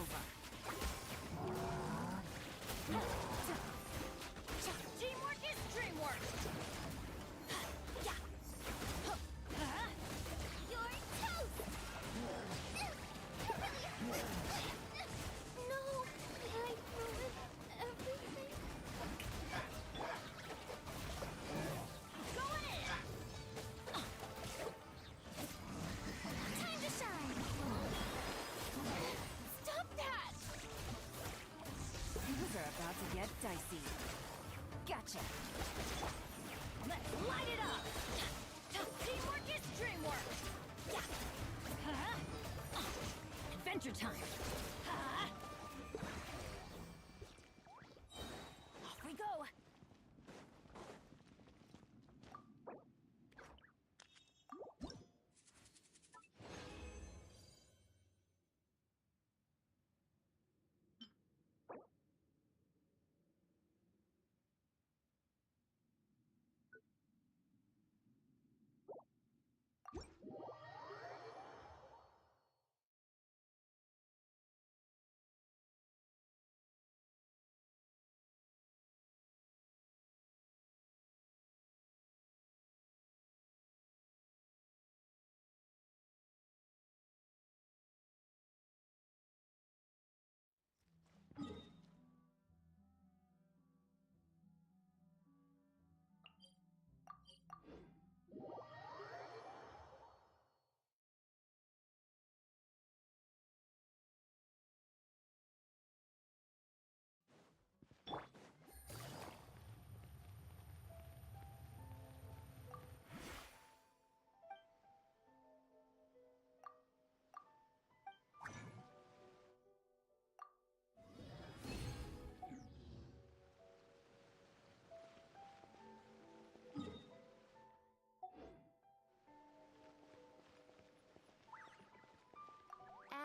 over. Teamwork is dreamwork! You're toast! No! I ruined everything. Going in! Time to shine! Stop that! Things are about to get dicey. Gotcha! Let's light it up! Teamwork is dreamwork! Adventure time! Off we go!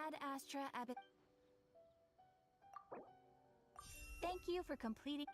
Ad Astra Abbot. Thank you for completing.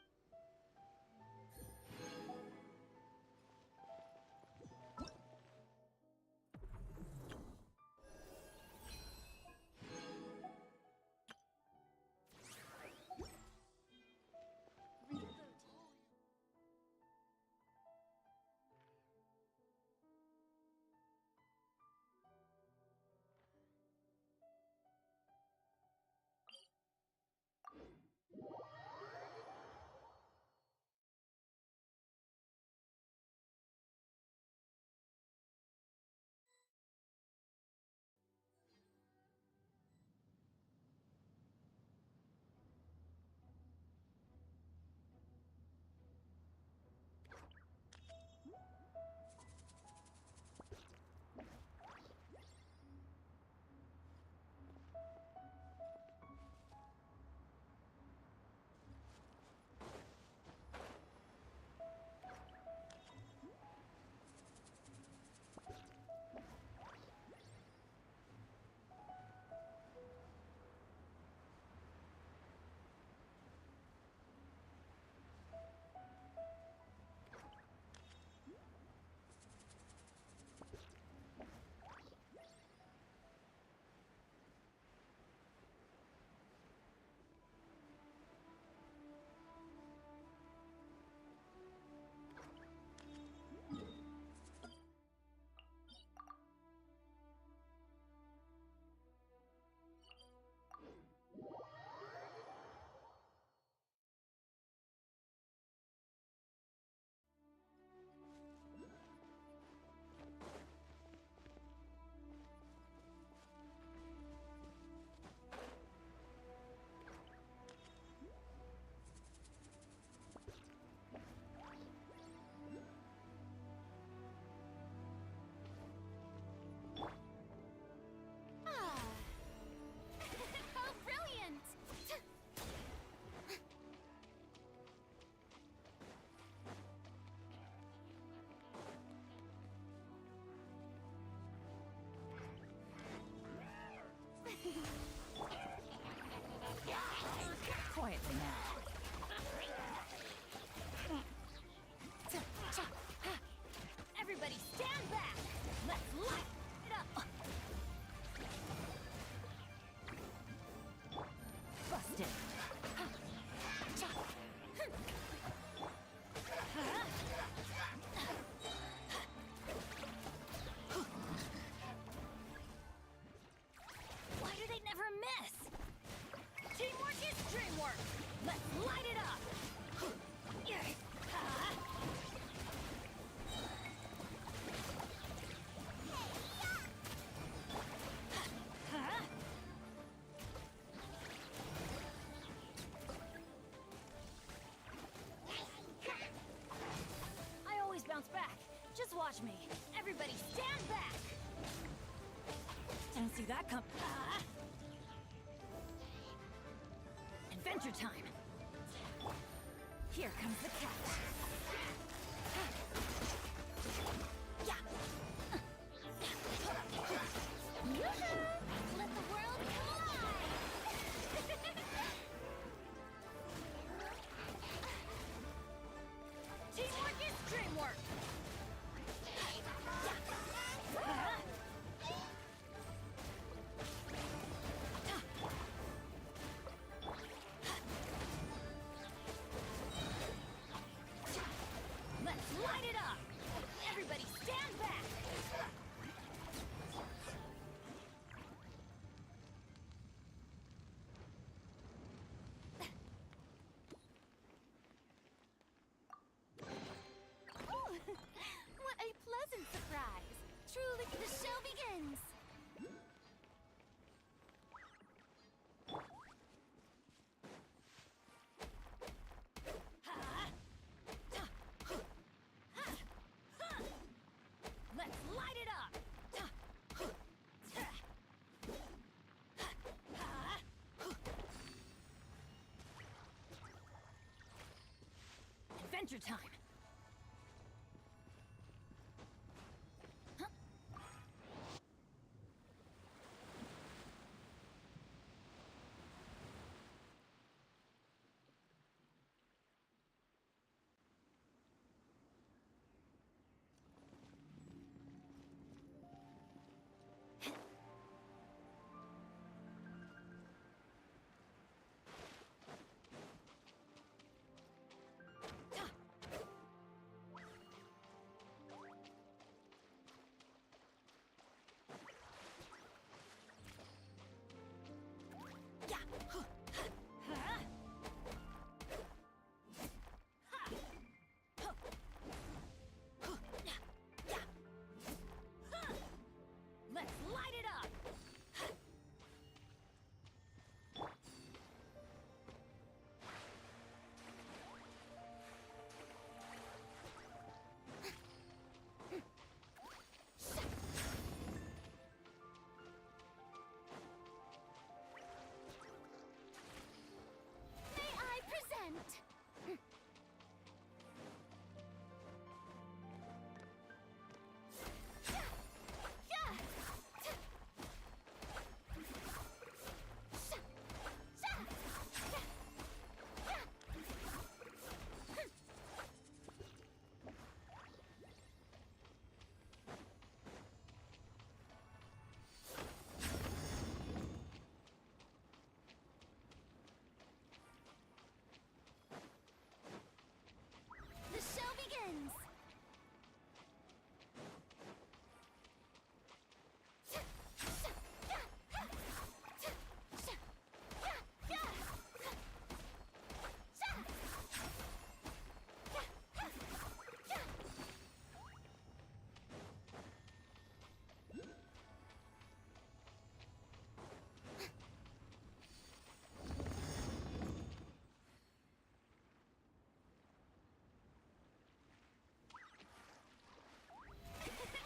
that come? Adventure time. Here comes the catch. Yeah. Let the world come alive! Teamwork is dreamwork. Let's light it up. Everybody stand back. Ooh, what a pleasant surprise! Truly, the show begins! Let's light it up. Adventure time. Let's light it up. May I present? The show begins!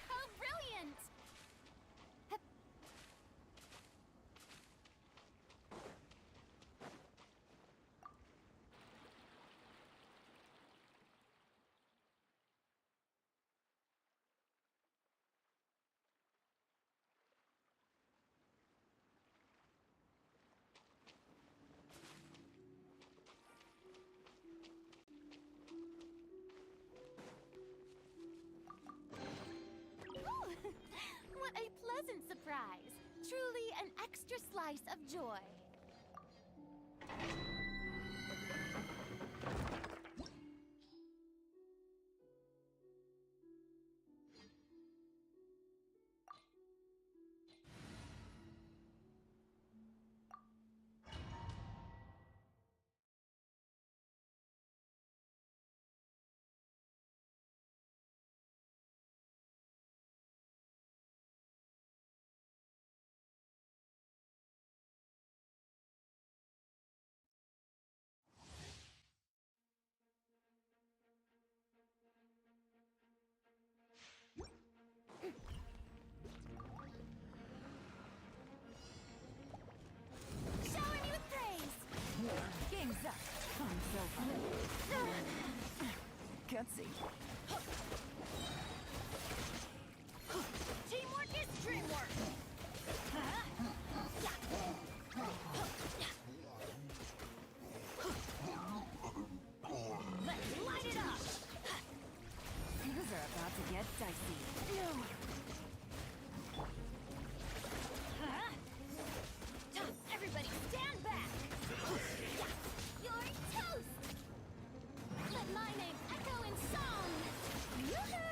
How brilliant! Ooh, what a pleasant surprise! Truly an extra slice of joy. over. Gutsy. Teamwork is dreamwork! Let's light it up! Things are about to get dicey. Everybody stand back! You're toast! Let my name echo in song! Yoo-hoo!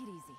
it easy.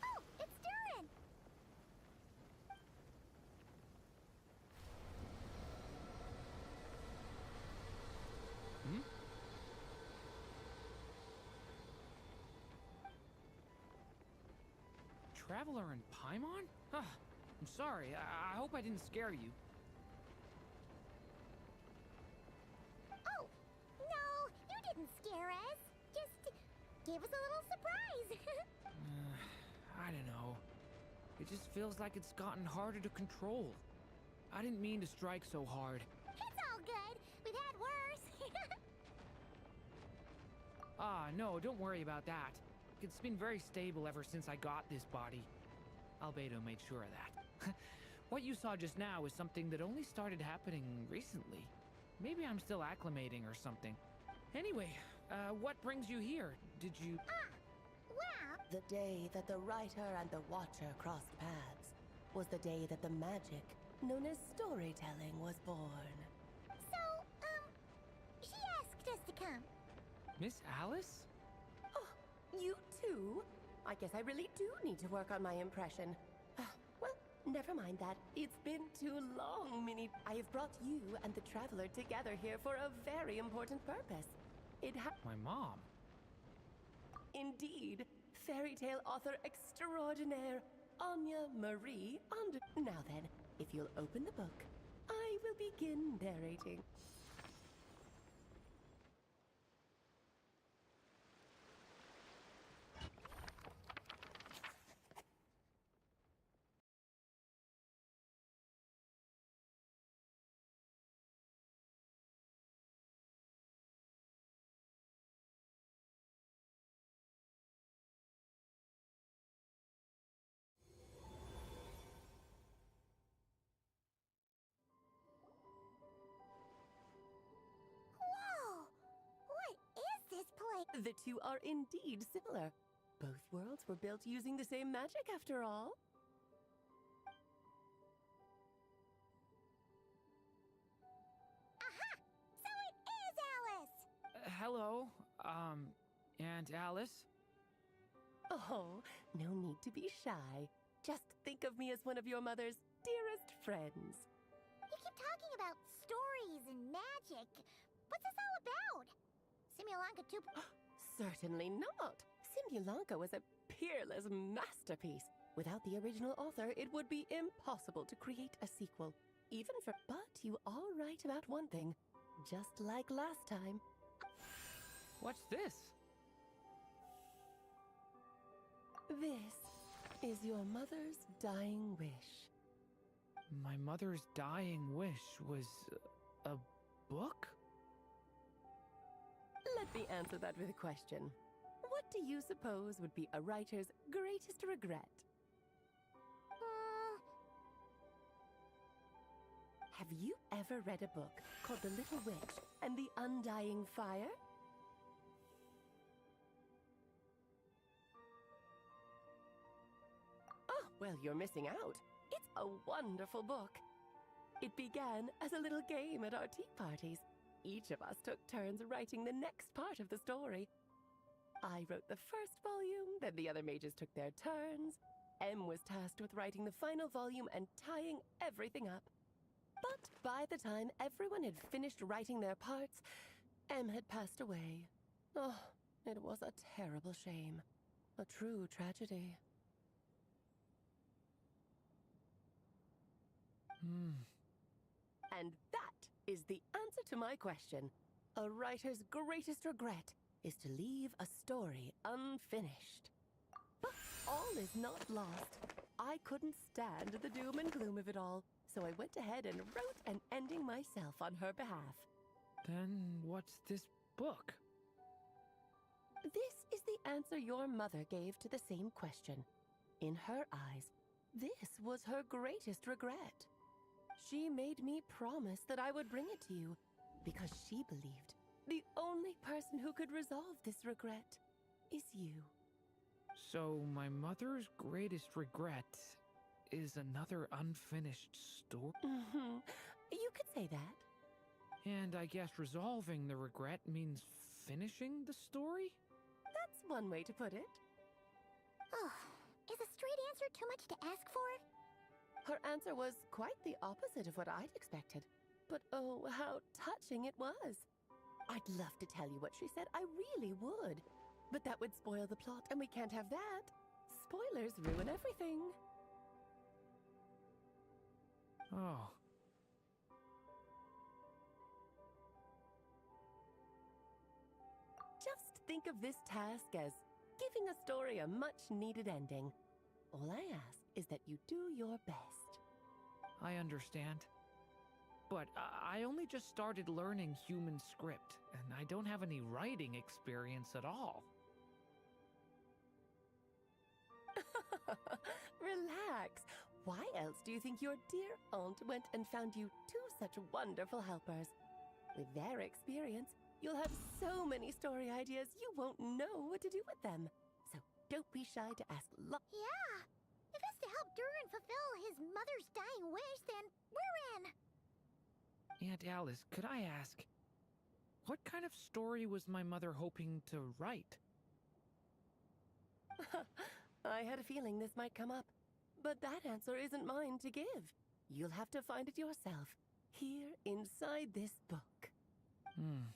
Oh, it's Durin! Hmm? Traveler in Paimon? Huh. I'm sorry. I hope I didn't scare you. Oh, no, you didn't scare us. Just gave us a little surprise. I don't know. It just feels like it's gotten harder to control. I didn't mean to strike so hard. It's all good. We've had worse. Ah, no, don't worry about that. It's been very stable ever since I got this body. Albedo made sure of that. What you saw just now is something that only started happening recently. Maybe I'm still acclimating or something. Anyway, what brings you here? Did you... Well, The day that the writer and the watcher crossed paths was the day that the magic, known as storytelling, was born. so, she asked us to come. Miss Alice? Oh, you too? I guess I really do need to work on my impression. Well, never mind that. It's been too long, Minnie. I have brought you and the traveler together here for a very important purpose. My mom? Indeed, fairy tale author extraordinaire, Anya Marie Ond. Now then, if you'll open the book, I will begin narrating. Whoa! What is this place? The two are indeed similar. Both worlds were built using the same magic, after all. Aha! So it is Alice! Hello, Aunt Alice? Oh, no need to be shy. Just think of me as one of your mother's dearest friends. You keep talking about stories and magic. What's this all about? Simulanka 2... Certainly not. Simulanka was a peerless masterpiece. Without the original author, it would be impossible to create a sequel. Even for... But you are right about one thing. Just like last time. What's this? This is your mother's dying wish. My mother's dying wish was a book? Let me answer that with a question. What do you suppose would be a writer's greatest regret? Have you ever read a book called The Little Witch and the Undying Fire? Oh, well, you're missing out. It's a wonderful book. It began as a little game at our tea parties. Each of us took turns writing the next part of the story. I wrote the first volume, then the other mages took their turns. Em was tasked with writing the final volume and tying everything up. But by the time everyone had finished writing their parts, Em had passed away. Oh, it was a terrible shame. A true tragedy. And that is the answer to my question. A writer's greatest regret is to leave a story unfinished. But all is not lost. I couldn't stand the doom and gloom of it all, so I went ahead and wrote an ending myself on her behalf. Then what's this book? This is the answer your mother gave to the same question. In her eyes, this was her greatest regret. She made me promise that I would bring it to you, because she believed the only person who could resolve this regret is you. So my mother's greatest regret is another unfinished story? You could say that. And I guess resolving the regret means finishing the story? That's one way to put it. Oh, is a straight answer too much to ask for? Her answer was quite the opposite of what I'd expected. But oh, how touching it was. I'd love to tell you what she said, I really would. But that would spoil the plot, and we can't have that. Spoilers ruin everything. Oh. Just think of this task as giving a story a much-needed ending. All I ask is that you do your best. I understand. But I only just started learning human script, and I don't have any writing experience at all. Relax. Why else do you think your dear aunt went and found you two such wonderful helpers? With their experience, you'll have so many story ideas you won't know what to do with them. So don't be shy to ask Yeah. If it's to help Durin fulfill his mother's dying wish, then we're in. Aunt Alice, could I ask, what kind of story was my mother hoping to write? I had a feeling this might come up, but that answer isn't mine to give. You'll have to find it yourself, here inside this book. Don't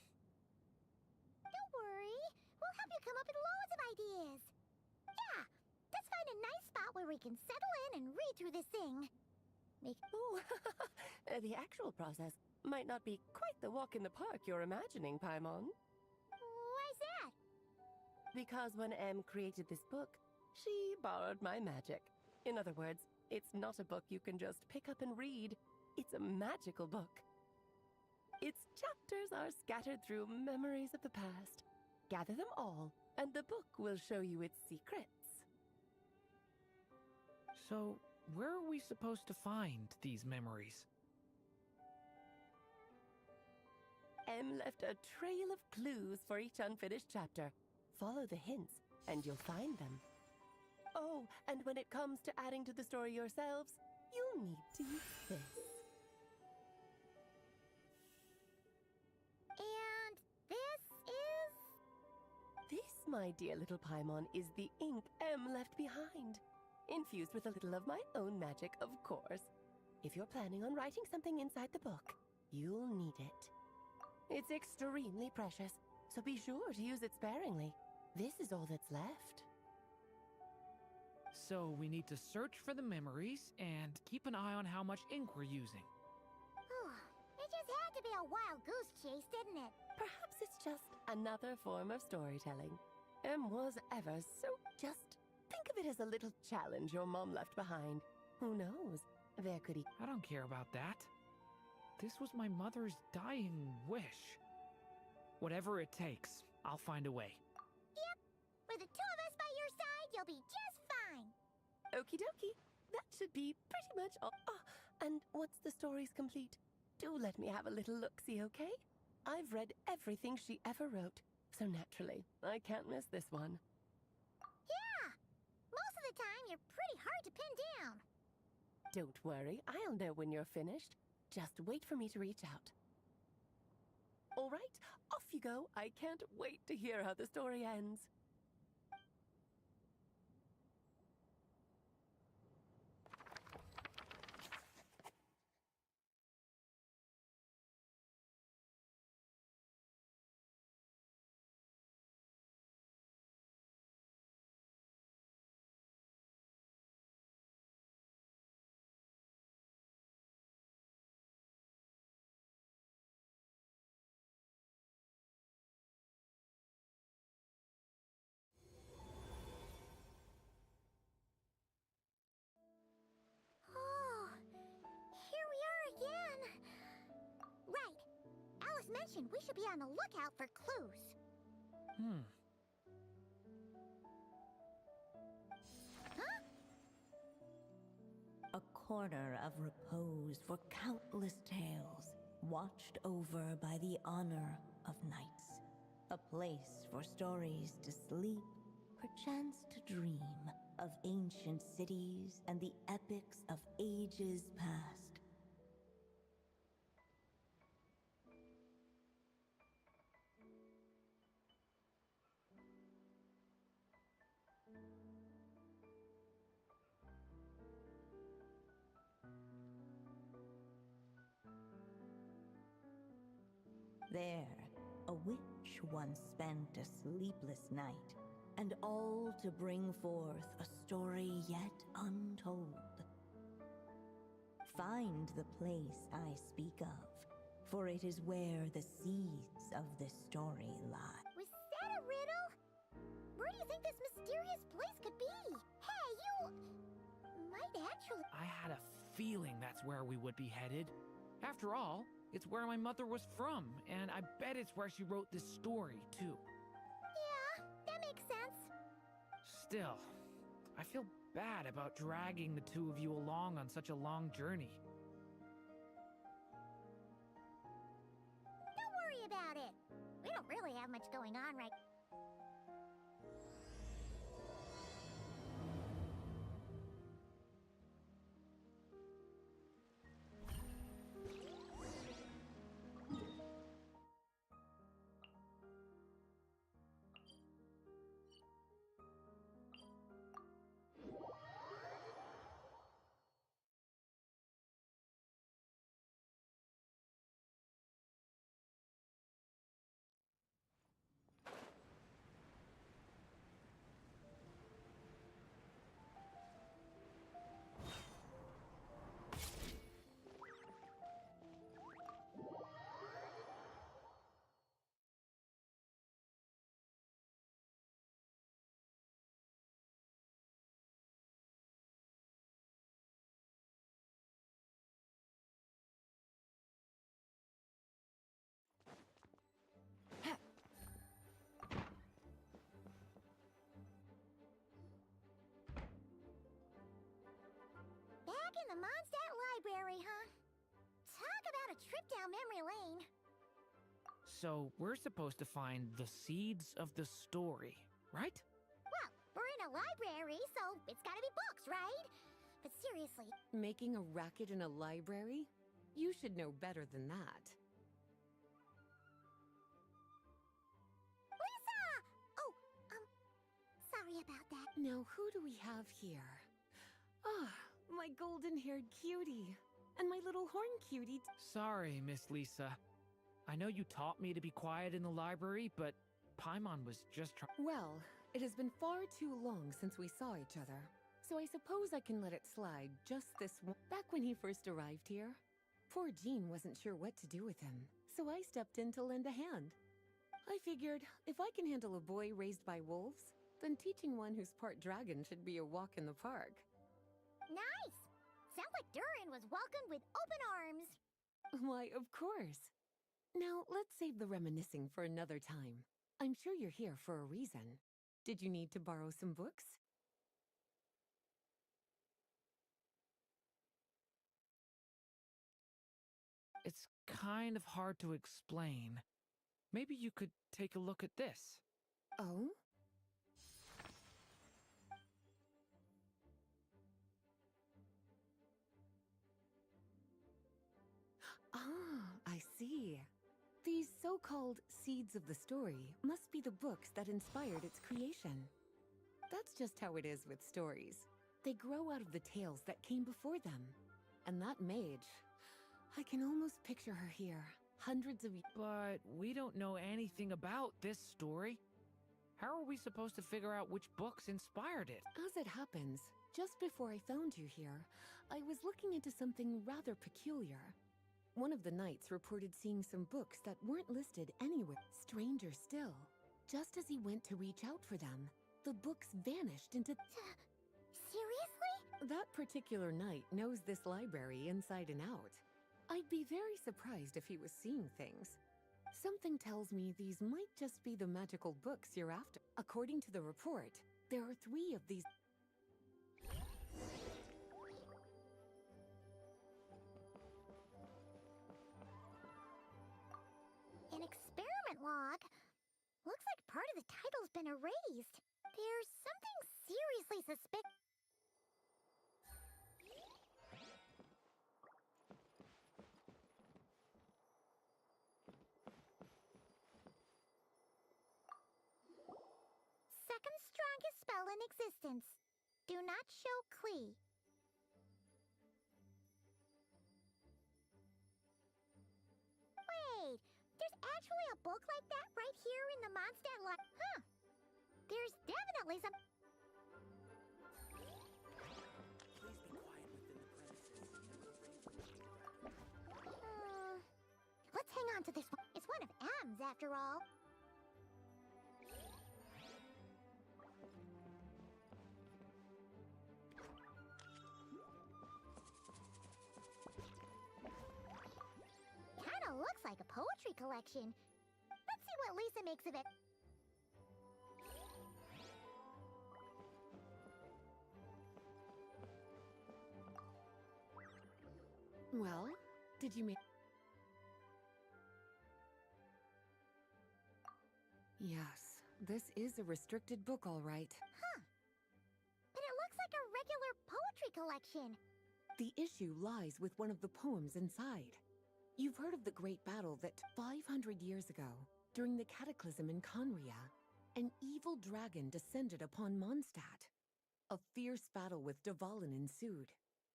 worry. We'll help you come up with loads of ideas. Yeah, let's find a nice spot where we can settle in and read through this thing. Oh, the actual process might not be quite the walk in the park you're imagining, Paimon. Why's that? Because when Em created this book, she borrowed my magic. In other words, it's not a book you can just pick up and read. It's a magical book. Its chapters are scattered through memories of the past. Gather them all, and the book will show you its secrets. So, where are we supposed to find these memories? Em left a trail of clues for each unfinished chapter. Follow the hints, and you'll find them. Oh, and when it comes to adding to the story yourselves, you'll need to use this. And this is... This, my dear little Paimon, is the ink Em left behind. Infused with a little of my own magic, of course. If you're planning on writing something inside the book, you'll need it. It's extremely precious, so be sure to use it sparingly. This is all that's left. So we need to search for the memories and keep an eye on how much ink we're using. It just had to be a wild goose chase, didn't it? Perhaps it's just another form of storytelling. Em was ever so just... Think of it as a little challenge your mom left behind. Who knows? There could be... I don't care about that. This was my mother's dying wish. Whatever it takes, I'll find a way. Yep. With the two of us by your side, you'll be just fine. Okie dokie. That should be pretty much all. Ah, and once the story's complete, Do let me have a little look-see, okay? I've read everything she ever wrote, so naturally, I can't miss this one. Yeah! Most of the time, you're pretty hard to pin down. Don't worry, I'll know when you're finished. Just wait for me to reach out. All right, off you go. I can't wait to hear how the story ends. Oh, here we are again. Right. Alice mentioned we should be on the lookout for clues. Huh? A corner of repose for countless tales, watched over by the honor of knights. A place for stories to sleep, perchance to dream of ancient cities and the epics of ages past. There, a witch once spent a sleepless night, and all to bring forth a story yet untold. Find the place I speak of, for it is where the seeds of this story lie. Was that a riddle? Where do you think this mysterious place could be? Hey, you might actually... I had a feeling that's where we would be headed. After all, it's where my mother was from, and I bet it's where she wrote this story, too. Yeah, that makes sense. Still, I feel bad about dragging the two of you along on such a long journey. Don't worry about it. We don't really have much going on right... Back in the Mondstadt Library, huh? Talk about a trip down memory lane. So, we're supposed to find the seeds of the story, right? Well, we're in a library, so it's gotta be books, right? But seriously, Making a racket in a library? You should know better than that. Lisa! Oh, sorry about that. Now, who do we have here? Ah, my golden-haired cutie. And my little horn cutie. Sorry, Miss Lisa. I know you taught me to be quiet in the library, but Paimon was just trying. Well, it has been far too long since we saw each other. So I suppose I can let it slide just this one. Back when he first arrived here, poor Jean wasn't sure what to do with him. So I stepped in to lend a hand. I figured, if I can handle a boy raised by wolves, then teaching one who's part dragon should be a walk in the park. Nice! Sounds like Durin was welcomed with open arms. Why, of course. Now, let's save the reminiscing for another time. I'm sure you're here for a reason. Did you need to borrow some books? It's kind of hard to explain. Maybe you could take a look at this. Oh? Ah, I see. These so-called seeds of the story must be the books that inspired its creation. That's just how it is with stories. They grow out of the tales that came before them. And that mage, I can almost picture her here, hundreds of years. But we don't know anything about this story. How are we supposed to figure out which books inspired it? As it happens, just before I found you here, I was looking into something rather peculiar. One of the knights reported seeing some books that weren't listed anywhere. Stranger still, just as he went to reach out for them, the books vanished into... Seriously? That particular knight knows this library inside and out. I'd be very surprised if he was seeing things. Something tells me these might just be the magical books you're after. According to the report, there are 3 of these. An experiment log? Looks like part of the title's been erased. There's something seriously suspicious. Second strongest spell in existence. Do not show Klee. Wait, there's actually a book like that right here in the Mondstadt Huh. There's definitely some... Let's hang on to this one. It's one of M's after all. Kinda looks like a poetry collection. Let's see what Lisa makes of it. Well, did you make... Yes, this is a restricted book, all right. Huh. But it looks like a regular poetry collection. The issue lies with one of the poems inside. You've heard of the great battle that 500 years ago, during the cataclysm in Conria, an evil dragon descended upon Mondstadt. A fierce battle with Dvalin ensued,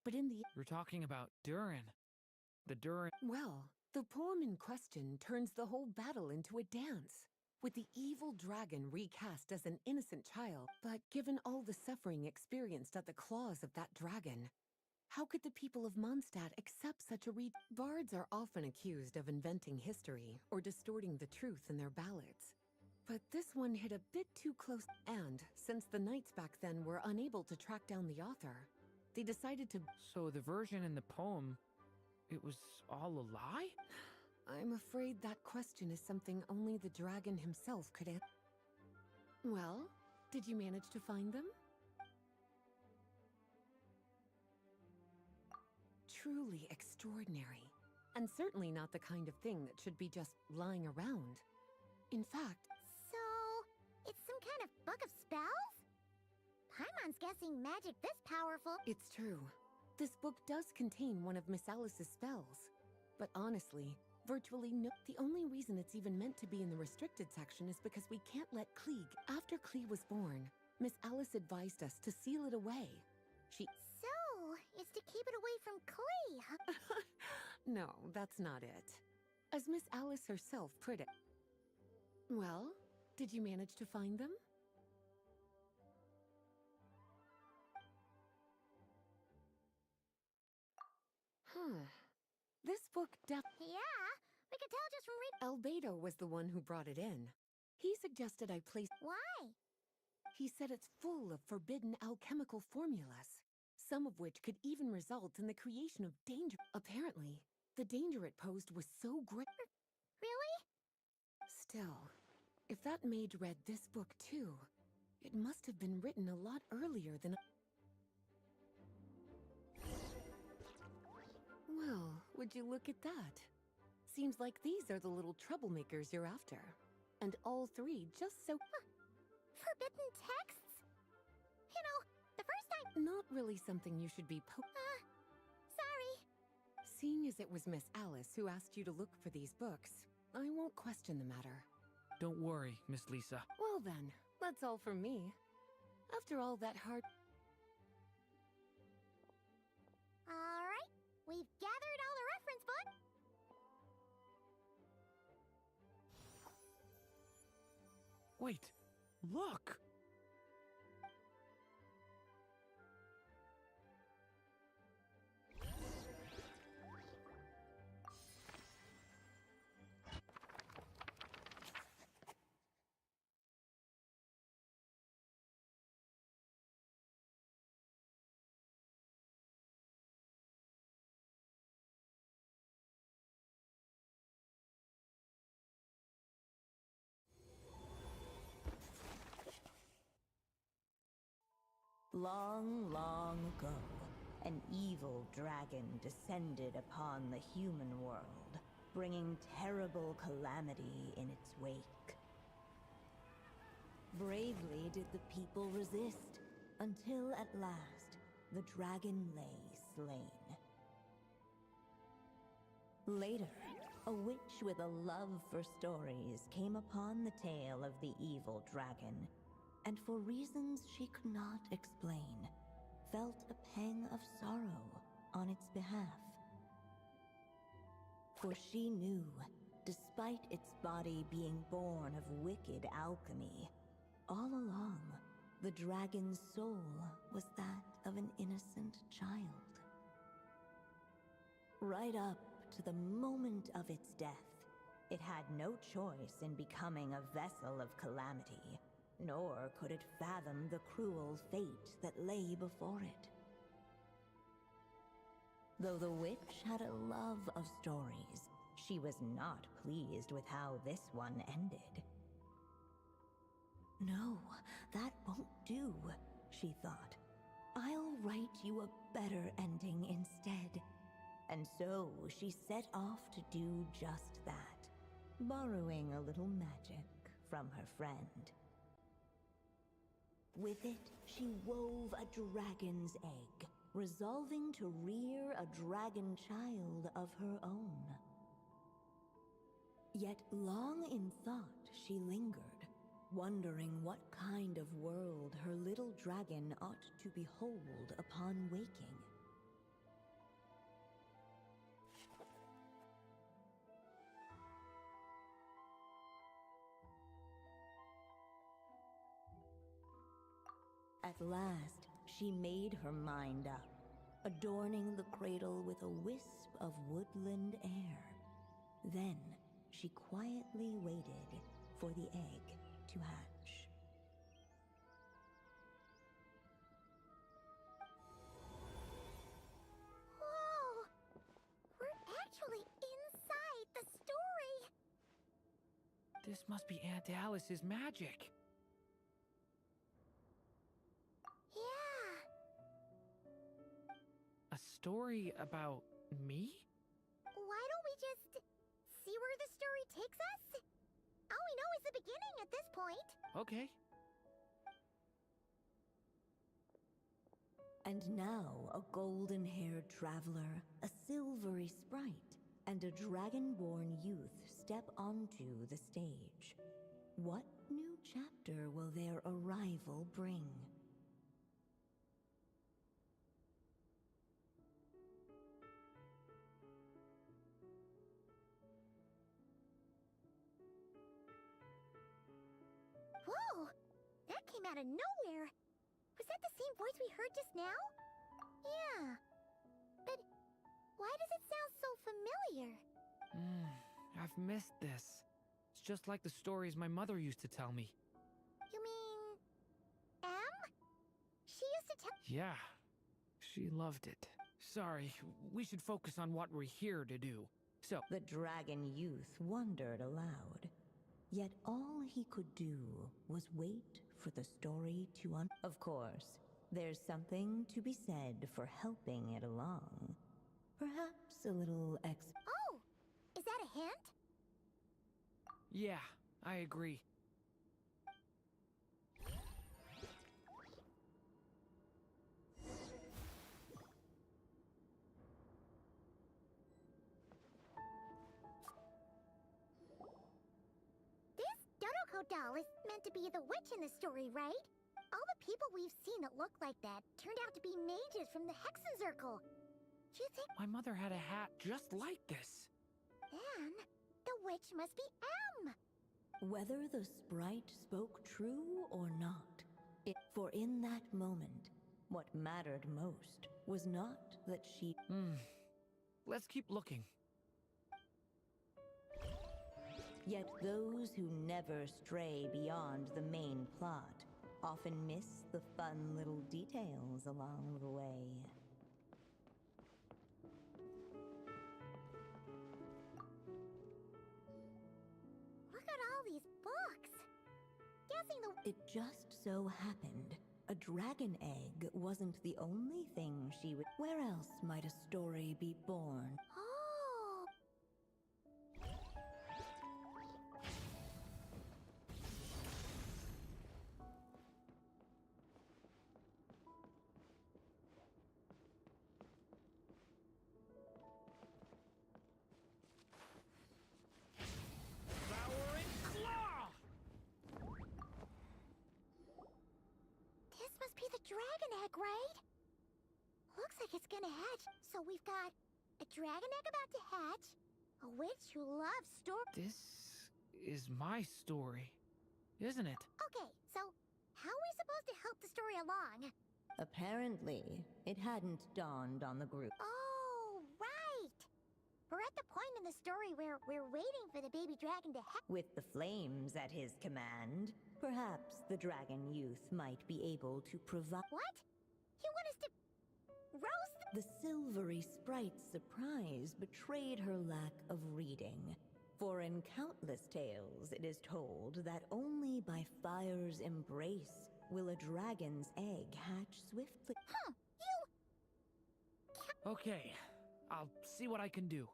but in the... We're talking about Durin. The Durin... Well, the poem in question turns the whole battle into a dance, with the evil dragon recast as an innocent child. But given all the suffering experienced at the claws of that dragon, how could the people of Mondstadt accept such a Bards are often accused of inventing history or distorting the truth in their ballads. But this one hit a bit too close, and since the knights back then were unable to track down the author, they decided to... So the version in the poem, it was all a lie? I'm afraid that question is something only the dragon himself could answer. Well, did you manage to find them? Truly extraordinary, and certainly not the kind of thing that should be just lying around. In fact... So, it's some kind of book of spells? Paimon's guessing magic this powerful. It's true. This book does contain one of Miss Alice's spells. But honestly, virtually no... The only reason it's even meant to be in the restricted section is because we can't let Klee... After Klee was born, Miss Alice advised us to seal it away. She... So, it's to keep it away from Klee, huh? No, that's not it. As Miss Alice herself put it. Well, did you manage to find them? This book Yeah, we could tell just from read... Albedo was the one who brought it in. He suggested I place... Why? He said it's full of forbidden alchemical formulas, some of which could even result in the creation of danger. Apparently, the danger it posed was so great. Really? Still, if that mage read this book too, it must have been written a lot earlier than... Well, would you look at that? Seems like these are the little troublemakers you're after. And all three just so... Forbidden texts? You know, the first time... Not really something you should be Sorry. Seeing as it was Miss Alice who asked you to look for these books, I won't question the matter. Don't worry, Miss Lisa. Well then, that's all from me. After all that hard... Alright, we've gathered all the reference books. Wait, look! Long, long ago, an evil dragon descended upon the human world, bringing terrible calamity in its wake. Bravely did the people resist, until at last, the dragon lay slain. Later, a witch with a love for stories came upon the tale of the evil dragon, and for reasons she could not explain, felt a pang of sorrow on its behalf. For she knew, despite its body being born of wicked alchemy, all along, the dragon's soul was that of an innocent child. Right up to the moment of its death, it had no choice in becoming a vessel of calamity, nor could it fathom the cruel fate that lay before it. Though the witch had a love of stories, she was not pleased with how this one ended. No, that won't do, she thought. I'll write you a better ending instead. And so she set off to do just that, borrowing a little magic from her friend. With it, she wove a dragon's egg, resolving to rear a dragon child of her own. Yet long in thought she lingered, wondering what kind of world her little dragon ought to behold upon waking. At last, she made her mind up, adorning the cradle with a wisp of woodland air. Then, she quietly waited for the egg to hatch. Whoa! We're actually inside the story! This must be Aunt Alice's magic. Yeah! A story about me? Why don't we just see where the story takes us? All we know is the beginning at this point. Okay. And now a golden-haired traveler, a silvery sprite, and a dragon-born youth step onto the stage. What new chapter will their arrival bring? Whoa! That came out of nowhere! Was that the same voice we heard just now? Yeah. But why does it sound so familiar? I've missed this. It's just like the stories my mother used to tell me. You mean... Em? She used to tell... Yeah, she loved it. Sorry, we should focus on what we're here to do. So, The dragon youth wondered aloud. Yet all he could do was wait for the story to Of course, there's something to be said for helping it along. Perhaps a little Oh! Is that a hint? Yeah, I agree. This Dodoko doll is meant to be the witch in the story, right? All the people we've seen that look like that turned out to be mages from the Hexen Circle. Do you think My mother had a hat just like this. then the witch must be M? Whether the sprite spoke true or not, for in that moment, what mattered most was not that she. Let's keep looking. Yet those who never stray beyond the main plot often miss the fun little details along the way. Look at all these books. Guessing the It just so happened a dragon egg wasn't the only thing she would. Where else might a story be born? Oh. Devouring claw! This must be the dragon egg, right? Looks like it's gonna hatch. So we've got a dragon egg about to hatch, a witch who loves stories. This is my story, isn't it? Okay, so how are we supposed to help the story along? Apparently, it hadn't dawned on the group. Oh, right! We're at the point in the story where we're waiting for the baby dragon to hatch. With the flames at his command, perhaps the dragon youth might be able to provide. What? You want us to roast The silvery sprite's surprise betrayed her lack of reading. For in countless tales, it is told that only by fire's embrace will a dragon's egg hatch swiftly. Huh, you... Okay, I'll see what I can do.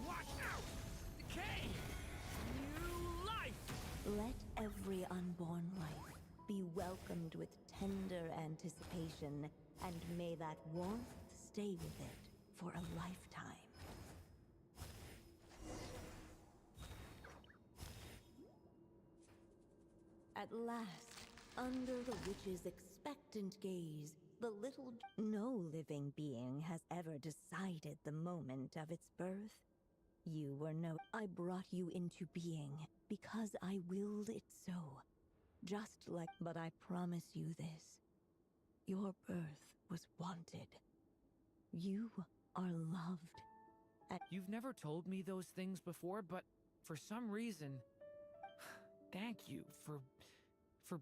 Watch out! Decay! New life! Let every unborn life be welcomed with tender anticipation, and may that warmth stay with it for a lifetime. At last, under the witch's expectant gaze, the little... No living being has ever decided the moment of its birth. You were no... I brought you into being because I willed it so. Just like... But I promise you this. Your birth was wanted. You are loved. You've never told me those things before, but for some reason, thank you for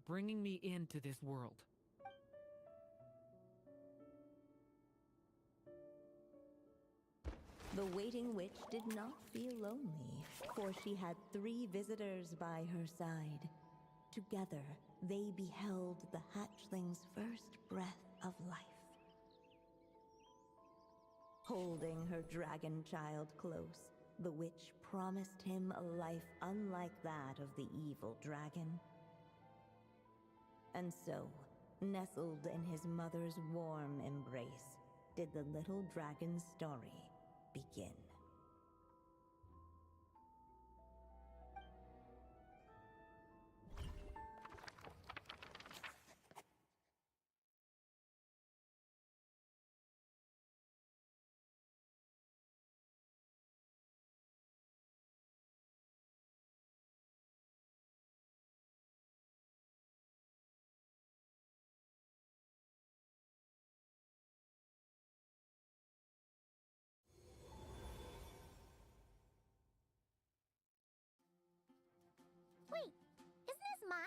bringing me into this world. The waiting witch did not feel lonely, for she had 3 visitors by her side. Together, they beheld the hatchling's first breath of life. Holding her dragon child close, the witch promised him a life unlike that of the evil dragon. And so, nestled in his mother's warm embrace, did the little dragon's story begin.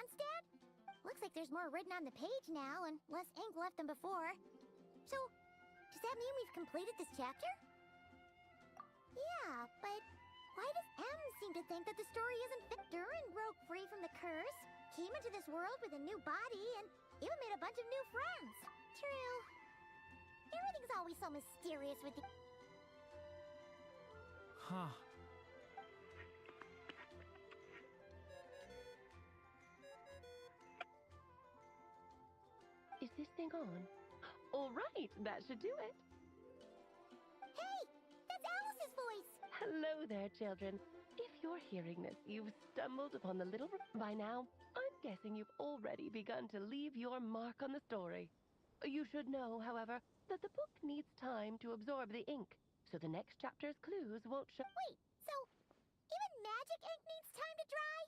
Mondstadt? Looks like there's more written on the page now and less ink left than before. So, does that mean we've completed this chapter? Yeah, but why does M seem to think that the story isn't fit? Durin broke free from the curse, came into this world with a new body, and even made a bunch of new friends. True. Everything's always so mysterious with the... Huh. Is this thing on? All right, that should do it. Hey! That's Alice's voice! Hello there, children. If you're hearing this, you've stumbled upon the little... By now, I'm guessing you've already begun to leave your mark on the story. You should know, however, that the book needs time to absorb the ink, so the next chapter's clues won't show... Wait, so even magic ink needs time to dry?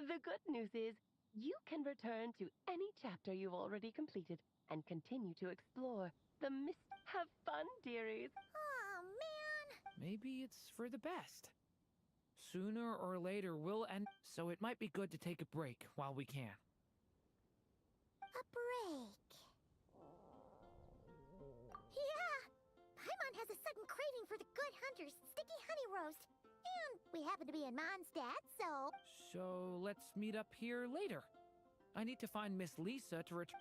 The good news is, you can return to any chapter you've already completed and continue to explore the Have fun, dearies. Oh, man! Maybe it's for the best. Sooner or later we'll end, so it might be good to take a break while we can. A break. Yeah! Paimon has a sudden craving for the Good Hunter's sticky honey roast. And we happen to be in Mondstadt, so... So let's meet up here later. I need to find Miss Lisa to return.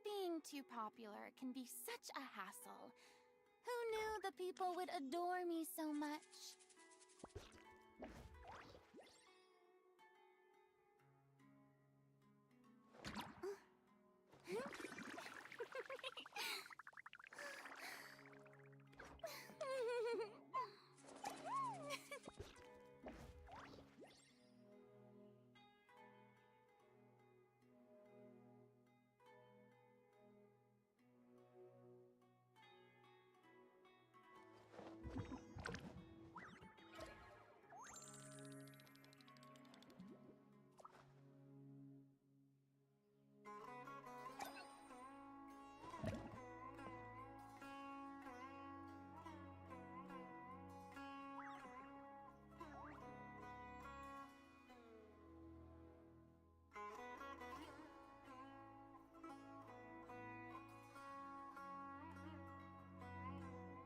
Being too popular can be such a hassle. Who knew the people would adore me so much?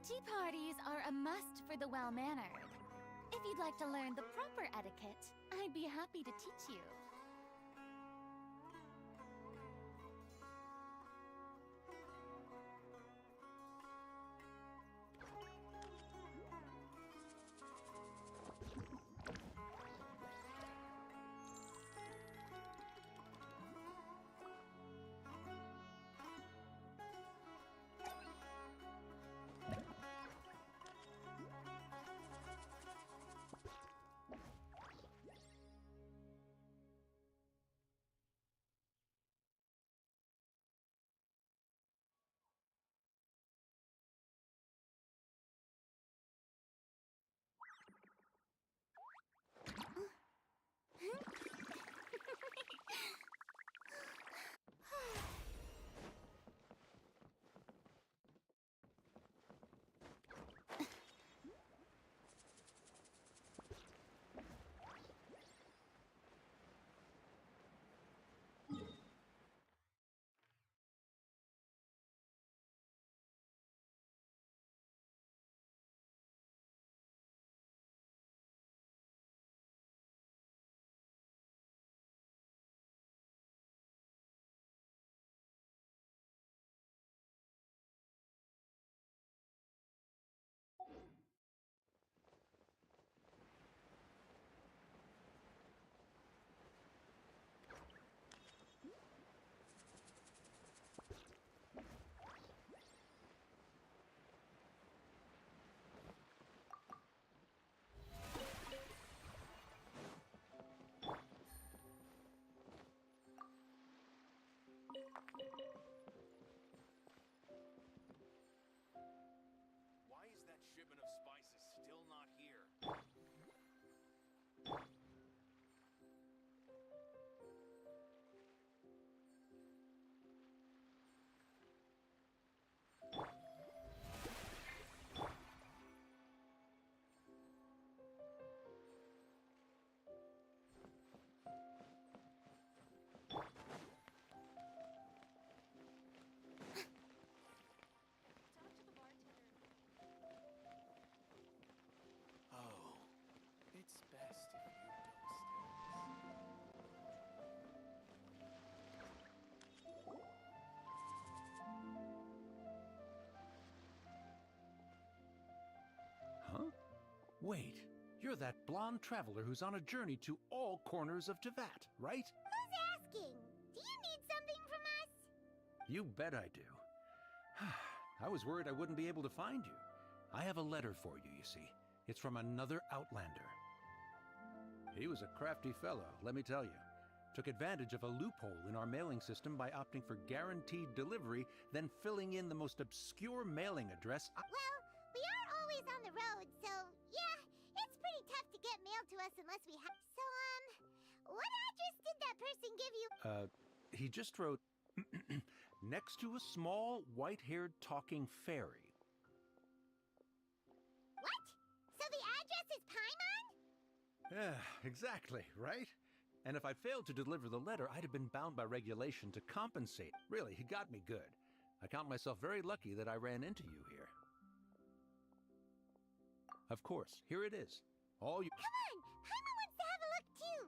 Tea parties are a must for the well-mannered. If you'd like to learn the proper etiquette, I'd be happy to teach you. Why is that shipment of spices still not here? Oh, it's best if you don't stay. Huh? Wait, you're that blonde traveler who's on a journey to all corners of Tevat, right? Who's asking? Do you need something from us? You bet I do. I was worried I wouldn't be able to find you. I have a letter for you, you see. It's from another Outlander. He was a crafty fellow, let me tell you. Took advantage of a loophole in our mailing system by opting for guaranteed delivery, then filling in the most obscure mailing address. Well, we are always on the road, so yeah, it's pretty tough to get mail to us unless we have. So, what address did that person give you? He just wrote, next to a small, white-haired talking fairy. What? So the address is Paimon? Yeah, exactly, right? And if I failed to deliver the letter, I'd have been bound by regulation to compensate. Really, he got me good. I count myself very lucky that I ran into you here. Of course, here it is. All you... Come on! Paimon wants to have a look too!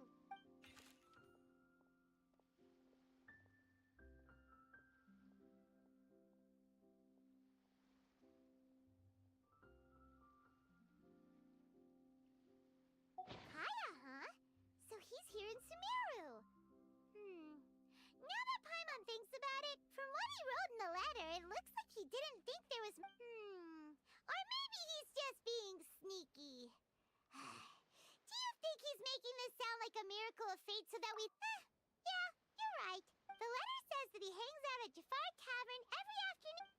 Kaya, huh? So he's here in Sumeru. Now that Paimon thinks about it, from what he wrote in the letter, it looks like he didn't think there was... Or maybe he's just being sneaky. Do you think he's making this sound like a miracle of fate so that we... yeah, you're right. The letter says that he hangs out at Jafar Tavern every afternoon.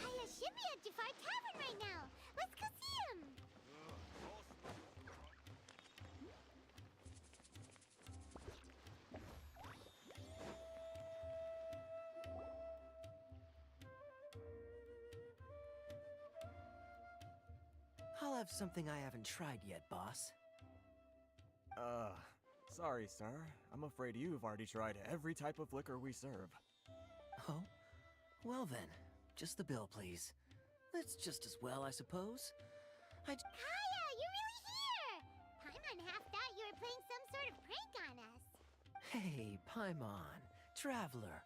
Kaya should be at Jafar Tavern right now. Let's go see him. I'll have something I haven't tried yet, boss. Sorry, sir. I'm afraid you've already tried every type of liquor we serve. Oh? Well then, just the bill, please. That's just as well, I suppose. Kaya, you're really here! Paimon half thought you were playing some sort of prank on us. Hey, Paimon, traveler.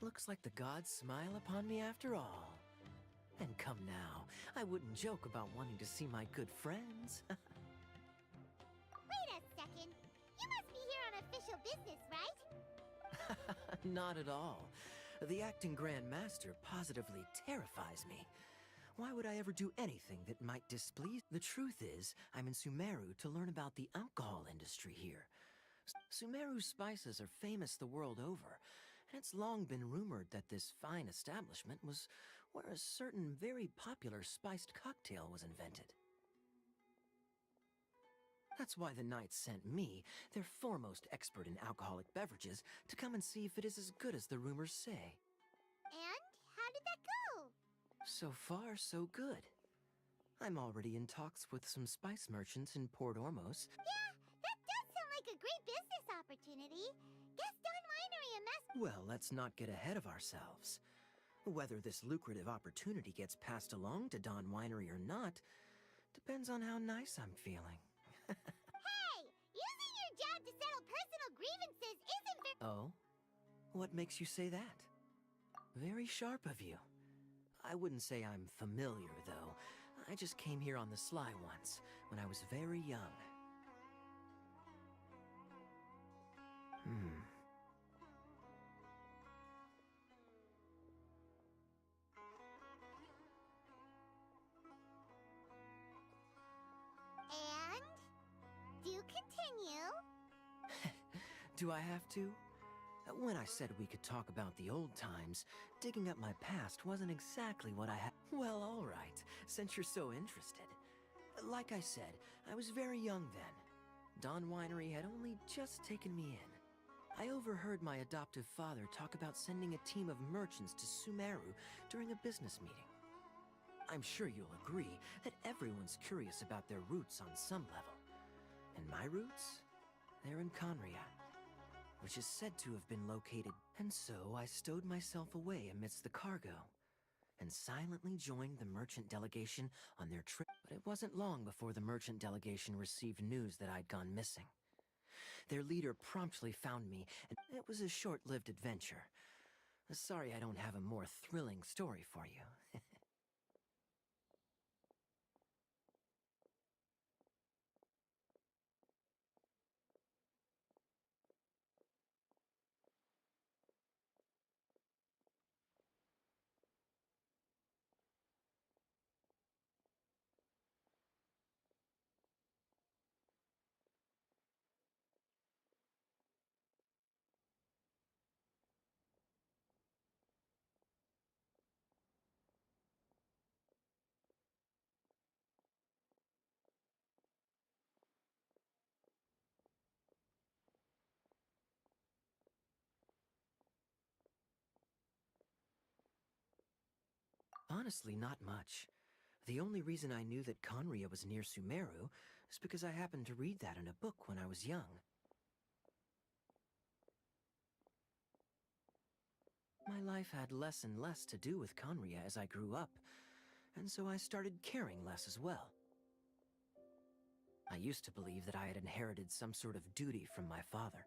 Looks like the gods smile upon me after all. And come now, I wouldn't joke about wanting to see my good friends. Wait a second. You must be here on official business, right? Not at all. The acting Grand Master positively terrifies me. Why would I ever do anything that might displease? The truth is, I'm in Sumeru to learn about the alcohol industry here. Sumeru spices are famous the world over, and it's long been rumored that this fine establishment was where a certain very popular spiced cocktail was invented. That's why the Knights sent me, their foremost expert in alcoholic beverages, to come and see if it is as good as the rumors say. And how did that go? So far, so good. I'm already in talks with some spice merchants in Port Ormos. Yeah, that does sound like a great business opportunity. Guess Don Winery and Well, let's not get ahead of ourselves. Whether this lucrative opportunity gets passed along to Don Winery or not depends on how nice I'm feeling. Hey! Using your job to settle personal grievances isn't very— Oh? What makes you say that? Very sharp of you. I wouldn't say I'm familiar, though. I just came here on the sly once, when I was very young. And? Do continue. Do I have to? When I said we could talk about the old times, digging up my past wasn't exactly what I had. Well, all right, since you're so interested. Like I said, I was very young then. Don Winery had only just taken me in. I overheard my adoptive father talk about sending a team of merchants to Sumeru during a business meeting. I'm sure you'll agree that everyone's curious about their roots on some level. And my roots? They're in Conria, which is said to have been located. And so I stowed myself away amidst the cargo and silently joined the merchant delegation on their trip. But it wasn't long before the merchant delegation received news that I'd gone missing. Their leader promptly found me, and it was a short-lived adventure. Sorry I don't have a more thrilling story for you. Honestly, not much. The only reason I knew that Conria was near Sumeru is because I happened to read that in a book when I was young. My life had less and less to do with Conria as I grew up, and so I started caring less as well. I used to believe that I had inherited some sort of duty from my father.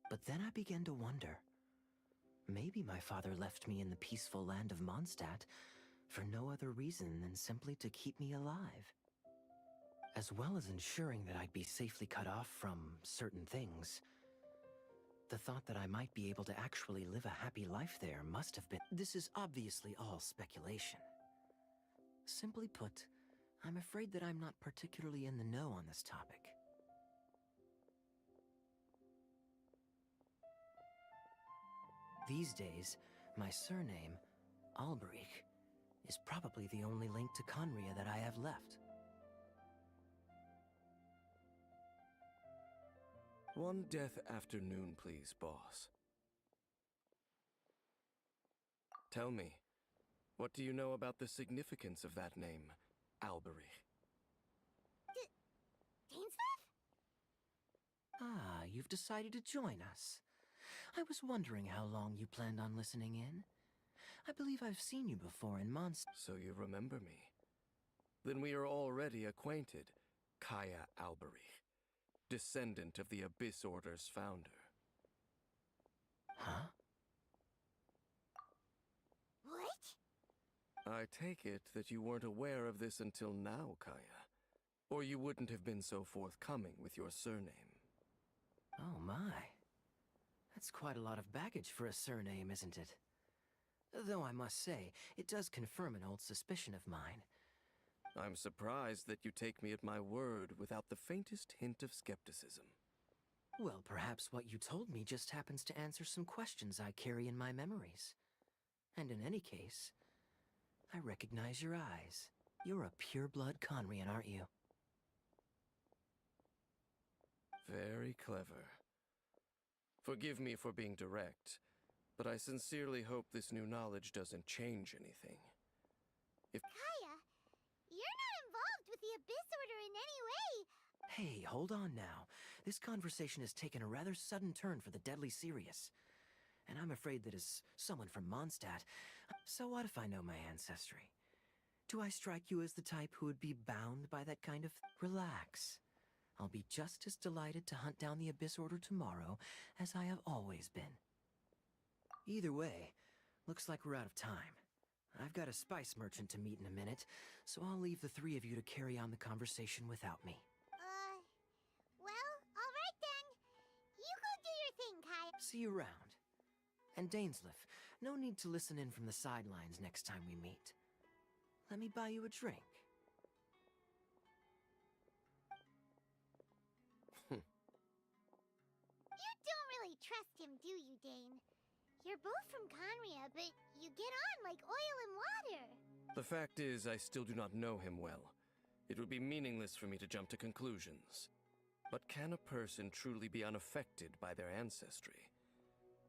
But then I began to wonder. Maybe my father left me in the peaceful land of Mondstadt for no other reason than simply to keep me alive. As well as ensuring that I'd be safely cut off from certain things. The thought that I might be able to actually live a happy life there must have been— This is obviously all speculation. Simply put, I'm afraid that I'm not particularly in the know on this topic. These days, my surname, Alberich, is probably the only link to Conria that I have left. One death afternoon, please, boss. Tell me, what do you know about the significance of that name, Alberich? Dainsmith? Ah, you've decided to join us. I was wondering how long you planned on listening in. I believe I've seen you before in Mondstadt. So you remember me. Then we are already acquainted, Kaya Alberich, descendant of the Abyss Order's founder. Huh? What? I take it that you weren't aware of this until now, Kaya. Or you wouldn't have been so forthcoming with your surname. Oh my. That's quite a lot of baggage for a surname, isn't it? Though I must say, it does confirm an old suspicion of mine. I'm surprised that you take me at my word without the faintest hint of skepticism. Well, perhaps what you told me just happens to answer some questions I carry in my memories. And in any case, I recognize your eyes. You're a pure-blood Conrian, aren't you? Very clever. Forgive me for being direct, but I sincerely hope this new knowledge doesn't change anything. If Kaya, you're not involved with the Abyss Order in any way. Hey, hold on now. This conversation has taken a rather sudden turn for the deadly serious. And I'm afraid that as someone from Mondstadt, so what if I know my ancestry? Do I strike you as the type who would be bound by that kind of... Relax. I'll be just as delighted to hunt down the Abyss Order tomorrow as I have always been. Either way, looks like we're out of time. I've got a spice merchant to meet in a minute, so I'll leave the three of you to carry on the conversation without me. Well, alright then. You go do your thing, Kaya. See you around. And Dainsleif, no need to listen in from the sidelines next time we meet. Let me buy you a drink. You don't really trust him, do you, Dane? You're both from Conria, but you get on like oil and water. the fact is, I still do not know him well. It would be meaningless for me to jump to conclusions. But can a person truly be unaffected by their ancestry?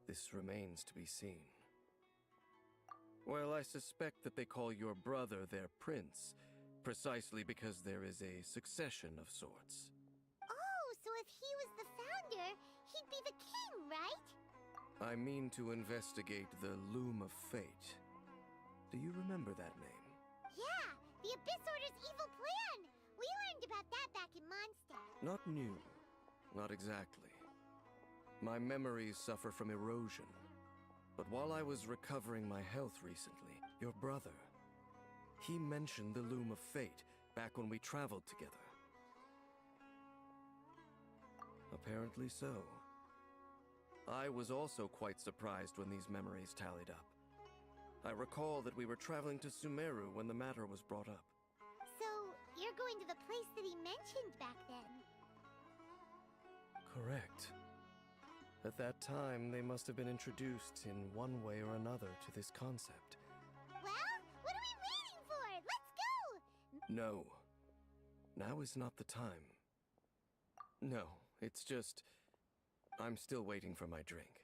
This remains to be seen. Well, I suspect that they call your brother their prince, precisely because there is a succession of sorts. Oh, so if he was the founder, he'd be the king, right? I mean to investigate the Loom of Fate. Do you remember that name? Yeah, the Abyss Order's evil plan! We learned about that back in Mondstadt. Not new. Not exactly. My memories suffer from erosion. But while I was recovering my health recently, your brother, he mentioned the Loom of Fate back when we traveled together. Apparently so. I was also quite surprised when these memories tallied up. I recall that we were traveling to Sumeru when the matter was brought up. So, you're going to the place that he mentioned back then? Correct. At that time, they must have been introduced in one way or another to this concept. Well, what are we waiting for? Let's go! No. Now is not the time. No, it's just... I'm still waiting for my drink.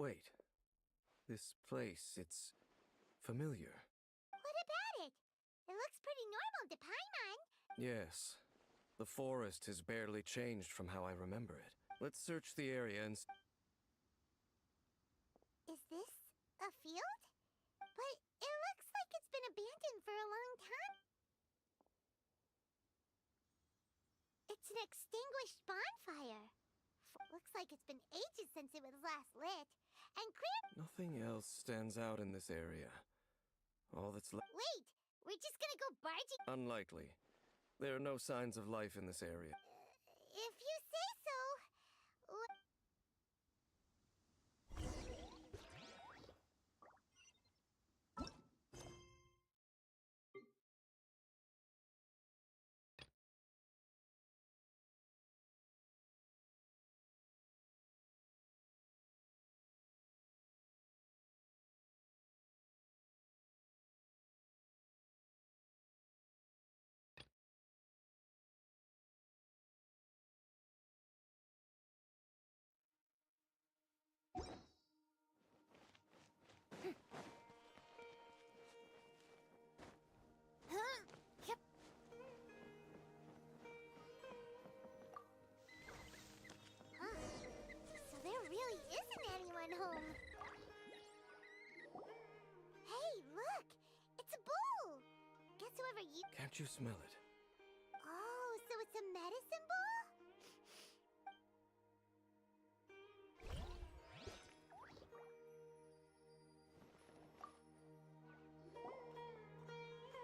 Wait. This place, it's familiar. What about it? It looks pretty normal to Paimon. Yes. The forest has barely changed from how I remember it. Let's search the area and... Is this a field? But it looks like it's been abandoned for a long time. It's an extinguished bonfire. Looks like it's been ages since it was last lit. And clear... Nothing else stands out in this area. All that's left... Wait! We're just gonna go barging... Unlikely. There are no signs of life in this area. If you say so... Yep. Huh. So there really isn't anyone home. Hey, look! It's a bull! Guess whoever you... Can't you smell it? Oh, so it's a medicine bull?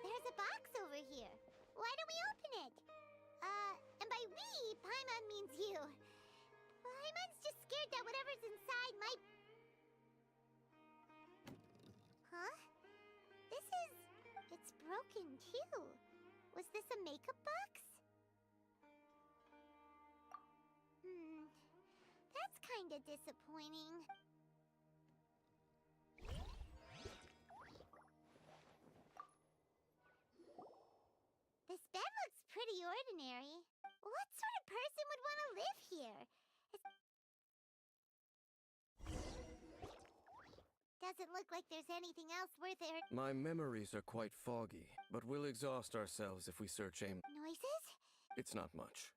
There's a box over here. Why don't we open it? And by we, Paimon means you. Paimon's just scared that whatever's inside might... Huh? It's broken too. Was this a makeup box? That's kinda disappointing. This bed looks pretty ordinary. What sort of person would want to live here? Doesn't look like there's anything else worth it. My memories are quite foggy, but we'll exhaust ourselves if we search aim. Noises? It's not much.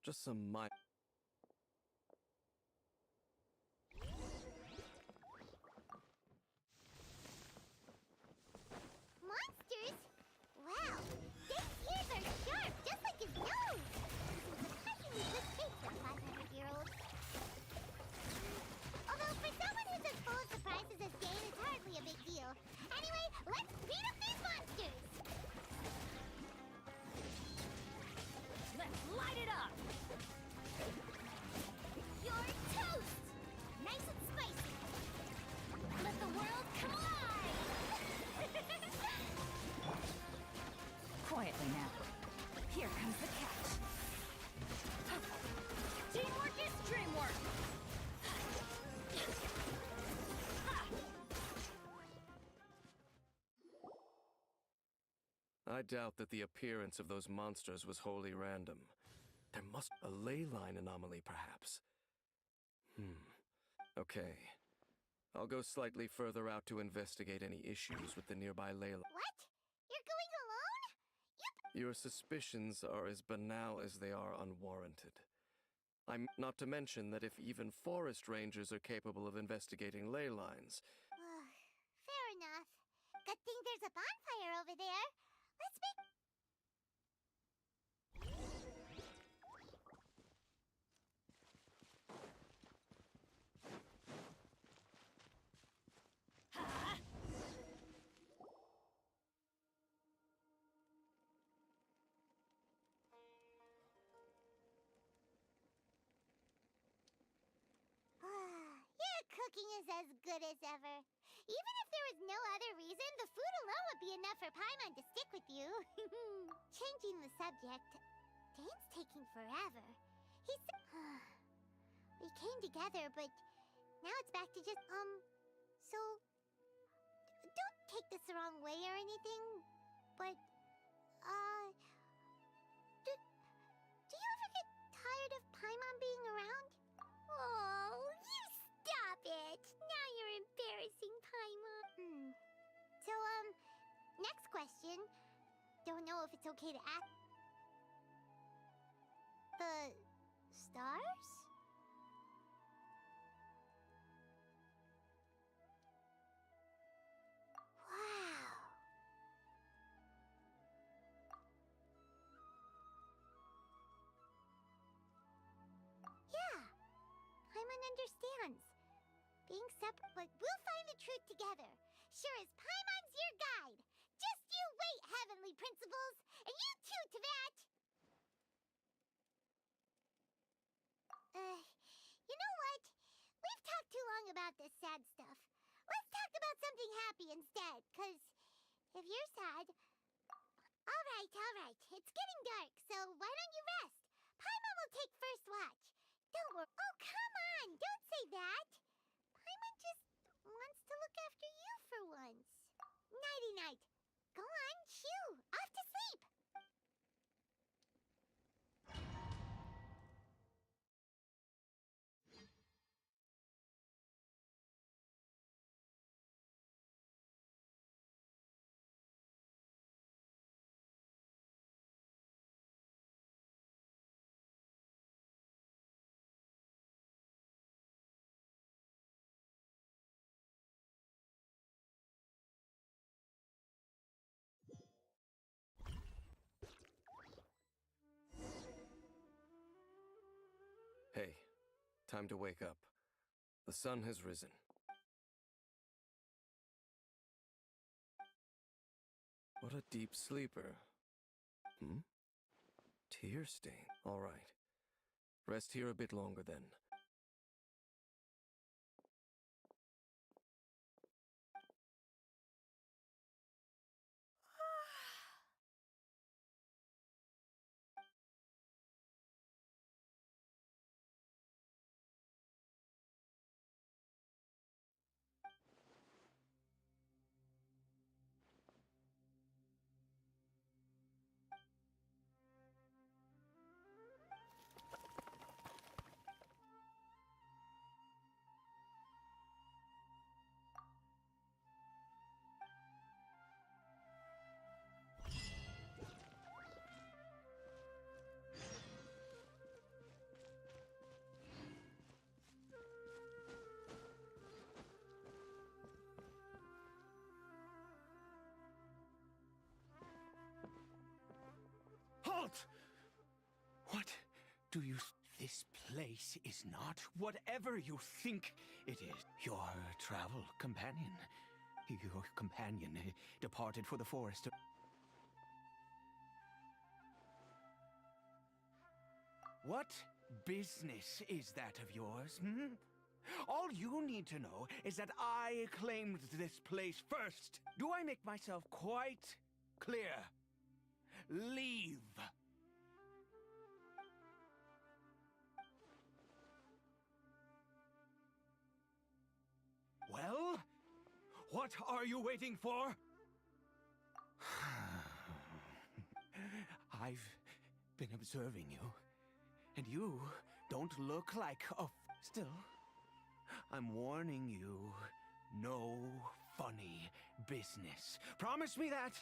Just some Monsters? Wow, Dave's ears are sharp, just like his nose. This is surprisingly good taste for a 500-year-old. Although for someone who's as full of surprises as Dave, it's hardly a big deal. Anyway, let's beat up these monsters! Let's light it up! You're toast! Nice and spicy! Let the world come alive! Quietly now. Here comes the catch. Teamwork is dreamwork! I doubt that the appearance of those monsters was wholly random. There must be a ley line anomaly, perhaps. Okay. I'll go slightly further out to investigate any issues with the nearby ley line. What? You're going alone? Your suspicions are as banal as they are unwarranted. I'm not to mention that if even forest rangers are capable of investigating ley lines... Fair enough. Good thing there's a bonfire over there. Let's make... Your cooking is as good as ever. Even if there was no other reason, the food alone would be enough for Paimon to stick with you. Changing the subject, Dane's taking forever. He said... We came together, but now it's back to just, so... Don't take this the wrong way or anything, but, do you ever get tired of Paimon being around? Oh, you stop it! don't know if it's okay to ask. The stars? Wow. Yeah, Paimon understands. Being separate, but we'll find the truth together. Sure as Paimon's your guide. Just you wait, Heavenly Principles, and you too, Teyvat. You know what? We've talked too long about this sad stuff. Let's talk about something happy instead, 'cause if you're sad... Alright. It's getting dark, so why don't you rest? Paimon will take first watch. Don't worry. Oh, come on! Don't say that! Paimon just wants to look after you for once. Nighty-night. Go on, shoo! Off to sleep! Hey, time to wake up. The sun has risen. What a deep sleeper. Tear stain. All right. Rest here a bit longer then. Halt! What do you... This place is not whatever you think it is. Your travel companion. Your companion departed for the forest. What business is that of yours, All you need to know is that I claimed this place first. Do I make myself quite clear? Leave. Well, what are you waiting for? I've been observing you, and you don't look like a... Still, I'm warning you, no funny business. Promise me that,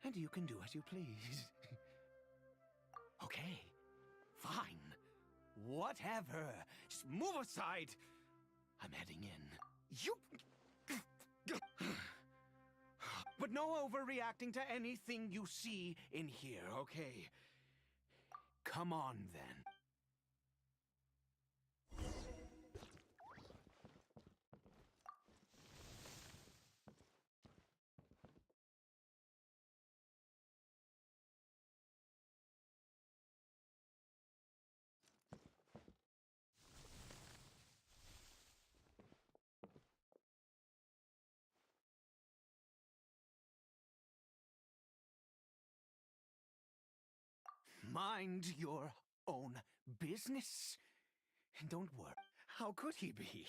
and you can do as you please. Okay, fine. Whatever. Just move aside. I'm heading in. You... But no overreacting to anything you see in here, okay? Come on, then. Mind your own business. And don't worry. How could he be?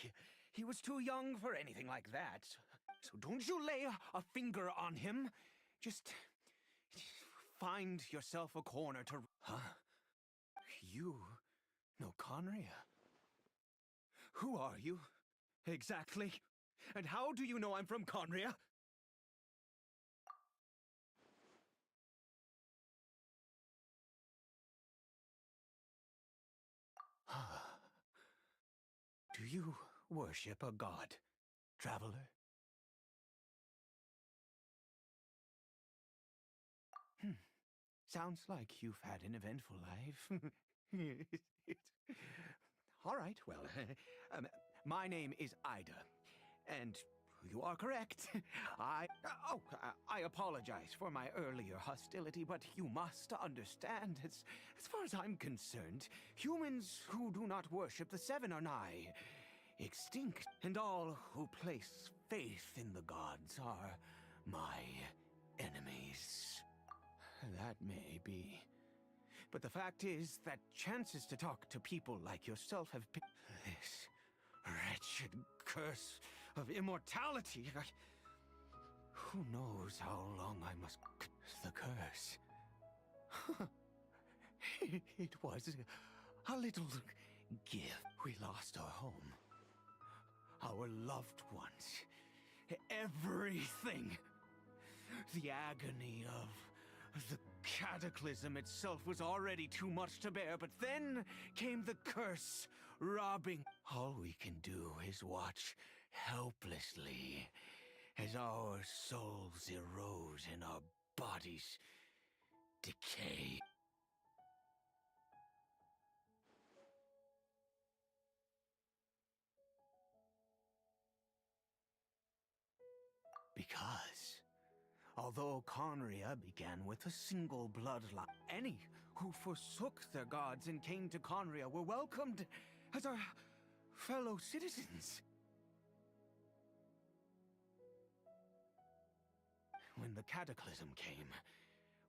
He was too young for anything like that. So don't you lay a finger on him. Just find yourself a corner to... Huh? You know Conria? Who are you? Exactly. And how do you know I'm from Conria? Do you worship a god, traveler? Sounds like you've had an eventful life. All right, well, my name is Ida, and you are correct. I apologize for my earlier hostility, but you must understand, as far as I'm concerned, humans who do not worship the Seven are nigh extinct, and all who place faith in the gods are my enemies. That may be. But the fact is that chances to talk to people like yourself have been... This wretched curse of immortality. Who knows how long I must... The curse. It was a little gift. We lost our home. Our loved ones. Everything. The agony of the cataclysm itself was already too much to bear, but then came the curse, robbing. All we can do is watch helplessly as our souls erode and our bodies decay. Because, although Conria began with a single bloodline, any who forsook their gods and came to Conria were welcomed as our fellow citizens. When the cataclysm came,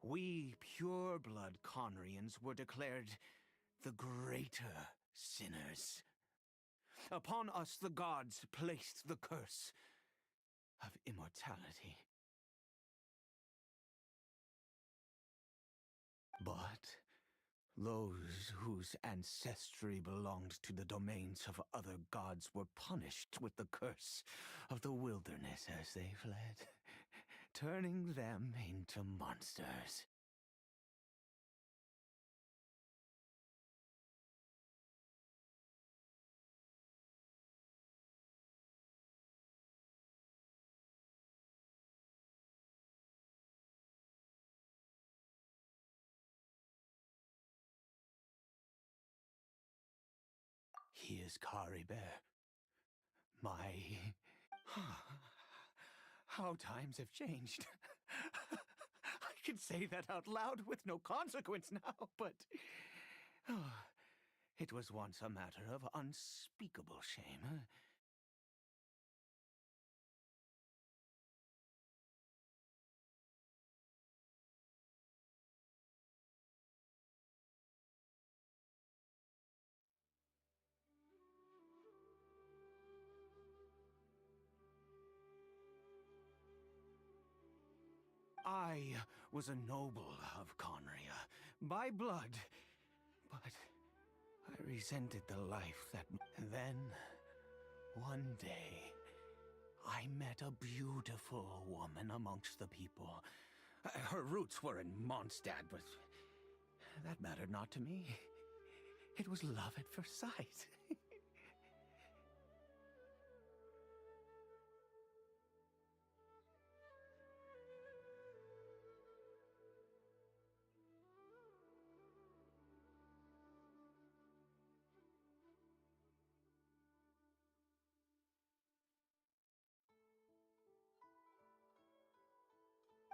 we pure-blood Conrians were declared the greater sinners. Upon us the gods placed the curse of immortality. But those whose ancestry belonged to the domains of other gods were punished with the curse of the wilderness as they fled, turning them into monsters. He is Kari Bear. My... How times have changed. I can say that out loud with no consequence now, but... It was once a matter of unspeakable shame. I was a noble of Conria, by blood, but I resented the life that... Then, one day, I met a beautiful woman amongst the people. Her roots were in Mondstadt, but that mattered not to me. It was love at first sight.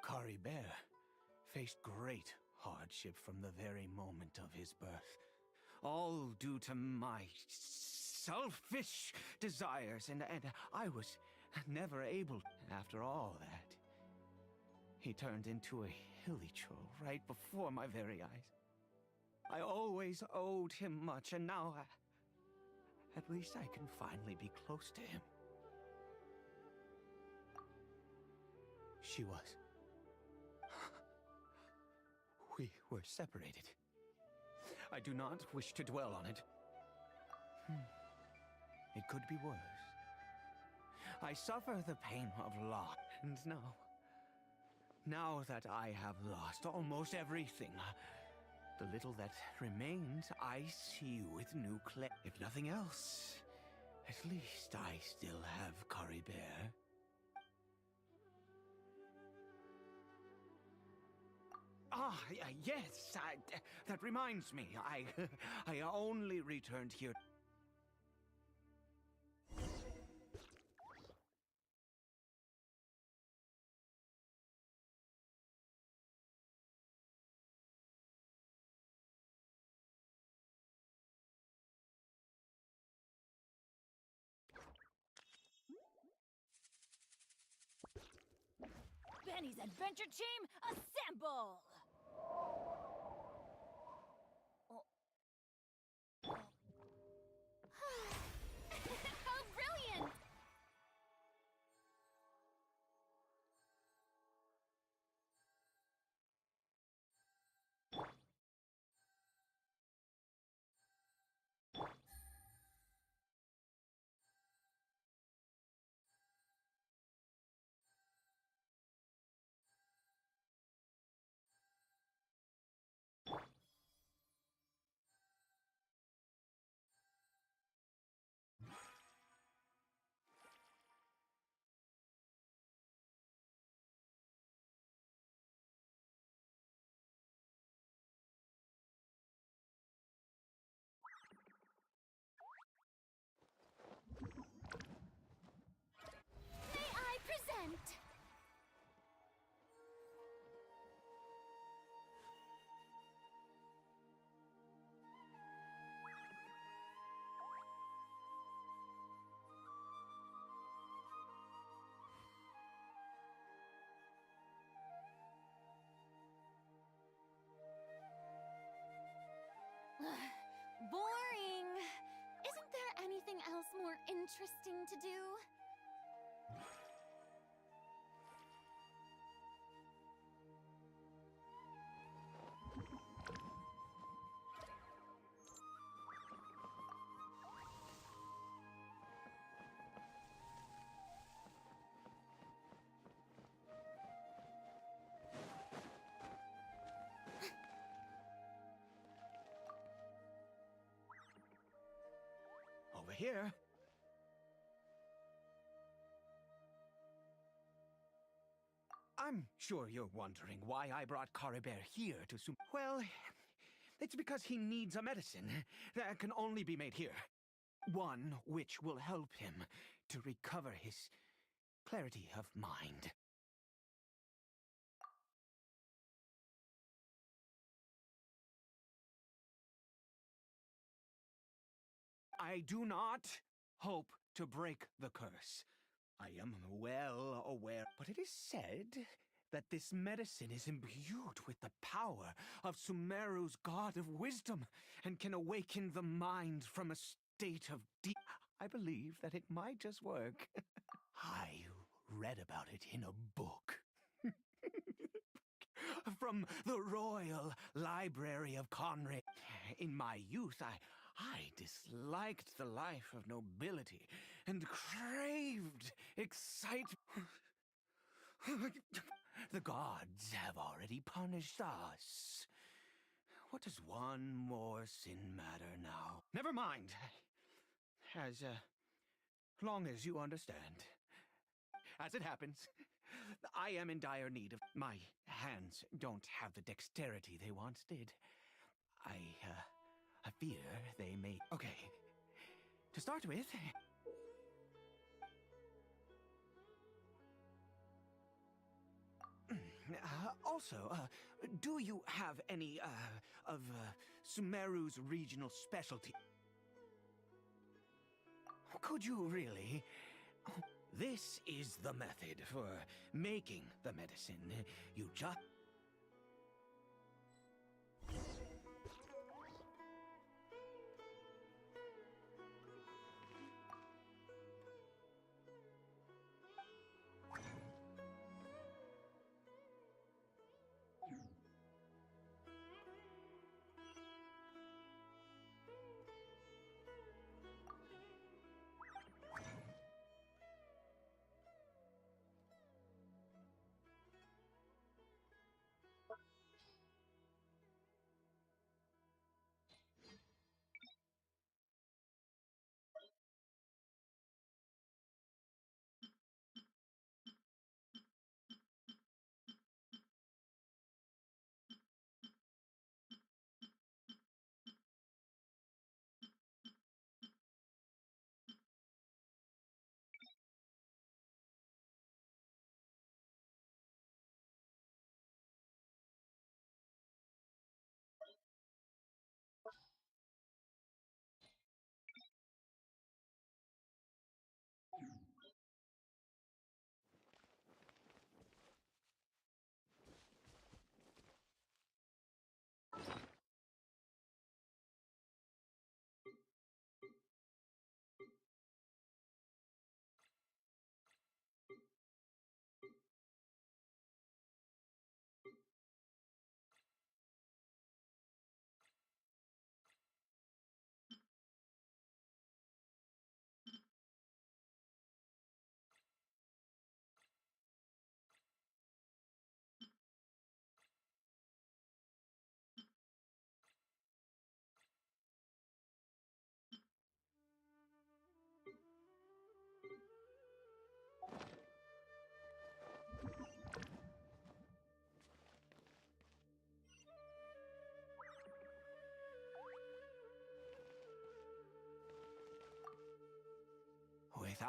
Kari Bear faced great hardship from the very moment of his birth, all due to my selfish desires, and I was never able. After all that, he turned into a hilly troll right before my very eyes. I always owed him much, and now at least I can finally be close to him. She was. We were separated. I do not wish to dwell on it. It could be worse. I suffer the pain of loss, and now that I have lost almost everything, the little that remains I see with new clarity. If nothing else, At least I still have Caribert. Yes, that reminds me. I only returned here. Benny's adventure team, assemble! How brilliant! May I present? Boring. Isn't there anything else more interesting to do? Over here. I'm sure you're wondering why I brought Caribert here to Well, it's because he needs a medicine that can only be made here. One which will help him to recover his clarity of mind. I do not hope to break the curse. I am well aware, but it is said that this medicine is imbued with the power of Sumeru's god of wisdom and can awaken the mind from a state of deep... I believe that it might just work. I read about it in a book. From the Royal Library of Conrad. In my youth, I disliked the life of nobility and craved excitement. The gods have already punished us. What does one more sin matter now? Never mind. As long as you understand. As it happens, I am in dire need of... My hands don't have the dexterity they once did. I fear they may... Okay. To start with... Also, do you have any, of, Sumeru's regional specialty? Could you really? This is the method for making the medicine. You just...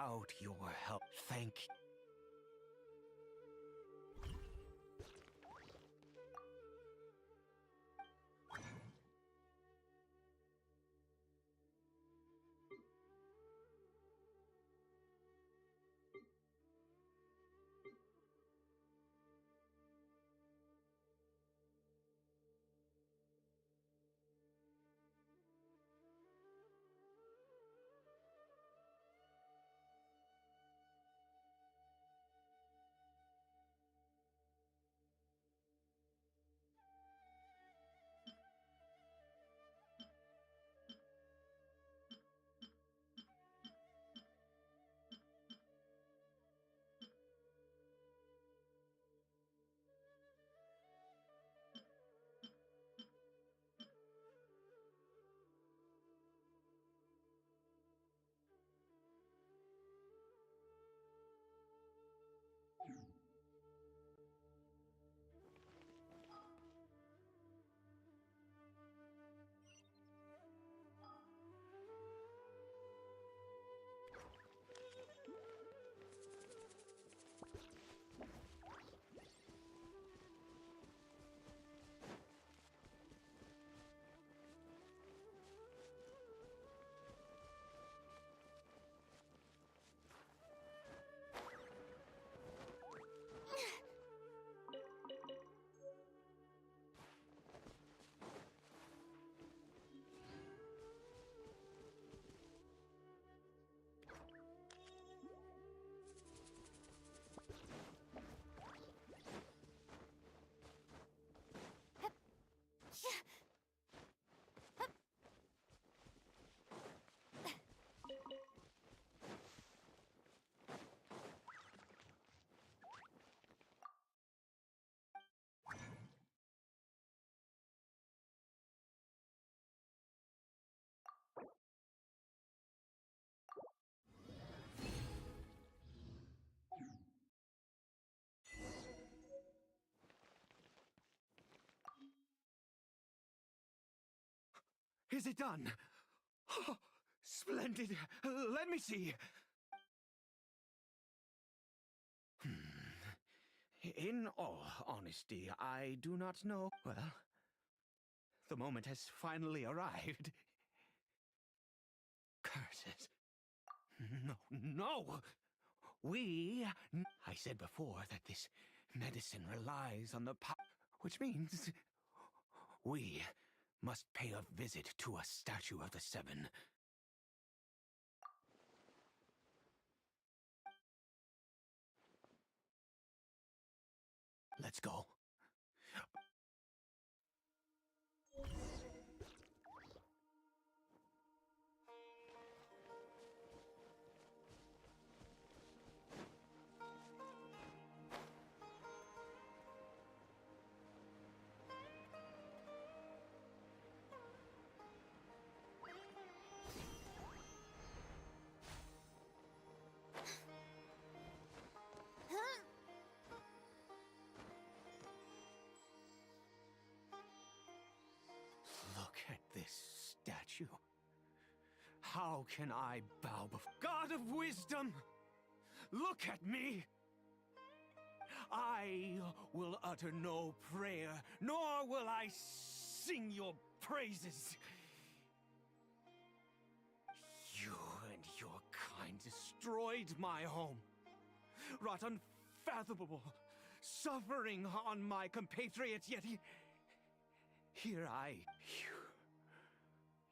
Without your help, thank you. Is it done? Oh, splendid. Let me see. In all honesty, I do not know. Well, the moment has finally arrived. Curses. No, no! I said before that this medicine relies on the power, which means we must pay a visit to a statue of the Seven. Let's go. Look at this statue. How can I bow before God of wisdom? Look at me! I will utter no prayer, nor will I sing your praises. You and your kind destroyed my home, wrought unfathomable suffering on my compatriots, yet here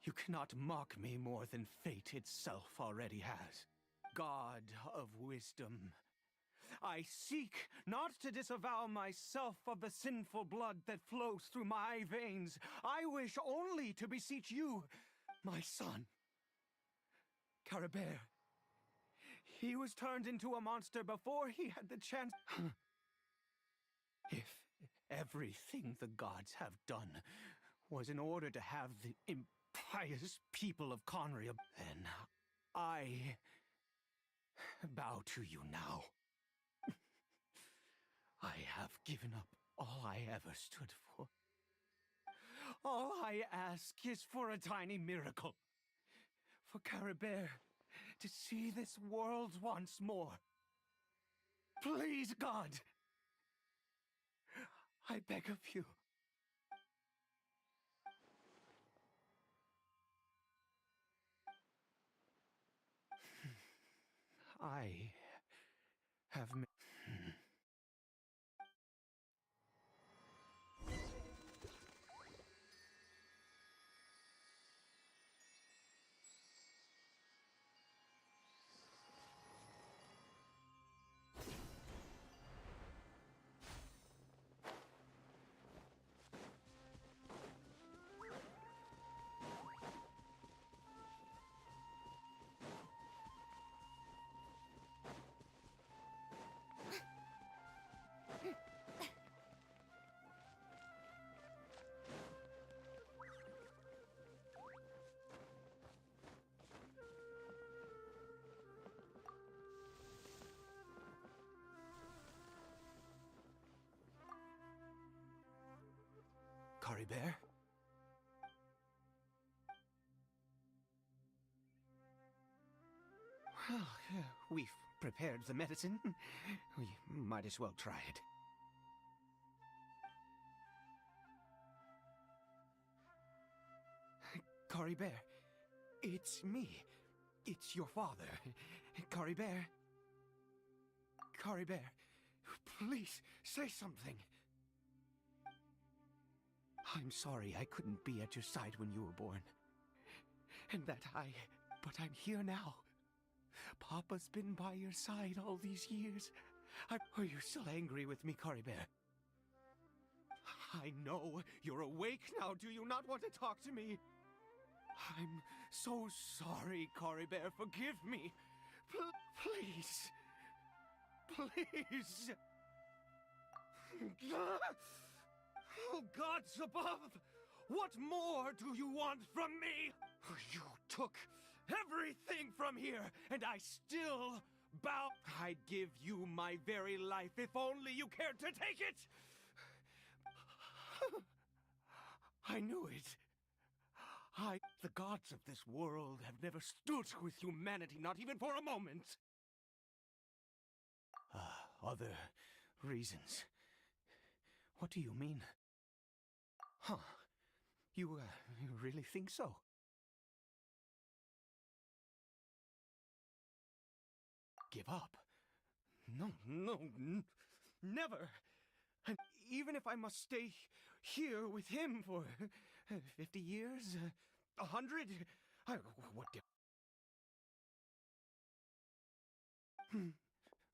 you cannot mock me more than fate itself already has. God of wisdom, I seek not to disavow myself of the sinful blood that flows through my veins. I wish only to beseech you, my son. Caribert. He was turned into a monster before he had the chance. If everything the gods have done was in order to have the impious people of Conria, then I bow to you now. I have given up all I ever stood for. All I ask is for a tiny miracle. For Caribert to see this world once more. Please, God. I beg of you. I have... Kari Bear? Well, we've prepared the medicine. We might as well try it. Kari Bear, it's me. It's your father. Kari Bear. Kari Bear, please say something. I'm sorry I couldn't be at your side when you were born. But I'm here now. Papa's been by your side all these years. Are you still angry with me, Kari Bear? I know you're awake now. Do you not want to talk to me? I'm so sorry, Kari Bear. Forgive me. Please. Please. Oh, gods above! What more do you want from me? You took everything from here, and I still bow. I'd give you my very life if only you cared to take it! I knew it. The gods of this world have never stood with humanity, not even for a moment. Other reasons. What do you mean? Huh. You really think so? Give up? No, never. And even if I must stay here with him for 50 years, 100, what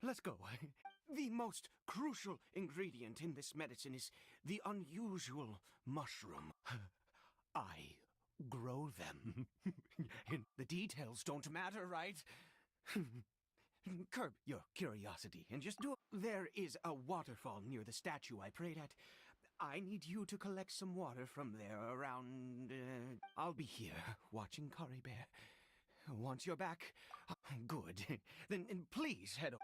let's go. The most crucial ingredient in this medicine is the unusual mushroom. I grow them. The details don't matter, right? Curb your curiosity and just do it. There is a waterfall near the statue I prayed at. I need you to collect some water from there around... I'll be here, watching Kari Bear. Once you're back... Good. Then please head over...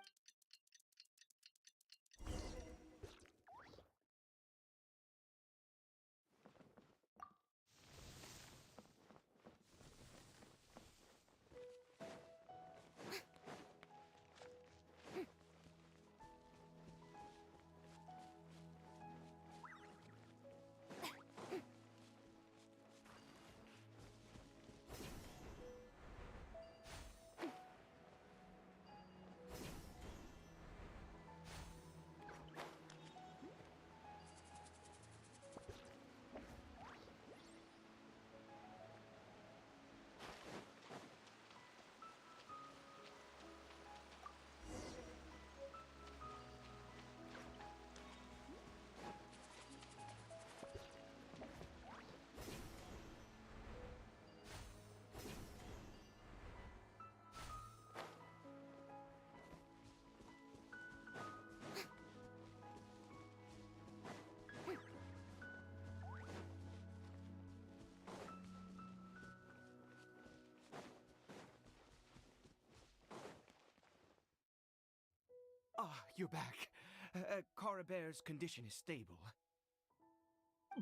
You're back. Kari Bear's condition is stable.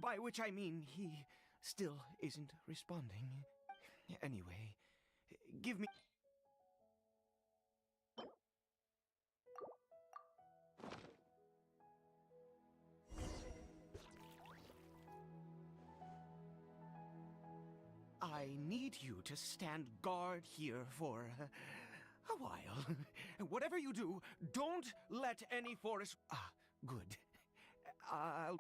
By which I mean he still isn't responding. Anyway, give me... I need you to stand guard here for a while. Whatever you do, don't let any forest... Ah, good. I'll...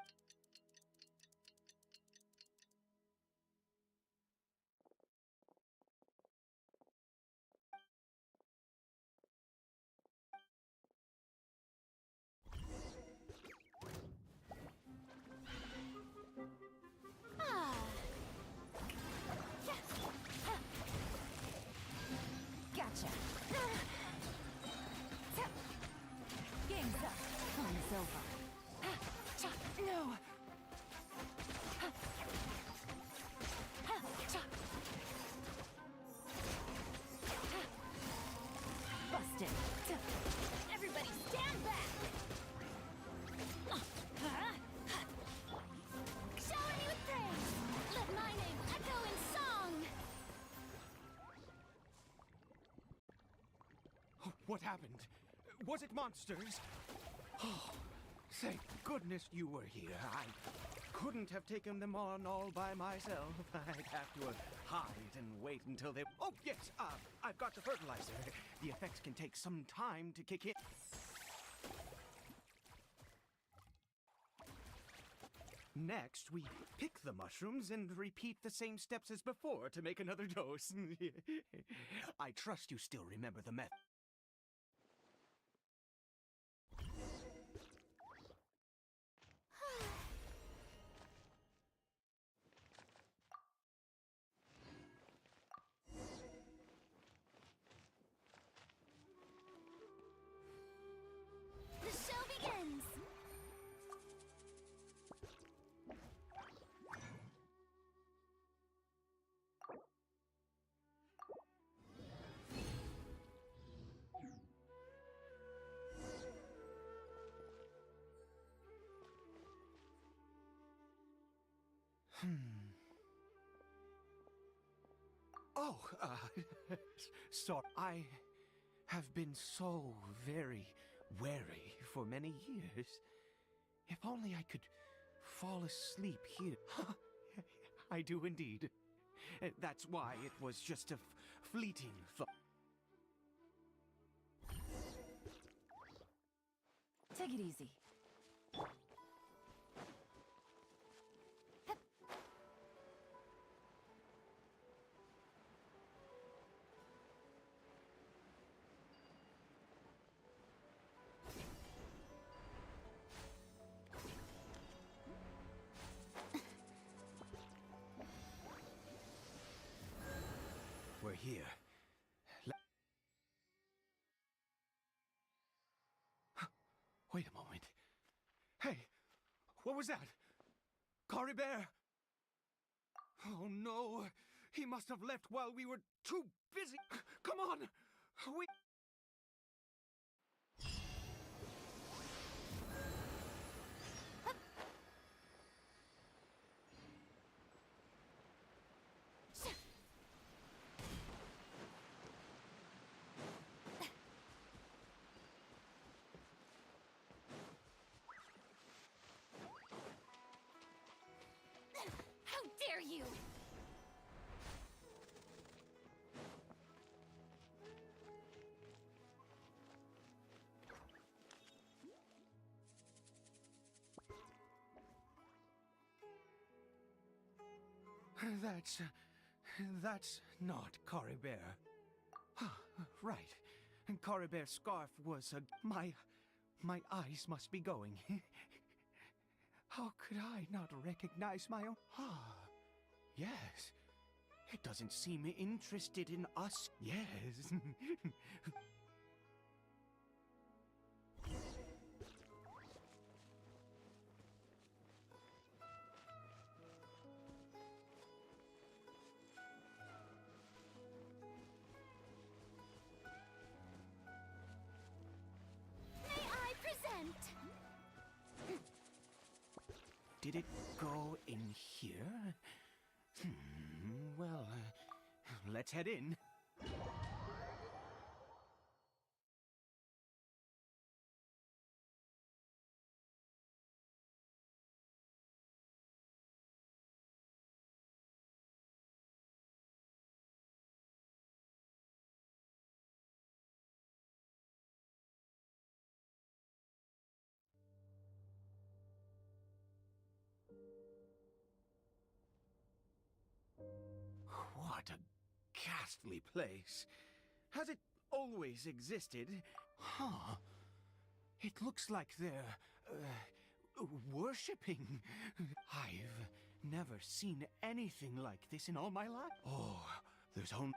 Gotcha. Game's up. Fun's over. No! Busted. Everybody stand back! Shower me with praise! Let my name echo in song! What happened? Was it monsters? Oh, thank goodness you were here. I couldn't have taken them on all by myself. I'd have to hide and wait until they... Oh, yes, I've got the fertilizer. The effects can take some time to kick in. Next, we pick the mushrooms and repeat the same steps as before to make another dose. I trust you still remember the method. The show begins! Oh, sorry. I have been so very wary for many years. If only I could fall asleep here. I do indeed. That's why it was just a fleeting thought. Take it easy. We're here. Wait a moment. Hey, what was that? Cory Bear! Oh no, he must have left while we were too busy. Come on, we... How dare you! That's not Cory Bear. Right. Cory Bear's scarf was my eyes must be going. How could I not recognize my own? Yes. It doesn't seem interested in us. Yes. May I present? Did it go in here? Well, let's head in. ghastly place. Has it always existed? Huh. It looks like they're, worshipping. I've never seen anything like this in all my life. Oh, there's only...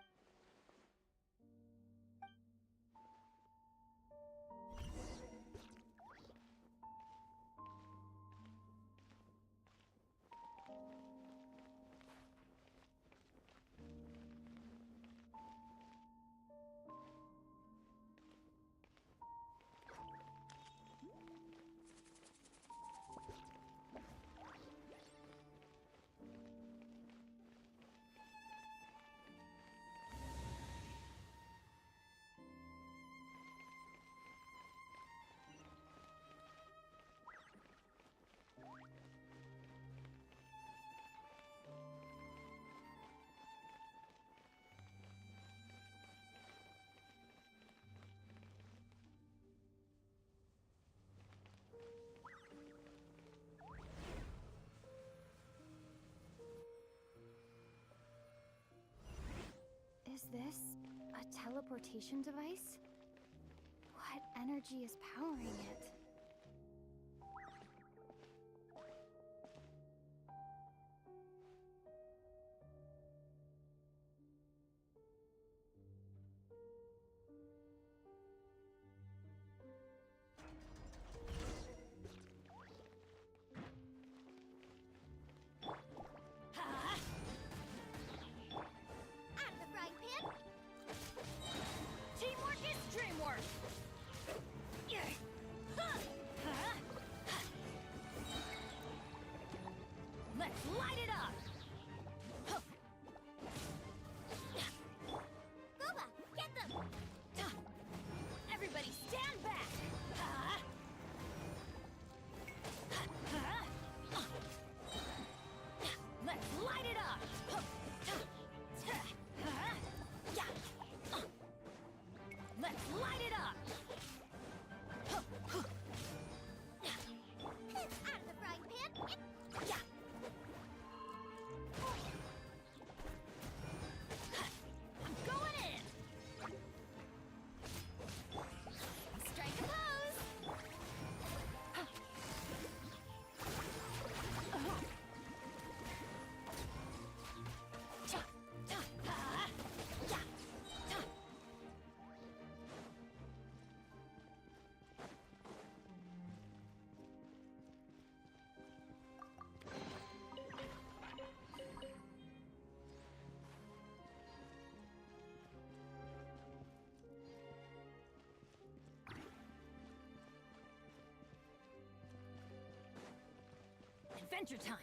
Is this a teleportation device? What energy is powering it? Adventure time!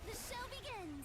The show begins!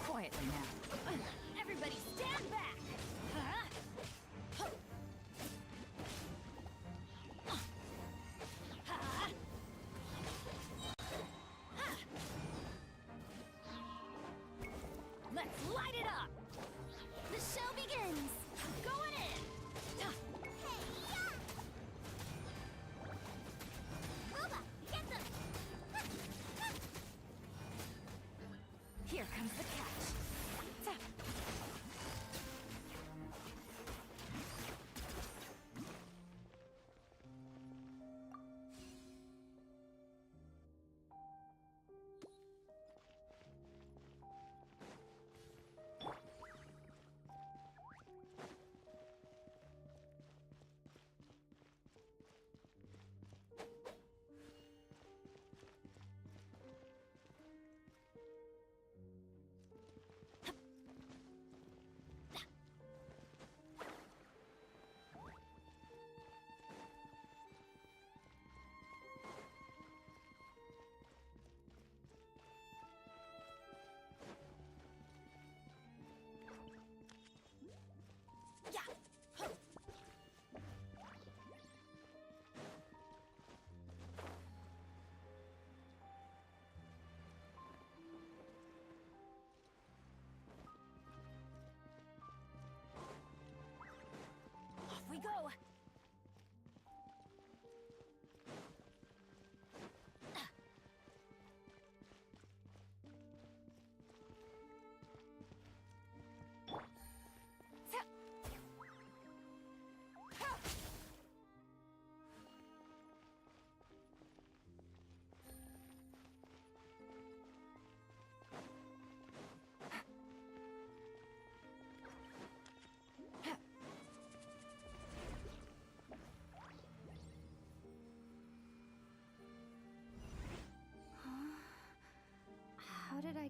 Quietly now. Everybody stand back! Let's light it up! The show begins! I'm going in! Reup, get them! Here comes the catch.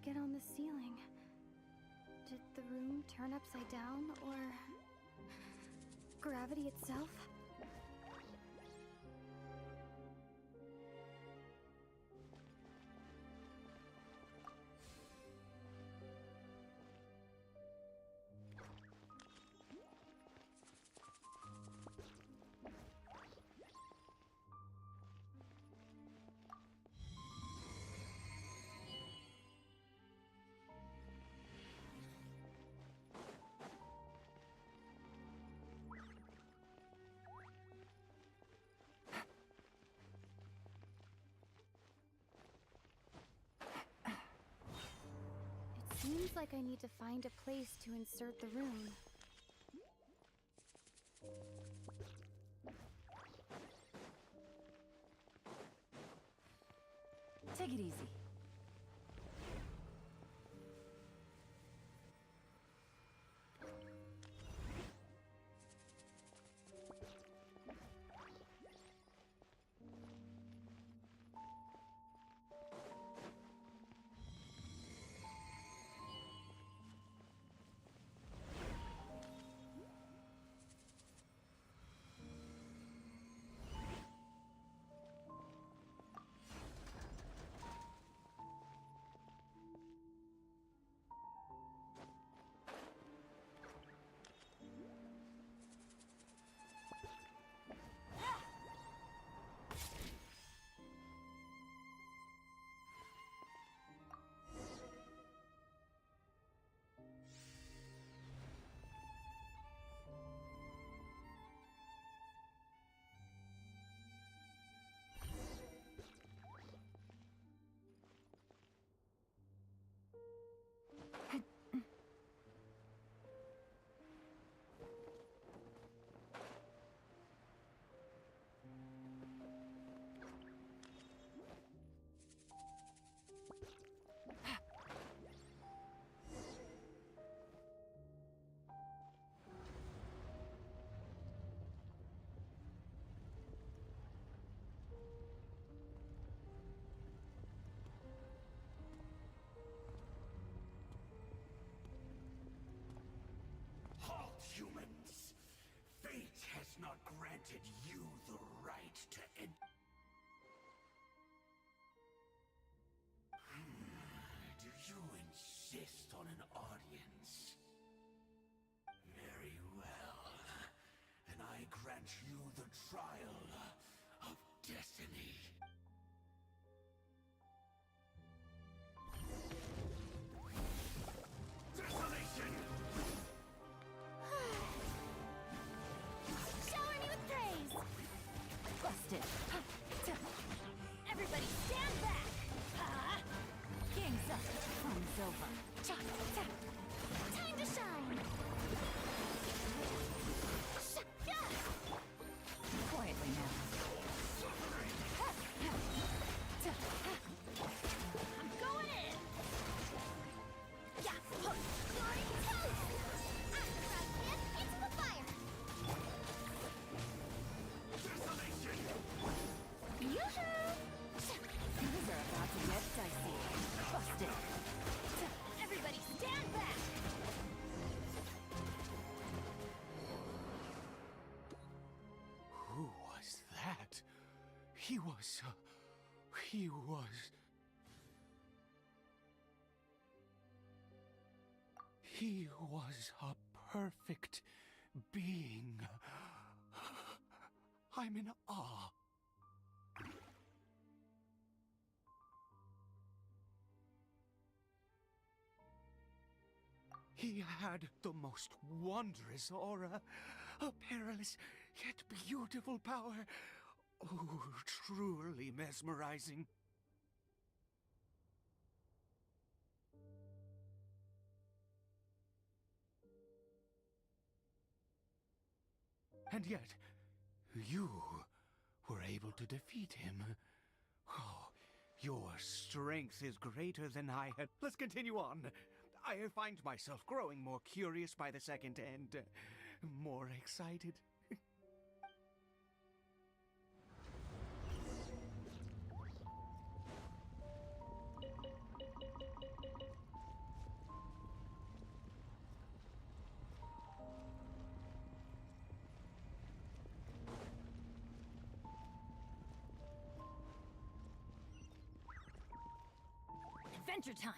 get on the ceiling? Did the room turn upside down, or gravity itself? Seems like I need to find a place to insert the rune. Take it easy. Humans, fate has not granted you the right to end. Do you insist on an audience? Very well. Then I grant you the trial of destiny. Desolation! Shower me with praise! Busted! Everybody stand back! Game's up. Fun's over. Time to shine! Quietly now. I'm going in! Yeah! Glory toast! I'm throwing him into the fire! Desolation! Yoo-hoo! Things are about to get dicey. Busted. Everybody stand back! Who was that? He was a perfect being. I'm in awe. He had the most wondrous aura, a perilous yet beautiful power. Oh, truly mesmerizing. And yet, you were able to defeat him. Oh, your strength is greater than I had. Let's continue on. I find myself growing more curious by the second and more excited. Adventure time!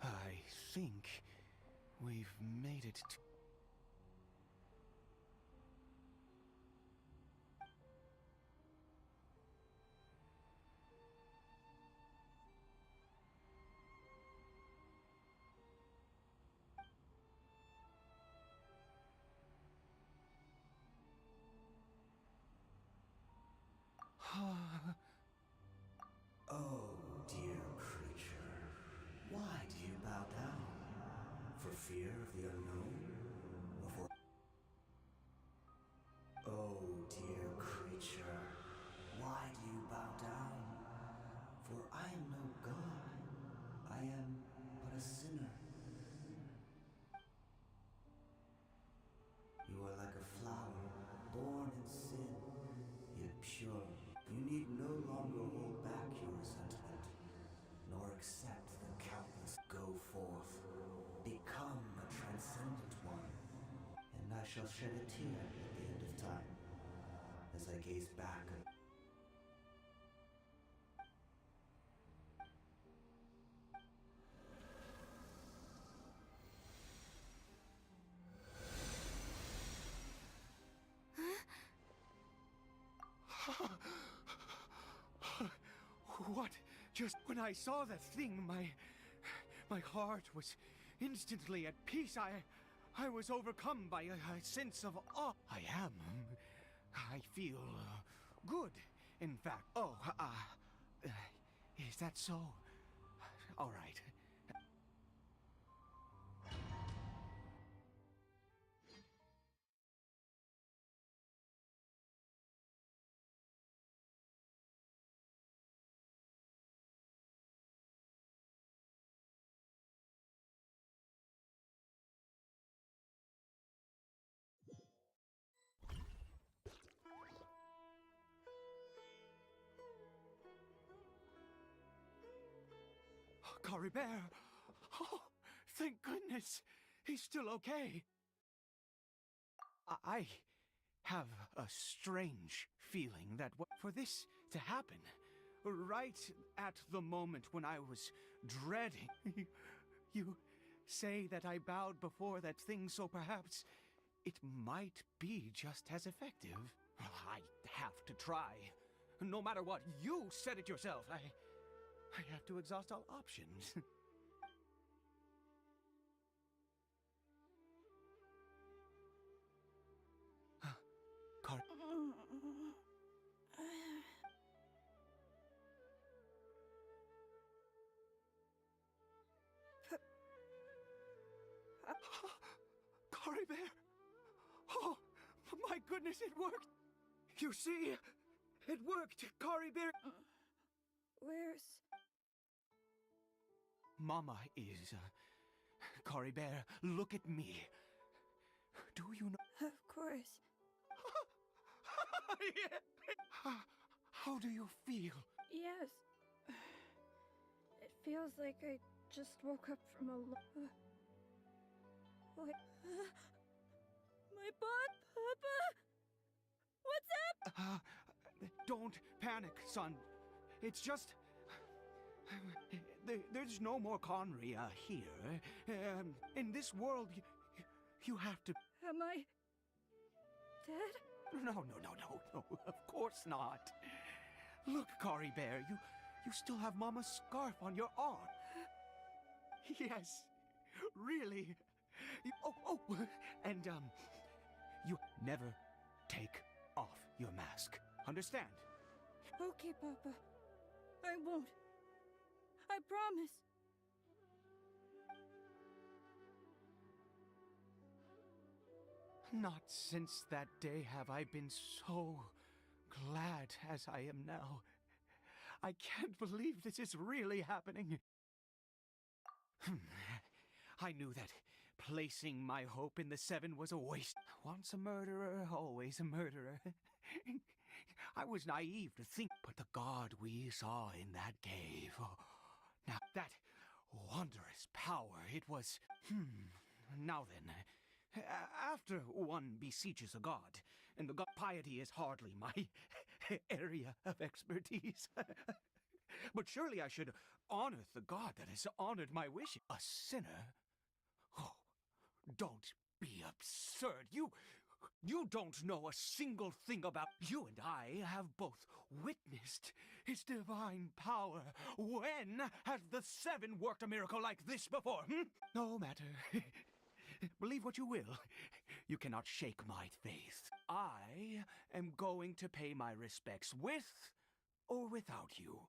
I think we've made it to... Oh, dear creature. Why do you bow down? For fear of the unknown? Or for... Oh, dear creature. Why do you bow down? For I am no god. I am but a sinner. You are like a flower, born in sin, yet pure. You need no longer hold back your resentment, nor accept the countless. Go forth, become a transcendent one, and I shall shed a tear at the end of time, as I gaze back at... What? Just when I saw that thing, my heart was instantly at peace. I was overcome by a sense of awe. I feel good, in fact. Oh, is that so? All right. Cory Bear! Oh, thank goodness! He's still okay. I have a strange feeling that for this to happen, right at the moment when I was dreading, you say that I bowed before that thing, so perhaps it might be just as effective. I have to try. No matter what, you said it yourself. I have to exhaust all options. Cory Bear! Oh, my goodness, it worked! You see, it worked, Cory Bear! Where's... Mama is, Cory Bear, look at me. Do you know? Of course. How do you feel? Yes. It feels like I just woke up from a What? My butt, Papa! What's up? Don't panic, son. It's just... there's no more Conry here. In this world, you have to... Am I... dead? No, of course not. Look, Cory Bear, you still have Mama's scarf on your arm. Yes, really, And, you never take off your mask. Understand? Okay, Papa. I won't. I promise. Not since that day have I been so glad as I am now. I can't believe this is really happening. I knew that placing my hope in the Seven was a waste. Once a murderer, always a murderer. I was naive to think, but the god we saw in that cave. Oh, now, that wondrous power, it was... Now then, after one besieges a god, and the god piety is hardly my area of expertise. But surely I should honor the god that has honored my wishes. A sinner? Oh, don't be absurd. You don't know a single thing about... You and I have both witnessed his divine power. When has the Seven worked a miracle like this before? No matter. Believe what you will. You cannot shake my faith. I am going to pay my respects with or without you.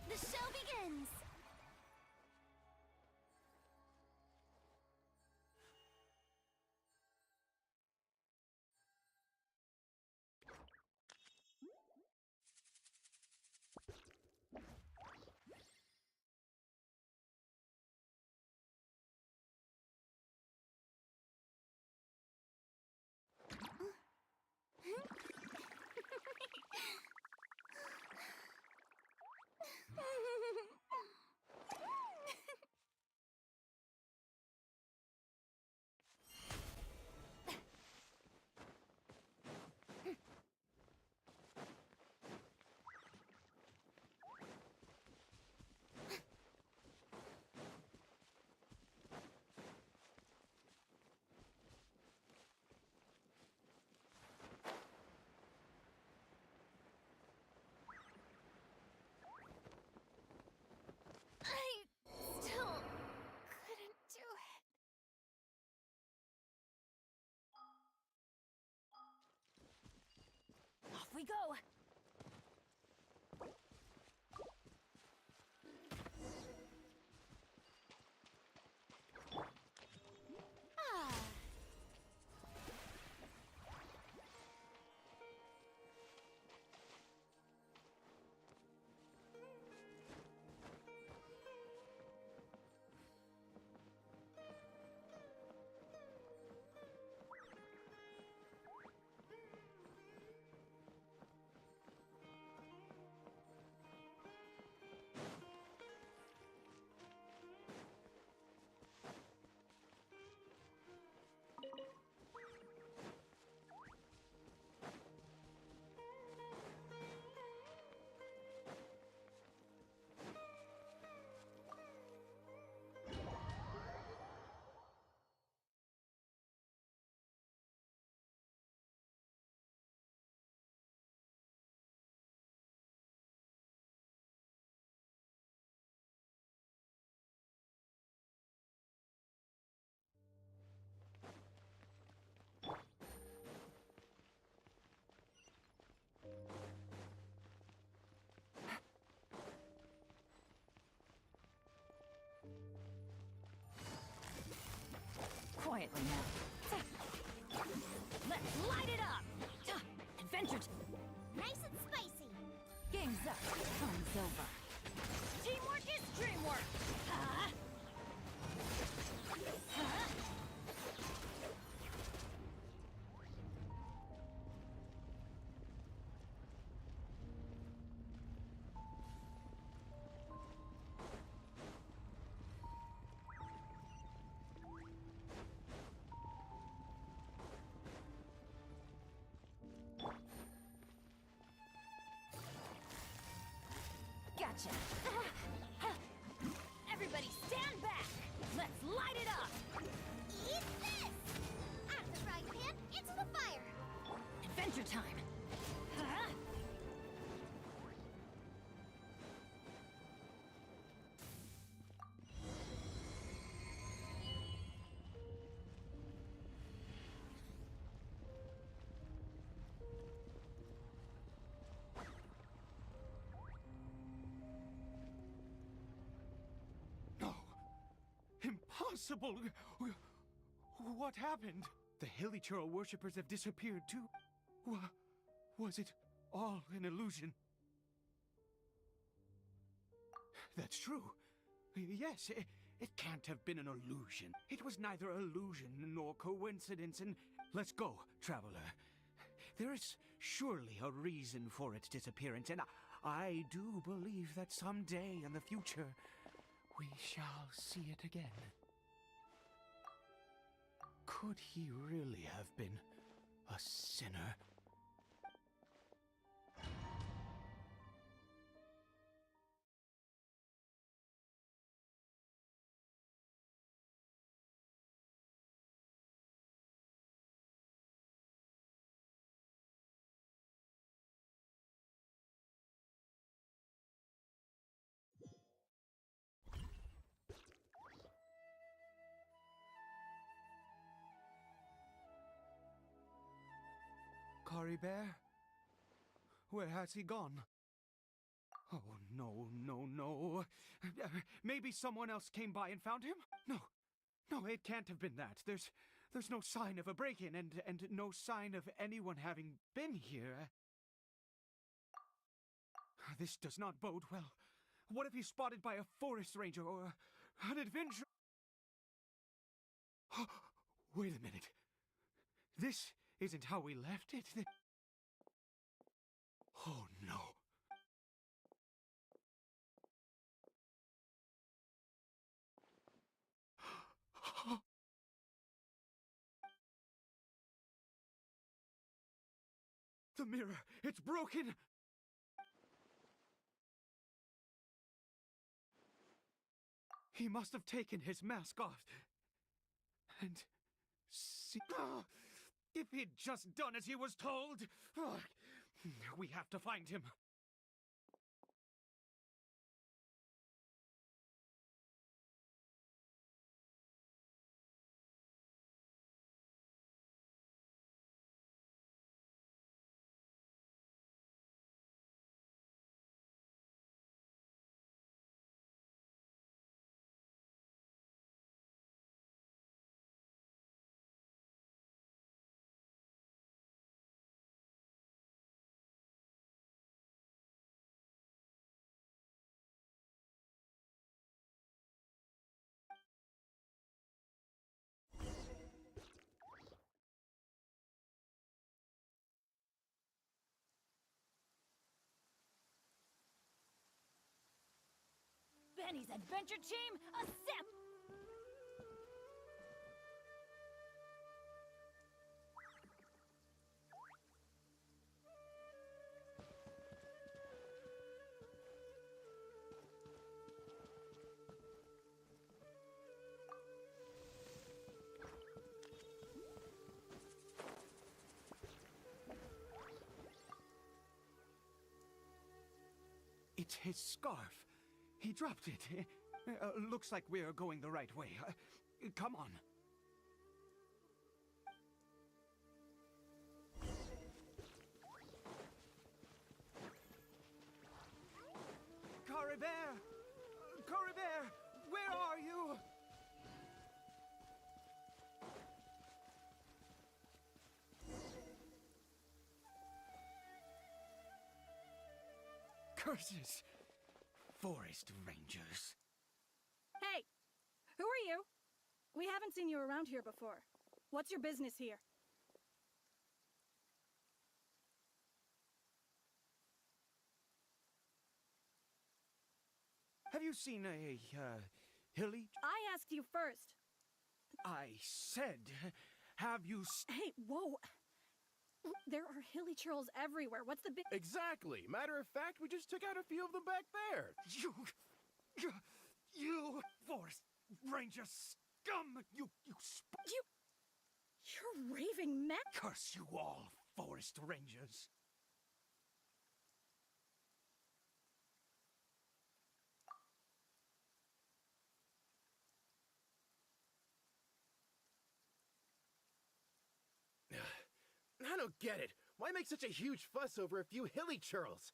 The show begins! I still couldn't do it. Off we go! Ah. quietly now. Let's light it up! Adventure Nice and spicy. game's up. Fun's over. Teamwork is dreamwork! Huh? Huh? Gotcha. Everybody stand back. Let's light it up. Eat this! Out of the frying pan, into the fire. Adventure time. Huh? No! Impossible! What happened? The Hilichurl worshippers have disappeared too. Was it all an illusion? That's true. Yes, it can't have been an illusion. It was neither illusion nor coincidence, and let's go, traveler. There is surely a reason for its disappearance, and I do believe that someday in the future we shall see it again. Could he really have been a sinner? Kari Bear? Where has he gone? Oh, no, no, no. Maybe someone else came by and found him? No, it can't have been that. There's no sign of a break-in and no sign of anyone having been here. This does not bode well. What if he's spotted by a forest ranger or an adventurer? Wait a minute. This isn't how we left it. Oh, no. The mirror, it's broken! He must have taken his mask off. And see... If he'd just done as he was told! We have to find him. Benny's adventure team, assemble! It's his scarf. He dropped it. Looks like we're going the right way. Come on. Kari Bear! Kari Bear! Where are you? Curses! Forest rangers. Hey! Who are you? We haven't seen you around here before. What's your business here? Have you seen a, hilly... I asked you first. I said, have you... Hey, whoa! There are hilly churls everywhere. What's the big... Exactly. Matter of fact, we just took out a few of them back there. You forest ranger scum! You're raving mad... Curse you all, forest rangers. I don't get it. Why make such a huge fuss over a few hilly churls?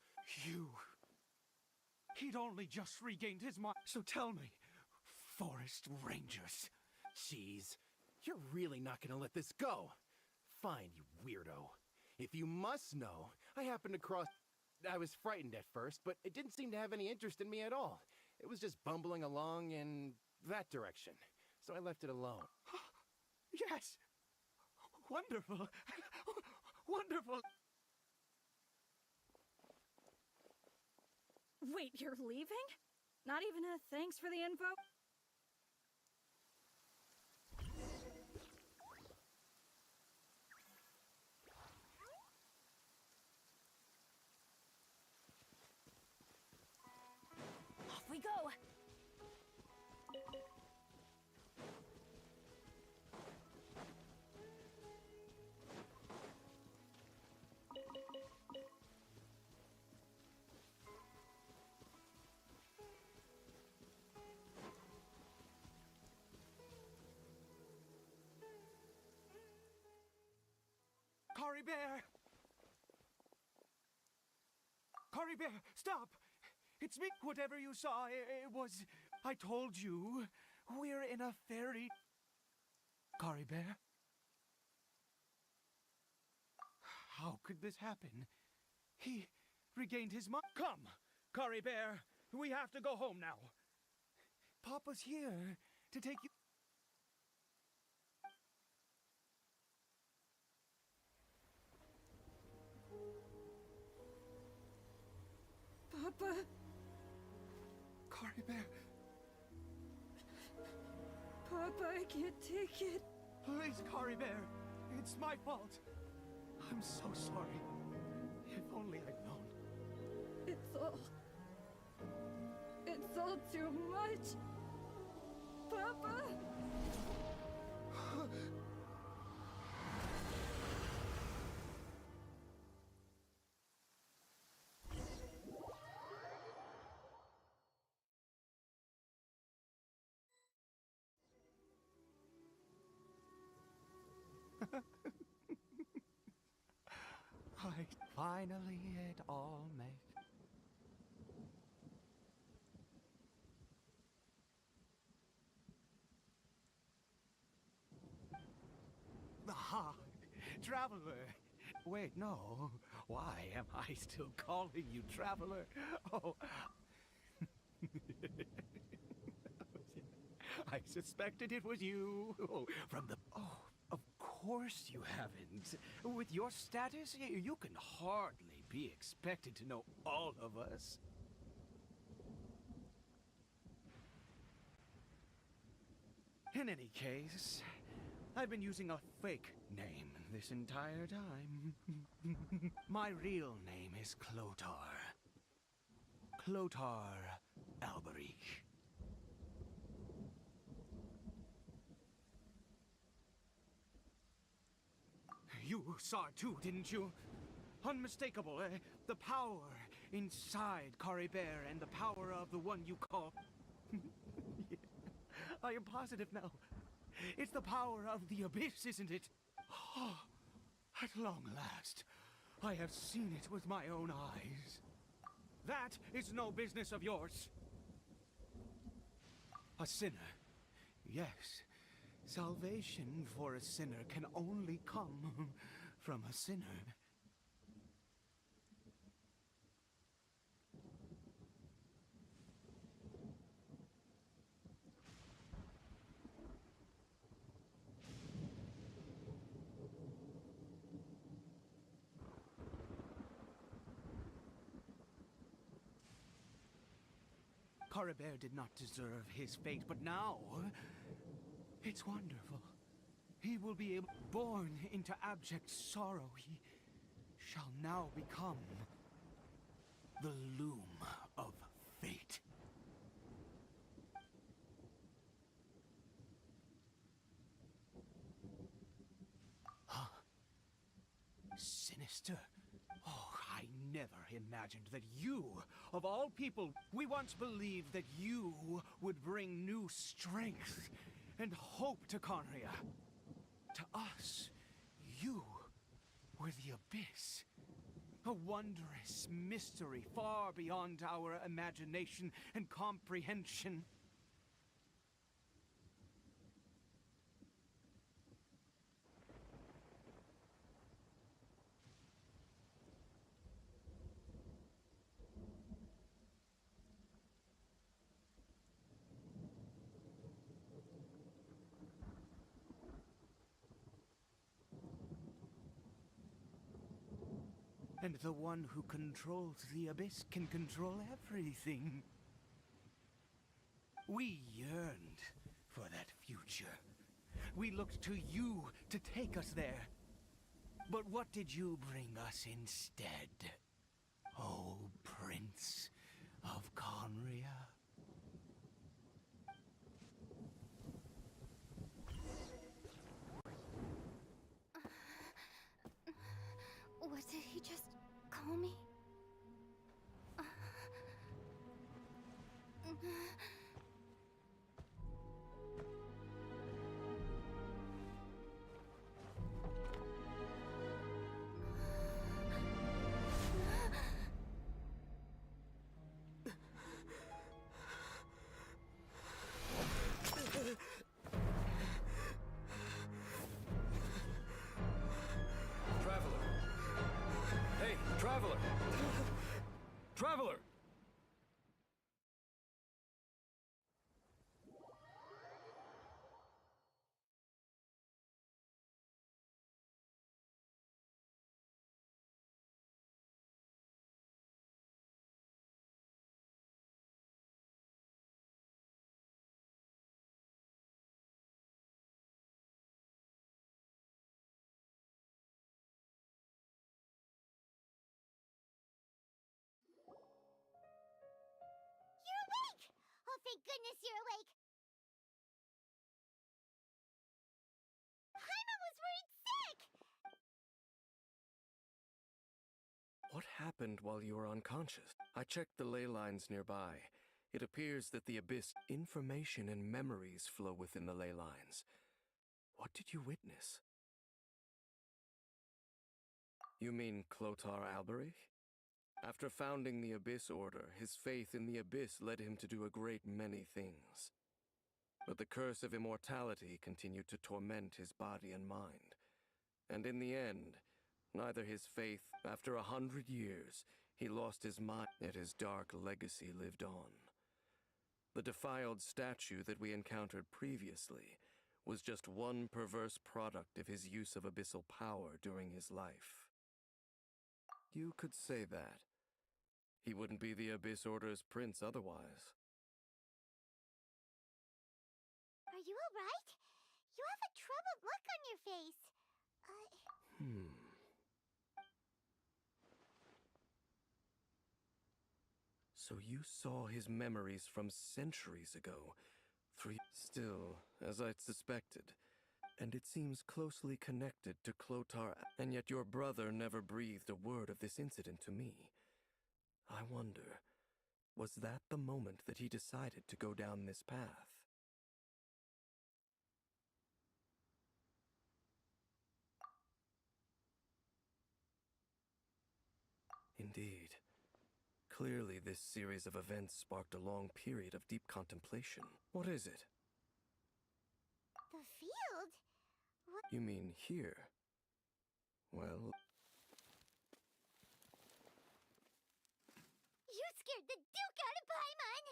He'd only just regained his mind. So tell me, forest rangers. Jeez, you're really not gonna let this go. Fine, you weirdo. If you must know, I happened to cross... I was frightened at first, but it didn't seem to have any interest in me at all. It was just bumbling along in that direction. So I left it alone. Yes! Wonderful! Wonderful! Wait, you're leaving? Not even a thanks for the info? Off we go! Cory Bear! Cory Bear, stop! It's me! Whatever you saw, it was... I told you, we're in a fairy... Cory Bear? How could this happen? He regained his mind. Come, Cory Bear, we have to go home now. Papa's here to take you... Papa... Cory Bear... Papa, I can't take it. Please, Cory Bear, it's my fault. I'm so sorry. If only I'd known. It's all too much. Papa! Finally it all makes... Aha! Traveler! Wait, no. Why am I still calling you Traveler? Oh... I suspected it was you. Oh, from the... Oh, of course you haven't. With your status, you can hardly be expected to know all of us. In any case, I've been using a fake name this entire time. My real name is Clotar. Clotar Alberich. You saw it too, didn't you? Unmistakable, the power inside Cory Bear and the power of the one you call... Yeah, I am positive now. It's the power of the abyss, isn't it? Oh, at long last, I have seen it with my own eyes. That is no business of yours. A sinner, yes. Salvation for a sinner can only come from a sinner. Coribert did not deserve his fate, but now it's wonderful. He will be born into abject sorrow. He shall now become the loom of fate. Huh? Sinister? Oh, I never imagined that you, of all people, we once believed that you would bring new strength and hope to Conria. To us, you were the Abyss. A wondrous mystery far beyond our imagination and comprehension. And the one who controls the Abyss can control everything. We yearned for that future. We looked to you to take us there. But what did you bring us instead? Oh, Prince of Conria. What did he just call me? Traveler! Hey, Traveler! Traveler! You're awake! Oh, thank goodness you're awake! Paimon was worried sick! What happened while you were unconscious? I checked the ley lines nearby. It appears that the Abyss information and memories flow within the ley lines. What did you witness? You mean Clotar Alberich? After founding the Abyss Order, his faith in the Abyss led him to do a great many things. But the curse of immortality continued to torment his body and mind. And in the end, neither his faith, after 100 years, he lost his mind, yet his dark legacy lived on. The defiled statue that we encountered previously was just one perverse product of his use of abyssal power during his life. You could say that. He wouldn't be the Abyss Order's prince otherwise. Are you alright? You have a troubled look on your face. So you saw his memories from centuries ago. Still, as I'd suspected. And it seems closely connected to Clotar, and yet your brother never breathed a word of this incident to me. I wonder, was that the moment that he decided to go down this path? Indeed. Clearly, this series of events sparked a long period of deep contemplation. What is it? The field? What? You mean here? Well... You scared the Duke out of Paimon!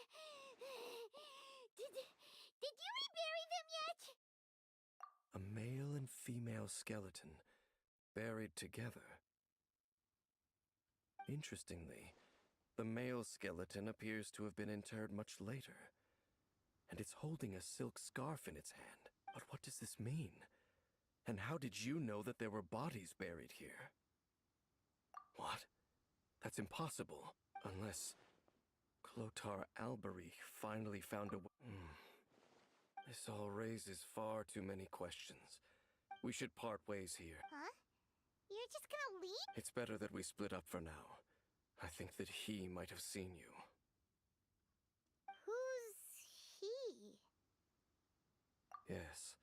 Did you rebury them yet? A male and female skeleton, buried together. Interestingly, The male skeleton appears to have been interred much later, and it's holding a silk scarf in its hand. But what does this mean? And how did you know that there were bodies buried here? What? That's impossible. Unless Clotar Albery finally found a This all raises far too many questions. We should part ways here. Huh? You're just gonna leave? It's better that we split up for now. I think that he might have seen you. Who's he? Yes.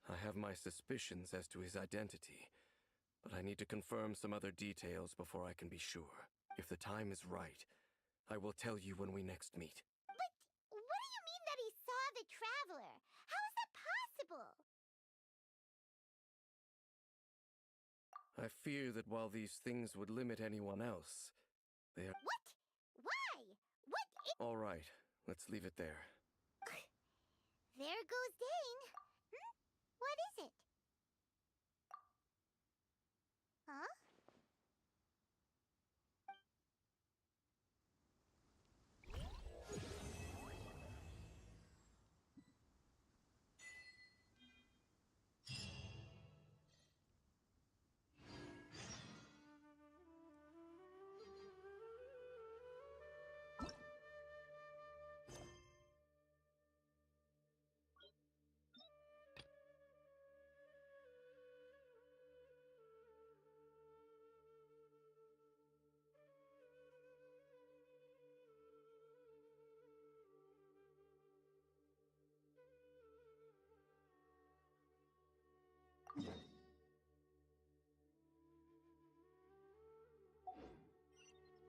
I have my suspicions as to his identity, but I need to confirm some other details before I can be sure. If the time is right, I will tell you when we next meet. But what do you mean that he saw the Traveler? How is that possible? I fear that while these things would limit anyone else, they are— What? Why? What All right, let's leave it there. There goes Dane. What is it? Huh?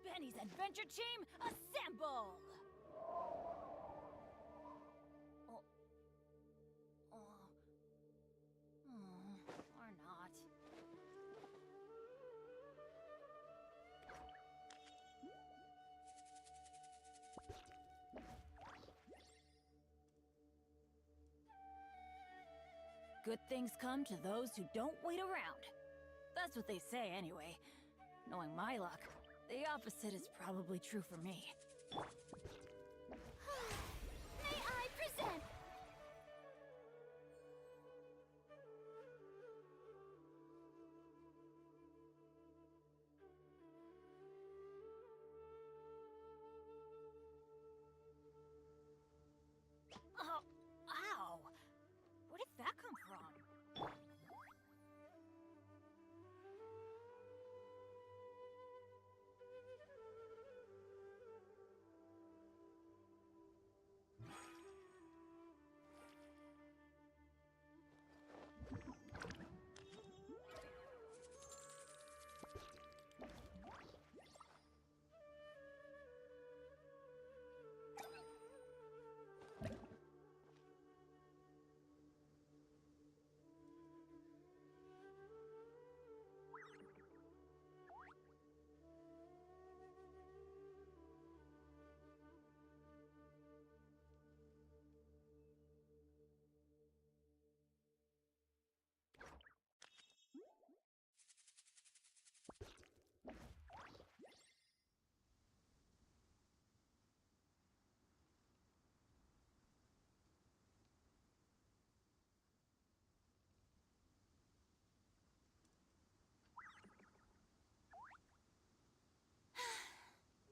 Benny's adventure team, assemble! Or not. Good things come to those who don't wait around. That's what they say anyway. Knowing my luck, the opposite is probably true for me. May I present? Oh, ow! Where did that come from?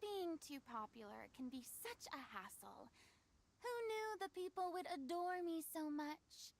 Being too popular can be such a hassle. Who knew the people would adore me so much?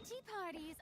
Tea parties.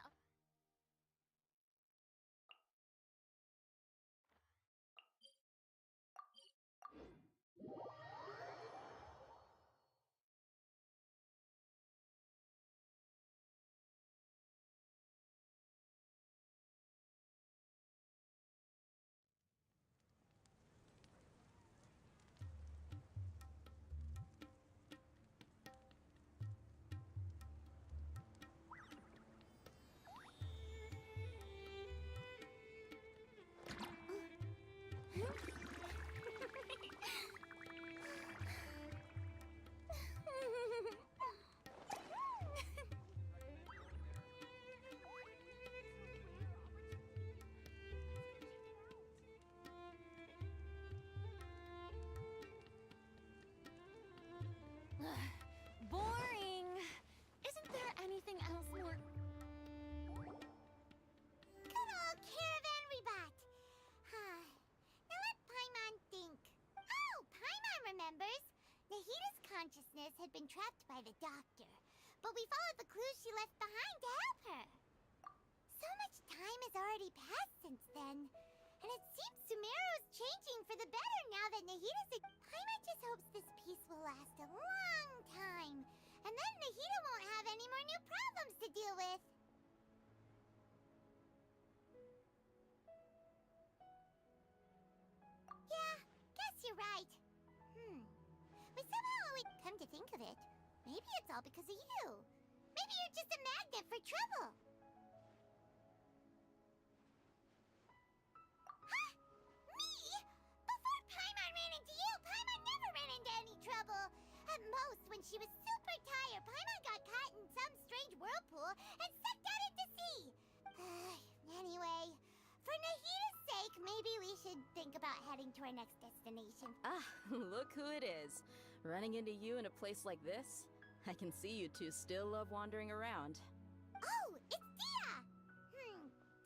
Boring. Isn't there anything else more? Good old caravan rebat. Huh. Now let Paimon think. Oh, Paimon remembers. Nahita's consciousness had been trapped by the doctor, but we followed the clues she left behind to help her. So much time has already passed since then, and it seems Sumeru's changing for the better now that Nahita's... Paimon just hopes this peace will last a long time, and then Nahita won't have any more new problems to deal with. Yeah, guess you're right. We somehow always come to think of it. Maybe it's all because of you. Maybe you're just a magnet for trouble. Huh? Me? Before Paimon ran into you, Paimon never ran into any trouble. At most, when she was super tired, Paimon got caught in some strange whirlpool and sucked out into sea. Anyway, for Nahita's sake, maybe we should think about heading to our next destination. Ah, look who it is. Running into you in a place like this? I can see you two still love wandering around. Oh, it's Dia!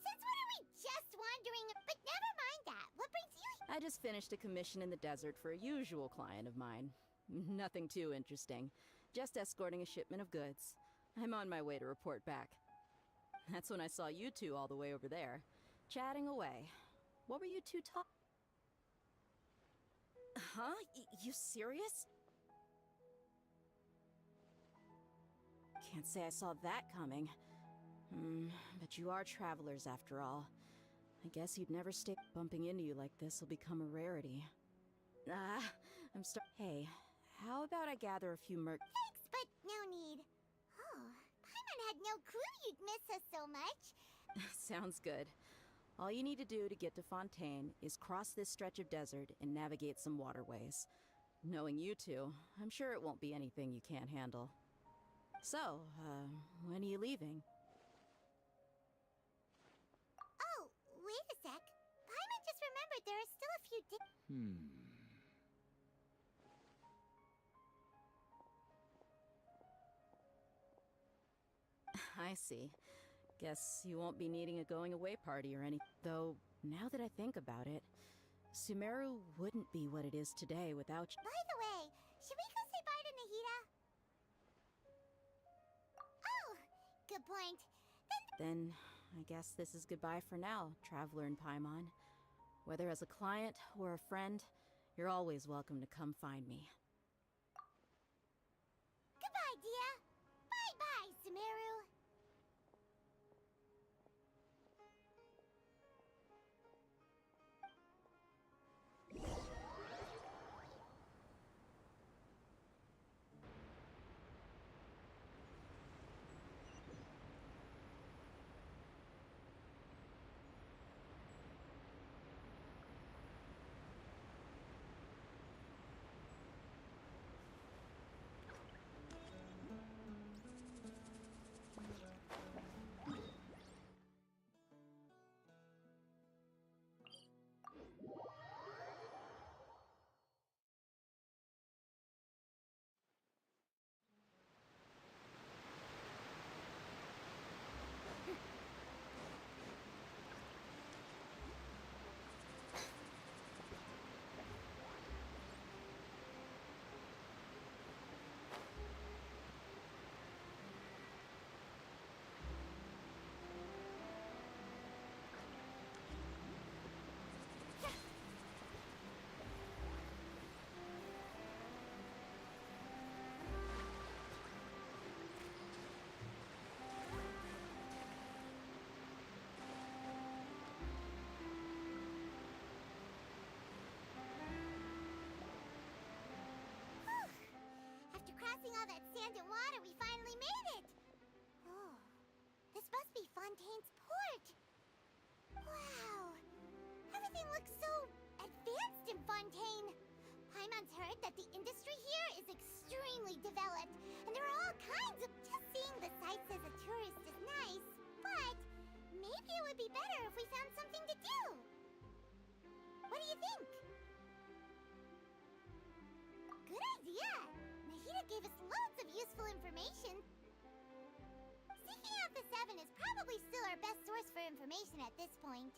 Since when are we just wandering? But never mind that. What brings you here? I just finished a commission in the desert for a usual client of mine. Nothing too interesting. Just escorting a shipment of goods. I'm on my way to report back. That's when I saw you two all the way over there, chatting away. What were you two talking? Huh? You serious? Can't say I saw that coming. But you are travelers after all. I guess you'd never stay. Bumping into you like this will become a rarity. Hey, how about I gather a few Thanks, but no need. Oh, Paimon had no clue you'd miss us so much. Sounds good. All you need to do to get to Fontaine is cross this stretch of desert and navigate some waterways. Knowing you two, I'm sure it won't be anything you can't handle. So, when are you leaving? Oh, wait a sec. Paimon just remembered there are still a few I see. Guess you won't be needing a going-away party or anything. Though, now that I think about it, Sumeru wouldn't be what it is today without you. By the way, should we go say bye to Nahita? Oh, good point. Then, I guess this is goodbye for now, Traveler and Paimon. Whether as a client or a friend, you're always welcome to come find me. Goodbye, Dia. Bye-bye, Sumeru. passing all that sand and water, we finally made it! Oh, this must be Fontaine's port. Wow, everything looks so advanced in Fontaine. Paimon's heard that the industry here is extremely developed, and there are all kinds of... Just seeing the sights as a tourist is nice, but maybe it would be better if we found something to do. What do you think? Good idea! Nahida gave us loads of useful information. Seeking out the Seven is probably still our best source for information at this point.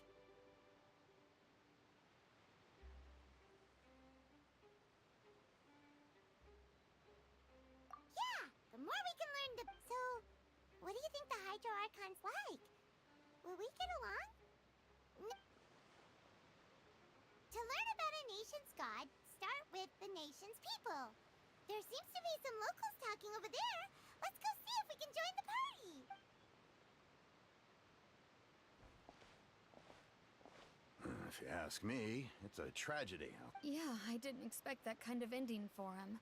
Yeah! The more we can learn, the... So, what do you think the Hydro Archon's like? Will we get along? To learn about a nation's god, start with the nation's people. There seems to be some locals talking over there. Let's go see if we can join the party. If you ask me, it's a tragedy. Yeah, I didn't expect that kind of ending for him.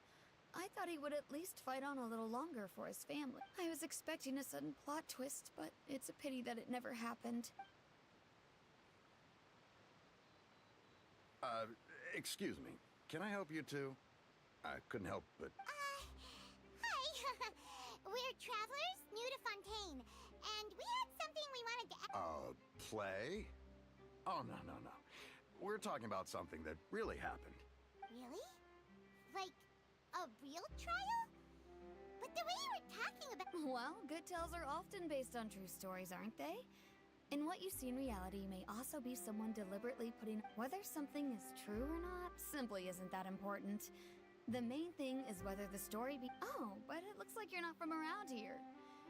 I thought he would at least fight on a little longer for his family. I was expecting a sudden plot twist, but it's a pity that it never happened. Excuse me. Can I help you too? I couldn't help but... Hi. We're travelers new to Fontaine, and we had something we wanted to... Play? Oh, no. We're talking about something that really happened. Really? Like, a real trial? But the way you were talking about... Well, good tales are often based on true stories, aren't they? And what you see in reality may also be someone deliberately putting... Whether something is true or not simply isn't that important. The main thing is whether the story be... Oh, but it looks like you're not from around here.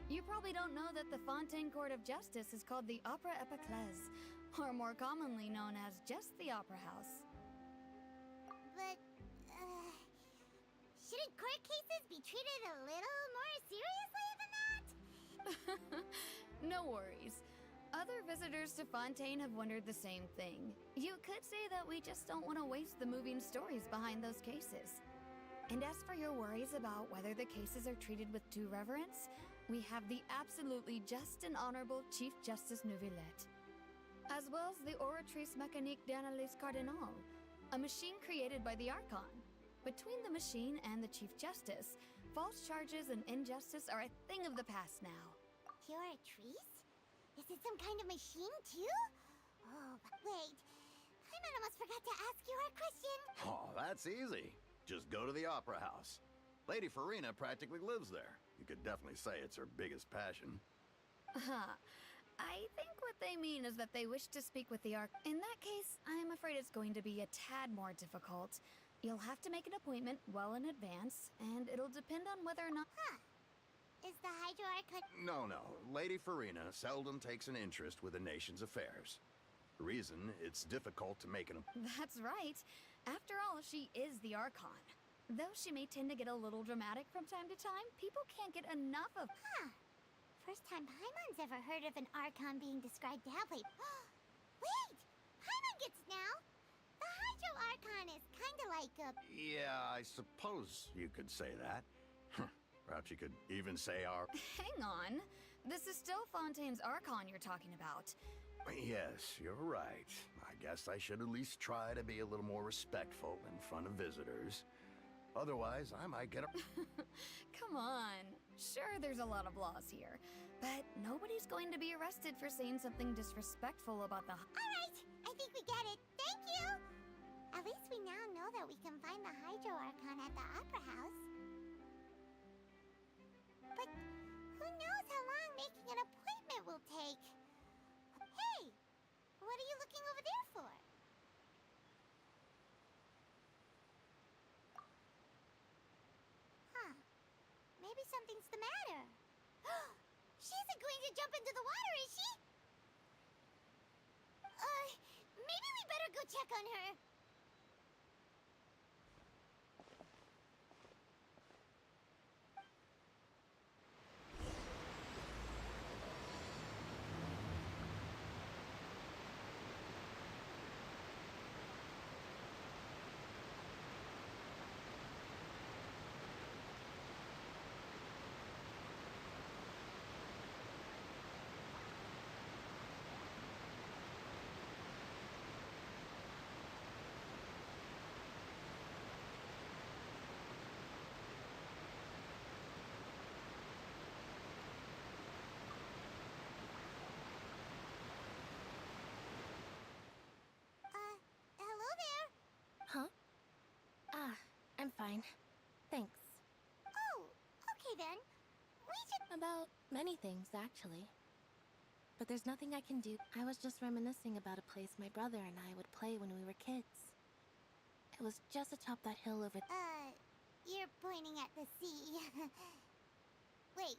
You probably don't know that the Fontaine Court of Justice is called the Opera Epiclese, or more commonly known as just the Opera House. But, shouldn't court cases be treated a little more seriously than that? No worries. Other visitors to Fontaine have wondered the same thing. You could say that we just don't want to waste the moving stories behind those cases. And as for your worries about whether the cases are treated with due reverence, we have the absolutely just and honorable Chief Justice Neuvillette, as well as the Oratrice Mécanique d'Analyse Cardinal, a machine created by the Archon. Between the machine and the Chief Justice, false charges and injustice are a thing of the past now. Oratrice? Is it some kind of machine, too? Oh, wait. I almost forgot to ask you our question. Oh, that's easy. Just go to the Opera House. Lady Farina practically lives there. You could definitely say it's her biggest passion. I think what they mean is that they wish to speak with the In that case, I'm afraid it's going to be a tad more difficult. You'll have to make an appointment well in advance, and it'll depend on whether or not... Is the Hydro Archon... No. Lady Farina seldom takes an interest with the nation's affairs. The reason it's difficult to make an... That's right. After all, she is the Archon. Though she may tend to get a little dramatic from time to time, people can't get enough of... First time Paimon's ever heard of an Archon being described that way. Wait! Paimon gets it now! The Hydro Archon is kinda like a... Yeah, I suppose you could say that. Perhaps you could even say our... Hang on. This is still Fontaine's Archon you're talking about. Yes, you're right. I guess I should at least try to be a little more respectful in front of visitors. Otherwise, I might get a... Come on. Sure, there's a lot of laws here, but nobody's going to be arrested for saying something disrespectful about the... Alright, I think we get it. Thank you! At least we now know that we can find the Hydro Archon at the Opera House. But who knows how long making an appointment will take? Hey! What are you looking over there for? Maybe something's the matter. She isn't going to jump into the water, is she? Maybe we better go check on her. I'm fine. Thanks. Oh, okay then. We should... About many things, actually. But there's nothing I can do. I was just reminiscing about a place my brother and I would play when we were kids. It was just atop that hill over... You're pointing at the sea. Wait,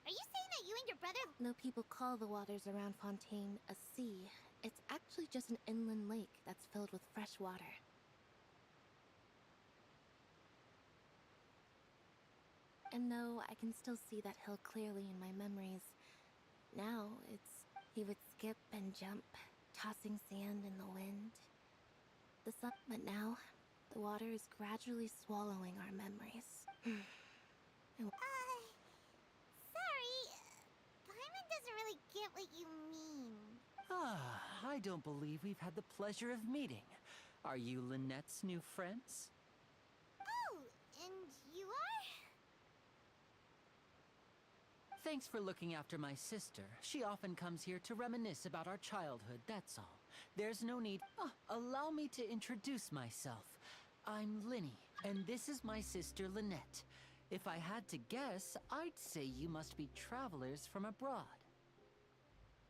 are you saying that you and your brother... No people call the waters around Fontaine a sea. It's actually just an inland lake that's filled with fresh water. And though I can still see that hill clearly in my memories, now it's... He would skip and jump, tossing sand in the wind. The sun... But now, the water is gradually swallowing our memories. Sorry. Paimon doesn't really get what you mean. I don't believe we've had the pleasure of meeting. Are you Lynette's new friends? Oh, and you are? Thanks for looking after my sister. She often comes here to reminisce about our childhood, that's all. There's no need... allow me to introduce myself. I'm Linny, and this is my sister Lynette. If I had to guess, I'd say you must be travelers from abroad.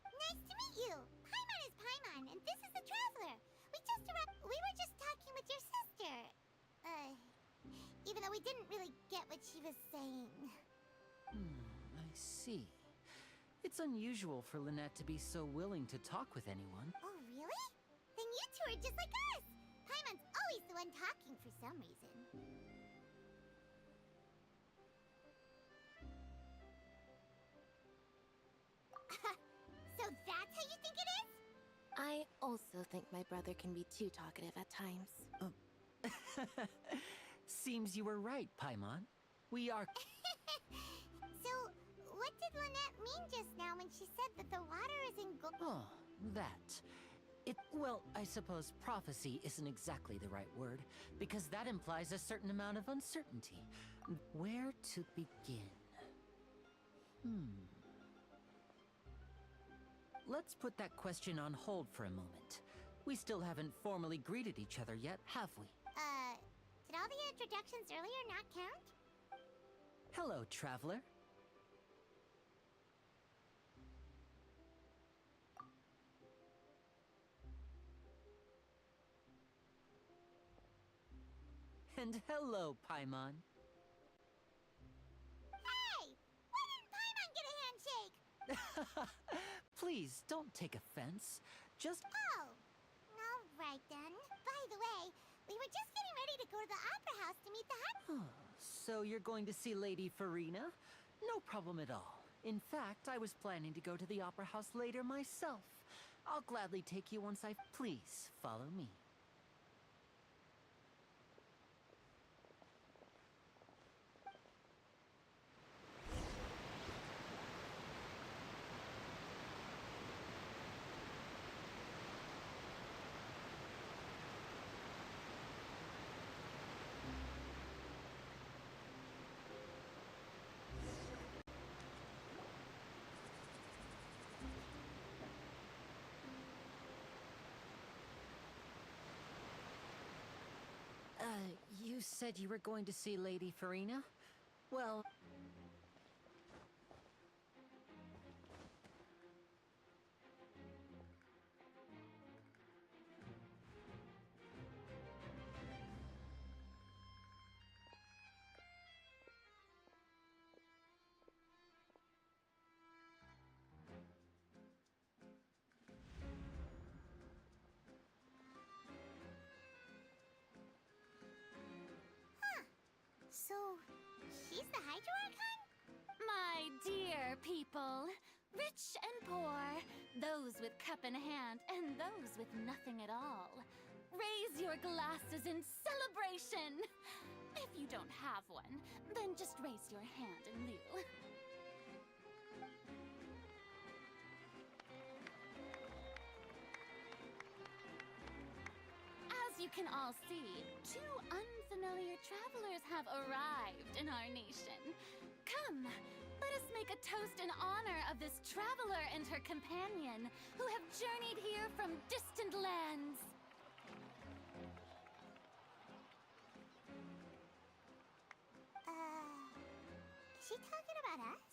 Nice to meet you! Paimon is Paimon, and this is the Traveler. We were just talking with your sister. Even though we didn't really get what she was saying. I see. It's unusual for Lynette to be so willing to talk with anyone. Oh, really? Then you two are just like us! Paimon's always the one talking for some reason. So that's how you think it is? I also think my brother can be too talkative at times. Seems you were right, Paimon. We are... So, what did Lynette mean just now when she said that the water is in gold? Oh, that. Well, I suppose prophecy isn't exactly the right word, because that implies a certain amount of uncertainty. Where to begin? Let's put that question on hold for a moment. We still haven't formally greeted each other yet, have we? Did all the introductions earlier not count? Hello, traveler. And hello, Paimon. Hey! Why didn't Paimon get a handshake? Please, don't take offense. Just... Oh! Alright then. By the way, we were just getting ready to go to the Opera House to meet the So you're going to see Lady Farina? No problem at all. In fact, I was planning to go to the Opera House later myself. I'll gladly take you once I've... Please, follow me. You said you were going to see Lady Farina? Well... So, she's the Hydro Archon? My dear people, rich and poor, those with cup in hand and those with nothing at all, raise your glasses in celebration! If you don't have one, then just raise your hand in lieu. As you can all see, two unfamiliar travelers have arrived in our nation. Come, let us make a toast in honor of this traveler and her companion who have journeyed here from distant lands. she talking about us?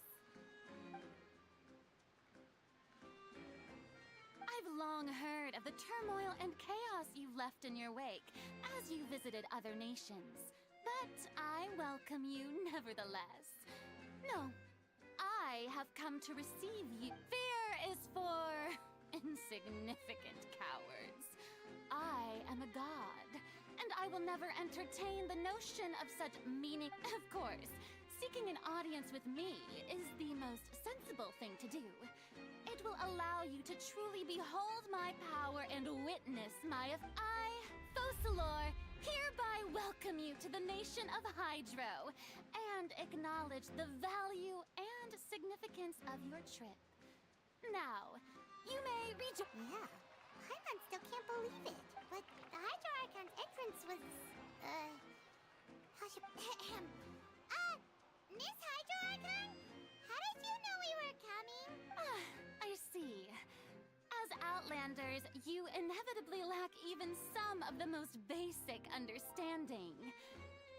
I've long heard of the turmoil and chaos you left in your wake as you visited other nations. But I welcome you nevertheless. No, I have come to receive you. Fear is for insignificant cowards. I am a god, and I will never entertain the notion of such meaning. Of course, seeking an audience with me is the most sensible thing to do. It will allow you to truly behold my power and witness my... I, Focalor, hereby welcome you to the nation of Hydro and acknowledge the value and significance of your trip. Now, you may rejoin. Yeah, Paimon still can't believe it. But the Hydro Archon's entrance was, how should... Miss Hydro Archon? How did you know we were coming? I see. As Outlanders, you inevitably lack even some of the most basic understanding.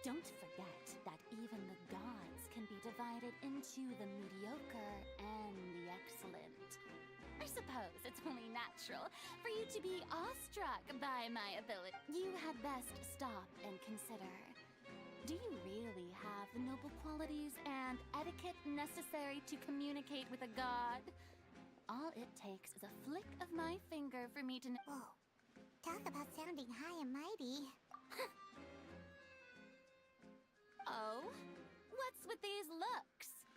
Don't forget that even the gods can be divided into the mediocre and the excellent. I suppose it's only natural for you to be awestruck by my ability. You had best stop and consider. Do you really have the noble qualities and etiquette necessary to communicate with a god? All it takes is a flick of my finger for me to know. Whoa. Talk about sounding high and mighty. Oh? What's with these looks?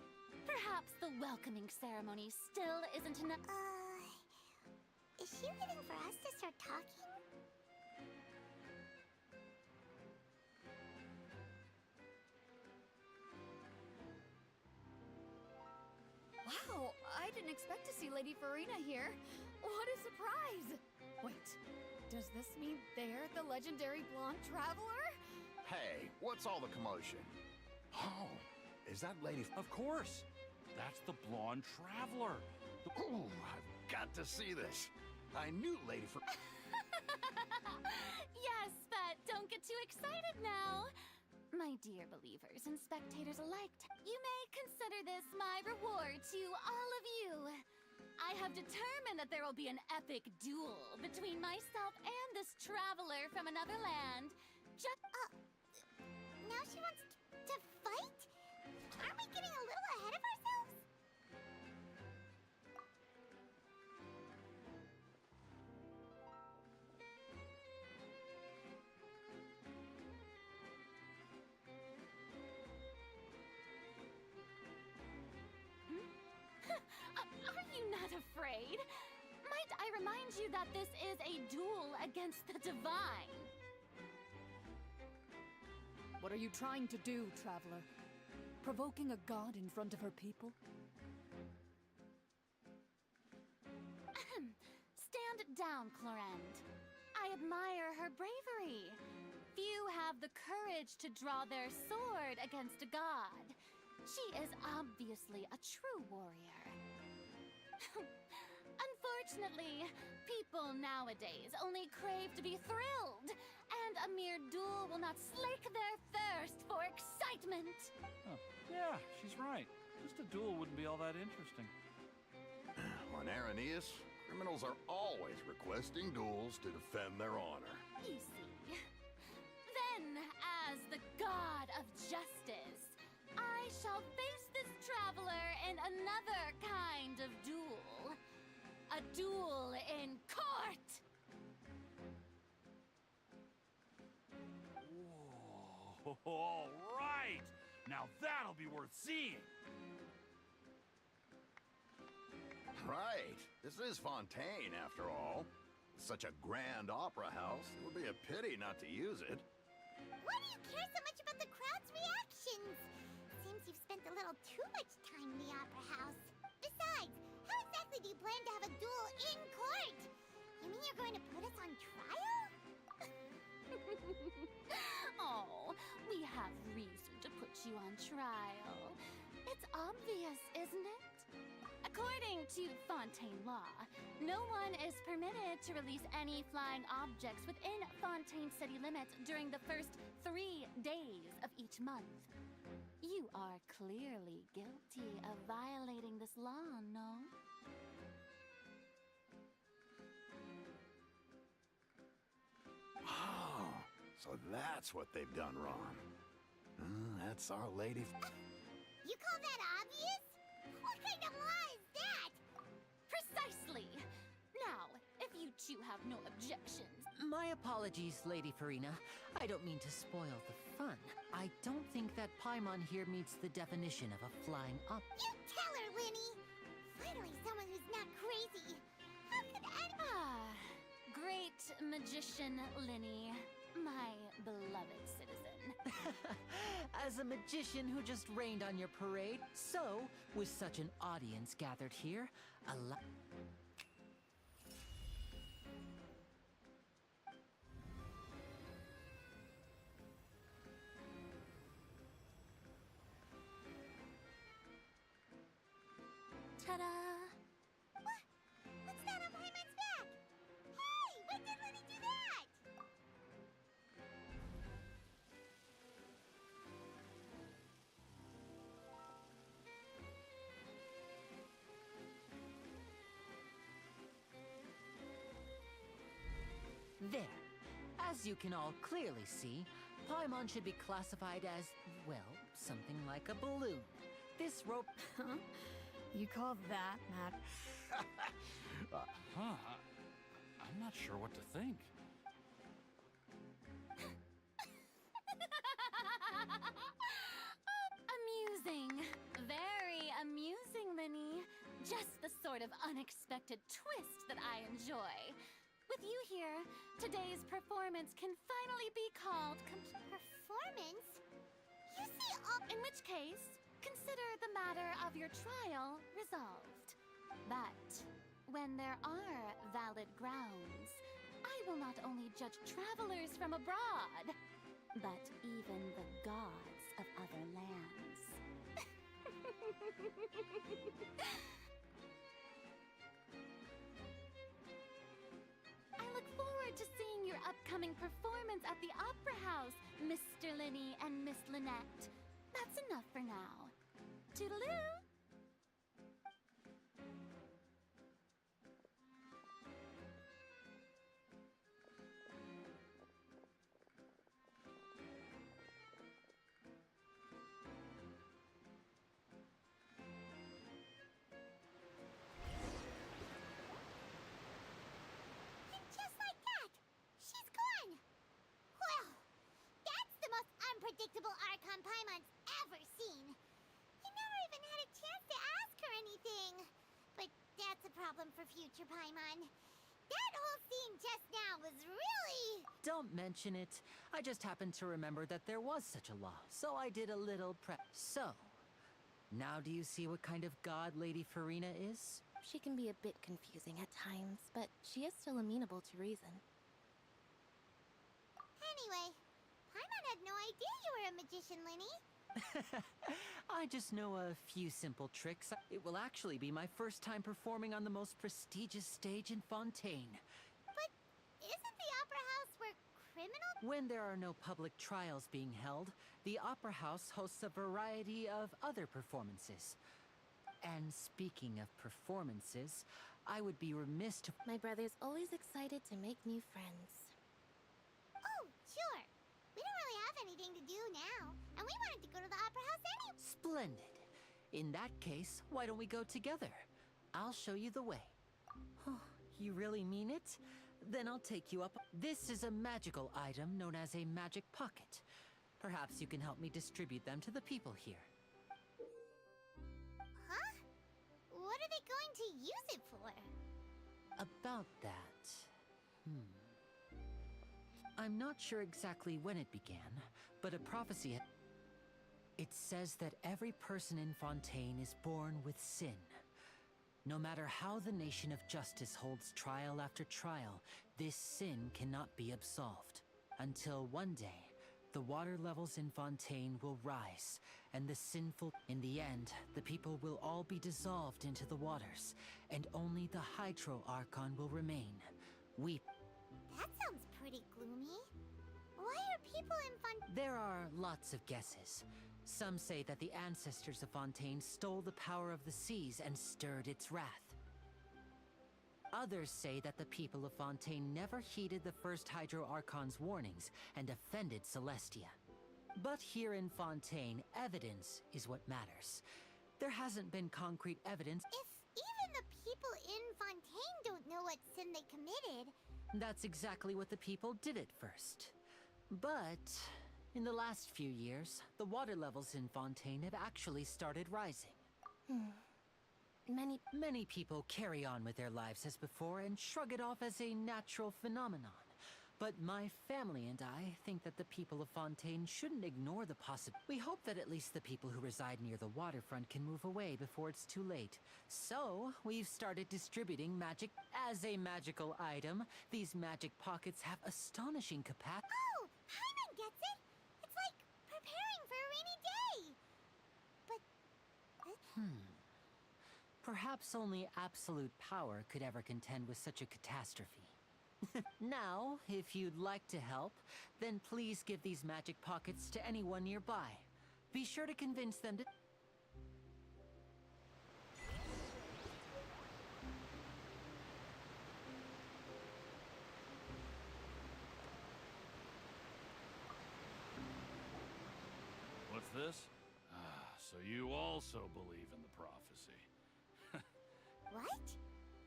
Perhaps the welcoming ceremony still isn't enough. Is she waiting for us to start talking? Wow, I didn't expect to see Lady Farina here. What a surprise! Wait, does this mean they're the legendary blonde traveler? Hey, what's all the commotion? Oh, is that Lady... Of course! That's the blonde traveler! Ooh, I've got to see this. I knew Lady Farina... Yes, but don't get too excited now. My dear believers and spectators alike, you may consider this my reward to all of you. I have determined that there will be an epic duel between myself and this traveler from another land. Now she wants to fight? Aren't we getting a little ahead of ourselves? Are you not afraid? Might I remind you that this is a duel against the divine? What are you trying to do, traveler? Provoking a god in front of her people? Stand down, Clorend. I admire her bravery. Few have the courage to draw their sword against a god. She is obviously a true warrior. Unfortunately, people nowadays only crave to be thrilled, and a mere duel will not slake their thirst for excitement. Huh. Yeah, she's right. Just a duel wouldn't be all that interesting. On Araneus, criminals are always requesting duels to defend their honor. You see. Then, as the god of justice, I shall face this traveler in another kind of duel. A duel in court! Whoa, all right! Now that'll be worth seeing! Right. This is Fontaine, after all. Such a grand opera house, it would be a pity not to use it. Why do you care so much about the crowd's reactions? Seems you've spent a little too much time in the opera house. Besides, how exactly do you plan to have a duel in court? You mean you're going to put us on trial? Oh, we have reason to put you on trial. It's obvious, isn't it? According to Fontaine law, no one is permitted to release any flying objects within Fontaine city limits during the first 3 days of each month. You You are clearly guilty of violating this law, no? Oh, so that's what they've done wrong. That's Our Lady. You call that obvious? What kind of law is that? Precisely! Now, if you two have no objections... My apologies, Lady Farina. I don't mean to spoil the fun. I don't think that Paimon here meets the definition of a flying up. You tell her, Linny! Finally, someone who's not crazy. How could any... Great magician Linny, my beloved citizen. As a magician who just rained on your parade, so, with such an audience gathered here, Ta-da! What? What's that on Paimon's back? Hey! When did Linny do that? There. As you can all clearly see, Paimon should be classified as, well, something like a balloon. This rope... You call that mad? I'm not sure what to think. Amusing. Very amusing, Linny. Just the sort of unexpected twist that I enjoy. With you here, today's performance can finally be called Performance? You see all... In which case, consider the matter of your trial resolved. But when there are valid grounds, I will not only judge travelers from abroad, but even the gods of other lands. I look forward to seeing your upcoming performance at the Opera House, Mr. Linny and Miss Lynette. That's enough for now. Toodaloo! And just like that, she's gone! Well, that's the most unpredictable Archon Paimon's ever seen. You never even had a chance to ask her anything. But that's a problem for future Paimon. That whole scene just now was really... Don't mention it. I just happened to remember that there was such a law, so I did a little prep. So, now do you see what kind of god Lady Farina is? She can be a bit confusing at times, but she is still amenable to reason. Anyway, Paimon had no idea you were a magician, Linny. I just know a few simple tricks. It will actually be my first time performing on the most prestigious stage in Fontaine. But isn't the Opera House where criminals... When there are no public trials being held, the Opera House hosts a variety of other performances. And speaking of performances, I would be remiss to... My brother's always excited to make new friends. Oh, sure. We don't really have anything to do now, and we wanted to go to the Opera House anyway. Splendid. In that case, why don't we go together? I'll show you the way. You really mean it? Then I'll take you up. This is a magical item known as a magic pocket. Perhaps you can help me distribute them to the people here. Huh? What are they going to use it for? About that... I'm not sure exactly when it began, but a prophecy... It says that every person in Fontaine is born with sin. No matter how the nation of justice holds trial after trial, this sin cannot be absolved. Until one day, the water levels in Fontaine will rise, and the sinful... In the end, the people will all be dissolved into the waters, and only the Hydro Archon will remain. That sounds pretty gloomy. Why are people in Fontaine... There are lots of guesses. Some say that the ancestors of Fontaine stole the power of the seas and stirred its wrath. Others say that the people of Fontaine never heeded the first Hydro Archon's warnings and offended Celestia. But here in Fontaine, evidence is what matters. There hasn't been concrete evidence. If even the people in Fontaine don't know what sin they committed... That's exactly what the people did at first. But in the last few years, the water levels in Fontaine have actually started rising. Many people carry on with their lives as before and shrug it off as a natural phenomenon. But my family and I think that the people of Fontaine shouldn't ignore the possibility. We hope that at least the people who reside near the waterfront can move away before it's too late. So, we've started distributing magic as a magical item. These magic pockets have astonishing capacity. Oh, Paimon gets it! It's like preparing for a rainy day! But... Perhaps only absolute power could ever contend with such a catastrophe. Now, if you'd like to help, then please give these magic pockets to anyone nearby. Be sure to convince them to... What's this? So you also believe in the prophecy. What?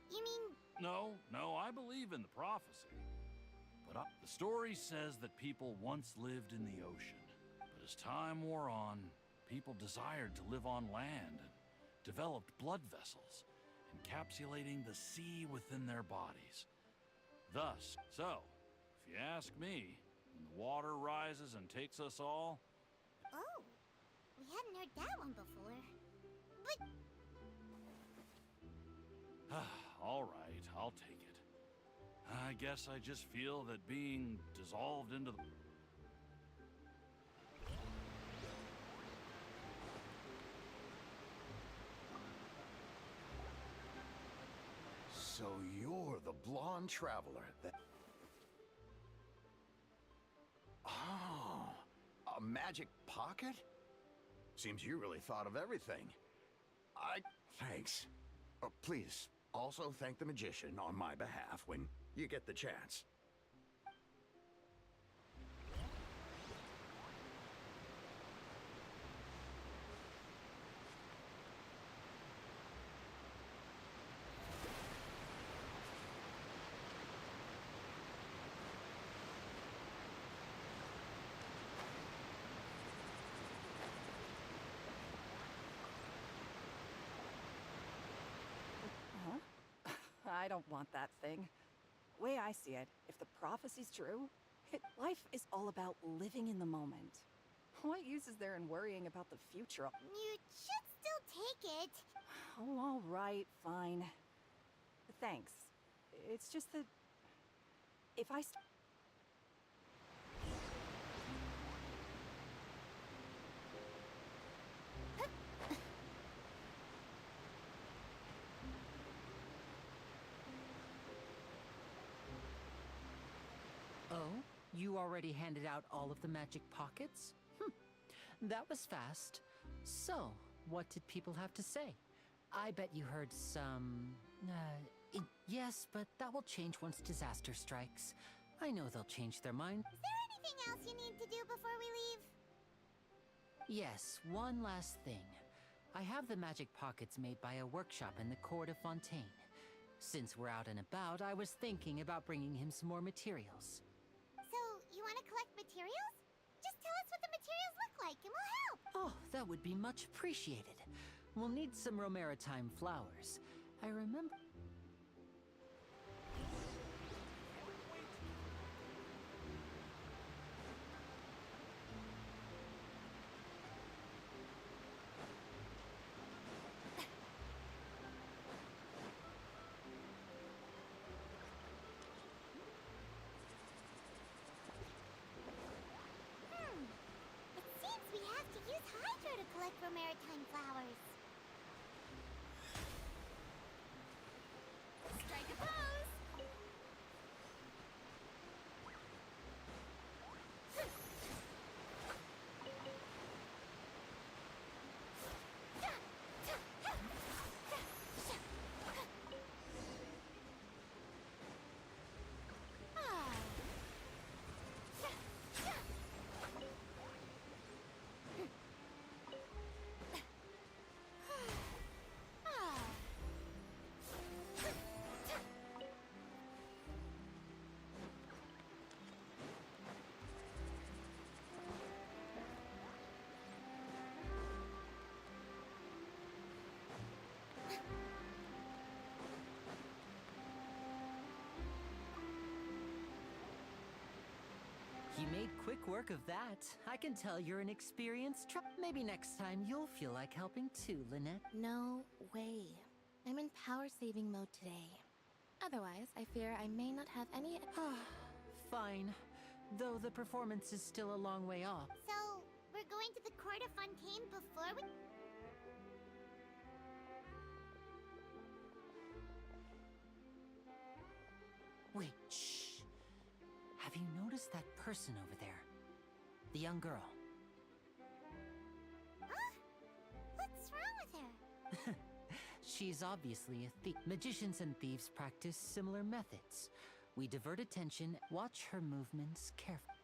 You mean... No, I believe in the prophecy. But the story says that people once lived in the ocean. But as time wore on, people desired to live on land and developed blood vessels, encapsulating the sea within their bodies. Thus, so, if you ask me, when the water rises and takes us all... Oh, we hadn't heard that one before. But... All right, I'll take it. I guess I just feel that being dissolved into the... So you're the blonde traveler that... Oh, a magic pocket? Seems you really thought of everything. Thanks. Please, also thank the magician on my behalf when you get the chance. I don't want that thing. Way I see it, if the prophecy's true, life is all about living in the moment. What use is there in worrying about the future? You should still take it. Oh, all right, fine. Thanks. It's just that... if I... Oh? You already handed out all of the magic pockets? That was fast. So, what did people have to say? I bet you heard some... yes, but that will change once disaster strikes. I know they'll change their mind. Is there anything else you need to do before we leave? Yes, one last thing. I have the magic pockets made by a workshop in the court of Fontaine. Since we're out and about, I was thinking about bringing him some more materials. So, you want to collect materials? Just tell us what the materials look like and we'll help! Oh, that would be much appreciated. We'll need some Romaritime flowers. I remember... Collect Romaritime flowers. quick work of that. I can tell you're an experienced Maybe next time you'll feel like helping too, Lynette. No way. I'm in power-saving mode today. Otherwise, I fear I may not have any... Fine. Though the performance is still a long way off. So, we're going to the court of Fontaine before we... Wait, shh. Have you noticed that person over there? The young girl. Huh? What's wrong with her? She's obviously a thief. Magicians and thieves practice similar methods. We divert attention, watch her movements carefully.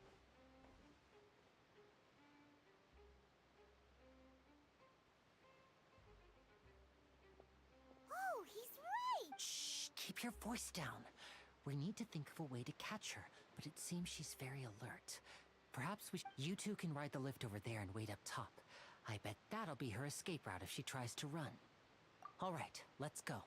Oh, he's right! Shh, keep your voice down. We need to think of a way to catch her, but it seems she's very alert. Perhaps you two can ride the lift over there and wait up top. I bet that'll be her escape route if she tries to run. All right, let's go.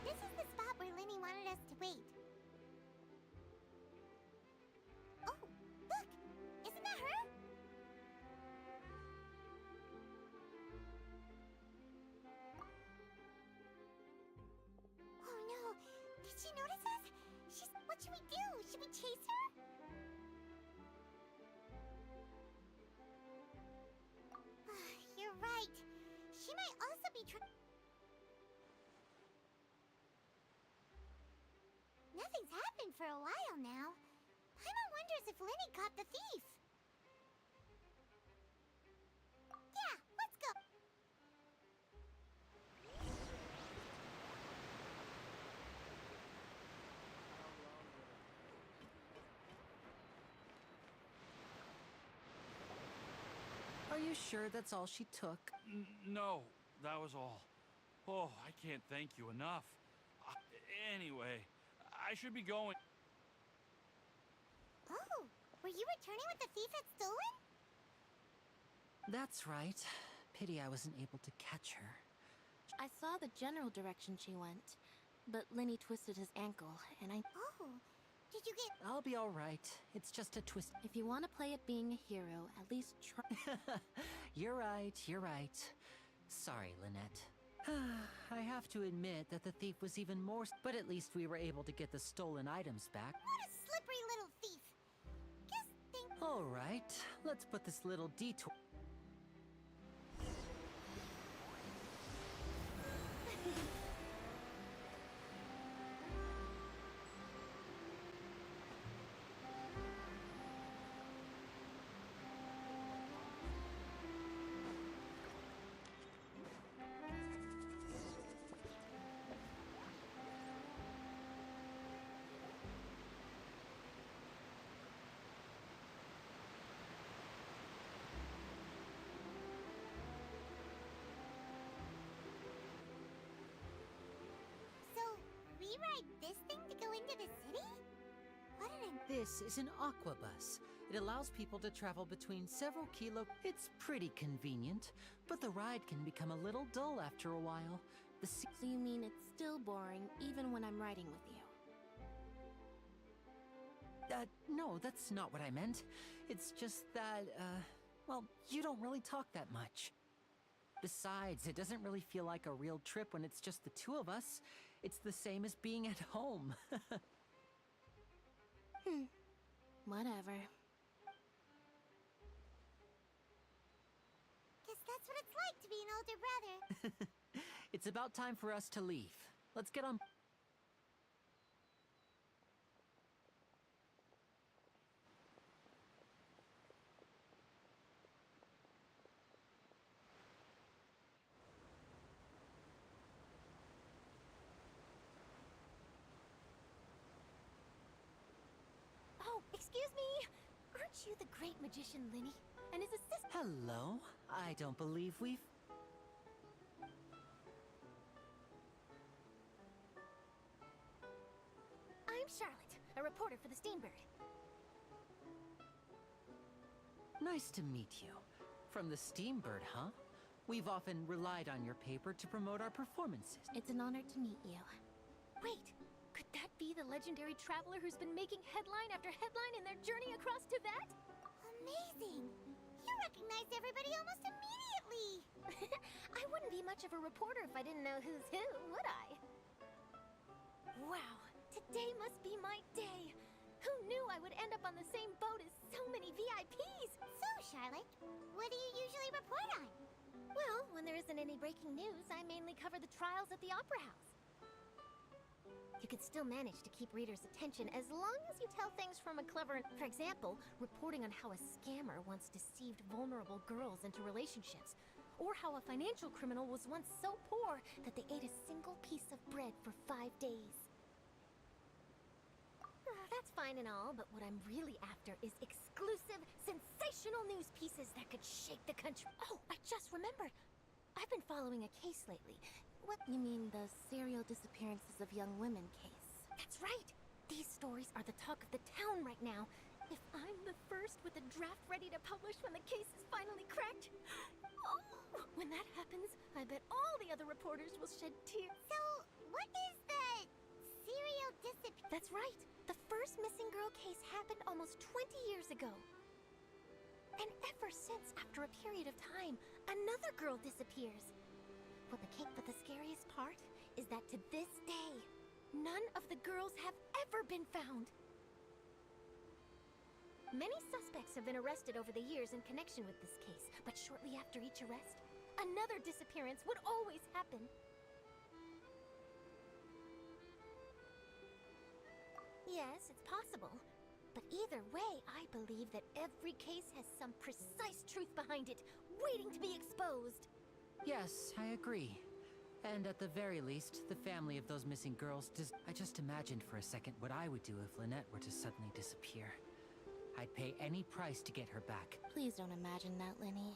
This is the spot where Linny wanted us to wait. Oh, look! Isn't that her? Oh no! Did she notice us? What should we do? Should we chase her? You're right. She might also be Nothing's happened for a while now. Paimon wonders if Linny caught the thief. Yeah, let's go. Are you sure that's all she took? No, that was all. Oh, I can't thank you enough. Anyway, I should be going. Oh, were you returning what the thief had stolen? That's right. Pity I wasn't able to catch her. I saw the general direction she went, but Linny twisted his ankle, and I... Oh, did you get... I'll be all right. It's just a twist. If you want to play at being a hero, at least try... You're right, you're right. Sorry, Lynette. I have to admit that the thief was even more... But at least we were able to get the stolen items back. What a slippery little thief. Just think... All right, let's put this little detour... We ride this thing to go into the city? What an... This is an aqua bus. It allows people to travel between several It's pretty convenient, but the ride can become a little dull after a while. So you mean it's still boring even when I'm riding with you? No, that's not what I meant. It's just that, well, you don't really talk that much. Besides, it doesn't really feel like a real trip when it's just the two of us. It's the same as being at home. Whatever. Guess that's what it's like to be an older brother. It's about time for us to leave. Let's get on. Oh, excuse me. Aren't you the great magician Linny? And his assistant? Hello? I don't believe we've... I'm Charlotte, a reporter for the Steambird. Nice to meet you. From the Steambird, huh? We've often relied on your paper to promote our performances. It's an honor to meet you. Wait, could that be the legendary traveler who's been making headline after headline in their journey across Tibet? Amazing! You recognized everybody almost immediately! I wouldn't be much of a reporter if I didn't know who's who, would I? Wow, today must be my day! Who knew I would end up on the same boat as so many VIPs? So, Charlotte, what do you usually report on? Well, when there isn't any breaking news, I mainly cover the trials at the Opera House. You can still manage to keep readers' attention as long as you tell things from a clever... For example, reporting on how a scammer once deceived vulnerable girls into relationships, or how a financial criminal was once so poor that they ate a single piece of bread for 5 days. That's fine and all, but what I'm really after is exclusive, sensational news pieces that could shake the country. Oh, I just remembered. I've been following a case lately. What? You mean the serial disappearances of young women case? That's right. These stories are the talk of the town right now. If I'm the first with a draft ready to publish when the case is finally cracked... Oh, when that happens, I bet all the other reporters will shed tears. So, what is the serial disappearance? That's right. The first missing girl case happened almost 20 years ago. And ever since, after a period of time, another girl disappears. But the scariest part is that to this day, none of the girls have ever been found. Many suspects have been arrested over the years in connection with this case, but shortly after each arrest, another disappearance would always happen. Yes, it's possible. But either way, I believe that every case has some precise truth behind it, waiting to be exposed. Yes, I agree. And at the very least, the family of those missing girls I just imagined for a second what I would do if Lynette were to suddenly disappear. I'd pay any price to get her back. Please don't imagine that, Linny.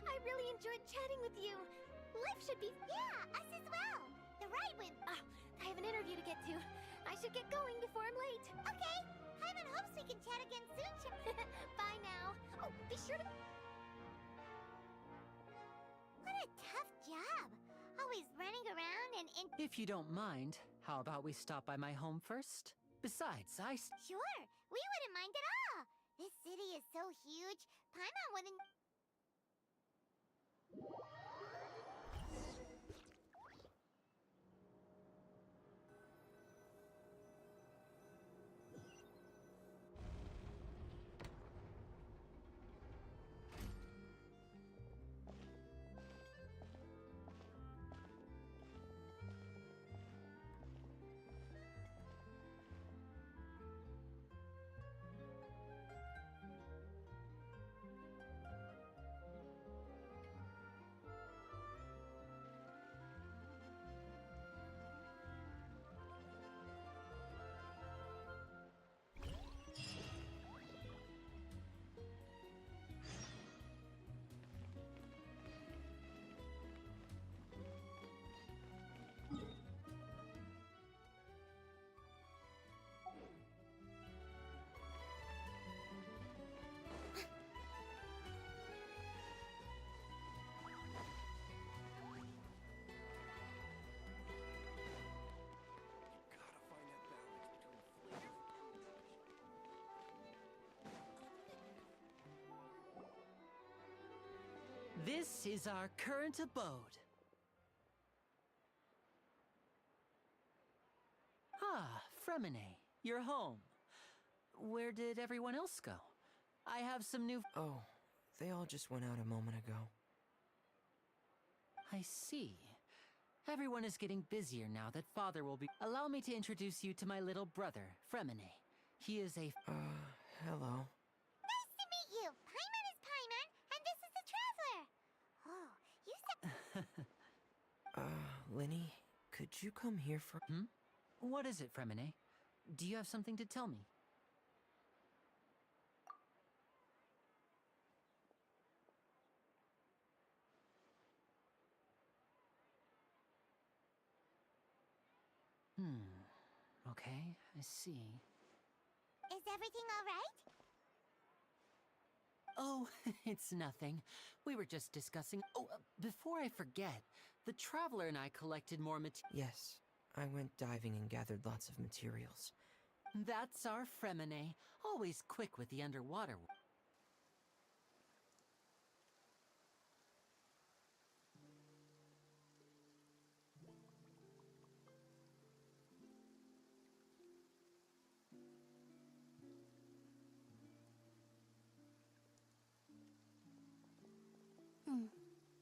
I really enjoyed chatting with you. Life should be... Yeah, us as well. The ride went... I have an interview to get to. I should get going before I'm late. Okay. Hyman hopes we can chat again soon. Bye now. Oh, be sure to... What a tough job. If you don't mind, how about we stop by my home first? Besides, Sure, we wouldn't mind at all. This city is so huge, Paimon wouldn't... This is our current abode. Ah, Fremine, you're home. Where did everyone else go? I have some new... Oh, they all just went out a moment ago. I see. Everyone is getting busier now that Father will be... Allow me to introduce you to my little brother, Fremine. He is a... Hello. Nice to meet you! Paimon is Paimon, and this is the Traveler! Oh, you said... Linny, could you come here for... What is it, Fremine? Do you have something to tell me? Okay, I see. Is everything all right? Oh, it's nothing. We were just discussing... Oh, before I forget, the Traveler and I collected more Yes, I went diving and gathered lots of materials. That's our Fremine, always quick with the underwater.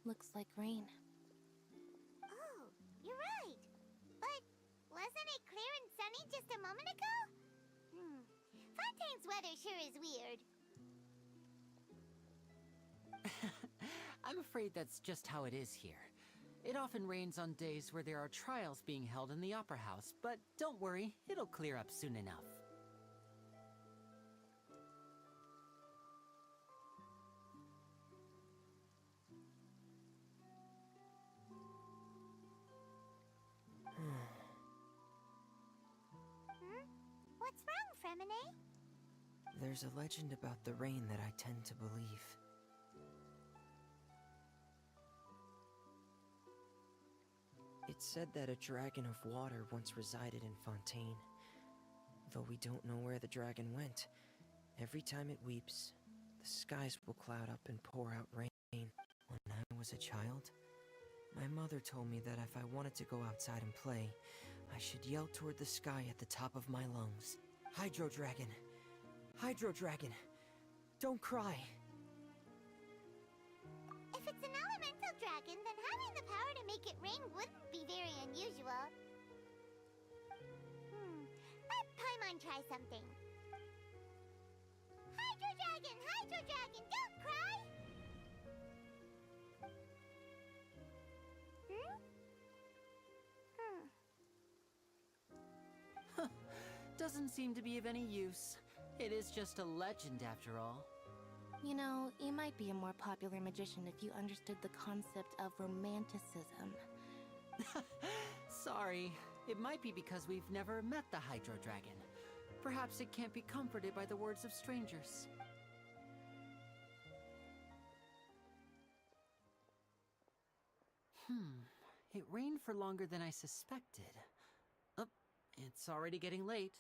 Looks like rain. Oh, you're right. But wasn't it clear and sunny just a moment ago? Fontaine's weather sure is weird. I'm afraid that's just how it is here. It often rains on days where there are trials being held in the Opera House, but don't worry, it'll clear up soon enough. What's wrong, Fremine? There's a legend about the rain that I tend to believe. It's said that a dragon of water once resided in Fontaine. Though we don't know where the dragon went, every time it weeps, the skies will cloud up and pour out rain. When I was a child, my mother told me that if I wanted to go outside and play, I should yell toward the sky at the top of my lungs. Hydro Dragon! Hydro Dragon! Don't cry! If it's an elemental dragon, then having the power to make it rain wouldn't be very unusual. Let Paimon try something. Hydro Dragon! Hydro Dragon! Don't cry! Doesn't seem to be of any use. It is just a legend after all. You know, you might be a more popular magician if you understood the concept of romanticism. Sorry. It might be because we've never met the Hydro Dragon. Perhaps it can't be comforted by the words of strangers. It rained for longer than I suspected. Oh, it's already getting late.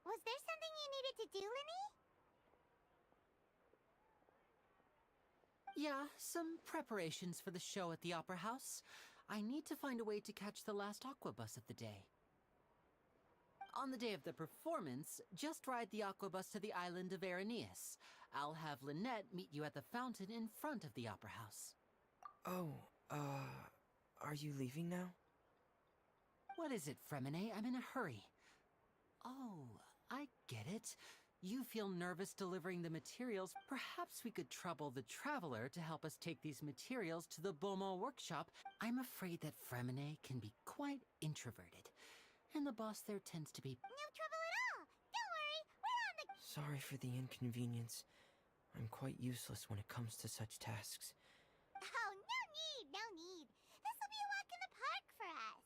Was there something you needed to do, Linny? Yeah, some preparations for the show at the Opera House. I need to find a way to catch the last Aqua Bus of the day. On the day of the performance, just ride the Aqua Bus to the island of Araneus. I'll have Lynette meet you at the fountain in front of the Opera House. Oh, are you leaving now? What is it, Fremine? I'm in a hurry. Oh, I get it. You feel nervous delivering the materials. Perhaps we could trouble the Traveler to help us take these materials to the Beaumont workshop. I'm afraid that Fremine can be quite introverted, and the boss there tends to be... No trouble at all! Don't worry, we're on the... Sorry for the inconvenience. I'm quite useless when it comes to such tasks. Oh, no need, no need. This'll be a walk in the park for us.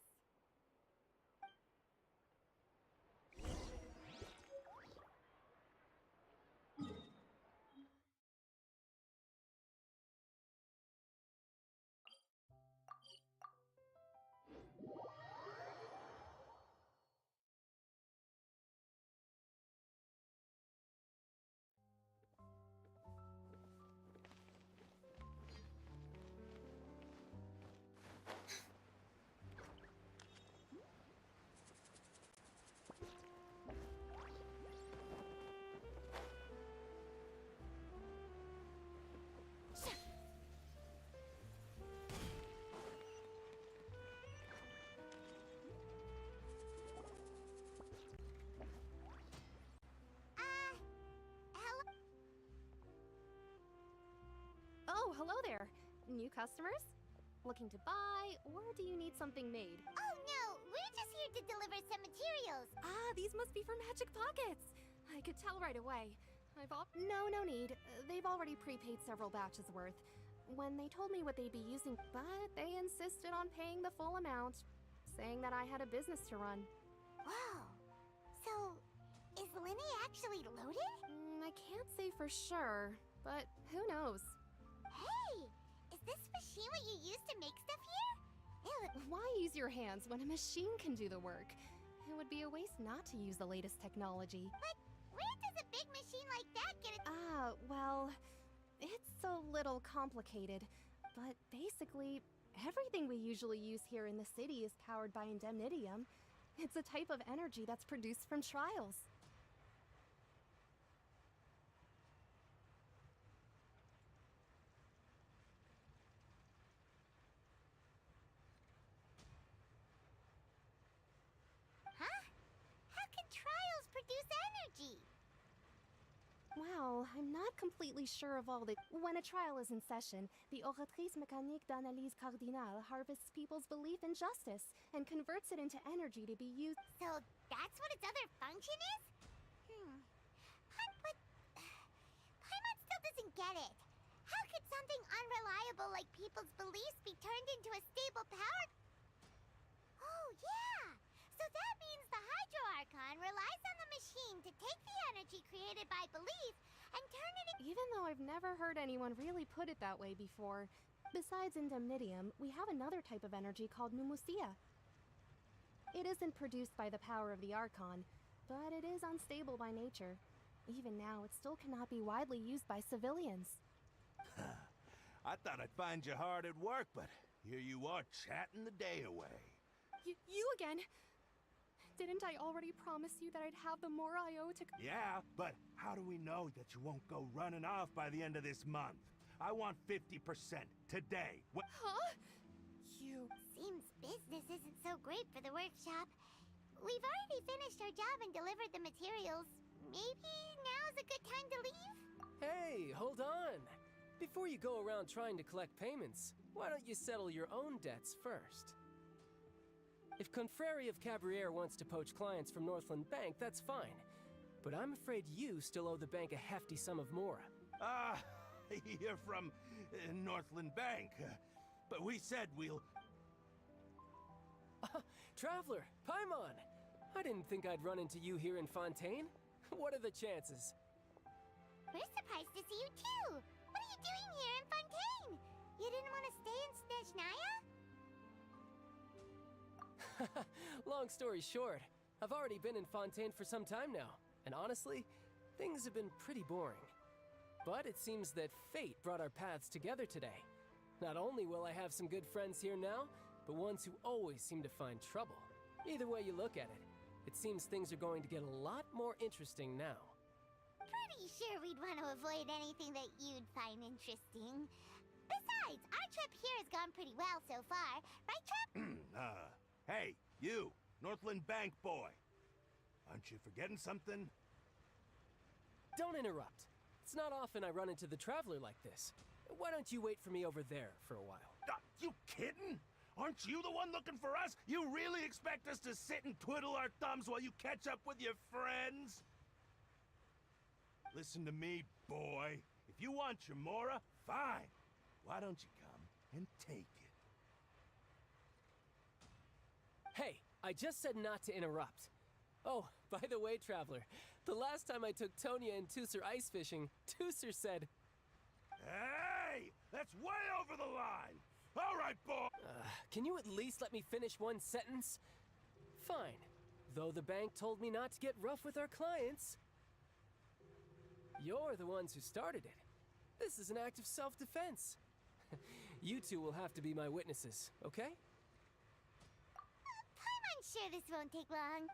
Oh, hello there. New customers? Looking to buy, or do you need something made? Oh no, we're just here to deliver some materials. Ah, these must be for Magic Pockets. I could tell right away. No need. They've already prepaid several batches worth. When they told me what they'd be using, but they insisted on paying the full amount, saying that I had a business to run. Wow. So, is Linny actually loaded? I can't say for sure, but who knows? Hey! Is this machine what you use to make stuff here? Why use your hands when a machine can do the work? It would be a waste not to use the latest technology. But where does a big machine like that get it? Well, it's a little complicated, but basically, everything we usually use here in the city is powered by indemnitium. It's a type of energy that's produced from trials. Huh? How can trials produce energy? Well, I'm not completely sure of all the... When a trial is in session, the Oratrice Mécanique d'Analyse Cardinale harvests people's belief in justice and converts it into energy to be used... So that's what its other function is? But... Paimon still doesn't get it. How could something unreliable like people's beliefs be turned into a stable power? Oh, yeah! So that means the Hydro Archon relies on the machine to take the energy created by belief and turn it into... Even though I've never heard anyone really put it that way before, besides indemnitium, we have another type of energy called pneumosia. It isn't produced by the power of the Archon, but it is unstable by nature. Even now, it still cannot be widely used by civilians. I thought I'd find you hard at work, but here you are chatting the day away. You again? Didn't I already promise you that I'd have the more I owe to... Yeah, but how do we know that you won't go running off by the end of this month? I want 50% today. Huh? You... Seems business isn't so great for the workshop. We've already finished our job and delivered the materials. Maybe now's a good time to leave? Hey, hold on! Before you go around trying to collect payments, why don't you settle your own debts first? If Confrérie of Cabriere wants to poach clients from Northland Bank, that's fine. But I'm afraid you still owe the bank a hefty sum of mora. Ah, you're from Northland Bank. But we said we'll... Traveler, Paimon! I didn't think I'd run into you here in Fontaine. What are the chances? We're surprised to see you too! What are you doing here in Fontaine? You didn't want to stay in Snezhnaya? Long story short, I've already been in Fontaine for some time now, and honestly, things have been pretty boring. But it seems that fate brought our paths together today. Not only will I have some good friends here now, but ones who always seem to find trouble. Either way you look at it, it seems things are going to get a lot more interesting now. Pretty sure we'd want to avoid anything that you'd find interesting. Besides, our trip here has gone pretty well so far, right, Trip? Hey, you, Northland Bank boy. Aren't you forgetting something? Don't interrupt. It's not often I run into the Traveler like this. Why don't you wait for me over there for a while? You kidding? Aren't you the one looking for us? You really expect us to sit and twiddle our thumbs while you catch up with your friends? Listen to me, boy. If you want your Mora, fine. Why don't you come and take it? Hey, I just said not to interrupt. Oh, by the way, Traveler, the last time I took Tonya and Tusser ice fishing, Tusser said... Hey! That's way over the line! All right, boy! Can you at least let me finish one sentence? Fine. Though the bank told me not to get rough with our clients. You're the ones who started it. This is an act of self-defense. You two will have to be my witnesses, okay? I'm sure this won't take long.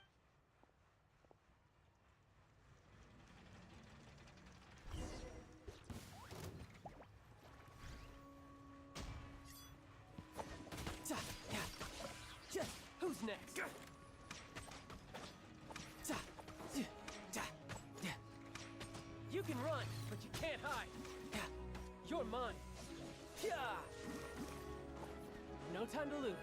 Who's next? You can run, but you can't hide. You're mine. No time to lose.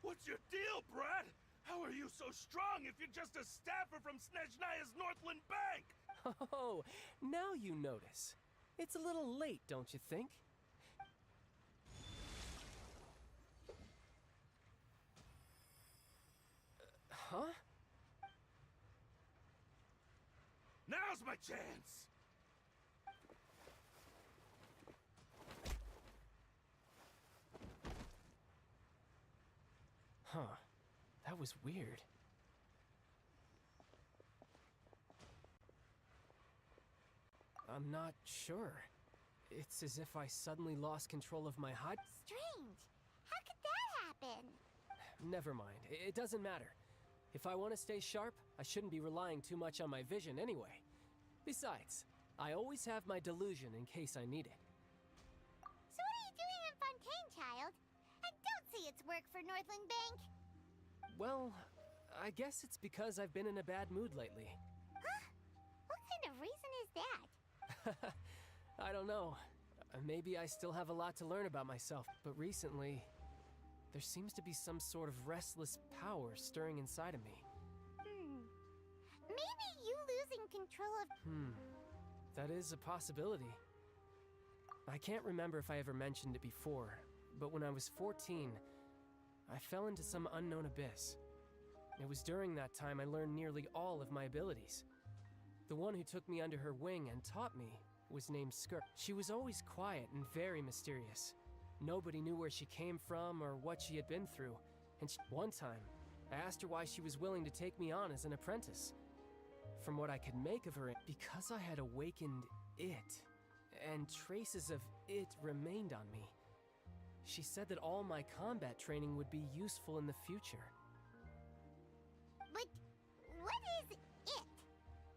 What's your deal, Brad? How are you so strong if you're just a staffer from Snezhnaya's Northland Bank? Oh, now you notice. It's a little late, don't you think? Huh? Now's my chance! Huh. That was weird. I'm not sure. It's as if I suddenly lost control of my HUD. Strange. How could that happen? Never mind. It doesn't matter. If I want to stay sharp, I shouldn't be relying too much on my vision anyway. Besides, I always have my delusion in case I need it. So what are you doing in Fontaine, child? I don't see its work for Northland Bank. Well, I guess it's because I've been in a bad mood lately. Huh? What kind of reason is that? I don't know. Maybe I still have a lot to learn about myself, but recently, there seems to be some sort of restless power stirring inside of me. Maybe you losing control of... That is a possibility. I can't remember if I ever mentioned it before, but when I was 14, I fell into some unknown abyss. It was during that time I learned nearly all of my abilities. The one who took me under her wing and taught me was named Skirk. She was always quiet and very mysterious. Nobody knew where she came from or what she had been through. And one time, I asked her why she was willing to take me on as an apprentice. From what I could make of her, because I had awakened it, and traces of it remained on me, she said that all my combat training would be useful in the future. But what is it?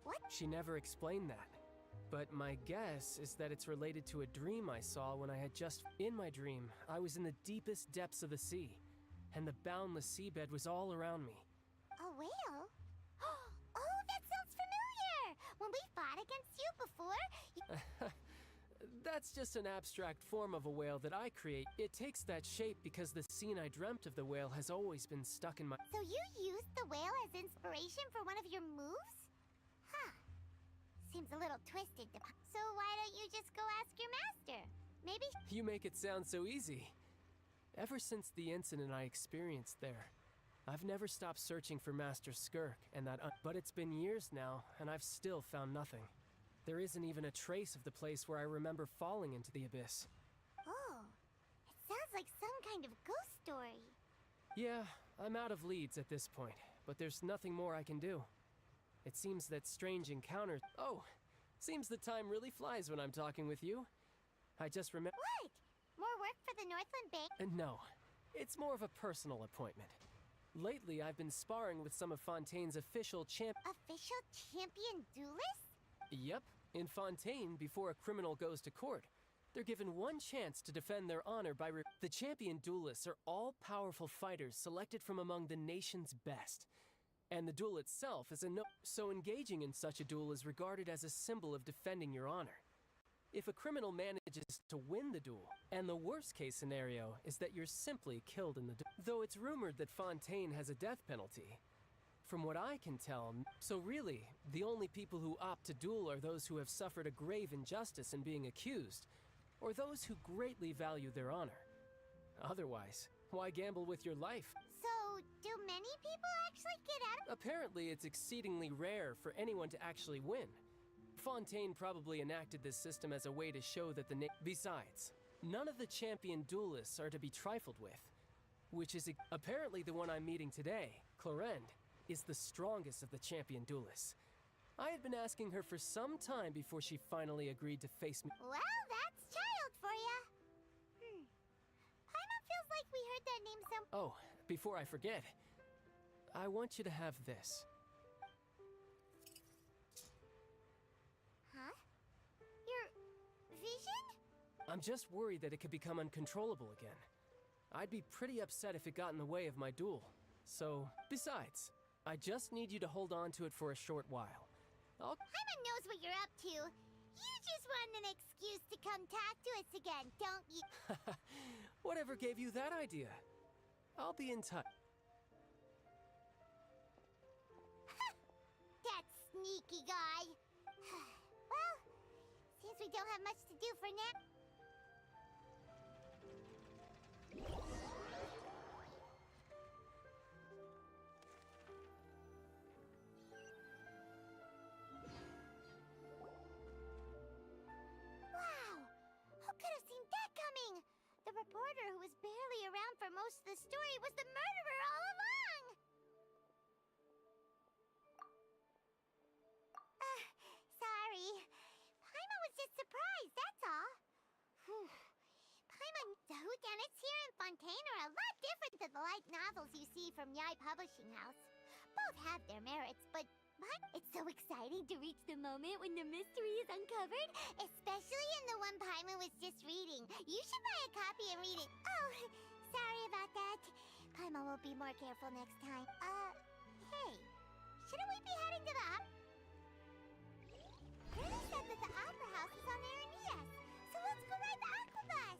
What? She never explained that. But my guess is that it's related to a dream I saw when I had just... In my dream, I was in the deepest depths of the sea, and the boundless seabed was all around me. A whale? Oh, that sounds familiar! When we fought against you before, That's just an abstract form of a whale that I create. It takes that shape because the scene I dreamt of the whale has always been stuck in my... So you used the whale as inspiration for one of your moves? Huh. Seems a little twisted. So why don't you just go ask your master? Maybe... You make it sound so easy. Ever since the incident I experienced there, I've never stopped searching for Master Skirk and that... But it's been years now, and I've still found nothing. There isn't even a trace of the place where I remember falling into the abyss. Oh, it sounds like some kind of ghost story. Yeah, I'm out of leads at this point, but there's nothing more I can do. It seems that strange encounters... Oh, seems the time really flies when I'm talking with you. I just remember... What? More work for the Northland Bank? No, it's more of a personal appointment. Lately, I've been sparring with some of Fontaine's official Official champion duelists? Yep. In Fontaine, before a criminal goes to court, they're given one chance to defend their honor by The champion duelists are all-powerful fighters selected from among the nation's best. And the duel itself is so engaging in such a duel is regarded as a symbol of defending your honor. If a criminal manages to win the duel, and the worst-case scenario is that you're simply killed in the duel. Though it's rumored that Fontaine has a death penalty. From what I can tell, so really, the only people who opt to duel are those who have suffered a grave injustice in being accused, or those who greatly value their honor. Otherwise, why gamble with your life? So, do many people actually get out? Apparently, it's exceedingly rare for anyone to actually win. Fontaine probably enacted this system as a way to show that Besides, none of the champion duelists are to be trifled with, which is apparently the one I'm meeting today, Clorend, is the strongest of the champion duelists. I had been asking her for some time before she finally agreed to face me. Well, that's child for ya. Paimon feels like we heard that name some... Oh, before I forget, I want you to have this. Huh? Your vision? I'm just worried that it could become uncontrollable again. I'd be pretty upset if it got in the way of my duel. So, besides, I just need you to hold on to it for a short while. Paimon knows what you're up to. You just want an excuse to come talk to us again, don't you? Whatever gave you that idea? I'll be in touch. That sneaky guy. Well, seems we don't have much to do for now. The reporter who was barely around for most of the story was the murderer all along! Sorry. Paimon was just surprised, that's all. Paimon, the whodunits here in Fontaine are a lot different than the light novels you see from Yai Publishing House. Both have their merits, but it's so exciting to reach the moment when the mystery is uncovered, especially in the one Paimon was just reading. You should buy a copy and read it. Oh, sorry about that. Paimon will be more careful next time. Hey, shouldn't we be heading to the Curtis said that the Opera House is on Aranias, so let's go ride the Aqua Bus.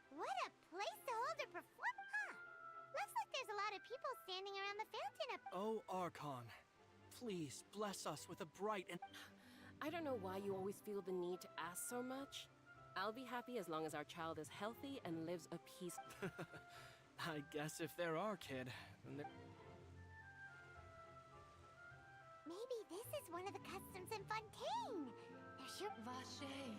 What a place to hold a performance! Huh. Looks like there's a lot of people standing around the fountain up... Oh, Archon, please bless us with a bright and... I don't know why you always feel the need to ask so much. I'll be happy as long as our child is healthy and lives a peace... I guess if there are, kid, then there... Maybe this is one of the customs in Fontaine. They're sure... Vache.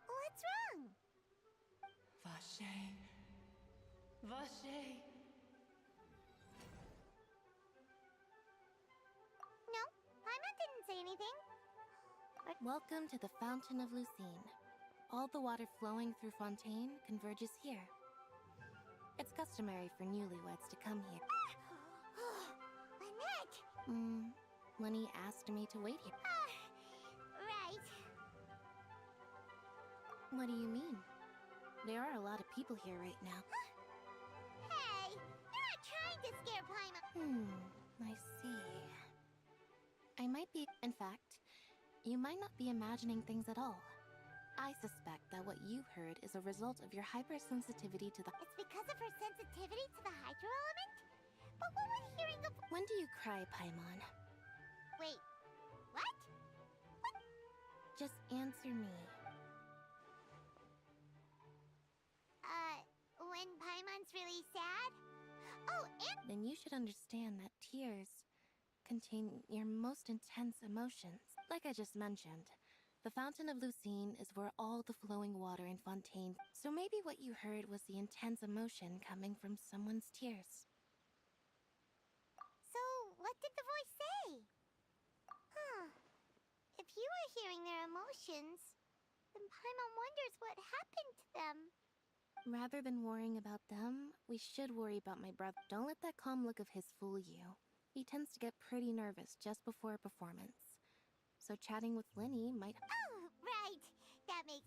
What's wrong? Vache. Vache. No, Paimon didn't say anything. But... Welcome to the Fountain of Lucine. All the water flowing through Fontaine converges here. It's customary for newlyweds to come here. Lynette! Lenny asked me to wait here. Right. What do you mean? There are a lot of people here right now. Hey, you're not trying to scare Paimon. I see. I might be. In fact, you might not be imagining things at all. I suspect that what you heard is a result of your hypersensitivity to the. It's because of her sensitivity to the hydro element? But what would hearing a. When do you cry, Paimon? Wait, what? Just answer me. When Paimon's really sad? Oh, and. Then you should understand that tears contain your most intense emotions. Like I just mentioned, the Fountain of Lucine is where all the flowing water in Fontaine. So maybe what you heard was the intense emotion coming from someone's tears. So, what did the voice say? If you were hearing their emotions, then Paimon wonders what happened to them. Rather than worrying about them, we should worry about my brother. Don't let that calm look of his fool you. He tends to get pretty nervous just before a performance. So chatting with Linny might... Oh, right! That makes...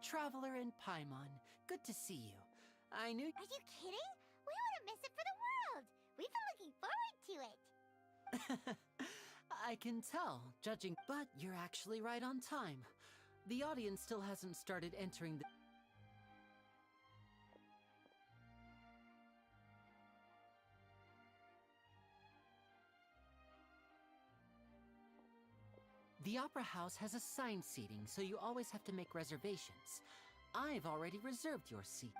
Traveler and Paimon, good to see you. I knew... Are you kidding? We wouldn't miss it for the world! We've been looking forward to it! I can tell, judging... But you're actually right on time. The audience still hasn't started entering the... The Opera House has assigned seating, so you always have to make reservations. I've already reserved your seat.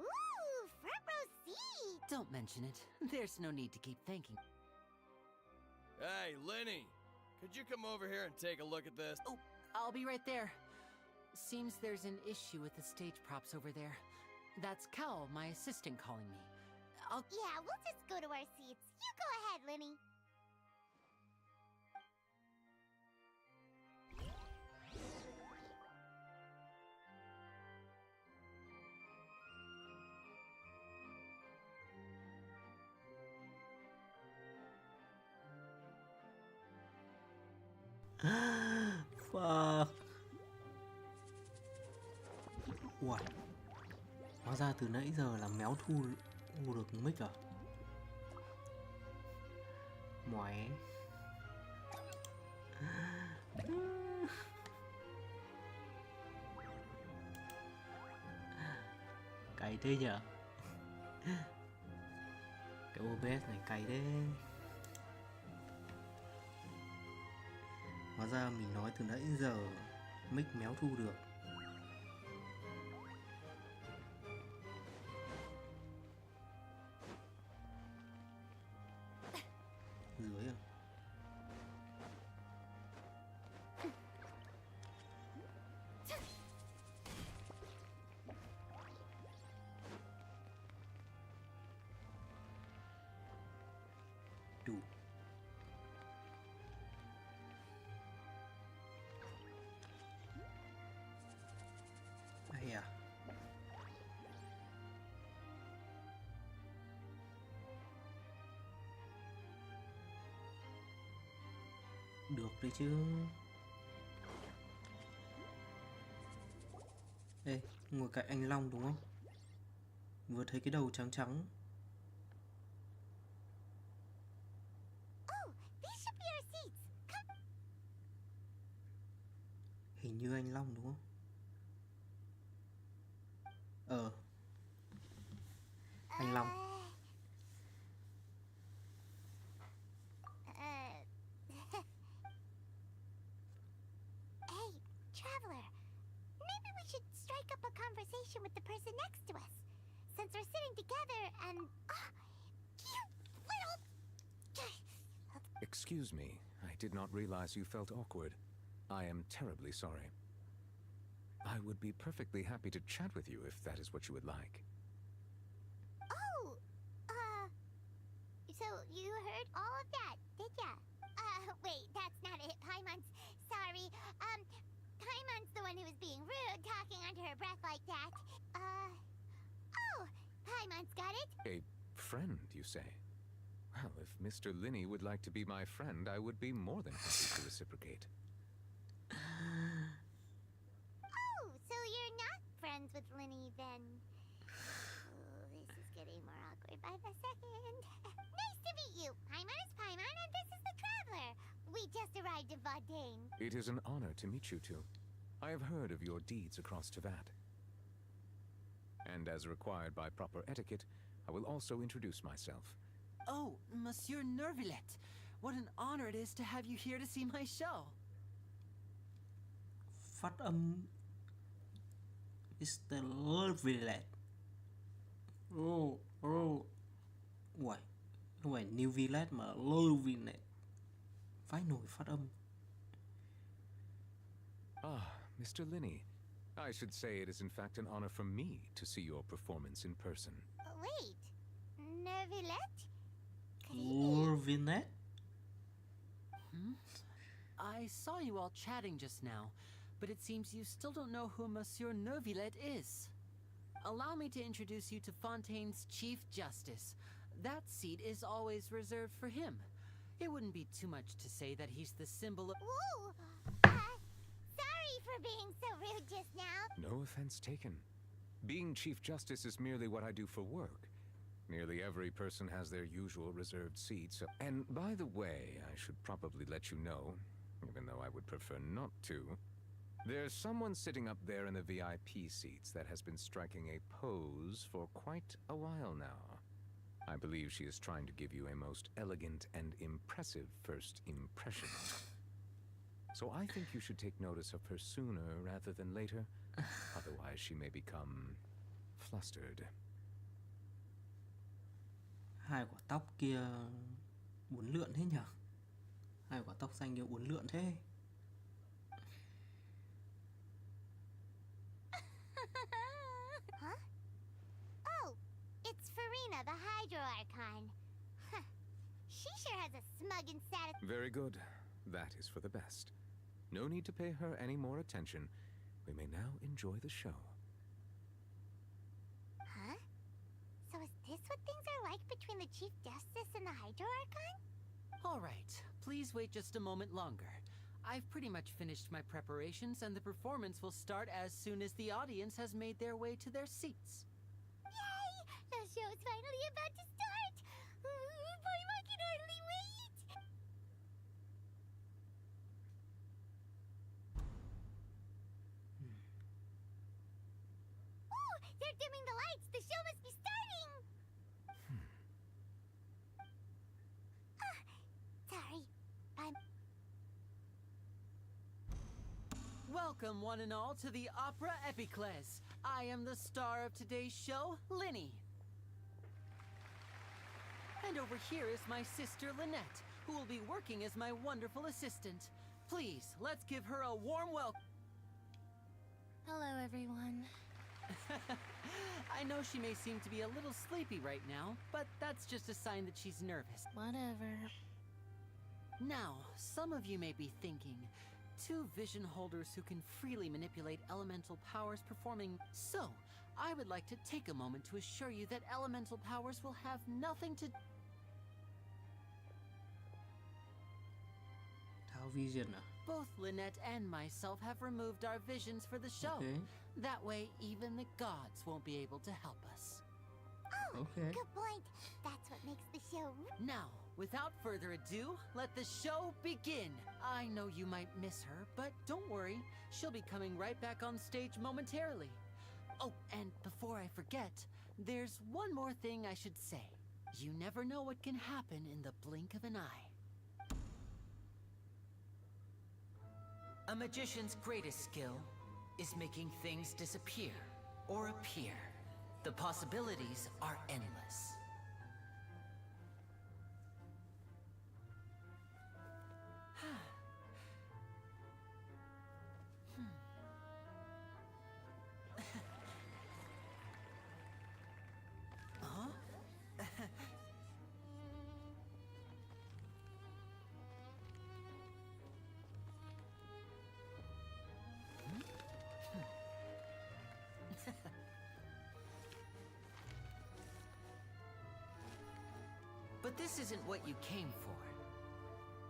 Ooh, front row seat! Don't mention it. There's no need to keep thanking. Hey, Linny! Could you come over here and take a look at this? Oh, I'll be right there. Seems there's an issue with the stage props over there. That's Cal, my assistant, calling me. Yeah, we'll just go to our seats. You go ahead, Linny. Fuck. Uầy. Hóa ra từ nãy giờ là méo thu được mic à? Ngoái. Cay thế nhở? Cái OBS này cay thế. Hóa ra mình nói từ nãy giờ mic méo thu được. Dưới à? Được đấy chứ. Ê, ngồi cạnh anh Long đúng không? Vừa thấy cái đầu trắng trắng. Oh, these should be our seats. Come. Hình như anh Long đúng không? Anh Long. Hey, traveler. Maybe we should strike up a conversation with the person next to us. Since we're sitting together and... you little... Excuse me. I did not realize you felt awkward. I am terribly sorry. I would be perfectly happy to chat with you if that is what you would like. Oh, so you heard all of that, did ya? Wait, that's not it, Paimon's. Sorry. Paimon's the one who was being rude, talking under her breath like that. Oh, Paimon's got it. A friend, you say? Well, if Mr. Linney would like to be my friend, I would be more than happy to reciprocate. Oh, so you're not friends with Linney, then? Oh, this is getting more awkward by the second. Nice to meet you. Paimon is Paimon, and this is the Traveler. We just arrived in Fontaine. It is an honor to meet you two. I have heard of your deeds across Tevat. And as required by proper etiquette, I will also introduce myself. Oh, Monsieur Nervillet. What an honor it is to have you here to see my show. Phát âm Mr. Nervillet. Uầy, không phải New Villette mà Nervillet. Phải nổi phát âm. Ah, Mr. Linney. I should say it is in fact an honor for me to see your performance in person. Wait, Nervillet? Nervillet? I saw you all chatting just now, but it seems you still don't know who Monsieur Nervillet is. Allow me to introduce you to Fontaine's Chief Justice. That seat is always reserved for him. It wouldn't be too much to say that he's the symbol of— Whoa! Sorry for being so rude just now. No offense taken. Being Chief Justice is merely what I do for work. Nearly every person has their usual reserved seats. And by the way, I should probably let you know, even though I would prefer not to, there's someone sitting up there in the VIP seats that has been striking a pose for quite a while now. I believe she is trying to give you a most elegant and impressive first impression. So I think you should take notice of her sooner rather than later. Otherwise she may become flustered. Hai quả tóc kia uốn lượn thế nhở? Hai quả tóc xanh kia uốn lượn thế. Huh? Oh, it's Farina, the Hydro Archon. Huh. She sure has a smug and Very good. That is for the best. No need to pay her any more attention. We may now enjoy the show. Huh? So is this what things are like between the Chief Justice and the Hydro Archon? All right, please wait just a moment longer. I've pretty much finished my preparations, and the performance will start as soon as the audience has made their way to their seats. Yay! The show's finally about to start! Paimon can hardly wait! Oh, they're dimming the lights! The show must be starting! Sorry. Welcome, one and all, to the Opera Epiclese. I am the star of today's show, Linny. And over here is my sister, Lynette, who will be working as my wonderful assistant. Please, let's give her a warm welcome. Hello, everyone. I know she may seem to be a little sleepy right now, but that's just a sign that she's nervous. Whatever. Now, some of you may be thinking, two vision holders who can freely manipulate elemental powers performing. So, I would like to take a moment to assure you that elemental powers will have nothing to... Tháo vision à? Both Lynette and myself have removed our visions for the show. Okay. That way, even the gods won't be able to help us. Oh, Okay. good point. That's what makes the show. Now, without further ado, let the show begin. I know you might miss her, but don't worry. She'll be coming right back on stage momentarily. Oh, and before I forget, there's one more thing I should say. You never know what can happen in the blink of an eye. A magician's greatest skill is making things disappear or appear. The possibilities are endless. Huh? But this isn't what you came for.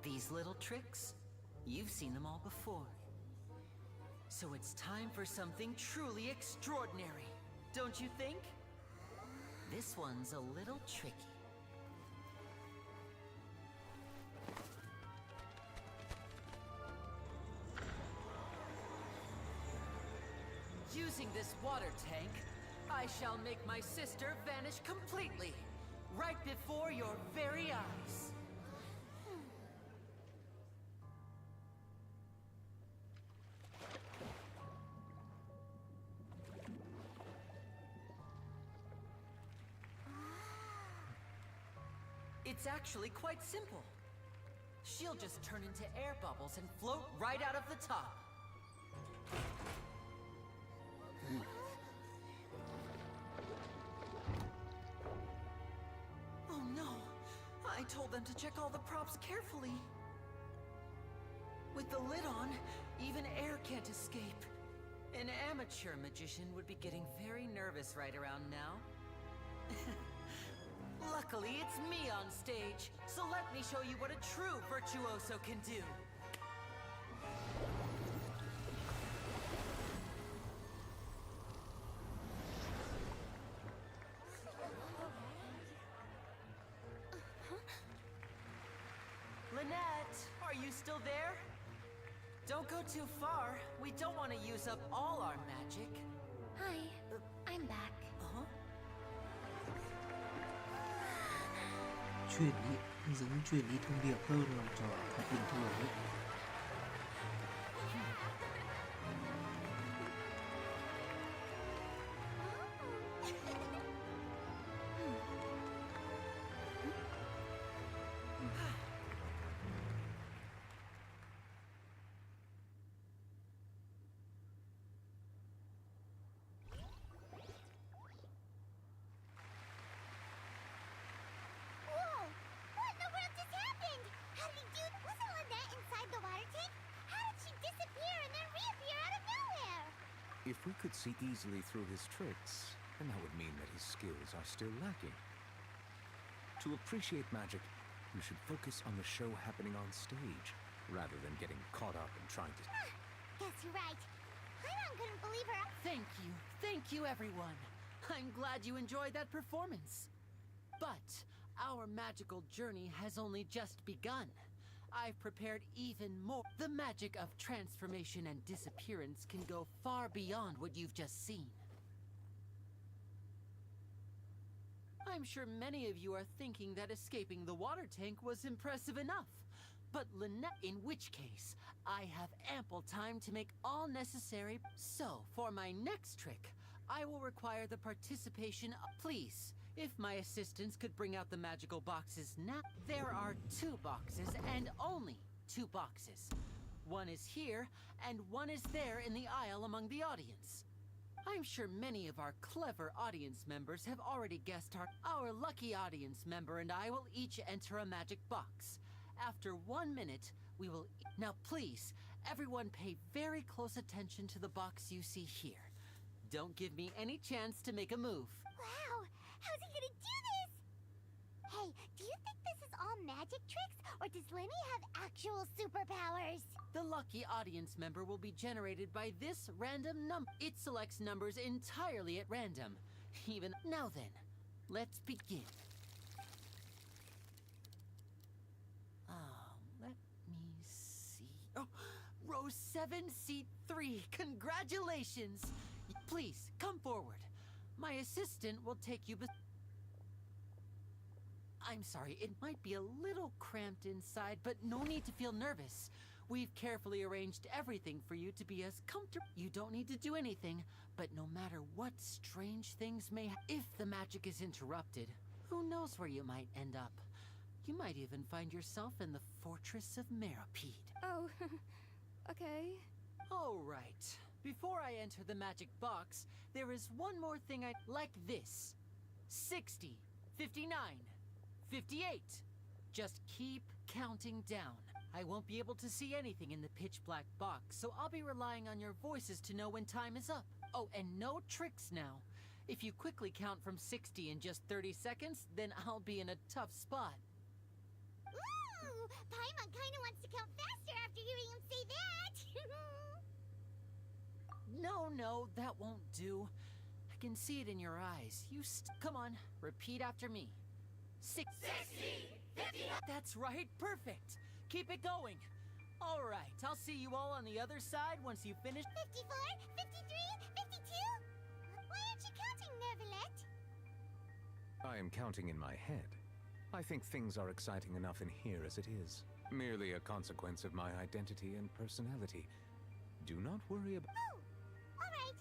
These little tricks, you've seen them all before. So it's time for something truly extraordinary, don't you think? This one's a little tricky. Using this water tank, I shall make my sister vanish completely, right before your very eyes. It's actually quite simple. She'll just turn into air bubbles and float right out of the top. Oh no! I told them to check all the props carefully. With the lid on, even air can't escape. An amateur magician would be getting very nervous right around now. Luckily, it's me on stage, so let me show you what a true virtuoso can do. Lynette, are you still there? Don't go too far. We don't want to use up all our magic. Hi, I'm back. Uh-huh. Truyền đi, giống truyền đi thông điệp hơn làm trò thật bình thường ấy. Whoa! What in the world just happened? How did he do? Wasn't Lynette inside the water tank? How did she disappear and then reappear out of nowhere? If we could see easily through his tricks, then that would mean that his skills are still lacking. To appreciate magic, you should focus on the show happening on stage, rather than getting caught up in trying to... Guess you're right. Paimon couldn't believe her. Thank you everyone. I'm glad you enjoyed that performance. But our magical journey has only just begun. I've prepared even more. The magic of transformation and disappearance can go far beyond what you've just seen. I'm sure many of you are thinking that escaping the water tank was impressive enough. But Lynette, in which case, I have ample time to make all necessary. So, for my next trick, I will require the participation of... Please, if my assistants could bring out the magical boxes now. There are 2 boxes, and only 2 boxes. One is here, and one is there in the aisle among the audience. I'm sure many of our clever audience members have already guessed our lucky audience member and I will each enter a magic box. After 1 minute, we will... Now please, everyone pay very close attention to the box you see here. Don't give me any chance to make a move. Wow! How's he gonna do this? Hey, do you think this is all all magic tricks, or does Lenny have actual superpowers? The lucky audience member will be generated by this random number. It selects numbers entirely at random. Even now then, let's begin. Let me see. Oh, row 7, seat 3. Congratulations! Please, come forward. My assistant will take you I'm sorry, it might be a little cramped inside, but no need to feel nervous. We've carefully arranged everything for you to be as comfortable. You don't need to do anything, but no matter what strange things may if the magic is interrupted, who knows where you might end up. You might even find yourself in the Fortress of Meripede. Oh, okay. All right. Before I enter the magic box, there is one more thing I'd like this. 60, 59, 58. Just keep counting down. I won't be able to see anything in the pitch black box, so I'll be relying on your voices to know when time is up. Oh, and no tricks now. If you quickly count from 60 in just 30 seconds, then I'll be in a tough spot. Ooh! Paimon kinda wants to count faster after hearing him say that! No, that won't do. I can see it in your eyes. Come on, repeat after me. 60, 50. That's right, perfect. Keep it going. All right, I'll see you all on the other side once you finish. 54, 53, 52? Why aren't you counting, Neverlet? I am counting in my head. I think things are exciting enough in here as it is. Merely a consequence of my identity and personality. Do not worry about... Oh, all right.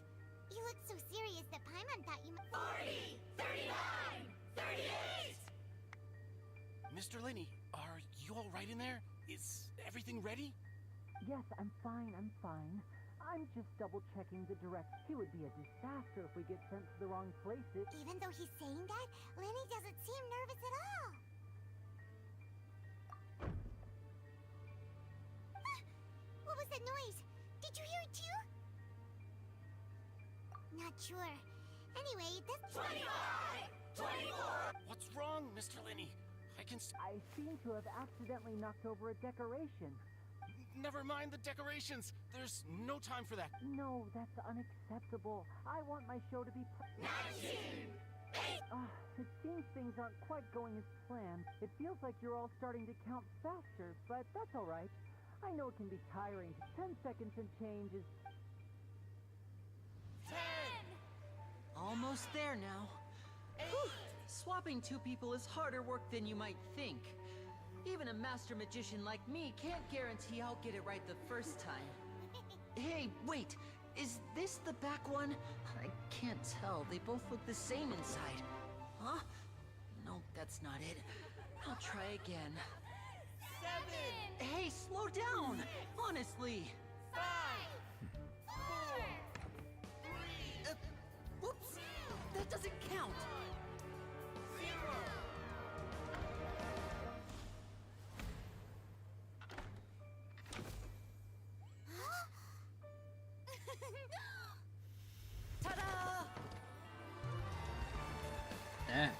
You look so serious that Paimon thought you... 40, 39, 38! Mr. Lenny, are you all right in there? Is everything ready? Yes, I'm fine. I'm just double-checking the direction. It would be a disaster if we get sent to the wrong places. Even though he's saying that, Lenny doesn't seem nervous at all. What was that noise? Did you hear it too? Not sure. Anyway, that's... 25! 24! What's wrong, Mr. Lenny? I seem to have accidentally knocked over a decoration. Never mind the decorations. There's no time for that. No, that's unacceptable. I want my show to be... 19! It seems things aren't quite going as planned. It feels like you're all starting to count faster, but that's all right. I know it can be tiring. 10 seconds and change is... 10! Almost there now. Whew. Swapping two people is harder work than you might think. Even a master magician like me can't guarantee I'll get it right the first time. Hey, wait! Is this the back one? I can't tell. They both look the same inside. Huh? No, that's not it. I'll try again. 7! Hey, slow down! Honestly! 5! 4! 3! Whoops! That doesn't count! 0! Ta-da! Damn.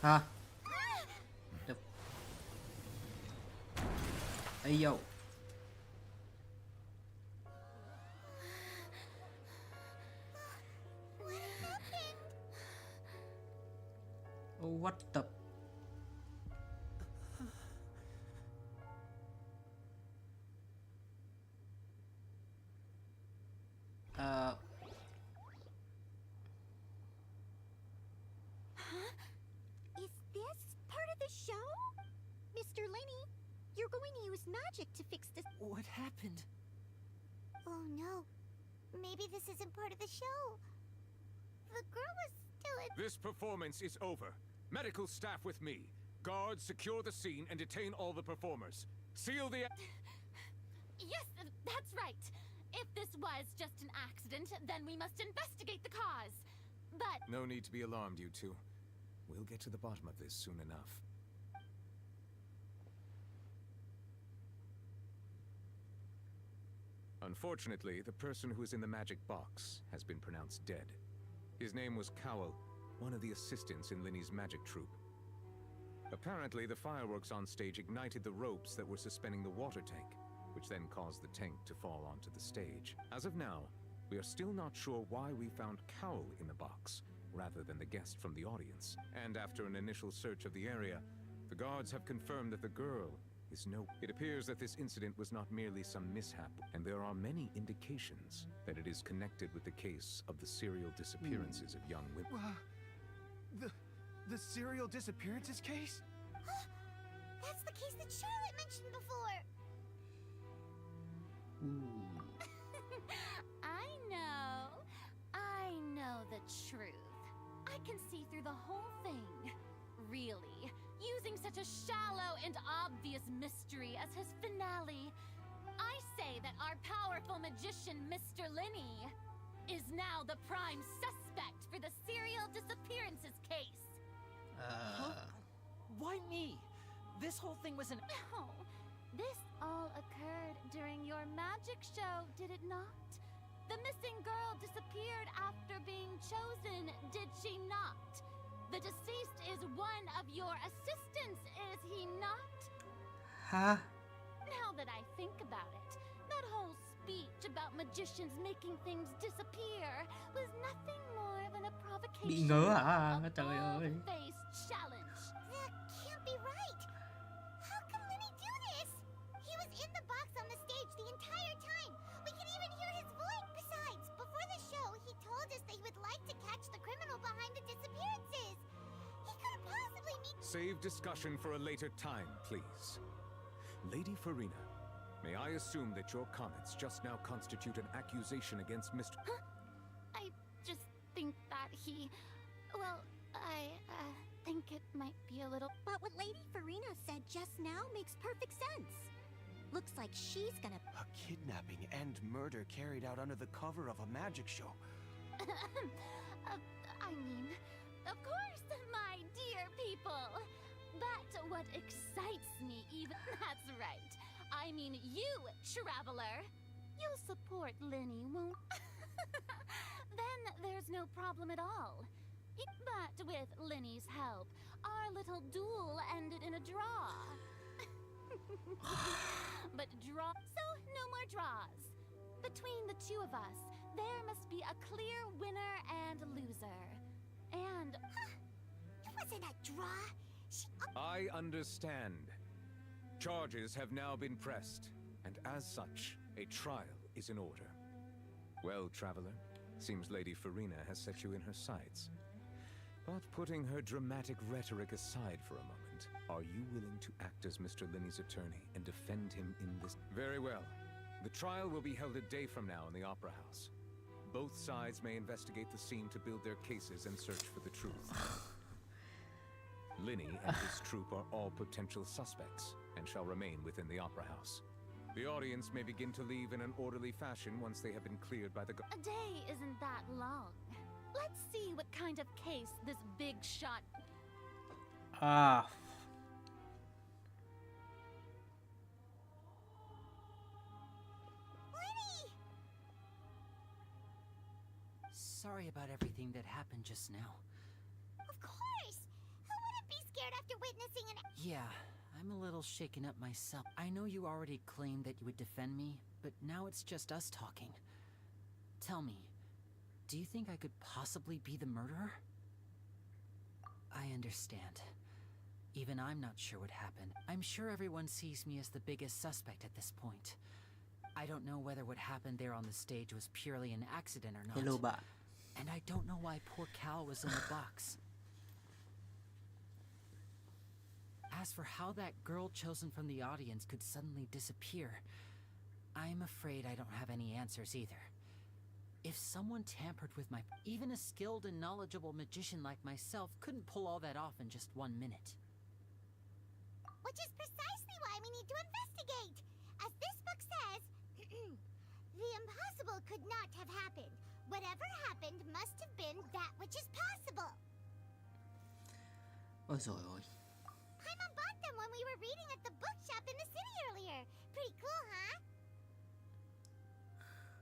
Hả? Được. Ây dầu. Oh, what the... Is this part of the show? Mr. Lenny, you're going to use magic to fix this... What happened? Oh no. Maybe this isn't part of the show. The girl was still in... This performance is over. Medical staff with me. Guards, secure the scene and detain all the performers. Seal the... Yes, that's right. If this was just an accident, then we must investigate the cause. But... No need to be alarmed, you two. We'll get to the bottom of this soon enough. Unfortunately, the person who is in the magic box has been pronounced dead. His name was Cowell, one of the assistants in Linny's magic troupe. Apparently, the fireworks on stage ignited the ropes that were suspending the water tank, which then caused the tank to fall onto the stage. As of now, we are still not sure why we found Cowell in the box, rather than the guest from the audience. And after an initial search of the area, the guards have confirmed that the girl is no... It appears that this incident was not merely some mishap, and there are many indications that it is connected with the case of the serial disappearances of young women. The serial disappearances case? That's the case that Charlotte mentioned before. I know the truth. I can see through the whole thing. Really, using such a shallow and obvious mystery as his finale, I say that our powerful magician, Mr. Linny, is now the prime suspect for the serial disappearances case. Why me? This whole thing was an... No, this all occurred during your magic show, did it not? The missing girl disappeared after being chosen, did she not? The deceased is one of your assistants, is he not? Huh? Now that I think about it, that whole speech about magicians making things disappear was nothing more than a provocation. Bị ngớ à? Trời ơi. Face challenge. That can't be right. How can Linny do this? He was in the box on the stage the entire time. We could even hear his voice. Besides, before the show, he told us that he would like to catch the criminal behind the disappearances. He couldn't possibly mean... Save discussion for a later time, please. Lady Farina, may I assume that your comments just now constitute an accusation against Mr. Huh? I just think that he... Well, I think it might be a little... But what Lady Farina said just now makes perfect sense. Looks like she's gonna... A kidnapping and murder carried out under the cover of a magic show. I mean, of course, my dear people. But what excites me even... That's right. I mean you, traveler. You'll support Linny, won't... Then there's no problem at all. But with Linny's help, our little duel ended in a draw. But so no more draws. Between the two of us, there must be a clear winner and loser. And... It wasn't a draw. I understand. Charges have now been pressed, and as such, a trial is in order. Well, traveler, seems Lady Farina has set you in her sights. But putting her dramatic rhetoric aside for a moment, are you willing to act as Mr. Linny's attorney and defend him in this? Very well. The trial will be held a day from now in the Opera House. Both sides may investigate the scene to build their cases and search for the truth. Linny and his troupe are all potential suspects and shall remain within the Opera House. The audience may begin to leave in an orderly fashion once they have been cleared by the A day isn't that long. Let's see what kind of case this big shot... Ah. Linny! Sorry about everything that happened just now. Of course! Who wouldn't be scared after witnessing an... Yeah, I'm a little shaken up myself. I know you already claimed that you would defend me, but now it's just us talking. Tell me, do you think I could possibly be the murderer? I understand. Even I'm not sure what happened. I'm sure everyone sees me as the biggest suspect at this point. I don't know whether what happened there on the stage was purely an accident or not. Hello, ba. And I don't know why poor Cal was in the box. As for how that girl chosen from the audience could suddenly disappear, I'm afraid I don't have any answers either. If someone tampered with my... Even a skilled and knowledgeable magician like myself couldn't pull all that off in just 1 minute. Which is precisely why we need to investigate. As this book says, the impossible could not have happened. Whatever happened must have been that which is possible. Ôi dồi ôi. Paimon bought them when we were reading at the bookshop in the city earlier. Pretty cool, huh?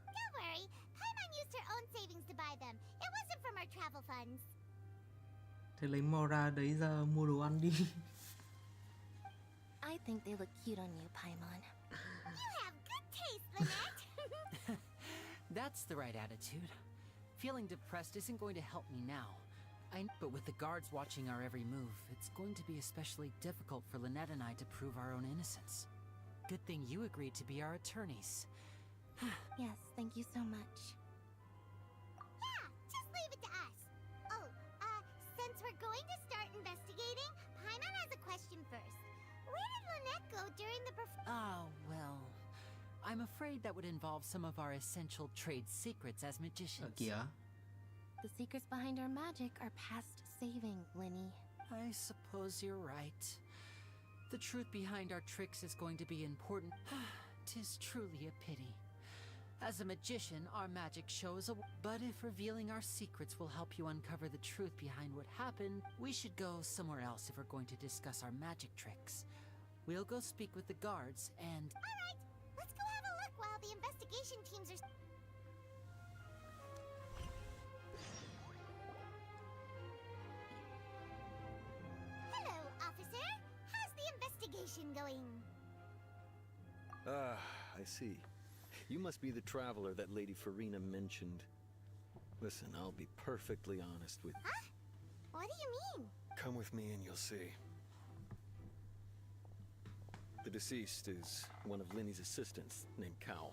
Don't worry, Paimon used her own savings to buy them. It wasn't from our travel funds. Thế lấy Mora đấy ra mua đồ ăn đi. I think they look cute on you, Paimon. You have good taste, Lynette. That's the right attitude. Feeling depressed isn't going to help me now. But with the guards watching our every move, it's going to be especially difficult for Lynette and I to prove our own innocence. Good thing you agreed to be our attorneys. Yes, thank you so much. Yeah, just leave it to us. Oh, since we're going to start investigating, Paimon has a question first. Where did Lynette go during the Oh, well, I'm afraid that would involve some of our essential trade secrets as magicians. Kìa. The secrets behind our magic are past saving, Linny. I suppose you're right. The truth behind our tricks is going to be important. 'Tis truly a pity. As a magician, our magic shows a... But if revealing our secrets will help you uncover the truth behind what happened, we should go somewhere else if we're going to discuss our magic tricks. We'll go speak with the guards and... Alright, let's go have a look while the investigation teams are... Hello, officer. How's the investigation going? Ah, I see. You must be the traveler that Lady Farina mentioned. Listen, I'll be perfectly honest with you. Huh? What do you mean? Come with me and you'll see. The deceased is one of Linny's assistants, named Cal.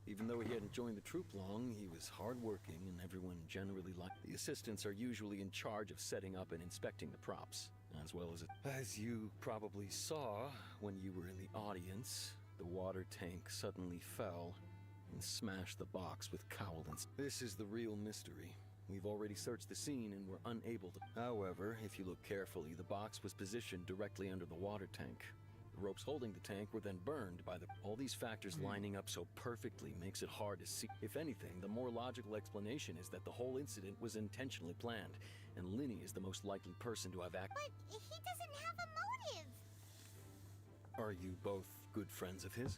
Even though he hadn't joined the troop long, he was hardworking and everyone generally liked. The assistants are usually in charge of setting up and inspecting the props, as well as... As you probably saw when you were in the audience, the water tank suddenly fell and smashed the box with Cowell. This is the real mystery. We've already searched the scene and were unable to... However, if you look carefully, the box was positioned directly under the water tank. The ropes holding the tank were then burned by the... All these factors lining up so perfectly makes it hard to see. If anything, the more logical explanation is that the whole incident was intentionally planned, and Linny is the most likely person to have acted. But he doesn't have a motive. Are you both good friends of his?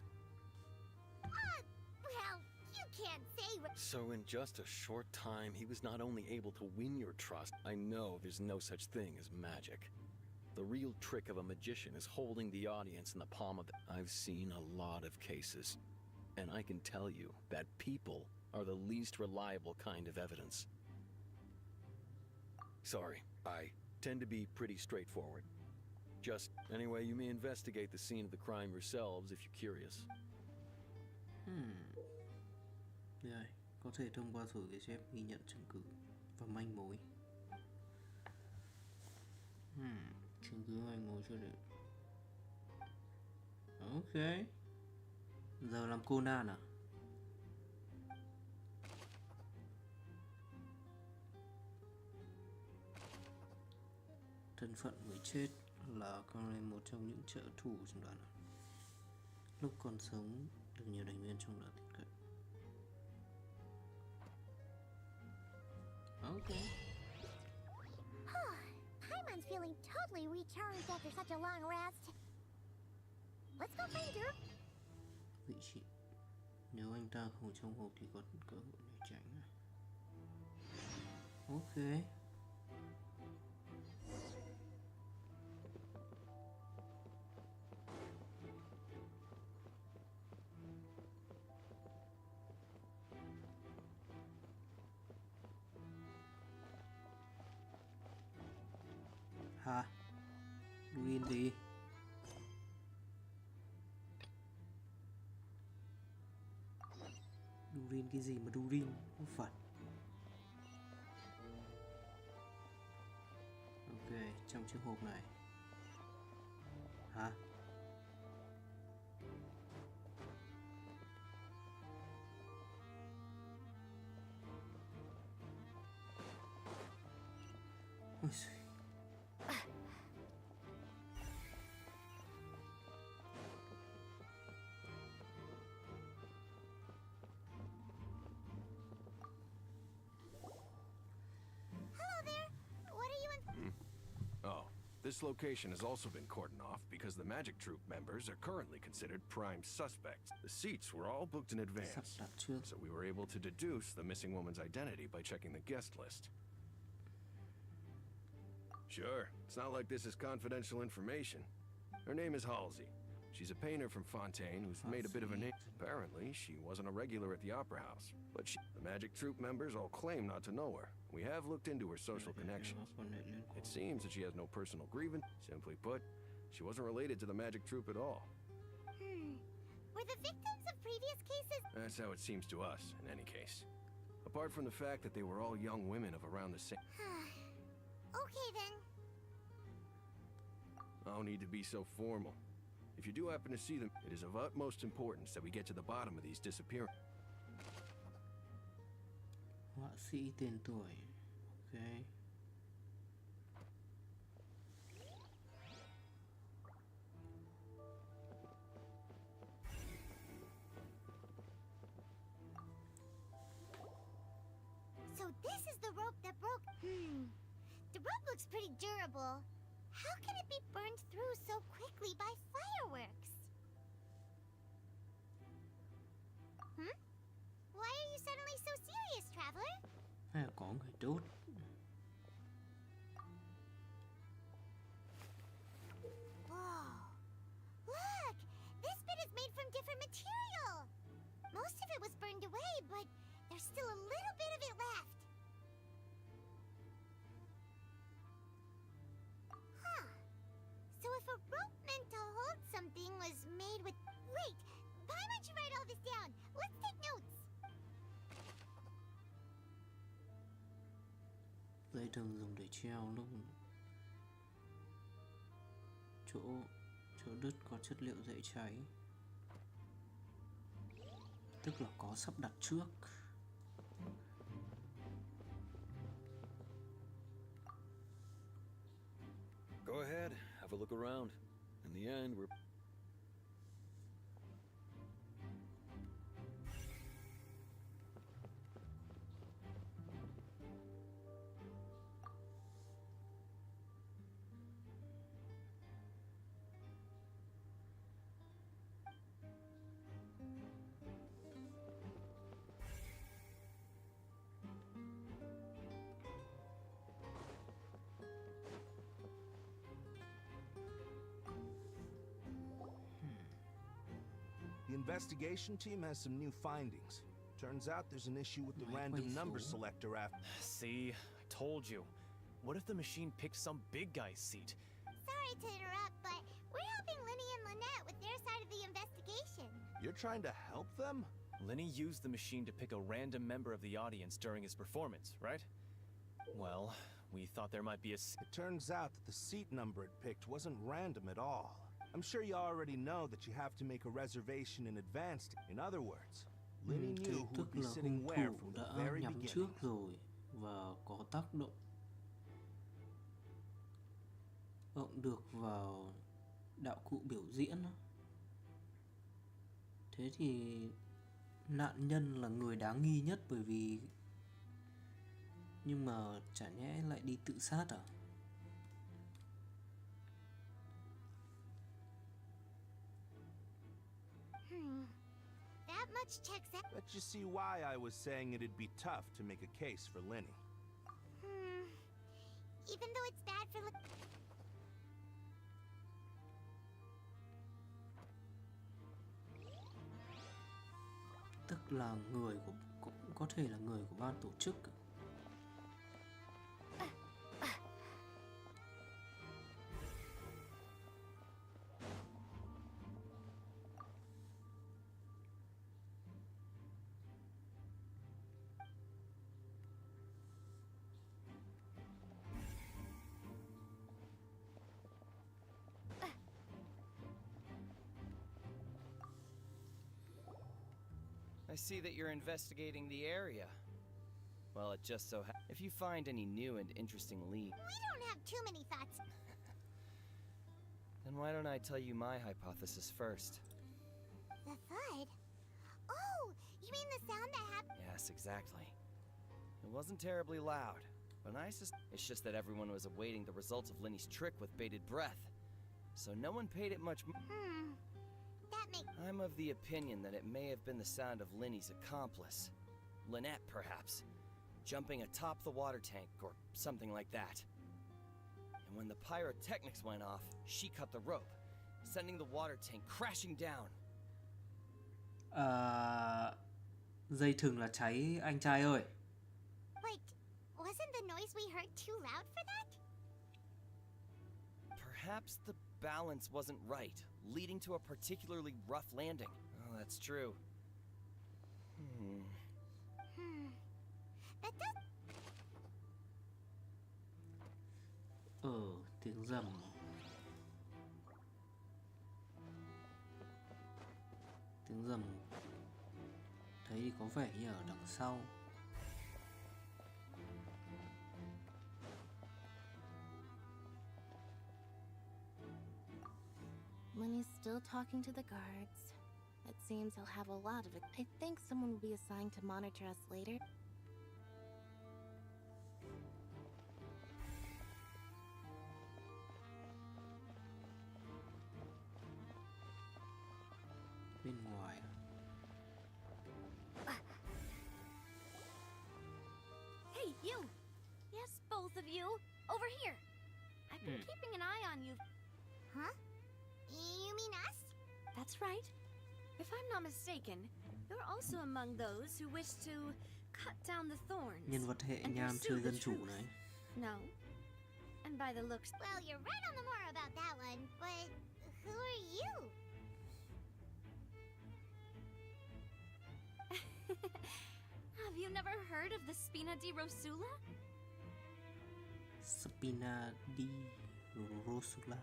Well, you can't say what... So in just a short time, he was not only able to win your trust. I know there's no such thing as magic. The real trick of a magician is holding the audience in the palm of the... I've seen a lot of cases, and I can tell you that people are the least reliable kind of evidence. Sorry, I tend to be pretty straightforward. Anyway, you may investigate the scene of the crime yourselves if you're curious. Đây, có thể thông qua thử cái xếp ghi nhận chứng cứ và manh mối. Chứng cứ manh mối chưa được. Ok. Giờ làm Conan à? Thân phận người chết là một trong những trợ thủ trong đoàn. Lúc còn sống, được nhiều thành viên trong đoàn tin cậy. Okay. Paimon's feeling totally recharged after such a long rest. Let's go find Reup. Vị trí. Nếu anh ta không trong hộp thì có cơ hội để tránh. Ok. Hả? Durin gì? Durin cái gì mà Durin? Không phải. Ok, trong chiếc hộp này. Hả? Ôi giời. This location has also been cordoned off because the Magic Troop members are currently considered prime suspects. The seats were all booked in advance, so we were able to deduce the missing woman's identity by checking the guest list. Sure, it's not like this is confidential information. Her name is Halsey. She's a painter from Fontaine who's made a bit of a name. Apparently, she wasn't a regular at the Opera House, but the Magic Troop members all claim not to know her. We have looked into her social connections. It seems that she has no personal grievance. Simply put, she wasn't related to the Magic Troop at all. Were the victims of previous cases? That's how it seems to us, in any case. Apart from the fact that they were all young women of around the same... Okay, then. No need to be so formal. If you do happen to see them, it is of utmost importance that we get to the bottom of these disappearances. Họa sĩ tên tuổi. Okay. So this is the rope that broke. The rope looks pretty durable. How can it be burned through so quickly by fireworks? Why are you suddenly so serious, traveler? Hay là có người đốt. Whoa. Look! This bit is made from different material. Most of it was burned away, but there's still a little bit of it left. So if a rope meant to hold something was made with... Wait! Why don't you write all this down? Let's take notes! Dây thừng dùng để treo luôn. Chỗ đứt có chất liệu dễ cháy. Tức là có sắp đặt trước. Go ahead, have a look around. In the end, we're... The investigation team has some new findings. Turns out there's an issue with the random number selector after... See? I told you. What if the machine picked some big guy's seat? Sorry to interrupt, but we're helping Linny and Lynette with their side of the investigation. You're trying to help them? Linny used the machine to pick a random member of the audience during his performance, right? Well, we thought there might be a... It turns out that the seat number it picked wasn't random at all. I'm sure you already know that you have to make a reservation in advance. In other words, Linny knew who would be sitting where from the very beginning. Trước rồi và có tác động được vào đạo cụ biểu diễn. Thế thì nạn nhân là người đáng nghi nhất bởi vì nhưng mà chả nhẽ lại đi tự sát à? That much checks out. But you see why I was saying it'd be tough to make a case for Linny. Even though it's bad for... Tức là người của cũng có thể là người của ban tổ chức. I see that you're investigating the area. Well, it just so happens. If you find any new and interesting leads... We don't have too many thoughts. Then why don't I tell you my hypothesis first? The thud? Oh, you mean the sound that happened? Yes, exactly. It wasn't terribly loud, But it's just that everyone was awaiting the results of Linny's trick with bated breath. So no one paid it much That makes... I'm of the opinion that it may have been the sound of Linny's accomplice. Lynette, perhaps. Jumping atop the water tank, or something like that. And when the pyrotechnics went off, she cut the rope, sending the water tank crashing down. Dây thừng là cháy anh trai ơi. Wait, wasn't the noise we heard too loud for that? Perhaps the balance wasn't right, leading to a particularly rough landing. Oh, that's true. That does... Tiếng rầm. Tiếng rầm. Thấy thì có vẻ như ở đằng sau. Lenny's still talking to the guards. It seems he'll have a lot of it. I think someone will be assigned to monitor us later. Bên ngoài. Hey, you! Yes, both of you! Over here! I've been keeping an eye on you. Huh? You mean us? That's right. If I'm not mistaken, you're also among those who wish to cut down the thorns. Nhân vật hệ and nham pursue chơi the dân chủ truth. này. No. And by the looks... Well, you're right on the more about that one, but who are you? Have you never heard of the Spina di Rosula? Spina di Rosula.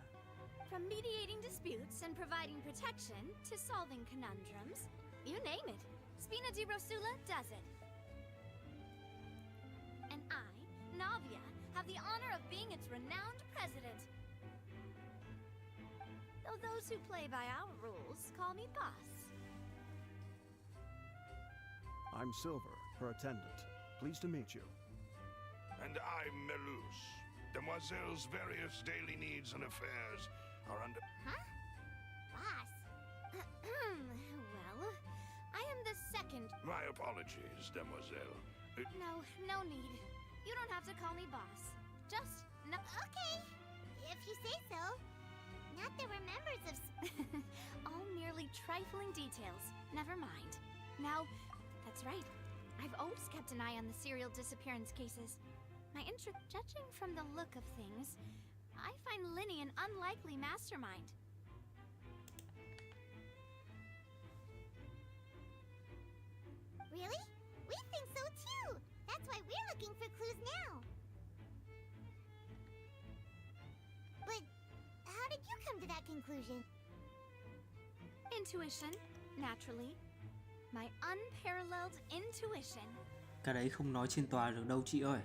From mediating disputes and providing protection to solving conundrums, you name it, Spina di Rosula does it. And I, Navia, have the honor of being its renowned president. Though those who play by our rules call me boss. I'm Silver, her attendant. Pleased to meet you. And I'm Melus. Demoiselle's various daily needs and affairs are under... Huh? Boss. Well, I am the second... My apologies, Demoiselle. No need. You don't have to call me boss. Just no... Okay, if you say so. Not that we're members of... All merely trifling details. Never mind. Now, that's right. I've always kept an eye on the serial disappearance cases. My interest... Judging from the look of things, I find Linny an unlikely mastermind. Really? We think so too! That's why we're looking for clues now. But how did you come to that conclusion? Intuition, naturally. My unparalleled intuition. Cái đấy không nói trên tòa được đâu chị ơi.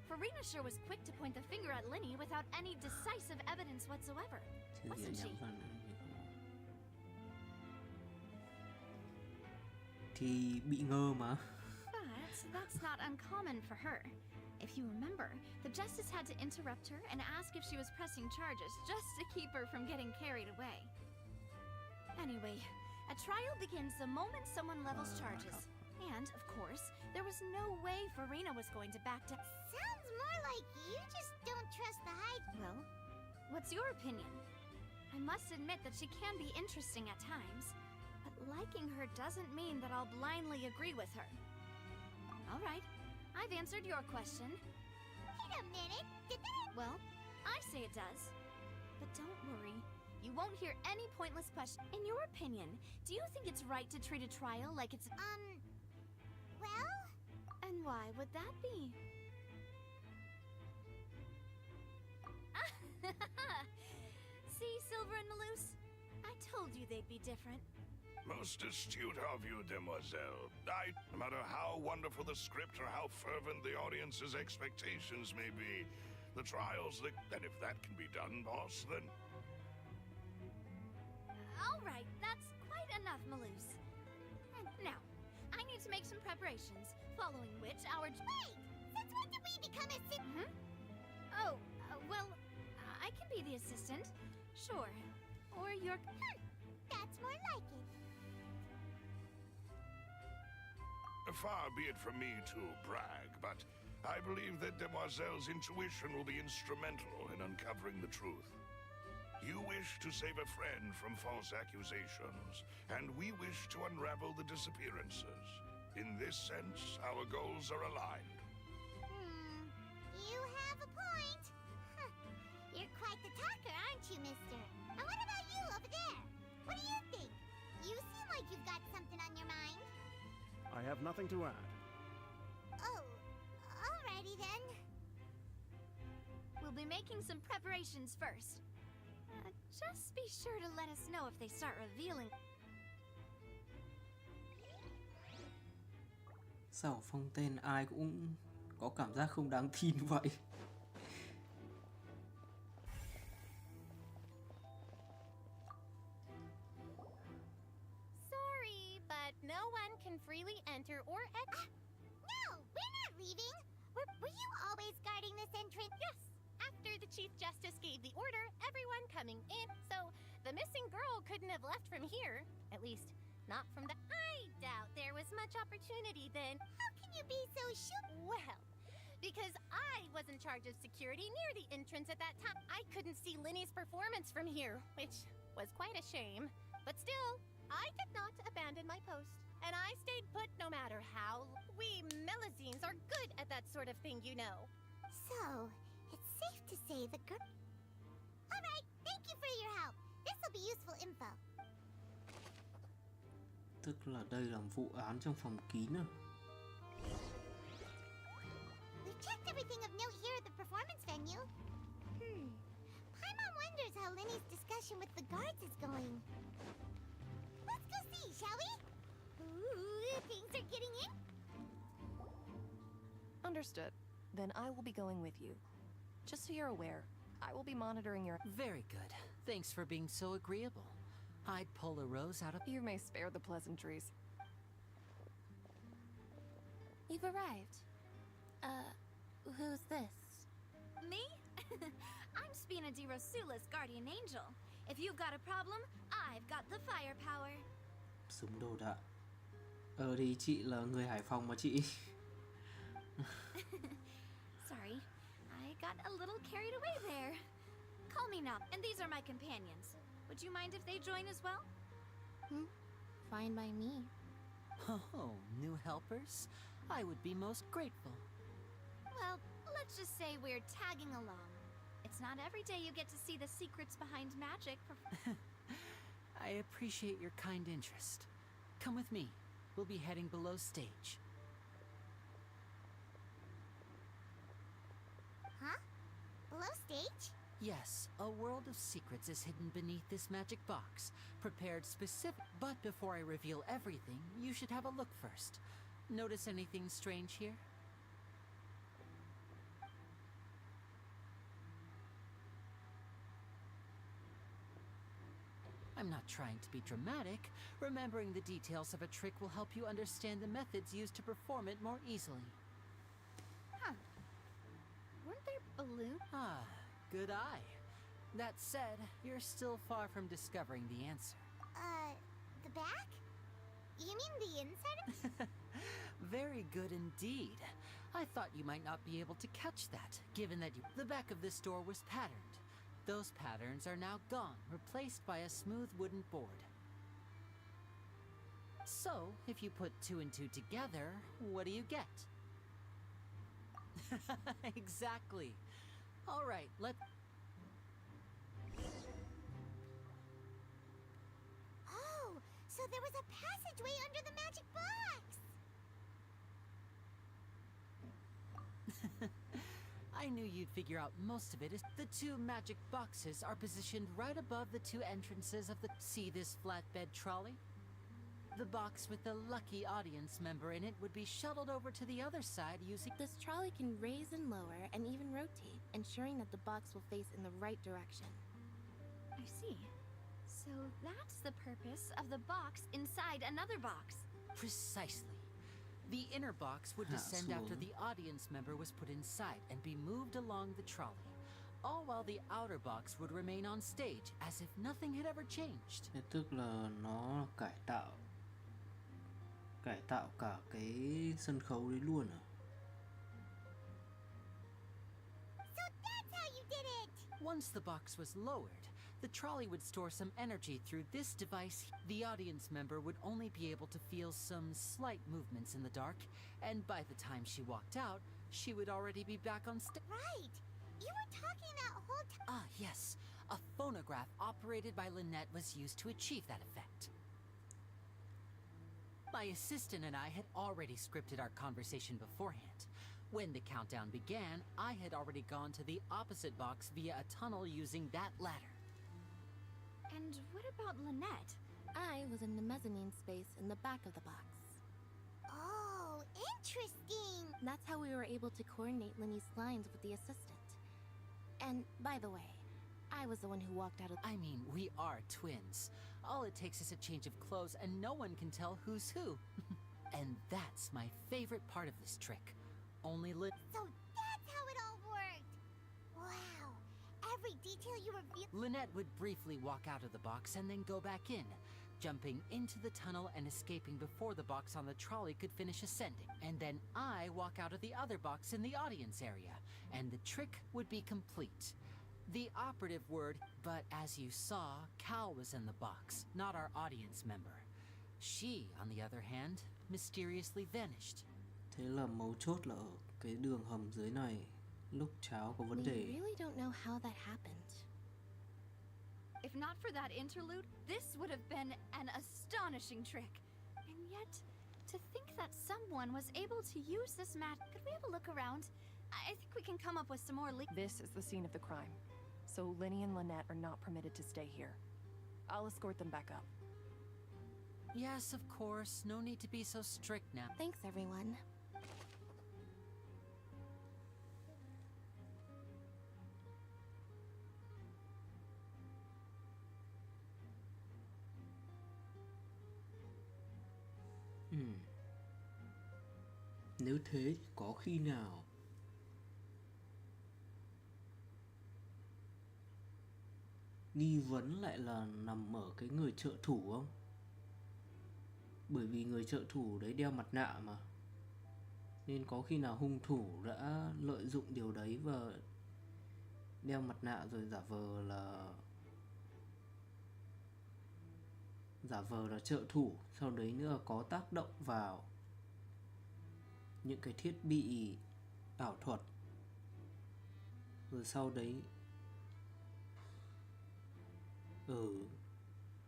Farina sure was quick to point the finger at Linny without any decisive evidence whatsoever, wasn't she? Thì bị ngơ mà. But that's not uncommon for her. If you remember, the justice had to interrupt her and ask if she was pressing charges just to keep her from getting carried away. Anyway, a trial begins the moment someone levels charges. And, of course, there was no way Farina was going to back down. Sounds more like you just don't trust the high... Well, what's your opinion? I must admit that she can be interesting at times, but liking her doesn't mean that I'll blindly agree with her. All right, I've answered your question. Wait a minute, did that... Well, I say it does. But don't worry, you won't hear any pointless questions. In your opinion, do you think it's right to treat a trial like it's... Well? And why would that be? See, Silver and Melus? I told you they'd be different. Most astute of you, Demoiselle. No matter how wonderful the script or how fervent the audience's expectations may be, the trials, and if that can be done, boss, then... All right, that's quite enough, Melus. And now, I need to make some preparations, following which our... Wait! Since when did we become assistants? Oh, well, I can be the assistant. Sure. Or your... That's more like it. Far be it from me to brag, but I believe that Demoiselle's intuition will be instrumental in uncovering the truth. You wish to save a friend from false accusations, and we wish to unravel the disappearances. In this sense, our goals are aligned. You have a point. You're quite the talker, aren't you, mister? And what about you over there? What do you think? You seem like you've got something on your mind. I have nothing to add. Oh, alrighty then. We'll be making some preparations first. Just be sure to let us know if they start revealing. Sao Fontaine ai cũng có cảm giác không đáng tin vậy. Sorry, but no one can freely enter or exit. No, we're not leaving. Were you always guarding this entrance? Yes. After the Chief Justice gave the order, everyone coming in, so the missing girl couldn't have left from here. At least, not from the... I doubt there was much opportunity then. How can you be so sure? Well, because I was in charge of security near the entrance at that time. I couldn't see Linny's performance from here, which was quite a shame. But still, I did not abandon my post. And I stayed put no matter how. We Melazines are good at that sort of thing, you know. So... it's safe to say the girl... Alright, thank you for your help. This will be useful info. Tức là đây là một vụ án trong phòng kín à? We've checked everything of note here at the performance venue. Paimon wonders how Linny's discussion with the guards is going. Let's go see, shall we? Ooh, things are getting in. Understood. Then I will be going with you. Just so you're aware, I will be monitoring your... Very good. Thanks for being so agreeable. I'd pull a rose out of... You may spare the pleasantries. You've arrived. Who's this? Me? I'm Spina di Rosula's guardian angel. If you've got a problem, I've got the firepower. Súng đồ đạ. Thì chị là người Hải Phòng mà chị. Sorry, I got a little carried away there. Call me Knock, and these are my companions. Would you mind if they join as well? Fine by me. Oh, new helpers? I would be most grateful. Well, let's just say we're tagging along. It's not every day you get to see the secrets behind magic. I appreciate your kind interest. Come with me. We'll be heading below stage. Huh? Below stage? Yes, a world of secrets is hidden beneath this magic box, prepared specific. But before I reveal everything, you should have a look first. Notice anything strange here? I'm not trying to be dramatic. Remembering the details of a trick will help you understand the methods used to perform it more easily. Huh. Weren't there balloons? Ah, good eye. That said, you're still far from discovering the answer. The back? You mean the inside? Very good indeed. I thought you might not be able to catch that, given that the back of this door was patterned. Those patterns are now gone, replaced by a smooth wooden board. So, if you put 2 and 2 together, what do you get? Exactly. All right, Oh, so there was a passageway under the magic box! I knew you'd figure out most of it. The 2 magic boxes are positioned right above the 2 entrances of the... See this flatbed trolley? The box with the lucky audience member in it would be shuttled over to the other side using... This trolley can raise and lower and even rotate, ensuring that the box will face in the right direction. I see. So that's the purpose of the box inside another box. Precisely. The inner box would descend after the audience member was put inside and be moved along the trolley, all while the outer box would remain on stage as if nothing had ever changed. Thế tức là nó cải tạo cả cái sân khấu đấy luôn à? So that's how you did it! Once the box was lowered, the trolley would store some energy through this device. The audience member would only be able to feel some slight movements in the dark, and by the time she walked out, she would already be back on stage. Right! You were talking that whole time. Ah, yes. A phonograph operated by Lynette was used to achieve that effect. My assistant and I had already scripted our conversation beforehand. When the countdown began, I had already gone to the opposite box via a tunnel using that ladder. And what about Lynette? I was in the mezzanine space in the back of the box. Oh, interesting! That's how we were able to coordinate Linny's lines with the assistant. And, by the way, I was the one who walked out of— I mean, we are twins. All it takes is a change of clothes and no one can tell who's who. And that's my favorite part of this trick. Only So that's how it all worked! Wow! Every detail you revealed— Lynette would briefly walk out of the box and then go back in, jumping into the tunnel and escaping before the box on the trolley could finish ascending. And then I walk out of the other box in the audience area, and the trick would be complete. The operative word, but as you saw, Cal was in the box, not our audience member. She, on the other hand, mysteriously vanished. Thế là mấu chốt là ở cái đường hầm dưới này lúc cháo có vấn We đề. really don't know how that happened. If not for that interlude, this would have been an astonishing trick. And yet, to think that someone was able to use this mat— Could we have a look around? I think we can come up with some more This is the scene of the crime, so Linny and Lynette are not permitted to stay here. I'll escort them back up. Yes, of course. No need to be so strict now. Thanks, everyone. Nếu thế thì có khi nào nghi vấn lại là nằm ở cái người trợ thủ không? Bởi vì người trợ thủ đấy đeo mặt nạ mà, nên có khi nào hung thủ đã lợi dụng điều đấy và đeo mặt nạ rồi giả vờ là trợ thủ, sau đấy nữa có tác động vào những cái thiết bị ảo thuật, rồi sau đấy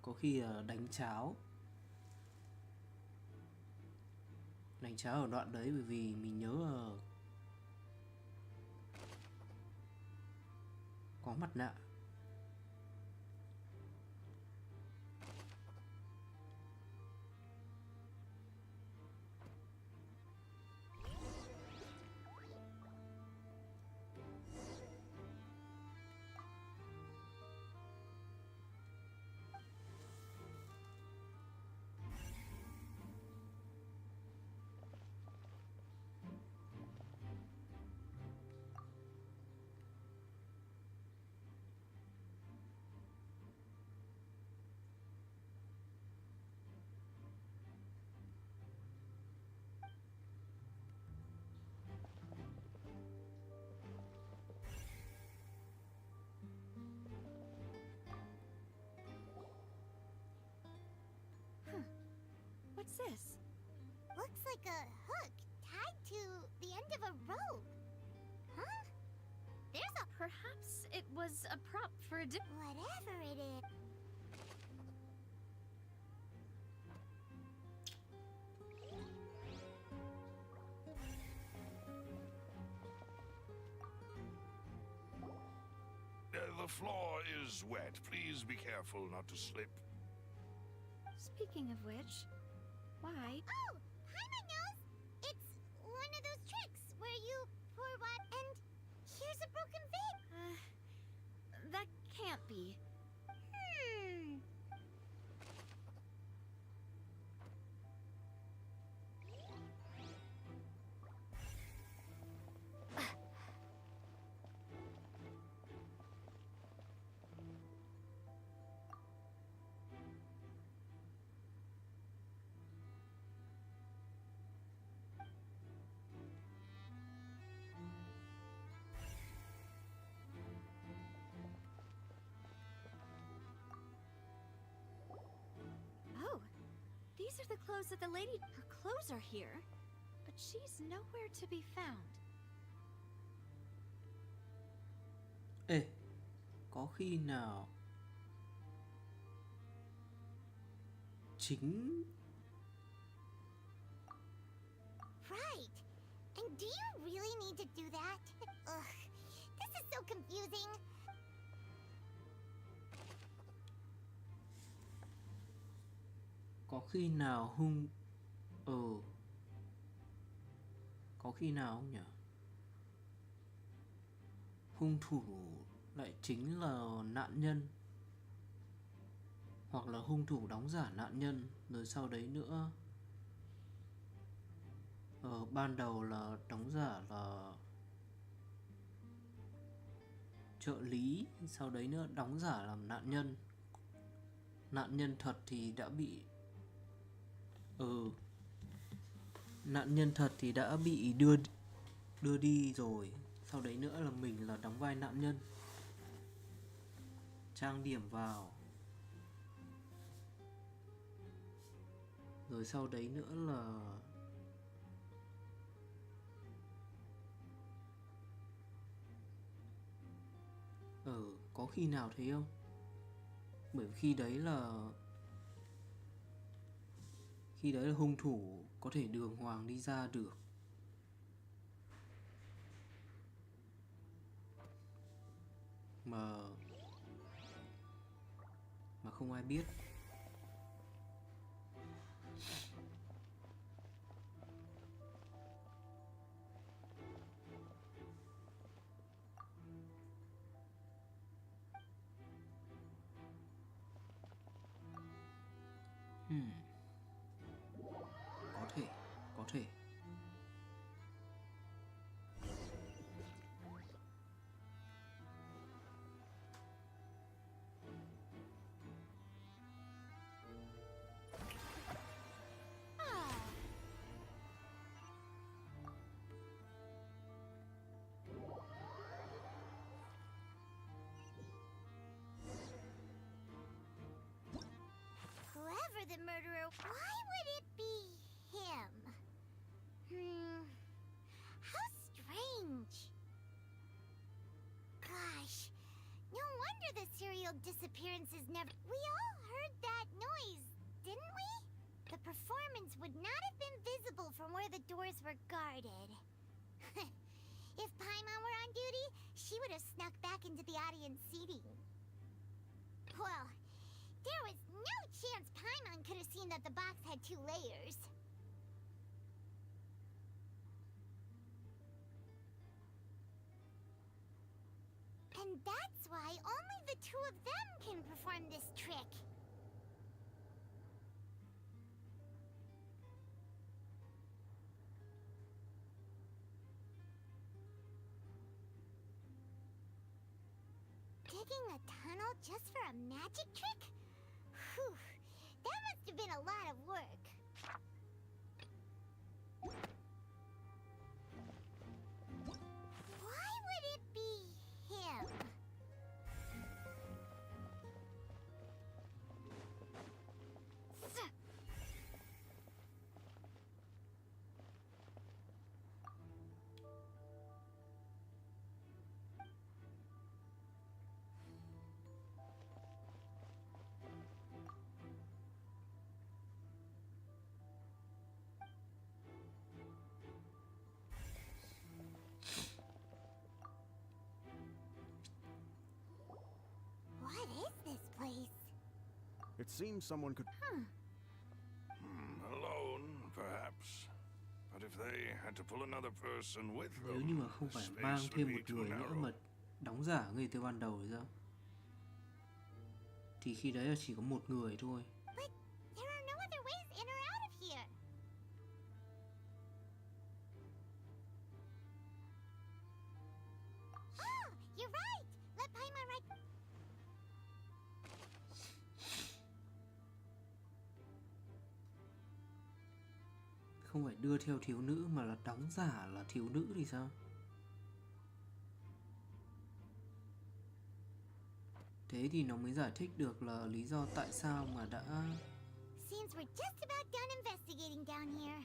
có khi là đánh cháo ở đoạn đấy, bởi vì mình nhớ là có mặt nạ. What's this? Looks like a hook tied to the end of a rope. Huh? There's a— Perhaps it was a prop for a Whatever it is. The floor is wet. Please be careful not to slip. Speaking of which, why? Oh, Paimon knows! It's one of those tricks where you pour water and here's a broken vase. That can't be. These are the clothes that the lady... Her clothes are here, but she's nowhere to be found. Ê, có khi nào chính... Right. And do you really need to do that? Ugh, this is so confusing. Có khi nào hung... Có khi nào không nhỉ? Hung thủ lại chính là nạn nhân, hoặc là hung thủ đóng giả nạn nhân, rồi sau đấy nữa ban đầu là đóng giả là trợ lý, sau đấy nữa đóng giả làm nạn nhân. Nạn nhân thật thì đã bị nạn nhân thật thì đã bị đưa đi rồi, sau đấy nữa là mình là đóng vai nạn nhân, trang điểm vào, rồi sau đấy nữa là có khi nào thế không? Bởi khi đấy là hung thủ có thể đường hoàng đi ra được. Mà không ai biết. Có thể. Whoever the murderer, why would it be him? How strange. Gosh, no wonder the serial disappearances never... We all heard that noise, didn't we? The performance would not have been visible from where the doors were guarded. If Paimon were on duty, she would have snuck back into the audience seating. Well, there was no chance Paimon could have seen that the box had 2 layers. And that's why only the 2 of them can perform this trick. Digging a tunnel just for a magic trick? Whew, that must have been a lot of work. Why would it be him? What is this place? It seems someone could... Alone, perhaps. But if they had to pull another person with Nếu them, như mà không the phải space mang would thêm be một too người nữa narrow. mà đóng giả ngay từ ban đầu thì sao? Thì khi đấy là chỉ có một người thôi. But there are no other ways in or out of here. Oh, you're right. Let Paimon right. Không phải đưa theo thiếu nữ mà là đóng giả là thiếu nữ thì sao? Thế thì nó mới giải thích được là lý do tại sao mà đã Since we're just about done investigating down here.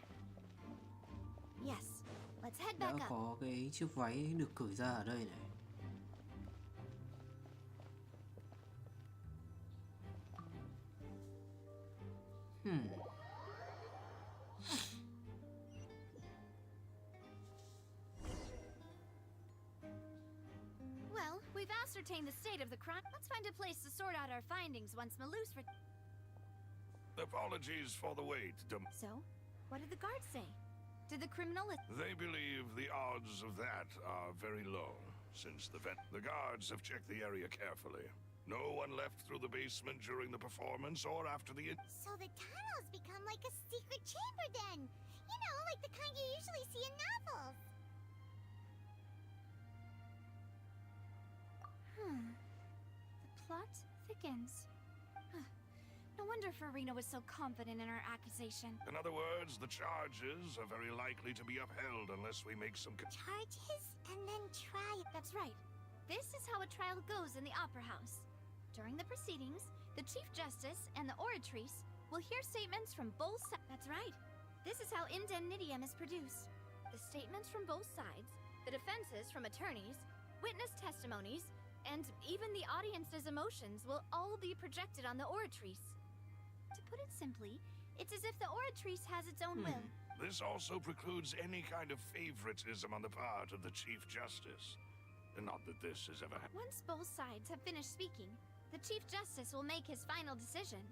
Yes, let's head Đã back up. có cái chiếc váy được cởi ra ở đây này. Well, we've ascertained the state of the crime. Let's find a place to sort out our findings once Malus Apologies for the wait, So, what did the guards say? Did the criminal... They believe the odds of that are very low, since the guards have checked the area carefully. No one left through the basement during the performance or after the... So the tunnels become like a secret chamber then. You know, like the kind you usually see in novels. The plot thickens. No wonder Farina was so confident in her accusation. In other words, the charges are very likely to be upheld unless we make some... Charges and then try... That's right. This is how a trial goes in the Opera House. During the proceedings, the Chief Justice and the oratrice will hear statements from both sides. That's right. This is how indemnitium is produced. The statements from both sides, the defenses from attorneys, witness testimonies, and even the audience's emotions will all be projected on the oratrice. To put it simply, it's as if the oratrice has its own will. This also precludes any kind of favoritism on the part of the Chief Justice. Not that this has ever happened. Once both sides have finished speaking, the Chief Justice will make his final decision.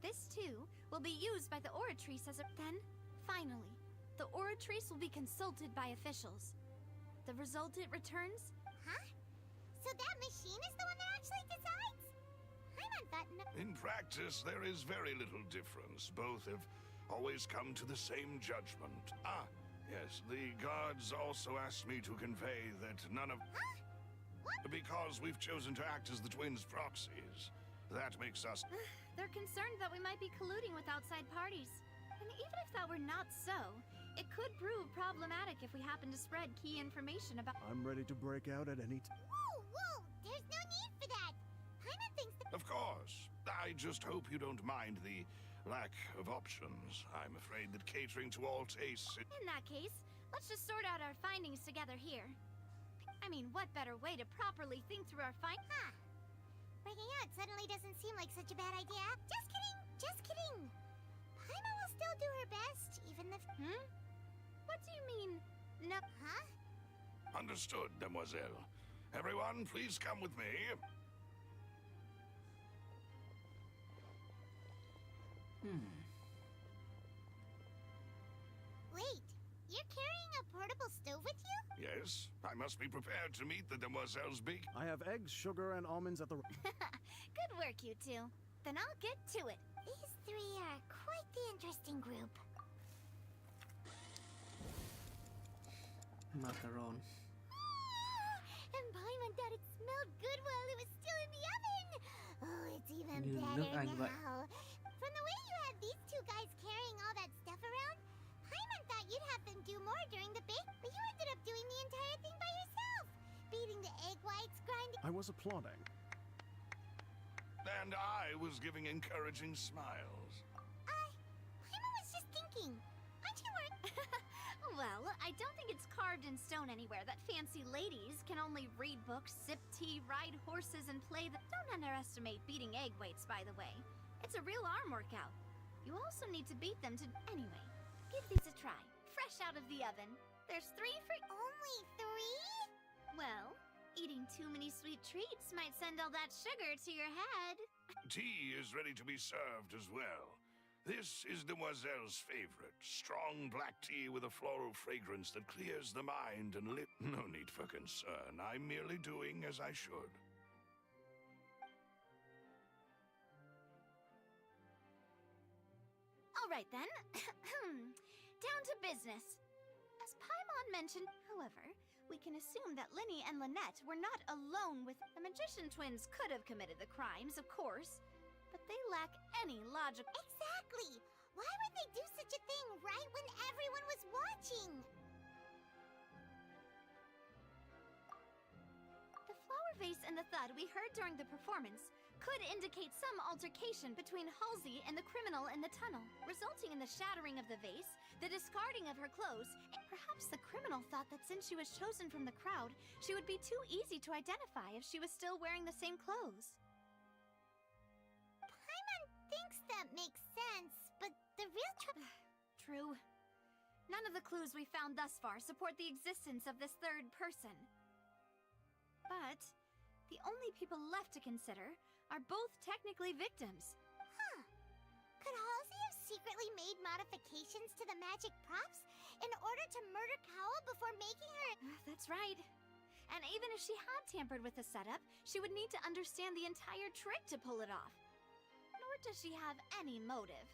This, too, will be used by the oratrice as a... Then, finally, the oratrice will be consulted by officials. The result it returns... Huh? So that machine is the one that actually decides? In practice, there is very little difference. Both have always come to the same judgment. Ah, yes, the guards also asked me to convey that none of... Huh? What? Because we've chosen to act as the twins' proxies. That makes us... They're concerned that we might be colluding with outside parties. And even if that were not so, it could prove problematic if we happen to spread key information about... I'm ready to break out at any time. Whoa! There's no need for that! Paimon thinks that... Of course. I just hope you don't mind the lack of options. I'm afraid that catering to all tastes... In that case, let's just sort out our findings together here. I mean, what better way to properly think through our Huh. Breaking out suddenly doesn't seem like such a bad idea. Just kidding! Just kidding! Paimon will still do her best, even if... What do you mean? No... Huh? Understood, demoiselle. Everyone, please come with me. Wait, you're carrying a portable stove with you? Yes, I must be prepared to meet the demoiselle's big... I have eggs, sugar, and almonds at the... Good work, you two. Then I'll get to it. These three are quite the interesting group. Macaron. And Paimon thought it smelled good while it was still in the oven. Oh, it's even Như better nước Anh vậy. now. From the way you have these two guys carrying all that stuff around, Paimon thought you'd have them do more during the bake, but you ended up doing the entire thing by yourself. Beating the egg whites, grinding... I was applauding. And I was giving encouraging smiles. Paimon was just thinking. Aren't you worried? Well, I don't think it's carved in stone anywhere that fancy ladies can only read books, sip tea, ride horses, and play the... Don't underestimate beating egg weights, by the way. It's a real arm workout. You also need to beat them to... Anyway, give these a try. Fresh out of the oven. There's 3 for... Only 3? Well, eating too many sweet treats might send all that sugar to your head. Tea is ready to be served as well. This is Demoiselle's favorite. Strong black tea with a floral fragrance that clears the mind and No need for concern. I'm merely doing as I should. All right, then. Down to business. As Paimon mentioned, however, we can assume that Linny and Lynette were not alone with... The magician twins could have committed the crimes, of course, but they lack any logic. Exactly! Why would they do such a thing right when everyone was watching? The flower vase and the thud we heard during the performance could indicate some altercation between Halsey and the criminal channel in the tunnel, resulting in the shattering of the vase, the discarding of her clothes. Perhaps the criminal thought that since she was chosen from the crowd, she would be too easy to identify if she was still wearing the same clothes. Paimon thinks that makes sense, but the real True. None of the clues we found thus far support the existence of this third person. But the only people left to consider are both technically victims. Huh. Could Halsey have secretly made modifications to the magic props in order to murder Cowell before making her... That's right. And even if she had tampered with the setup, she would need to understand the entire trick to pull it off. Nor does she have any motive.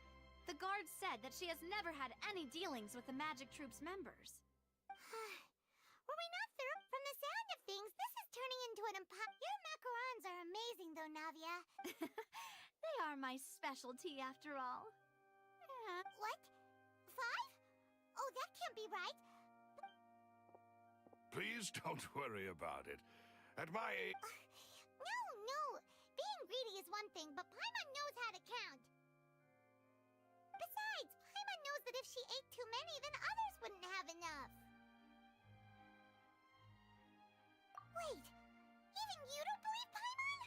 The guard said that she has never had any dealings with the magic troop's members. Were we not through? From the sound of things, this is turning into an Your macarons are amazing, though, Navia. They are my specialty, after all. What? 5? Oh, that can't be right. Please don't worry about it. At my age... No. Being greedy is one thing, but Paimon knows how to count. Besides, Paimon knows that if she ate too many, then others wouldn't have enough. Wait, even you don't believe Paimon?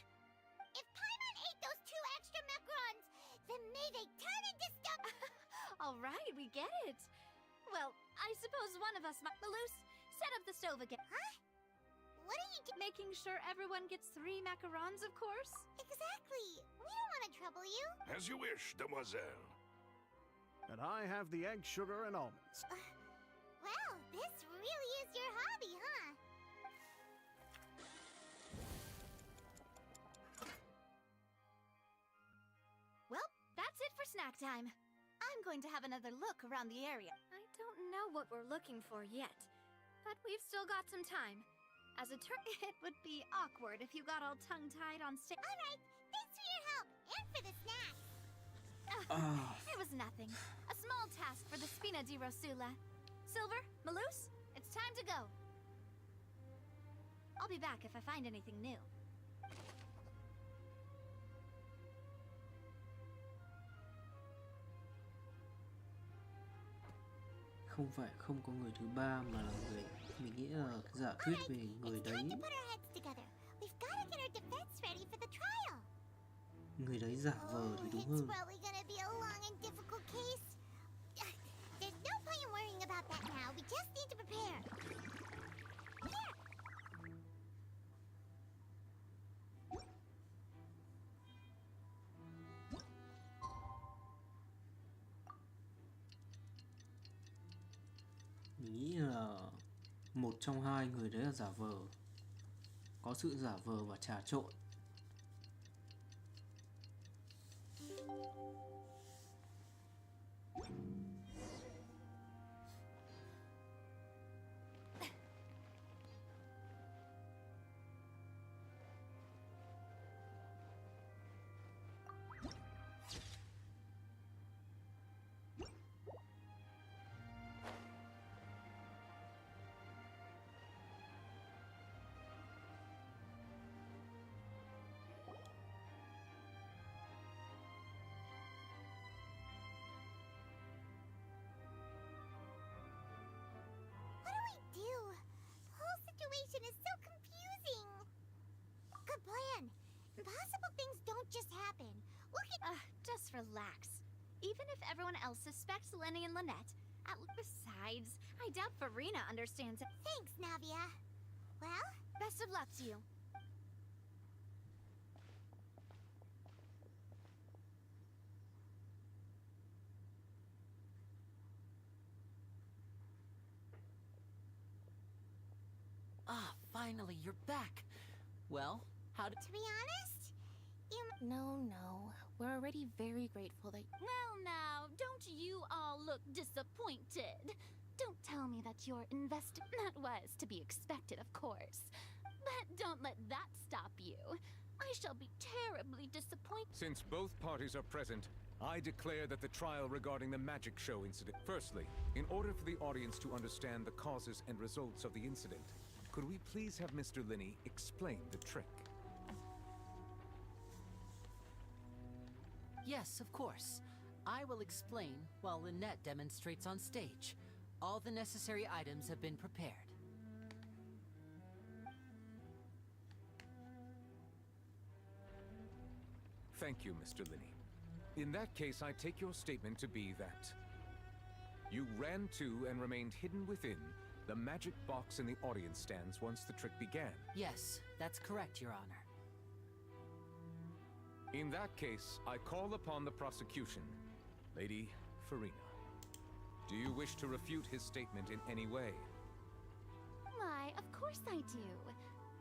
If Paimon ate those 2 extra macarons, then may they turn into stuff. All right, we get it. Well, I suppose one of us might... Malus, set up the stove again. Huh? What are you doing? Making sure everyone gets 3 macarons, of course. Exactly. We don't want to trouble you. As you wish, demoiselle. And I have the egg, sugar, and almonds. Well, this really is your hobby, huh? Well, that's it for snack time. I'm going to have another look around the area. I don't know what we're looking for yet, but we've still got some time. As a it would be awkward if you got all tongue-tied on stage. All right, thanks for your help and for the snacks. It was nothing. A small task for the Spina di Rosula. Silver, Malus, it's time to go. I'll be back if I find anything new. Không phải không có người thứ ba mà là người, mình nghĩ là giả thuyết về người đấy. Người đấy giả vờ thì đúng hơn. Mình nghĩ là một trong hai người đấy là giả vờ. Có sự giả vờ và trà trộn. Is so confusing. Good plan. Impossible things don't just happen. Look at... just relax. Even if everyone else suspects Lenny and Lynette, besides, I doubt Farina understands it. Thanks, Navia. Well? Best of luck to you. Finally, you're back. Well, how did... To be honest, No. We're already very grateful that... Well now, don't you all look disappointed? Don't tell me that you're That was to be expected, of course. But don't let that stop you. I shall be terribly disappointed. Since both parties are present, I declare that the trial regarding the magic show incident... Firstly, in order for the audience to understand the causes and results of the incident, could we please have Mr. Linney explain the trick? Yes, of course. I will explain while Lynette demonstrates on stage. All the necessary items have been prepared. Thank you, Mr. Linney. In that case, I take your statement to be that you ran to and remained hidden within the magic box in the audience stands once the trick began. Yes, that's correct, Your Honor. In that case, I call upon the prosecution, Lady Farina. Do you wish to refute his statement in any way? Why, of course I do.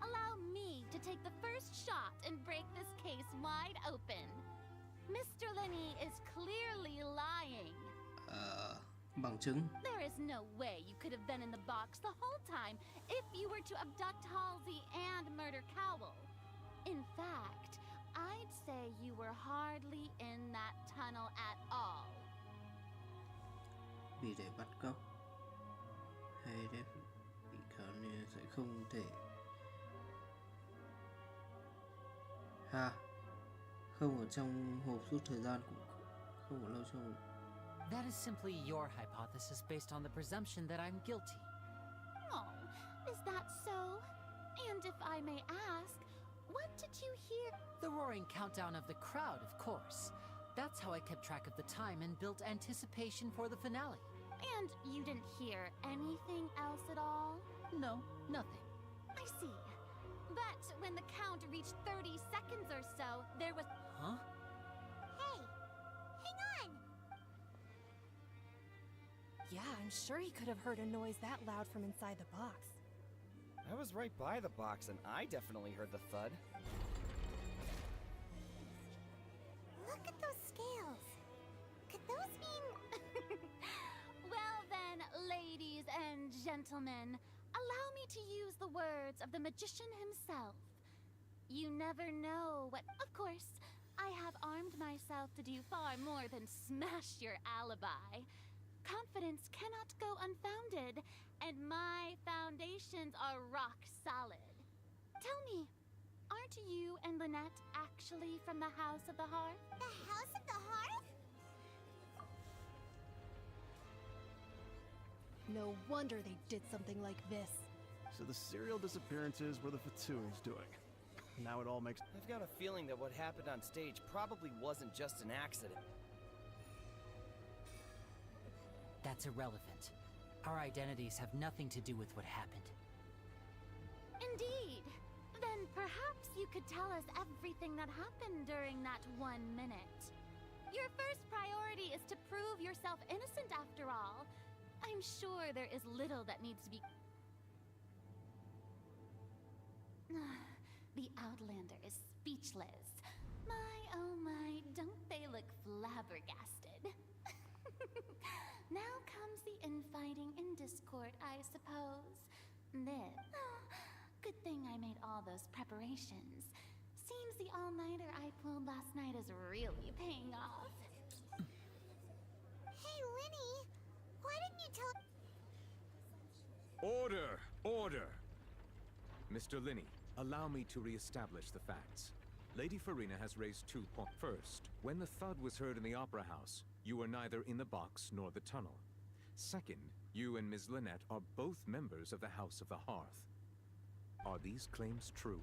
Allow me to take the first shot and break this case wide open. Mr. Linney is clearly lying. Bằng chứng. There is no way you could have been in the box the whole time if you were to abduct Halsey and murder Cowell. In fact, I'd say you were hardly in that tunnel at all. Vì để bắt cóc hay để bị cáo nên sẽ không thể không ở trong hộp suốt thời gian cũng không ở lâu trong. That is simply your hypothesis based on the presumption that I'm guilty. Oh, is that so? And if I may ask, what did you hear? The roaring countdown of the crowd, of course. That's how I kept track of the time and built anticipation for the finale. And you didn't hear anything else at all? No, nothing. I see. But when the count reached 30 seconds or so, there was... Huh? Hey, hang on! Yeah, I'm sure he could have heard a noise that loud from inside the box. I was right by the box, and I definitely heard the thud. Look at those scales. Could those mean... Well then, ladies and gentlemen, allow me to use the words of the magician himself. You never know what... Of course, I have armed myself to do far more than smash your alibi. Confidence cannot go unfounded, and my foundations are rock solid. Tell me, aren't you and Lynette actually from the House of the Hearth? The House of the Hearth? No wonder they did something like this. So the serial disappearances were the Fatsui's doing. Now it all makes... I've got a feeling that what happened on stage probably wasn't just an accident. That's irrelevant. Our identities have nothing to do with what happened. Indeed. Then perhaps you could tell us everything that happened during that 1 minute. Your first priority is to prove yourself innocent after all. I'm sure there is little that needs to be... The Outlander is speechless. My, oh my, don't they look flabbergasted? Now comes the infighting and discord, I suppose. Then, good thing I made all those preparations. Seems the all-nighter I pulled last night is really paying off. Hey, Linny! Why didn't you tell... Order! Order! Mr. Linney, allow me to re-establish the facts. Lady Farina has raised 2 points. First, when the thud was heard in the Opera House, you were neither in the box nor the tunnel. Second, you and Ms. Lynette are both members of the House of the Hearth. Are these claims true?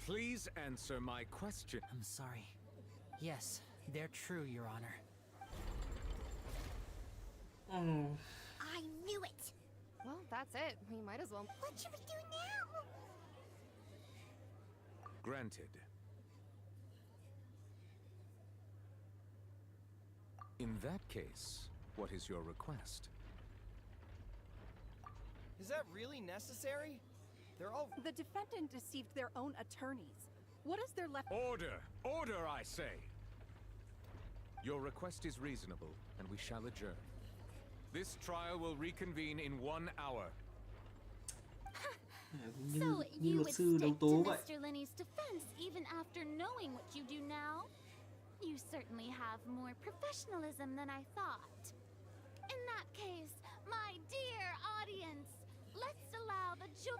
Please answer my question. I'm sorry. Yes, they're true, Your Honor. I knew it! Well, that's it. We might as well... What should we do now? Granted. In that case, what is your request? Is that really necessary? They're all... The defendant deceived their own attorneys. What is there left? Order! Order, I say! Your request is reasonable, and we shall adjourn. This trial will reconvene in 1 hour. So you would stick to Mr. Linney's defense even after knowing what you do now? You certainly have more professionalism than I thought. In that case, my dear audience, let's allow the joy.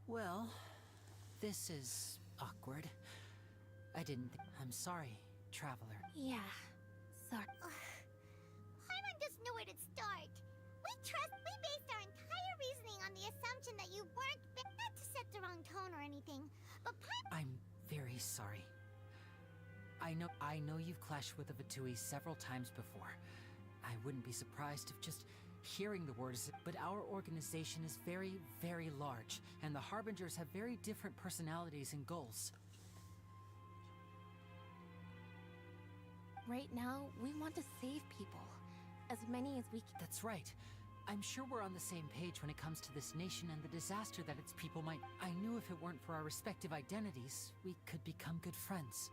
Well, this is awkward. I didn't I'm sorry, traveler. Yeah, sorry. Paimon doesn't know where to start. We based our entire reasoning on the assumption that you weren't not to set the wrong tone or anything, but I'm very sorry. I know you've clashed with the Fatui several times before. I wouldn't be surprised if just hearing the words, but our organization is very, very large, and the Harbingers have very different personalities and goals. Right now, we want to save people. As many as we can. That's right. I'm sure we're on the same page when it comes to this nation and the disaster that its people might. I knew if it weren't for our respective identities, we could become good friends.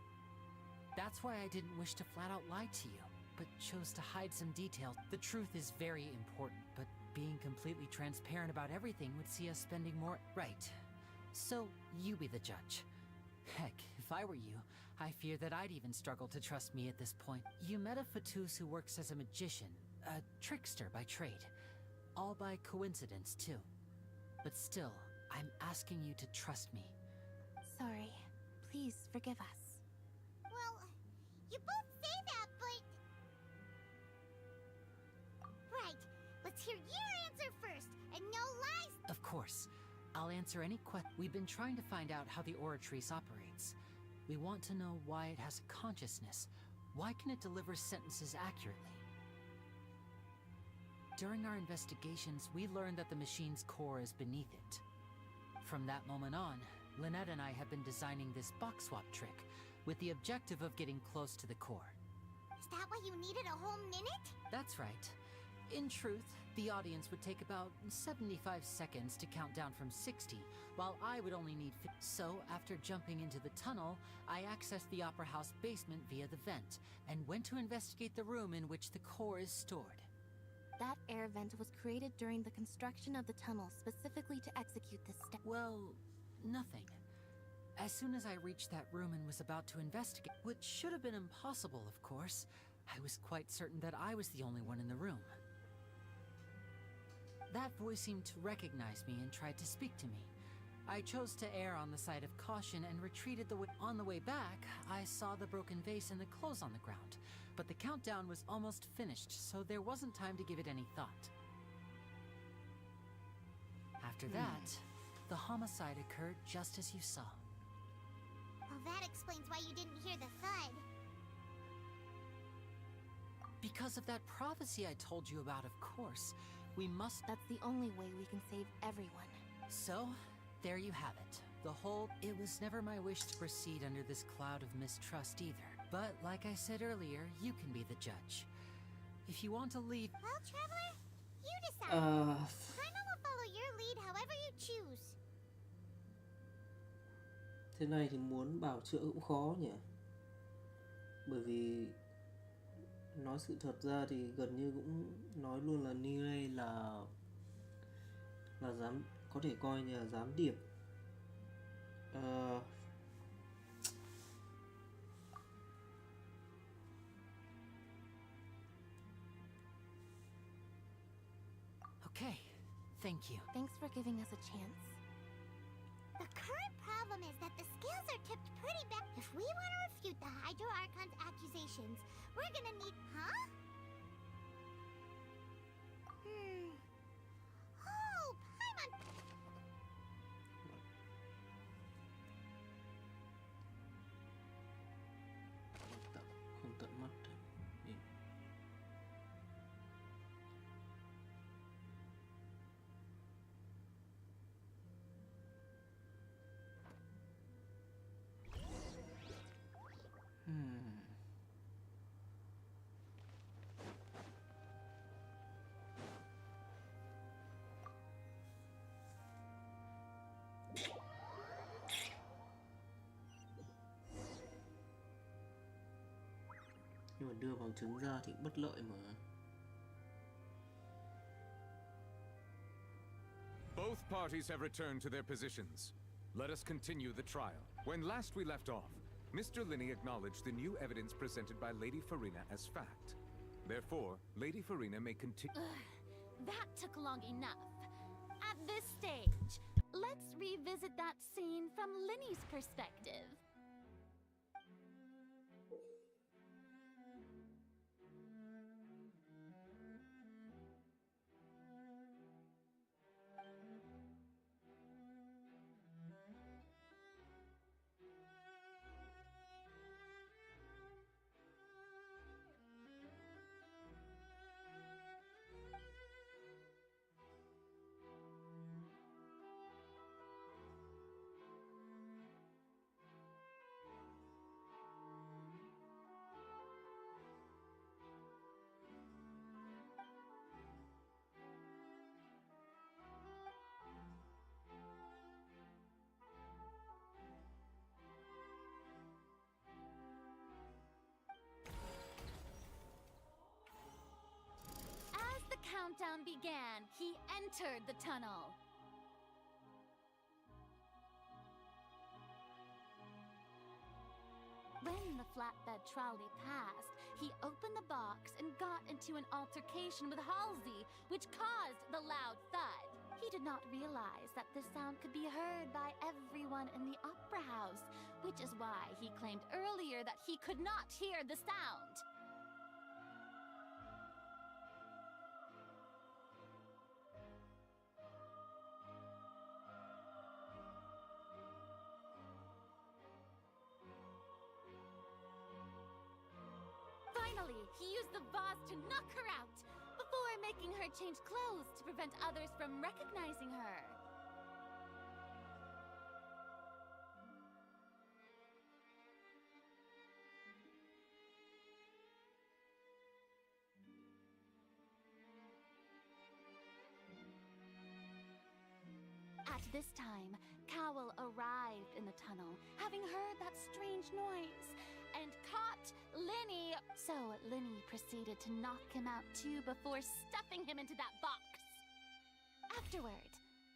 That's why I didn't wish to flat out lie to you, but chose to hide some details. The truth is very important, but being completely transparent about everything would see us spending more. Right. So, you be the judge. Heck, if I were you, I fear that I'd even struggle to trust me at this point. You met a Fatus who works as a magician, a trickster by trade. All by coincidence, too. But still, I'm asking you to trust me. Sorry. Please forgive us. well, you both say that, but... Right, let's hear your answer first, and no lies! Of course. I'll answer any question. We've been trying to find out how the Oratrice operates. We want to know why it has a consciousness. Why can it deliver sentences accurately? During our investigations, we learned that the machine's core is beneath it. From that moment on, Lynette and I have been designing this box swap trick, with the objective of getting close to the core. Is that why you needed a whole minute? That's right. In truth, the audience would take about 75 seconds to count down from 60, while I would only need 50. So, after jumping into the tunnel, I accessed the Opera House basement via the vent, and went to investigate the room in which the core is stored. That air vent was created during the construction of the tunnel specifically to execute this step. Well, nothing. As soon as I reached that room and was about to investigate, which should have been impossible, of course, I was quite certain that I was the only one in the room. That voice seemed to recognize me and tried to speak to me. I chose to err on the side of caution and retreated the way. On the way back, I saw the broken vase and the clothes on the ground, but the countdown was almost finished, so there wasn't time to give it any thought. After that, the homicide occurred just as you saw. Well, that explains why you didn't hear the thud. Because of that prophecy I told you about, of course. We must. That's the only way we can save everyone. So, there you have it. It was never my wish to proceed under this cloud of mistrust either. But, like I said earlier, you can be the judge. If you want to leave... Well, Traveler, you decide. Paimon will follow your lead however you choose. Thế này thì muốn bảo chữa cũng khó nhỉ. Bởi vì nói sự thật ra thì gần như cũng nói luôn là Nile là dám có thể coi như là gián điệp. Okay, thank you. Thanks for giving us a chance. The current problem is that the scales are tipped pretty bad. If we want to refute the Hydro Archon's accusations, we're gonna need... Huh? Oh, Paimon! Không tận mắt nhìn. Nhưng mà đưa bằng chứng ra thì bất lợi mà. Both parties have returned to their positions. Let us continue the trial. When last we left off, Mr. Linney acknowledged the new evidence presented by Lady Farina as fact. Therefore, Lady Farina may continue. That took long enough. At this stage, let's revisit that scene from Linney's perspective. As the countdown began, he entered the tunnel. When the flatbed trolley passed, he opened the box and got into an altercation with Halsey, which caused the loud thud. He did not realize that this sound could be heard by everyone in the opera house, which is why he claimed earlier that he could not hear the sound. Finally, he used the vase to knock her out, before making her change clothes to prevent others from recognizing her. At this time, Cowell arrived in the tunnel, having heard that strange noise, and caught Linny. So Linny proceeded to knock him out too before stuffing him into that box. Afterward,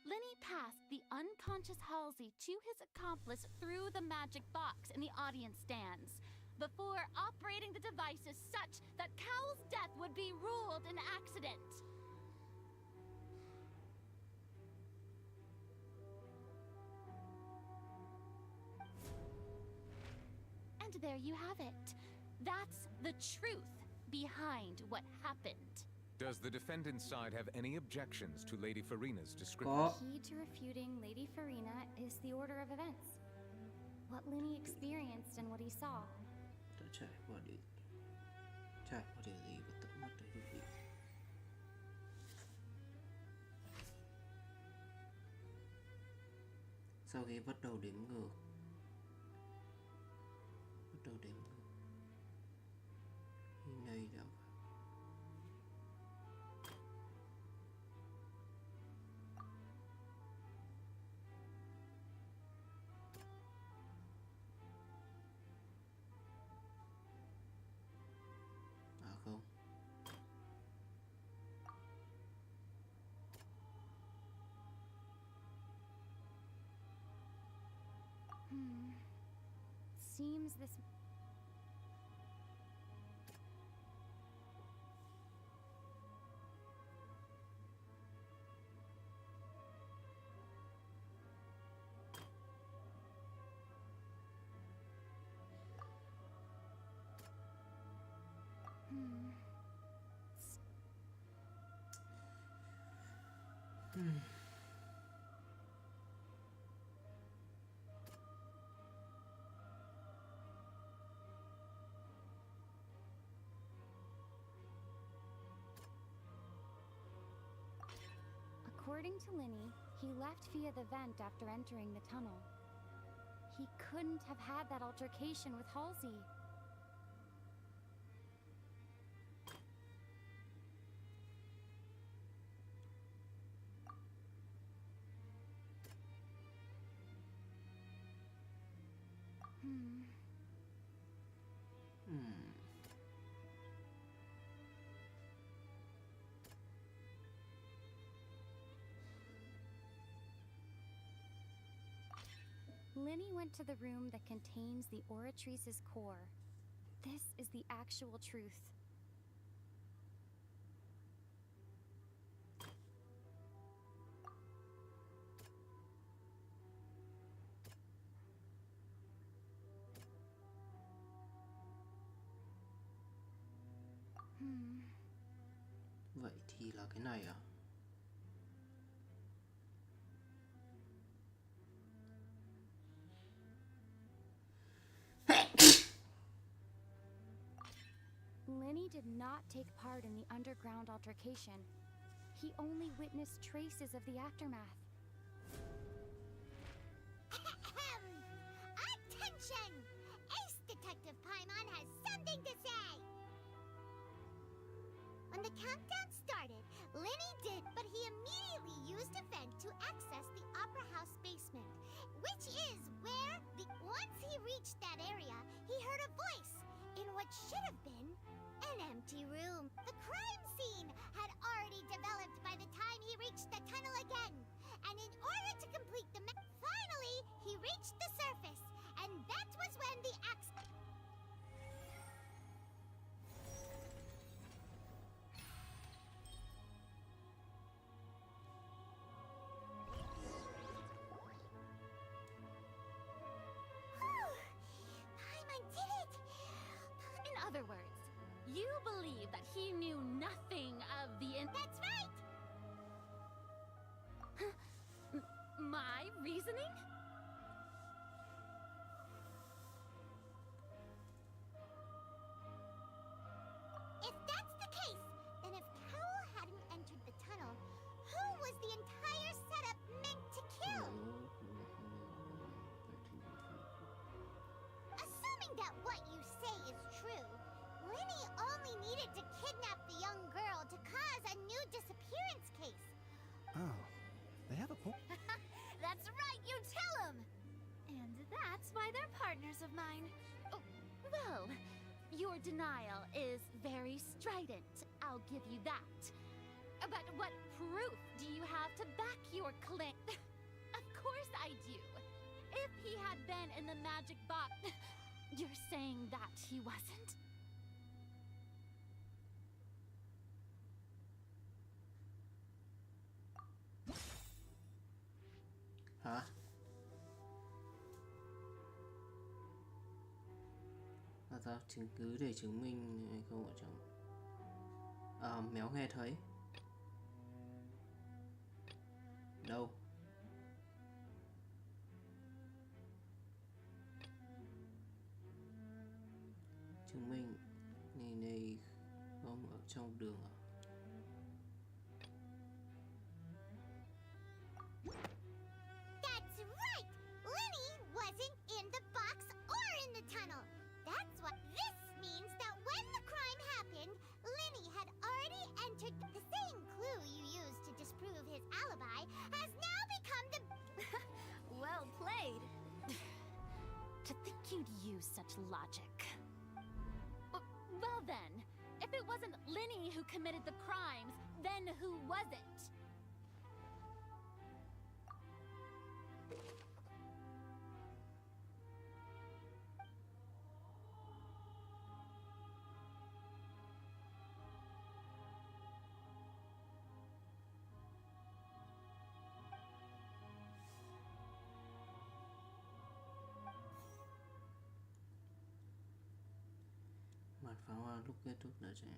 Linny passed the unconscious Halsey to his accomplice through the magic box in the audience stands, before operating the devices such that Cowell's death would be ruled an accident. And there you have it. That's the truth behind what happened. Does the defendant's side have any objections to Lady Farina's description? The key to refuting Lady Farina is the order of events. What Linny experienced and what he saw. Đã trải qua điều gì và tận mắt thấy điều gì. Sau khi bắt đầu đếm ngược, khi này đã không. Seems this... According to Linny, he left via the vent after entering the tunnel. He couldn't have had that altercation with Halsey. Lenny went to the room that contains the Oratrice's core. This is the actual truth. Vậy thì là cái này à? Lenny did not take part in the underground altercation. He only witnessed traces of the aftermath. Attention! Ace Detective Paimon has something to say! When the countdown started, Lenny did, but he immediately used a vent to access the Opera House basement, which is where, once he reached that area, he heard a voice in what should have been an empty room. The crime scene had already developed by the time he reached the tunnel again, and in order to complete the finally, he reached the surface, and that was when the axe... Paimon did it! In other words, you believe that he knew nothing of the That's right! My reasoning? If that's the case, then if Cowell hadn't entered the tunnel, who was the entire setup meant to kill? Assuming that what you say is true, Lenny only needed to kidnap the young girl to cause a new disappearance case. Oh, they have a point. That's right, you tell him! And that's why they're partners of mine. Oh, well, your denial is very strident, I'll give you that. But what proof do you have to back your claim? Of course I do. If he had been in the magic box... You're saying that he wasn't? Hả? Là sao? Chứng cứ để chứng minh hay không ở trong... À, méo nghe thấy. Đâu? Chứng minh này không ở trong đường à? That's right! Lenny wasn't in the box or in the tunnel. That's what this means, that when the crime happened, Lenny had already entered. The same clue you used to disprove his alibi has now become the... Well played. To think you'd use such logic. Well then, if it wasn't Lenny who committed the crimes, then who was it? Màn pháo hoa lúc kết thúc đã chạy.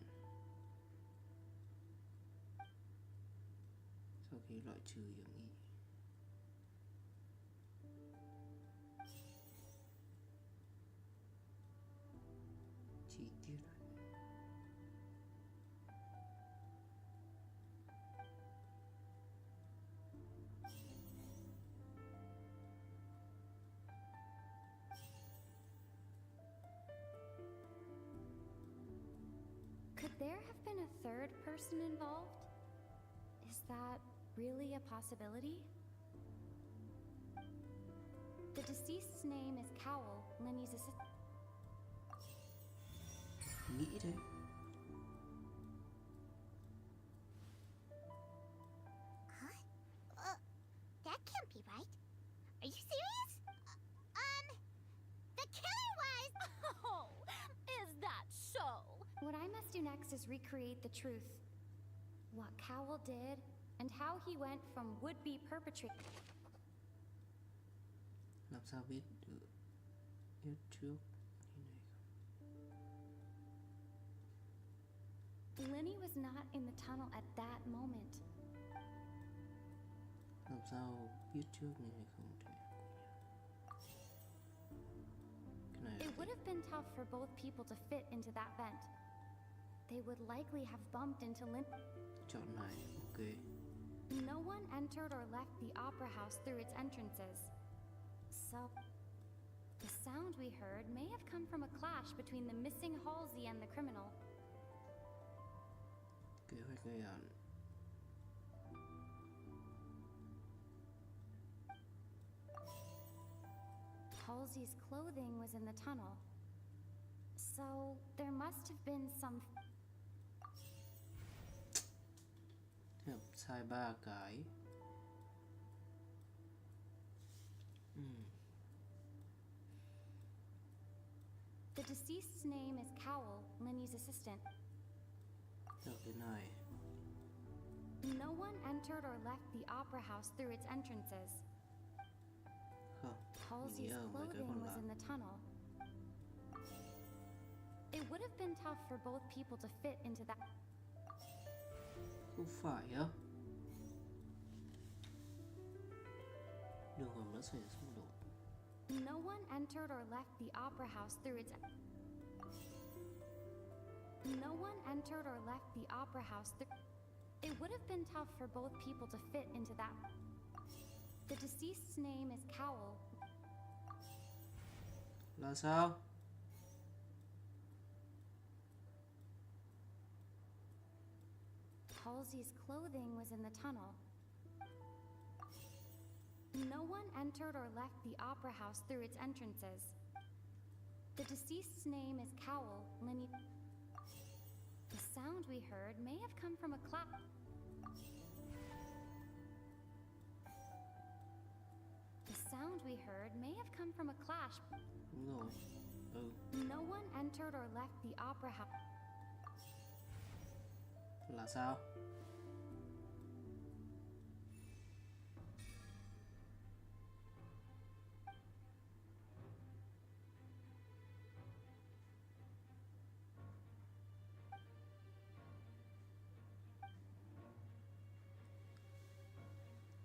Sau khi loại trừ hiểm nghi. Chi tiết. Could there have been a third person involved? Is that really a possibility? The deceased's name is Cowell, Lenny's assistant. Nghĩ thế. Huh? That can't be right. Are you serious? next is recreate the truth. What Cowell did, and how he went from would-be perpetrator. Làm sao biết được biết trước như này? Lenny was not in the tunnel at that moment. Làm sao biết trước như này không thể? Cái này It would have been tough for both people to fit into that vent. They would likely have bumped into Lynn. Chọn này, ok. No one entered or left the opera house through its entrances. So, the sound we heard may have come from a clash between the missing Halsey and the criminal. Kế hoạch gây án. Halsey's clothing was in the tunnel. So, there must have been some... Thế sai 3 cái. The deceased's name is Cowell, Lenny's assistant. Được cái này. No one entered or left the opera house through its entrances. Không, Halsey's clothing was in the tunnel. It would have been tough for both people to fit into that. Không phải á. Đường hầm đã xảy ra xung đột. No one entered or left the opera house through its... No one entered or left the opera house through... It would have been tough for both people to fit into that. The deceased's name is Cowell. Là sao? Halsey's clothing was in the tunnel. No one entered or left the opera house through its entrances. The deceased's name is Cowell, Lenny. The sound we heard may have come from a clap. The sound we heard may have come from a clash. Đúng rồi. No one entered or left the opera house. Là sao?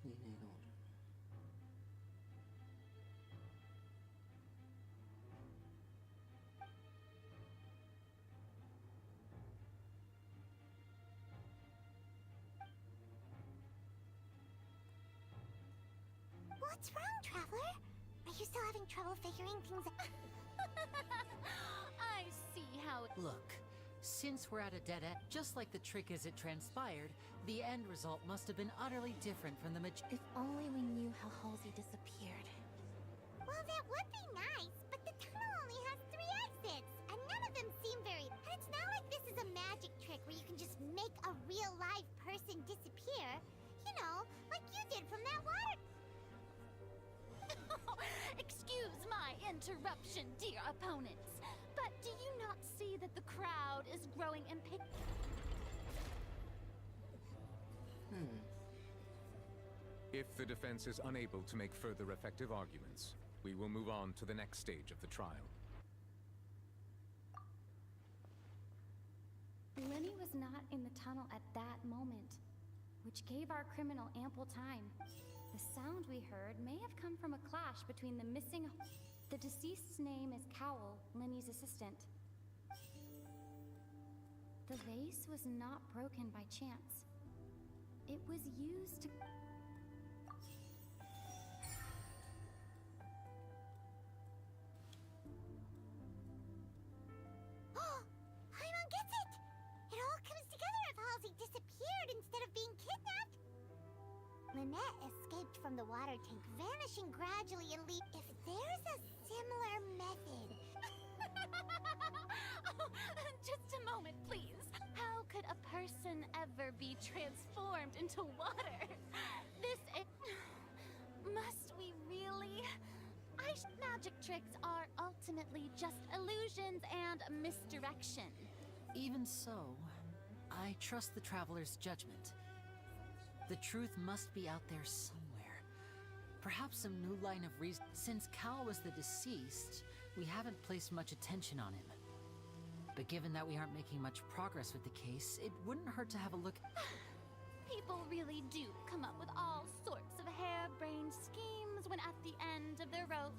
Như này rồi. What's wrong, Traveler? Are you still having trouble figuring things out? I see how it... Look, since we're at a dead end, just like the trick as it transpired, the end result must have been utterly different from the If only we knew how Halsey disappeared. Well, that would be nice, but the tunnel only has 3 exits, and none of them seem very... And it's not like this is a magic trick where you can just make a real live person disappear. You know, like you did from that water... Excuse my interruption, dear opponents, but do you not see that the crowd is growing impatient? If the defense is unable to make further effective arguments, we will move on to the next stage of the trial. Lenny was not in the tunnel at that moment, which gave our criminal ample time. The sound we heard may have come from a clash between the missing... The deceased's name is Cowell, Lenny's assistant. The vase was not broken by chance. It was used to... Paimon gets it! It all comes together if Halsey disappeared instead of being kidnapped. Lynette escaped from the water tank, vanishing gradually and leave. If there's a similar method... Oh, just a moment, please. How could a person ever be transformed into water? Must we really? Magic tricks are ultimately just illusions and misdirection. Even Even so, I trust the traveler's judgment. The truth must be out there somewhere. Perhaps some new line of reason. Since Cal was the deceased, we haven't placed much attention on him. But given that we aren't making much progress with the case, it wouldn't hurt to have a look. People really do come up with all sorts of harebrained schemes when at the end of their rope.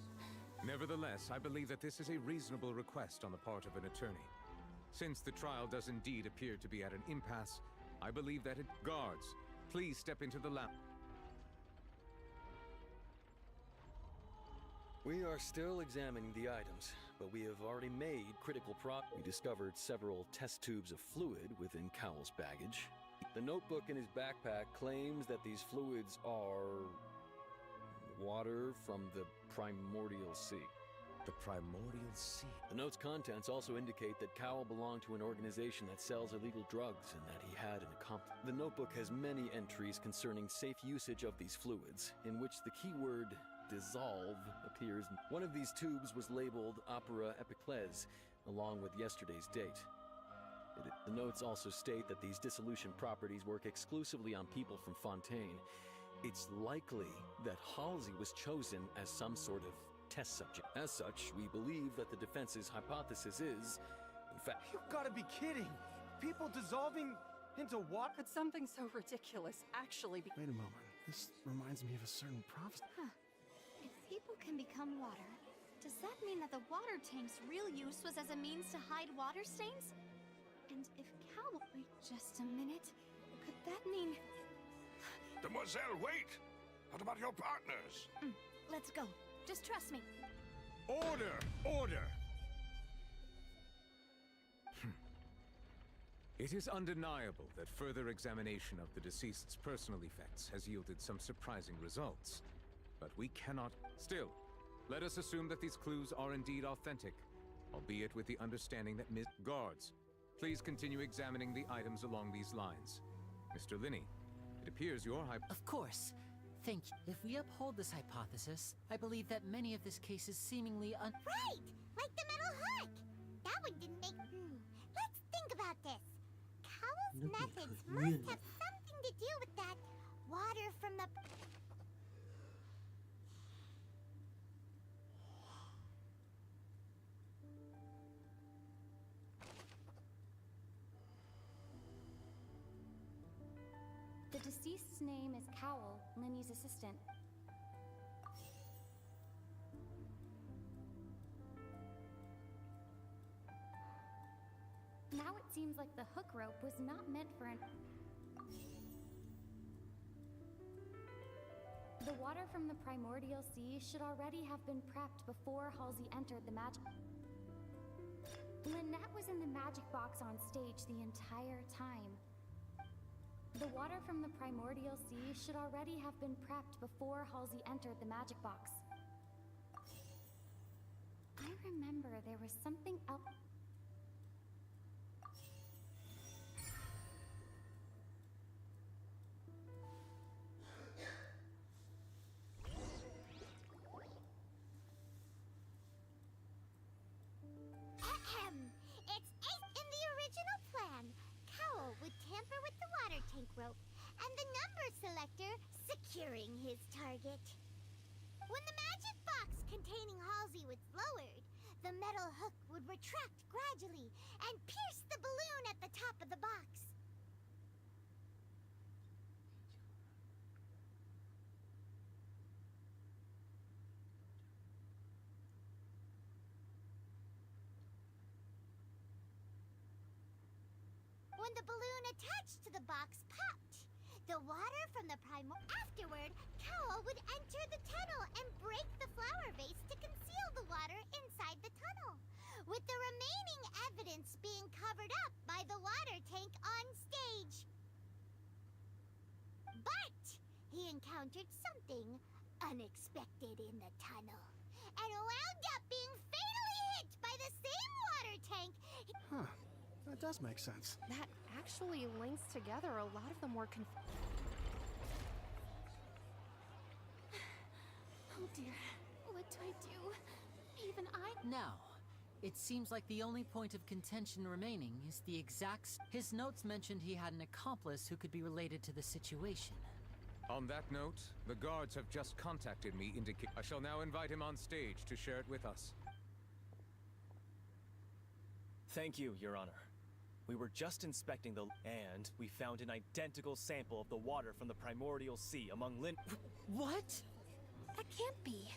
Nevertheless, I believe that this is a reasonable request on the part of an attorney. Since the trial does indeed appear to be at an impasse, I believe that it... Guards, please step into the lab. We are still examining the items, but we have already made critical We discovered several test tubes of fluid within Cowell's baggage. The notebook in his backpack claims that these fluids are... water from the primordial sea. The primordial sea? The note's contents also indicate that Cowell belonged to an organization that sells illegal drugs and that he had an accomplice. The notebook has many entries concerning safe usage of these fluids, in which the keyword dissolve appears. One of these tubes was labeled Opera Epiclese, along with yesterday's date. The notes also state that these dissolution properties work exclusively on people from Fontaine. It's likely that Halsey was chosen as some sort of test subject. As such, we believe that the defense's hypothesis is, in fact... You've got to be kidding! People dissolving into water? Could something so ridiculous actually be... Wait a moment. This reminds me of a certain prophecy. Huh. If people can become water, does that mean that the water tank's real use was as a means to hide water stains? And if Cal... Wait just a minute. Could that mean... Demoiselle, wait! What about your partners? Let's go. Just trust me. Order! Order! It is undeniable that further examination of the deceased's personal effects has yielded some surprising results. But we cannot... Still, let us assume that these clues are indeed authentic, albeit with the understanding that Guards, please continue examining the items along these lines. Mr. Linney, it appears your Of course. Thank you. If we uphold this hypothesis, I believe that many of this case is seemingly Right! Like the metal hook! That one didn't make... Let's think about this. Cowell's methods must have something to do with that water from the... The deceased's name is Cowell, Linny's assistant. Now it seems like the hook rope was not meant for an... The water from the primordial sea should already have been prepped before Halsey entered the magic... Lynette was in the magic box on stage the entire time. The water from the primordial sea should already have been prepped before Halsey entered the magic box. I remember there was something else... It's in the original plan. Cowell would tamper with the water tank rope, and the number selector securing his target. When the magic box containing Halsey was lowered, the metal hook would retract gradually and pierce the balloon at the top of the box. When the balloon attached to the box popped, the water from the Afterward, Cowell would enter the tunnel and break the flower vase to conceal the water inside the tunnel, with the remaining evidence being covered up by the water tank on stage. But he encountered something unexpected in the tunnel, and wound up being fatally hit by the same water tank. Huh. That does make sense. That actually links together a lot of the more Oh dear, what do I do? Even I... Now, It seems like the only point of contention remaining is the exact... His notes mentioned he had an accomplice who could be related to the situation. On that note, the guards have just contacted me I shall now invite him on stage to share it with us. Thank you, Your Honor. We were just inspecting the... and we found an identical sample of the water from the primordial sea among What? That can't be.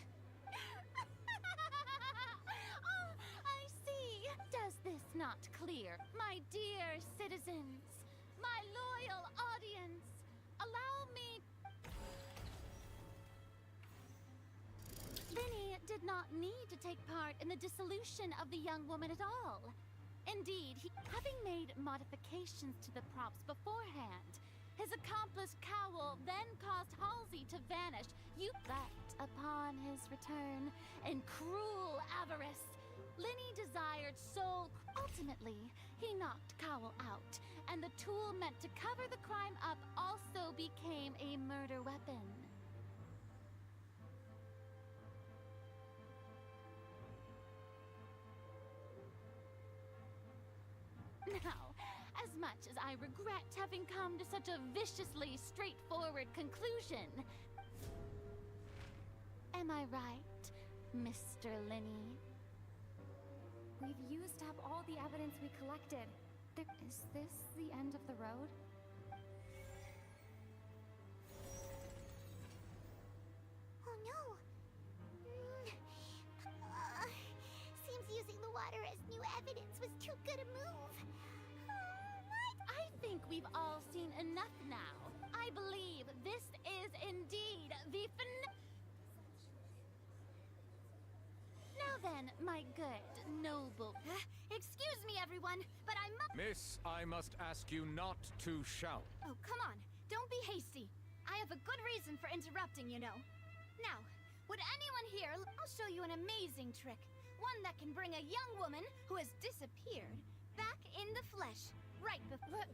Oh, I see. Does this not clear? My dear citizens, my loyal audience, allow me... Linny did not need to take part in the dissolution of the young woman at all. Indeed, having made modifications to the props beforehand, his accomplice Cowl then caused Halsey to vanish. But upon his return, in cruel avarice, Linny desired soul. Ultimately, he knocked Cowl out, and the tool meant to cover the crime up also became a murder weapon. Now, as much as I regret having come to such a viciously straightforward conclusion, am I right, Mr. Linny? We've used up all the evidence we collected. Is this the end of the road? Oh no! Seems using the water as new evidence was too good a move. I think we've all seen enough now. I believe this is indeed the Now then, my good, noble... Excuse me, everyone, but I must... Miss, I must ask you not to shout. Oh, come on. Don't be hasty. I have a good reason for interrupting, you know. Now, would anyone here... I'll show you an amazing trick. One that can bring a young woman who has disappeared back in the flesh. Right before...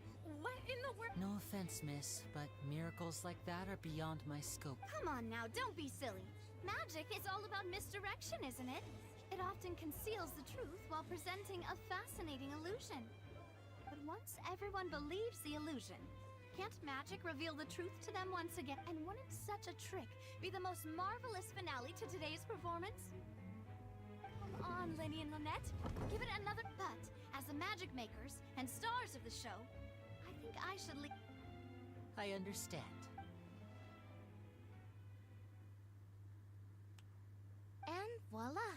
What in the world? No offense, miss, but miracles like that are beyond my scope. Come on now, don't be silly. Magic is all about misdirection, isn't it? It often conceals the truth while presenting a fascinating illusion. But once everyone believes the illusion, can't magic reveal the truth to them once again? And wouldn't such a trick be the most marvelous finale to today's performance? Come on, Linny and Lynette. Give it another... But, as the magic makers and stars of the show, I think I should leave... I understand. And voila!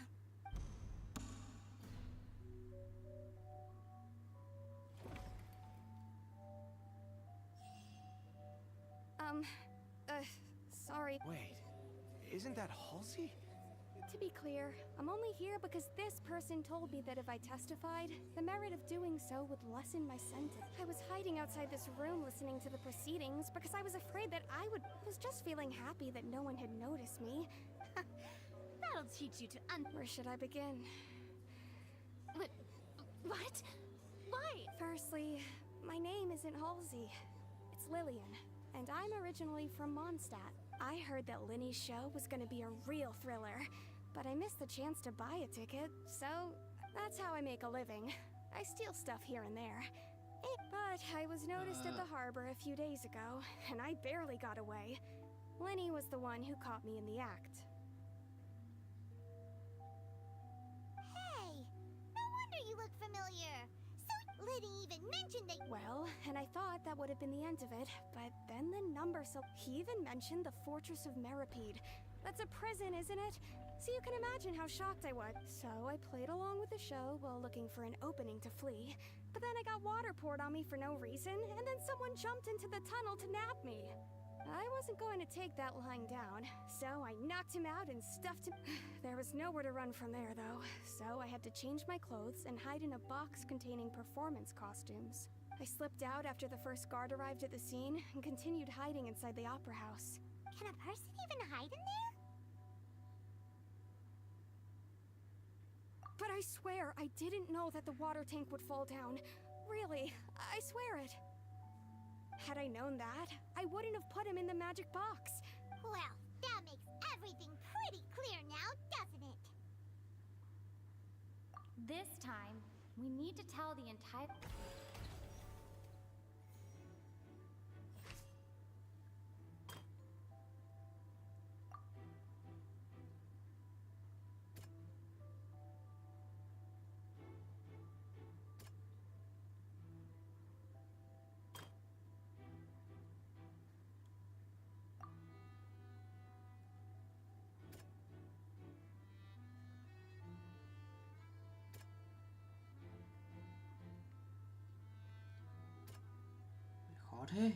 Sorry. Wait, isn't that Halsey? To be clear, I'm only here because this person told me that if I testified, the merit of doing so would lessen my sentence. I was hiding outside this room listening to the proceedings because I was afraid that I was just feeling happy that no one had noticed me. That'll teach you to Where should I begin? What? Why? Firstly, my name isn't Halsey. It's Lillian, and I'm originally from Mondstadt. I heard that Linny's show was gonna be a real thriller, but I missed the chance to buy a ticket, so that's how I make a living. I steal stuff here and there. But I was noticed at the harbor a few days ago, and I barely got away. Linny was the one who caught me in the act. Hey! No wonder you look familiar! So Linny even mentioned that... Well, and I thought that would have been the end of it, but then the number he even mentioned the Fortress of Meripede. That's a prison, isn't it? So you can imagine how shocked I was. So I played along with the show while looking for an opening to flee. But then I got water poured on me for no reason, and then someone jumped into the tunnel to nab me. I wasn't going to take that lying down, so I knocked him out and stuffed him. There was nowhere to run from there, though, so I had to change my clothes and hide in a box containing performance costumes. I slipped out after the first guard arrived at the scene and continued hiding inside the opera house. Can a person even hide in there? But I swear, I didn't know that the water tank would fall down. Really, I swear it. Had I known that, I wouldn't have put him in the magic box. Well, that makes everything pretty clear now, doesn't it? This time, we need to tell the entire... Khó thế.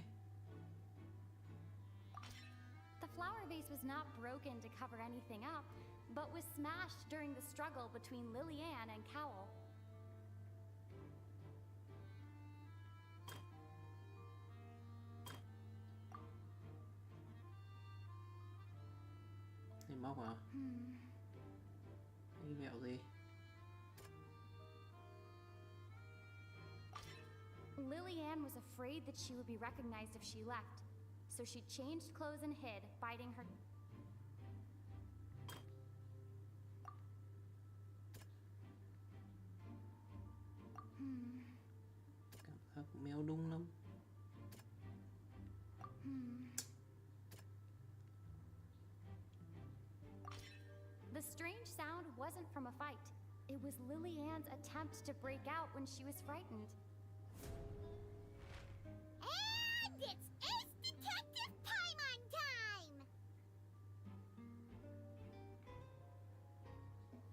The flower vase was not broken to cover anything up, but was smashed during the struggle between Lillian and Cowell. Thì móc à? Cái mẹo gì? Lillian was afraid that she would be recognized if she left, so she changed clothes and hid, biting her... Cảm giác mèo đung lắm. The strange sound wasn't from a fight. It was Lillian's attempt to break out when she was frightened. And it's Ace Detective Paimon time!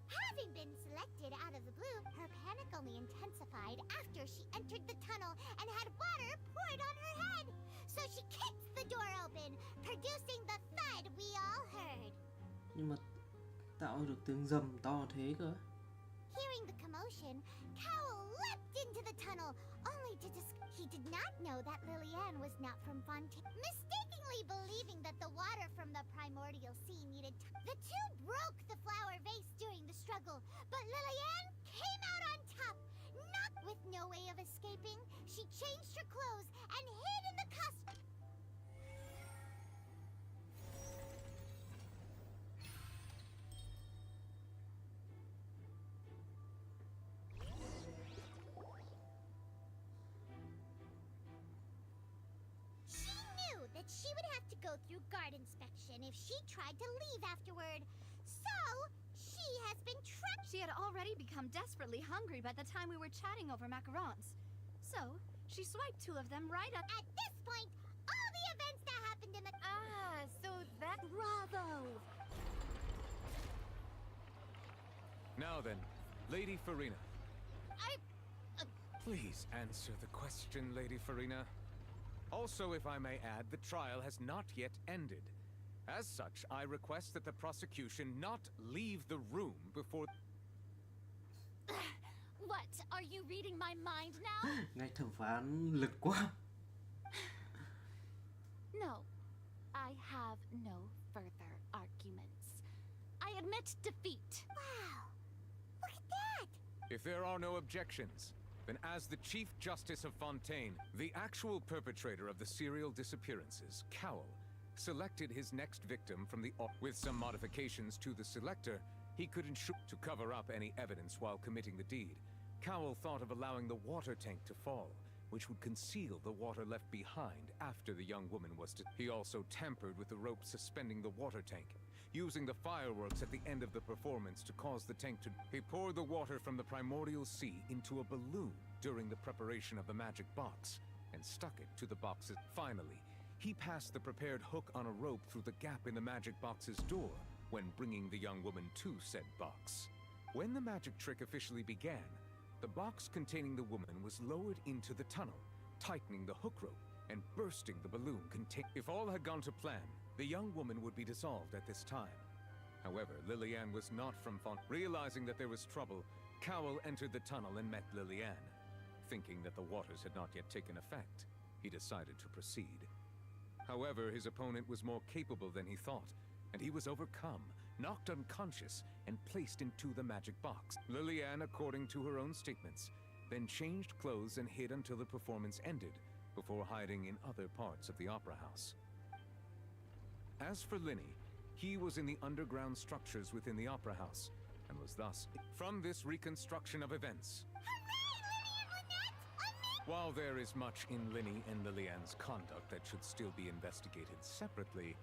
Having been selected out of the blue, her panic only intensified after she entered the tunnel and had water poured on her head. So she kicked the door open, producing the thud we all heard. Nhưng mà tạo được tiếng rầm to thế cơ. Hearing the commotion, Cowell leapt into the tunnel, only to he did not know that Lillian was not from Fontaine, mistakenly believing that the water from the primordial sea needed The two broke the flower vase during the struggle, but Lillian came out on top. Not with no way of escaping, she changed her clothes and hid in the cusp. That she would have to go through guard inspection if she tried to leave afterward. So, she has been trapped. She had already become desperately hungry by the time we were chatting over macarons. So, she swiped two of them right up. At this point, all the events that happened in the... so that... Bravo! Now then, Lady Farina. Please answer the question, Lady Farina. Also, if I may add, the trial has not yet ended. As such, I request that the prosecution not leave the room before... What? Are you reading my mind now? Ngay thẩm phán lực quá. No. I have no further arguments. I admit defeat. Wow. Look at that! If there are no objections, then as the Chief Justice of Fontaine, the actual perpetrator of the serial disappearances, Cowell, selected his next victim from the... With some modifications to the selector, he could ensure to cover up any evidence while committing the deed. Cowell thought of allowing the water tank to fall, which would conceal the water left behind after the young woman was to... He also tampered with the rope suspending the water tank, using the fireworks at the end of the performance to cause the tank to... He poured the water from the primordial sea into a balloon during the preparation of the magic box, and stuck it to the box's... Finally, he passed the prepared hook on a rope through the gap in the magic box's door when bringing the young woman to said box. When the magic trick officially began, the box containing the woman was lowered into the tunnel, tightening the hook rope and bursting the balloon If all had gone to plan, the young woman would be dissolved at this time. However, Lillian was not from Fontaine. Realizing that there was trouble, Cowell entered the tunnel and met Lillian. Thinking that the waters had not yet taken effect, he decided to proceed. However, his opponent was more capable than he thought, and he was overcome, knocked unconscious, and placed into the magic box. Lillian, according to her own statements, then changed clothes and hid until the performance ended, before hiding in other parts of the opera house. As for Linny, he was in the underground structures within the opera house, and was thus from this reconstruction of events. While there is much in Linny and Lillian's conduct that should still be investigated separately,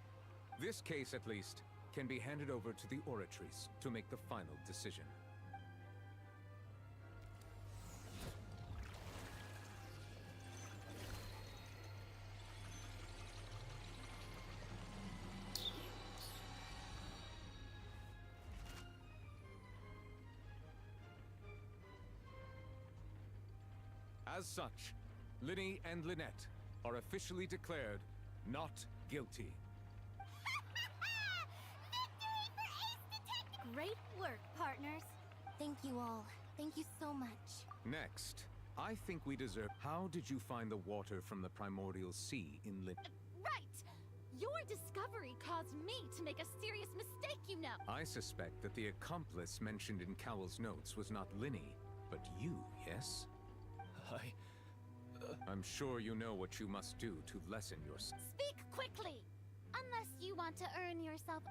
this case at least can be handed over to the oratories to make the final decision. As such, Linny and Lynette are officially declared not guilty. Great work, partners. Thank you all. Thank you so much. Next, I think we deserve... How did you find the water from the primordial sea in Lynn? Right! Your discovery caused me to make a serious mistake, you know. I suspect that the accomplice mentioned in Cowell's notes was not Linny, but you, yes? I'm sure you know what you must do to lessen your... Speak quickly! Unless you want to earn yourself...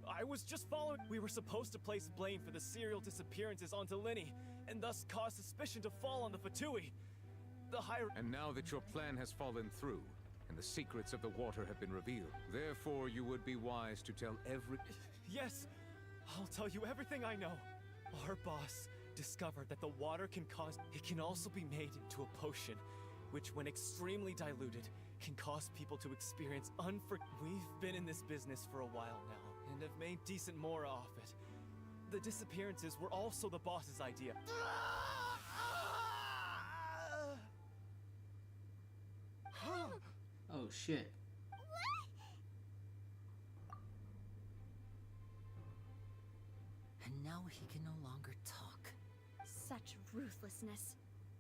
I was just following... We were supposed to place blame for the serial disappearances onto Linny, and thus cause suspicion to fall on the Fatui. And now that your plan has fallen through, and the secrets of the water have been revealed, therefore you would be wise to tell every... Yes! I'll tell you everything I know. Our boss discovered that the water can cause... It can also be made into a potion, which when extremely diluted, can cause people to experience We've been in this business for a while now, and have made decent more off it. The disappearances were also the boss's idea. Oh shit. And now he can no longer talk. Such ruthlessness.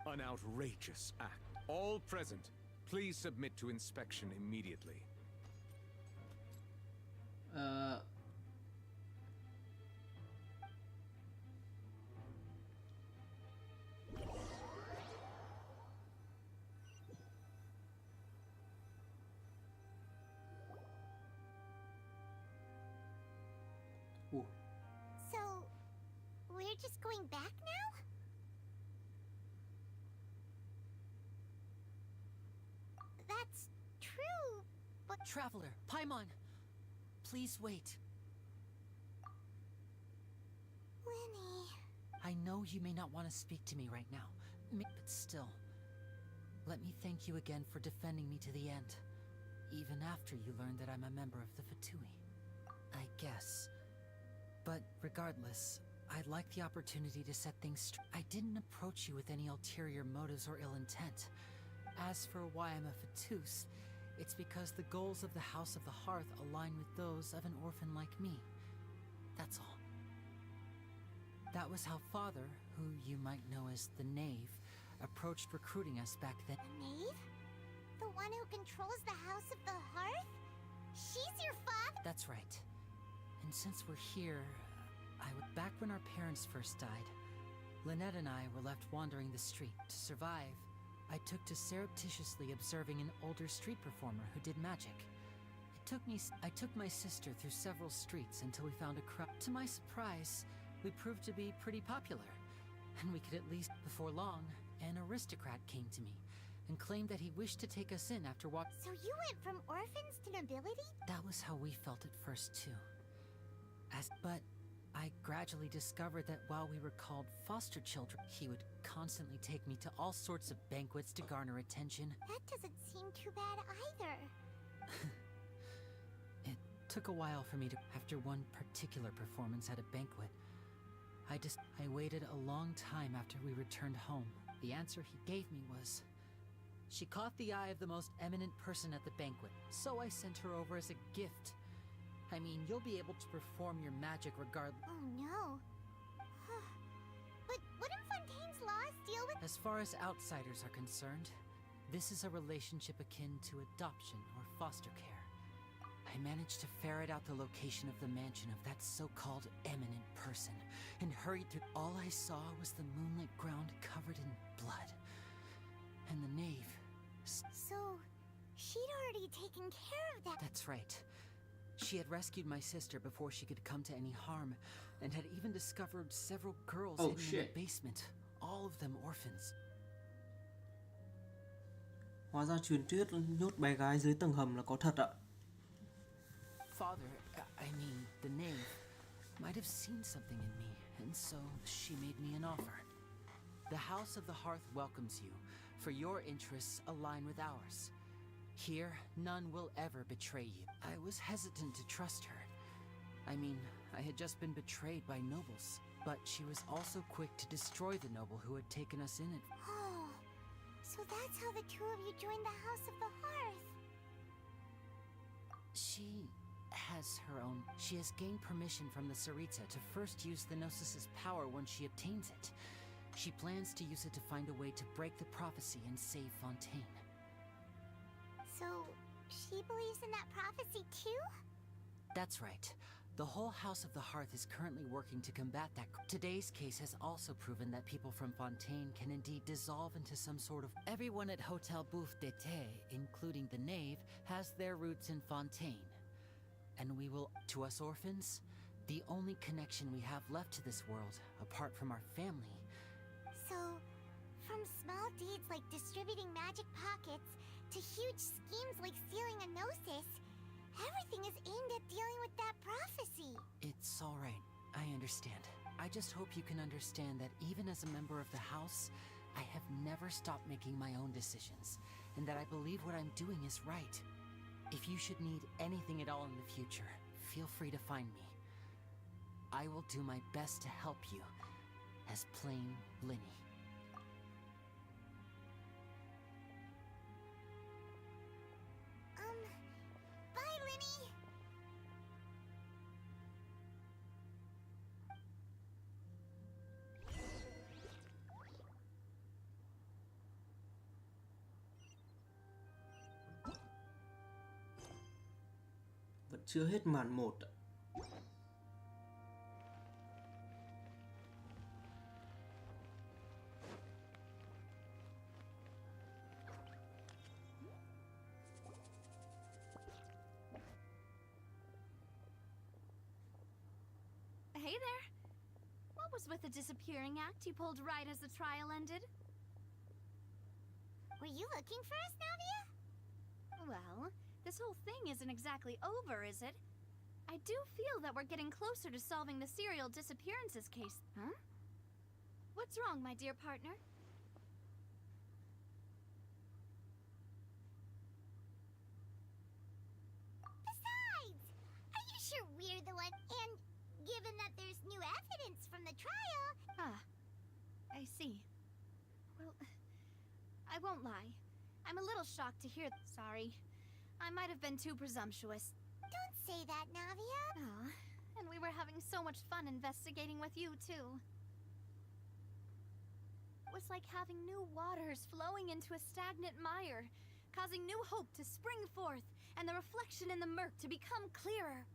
An outrageous act. All present, please submit to inspection immediately. So, we're just going back now? That's true, but... Traveler, Paimon! Please wait. Winnie... I know you may not want to speak to me right now, but still. Let me thank you again for defending me to the end. Even after you learned that I'm a member of the Fatui. I guess. But regardless, I'd like the opportunity to set things straight. I didn't approach you with any ulterior motives or ill intent. As for why I'm a Fatus, it's because the goals of the House of the Hearth align with those of an orphan like me. That's all. That was how Father, who you might know as the Knave, approached recruiting us back then. The Knave? The one who controls the House of the Hearth? She's your father? That's right. And since we're here, back when our parents first died, Lynette and I were left wandering the street. To survive, I took to surreptitiously observing an older street performer who did magic. I took my sister through several streets until we found a crowd. To my surprise, we proved to be pretty popular, and we could at least... Before long, an aristocrat came to me and claimed that he wished to take us in after walking. So you went from orphans to nobility? That was how we felt at first, too. But I gradually discovered that while we were called foster children, he would constantly take me to all sorts of banquets to garner attention. That doesn't seem too bad either. It took a while for me to... After one particular performance at a banquet, I waited a long time after we returned home. The answer he gave me was... She caught the eye of the most eminent person at the banquet, so I sent her over as a gift. I mean, you'll be able to perform your magic regardless. Oh no. But wouldn't Fontaine's laws deal with... As far as outsiders are concerned, this is a relationship akin to adoption or foster care. I managed to ferret out the location of the mansion of that so-called eminent person, and hurried through. All I saw was the moonlit ground covered in blood. And the Knave... So, she'd already taken care of that. That's right. She had rescued my sister before she could come to any harm, and had even discovered several girls hidden in the basement, all of them orphans. Hóa ra truyền thuyết nhốt bé gái dưới tầng hầm là có thật ạ. Father, I mean, the knave, might have seen something in me, and so she made me an offer. The House of the Hearth welcomes you, for your interests align with ours. Here, none will ever betray you. I was hesitant to trust her. I mean, I had just been betrayed by nobles, but she was also quick to destroy the noble who had taken us in it. Oh, so that's how the two of you joined the House of the Hearth. She has her own. She has gained permission from the Tsaritsa to first use the Gnosis's power once she obtains it. She plans to use it to find a way to break the prophecy and save Fontaine. So, she believes in that prophecy too? That's right. The whole House of the Hearth is currently working to combat that. Today's case has also proven that people from Fontaine can indeed dissolve into some sort of... Everyone at Hotel Bouffe d'été, including the knave, has their roots in Fontaine. And we will... To us orphans, the only connection we have left to this world, apart from our family... So, from small deeds like distributing magic pockets to huge schemes like stealing a Gnosis, everything is aimed at dealing with that prophecy. It's all right. I understand. I just hope you can understand that even as a member of the House, I have never stopped making my own decisions, and that I believe what I'm doing is right. If you should need anything at all in the future, feel free to find me. I will do my best to help you, as plain Linny. Bye, Linny! Vẫn chưa hết màn 1 ạ. Hey there. What was with the disappearing act you pulled right as the trial ended? Were you looking for us, Navia? Well, this whole thing isn't exactly over, is it? I do feel that we're getting closer to solving the serial disappearances case. Huh? What's wrong, my dear partner? Besides, are you sure we're the one? And given that there's new evidence from the trial... Ah, I see. Well, I won't lie. I'm a little shocked to hear... Sorry. I might have been too presumptuous. Don't say that, Navia. Oh, and we were having so much fun investigating with you, too. It was like having new waters flowing into a stagnant mire, causing new hope to spring forth, and the reflection in the murk to become clearer.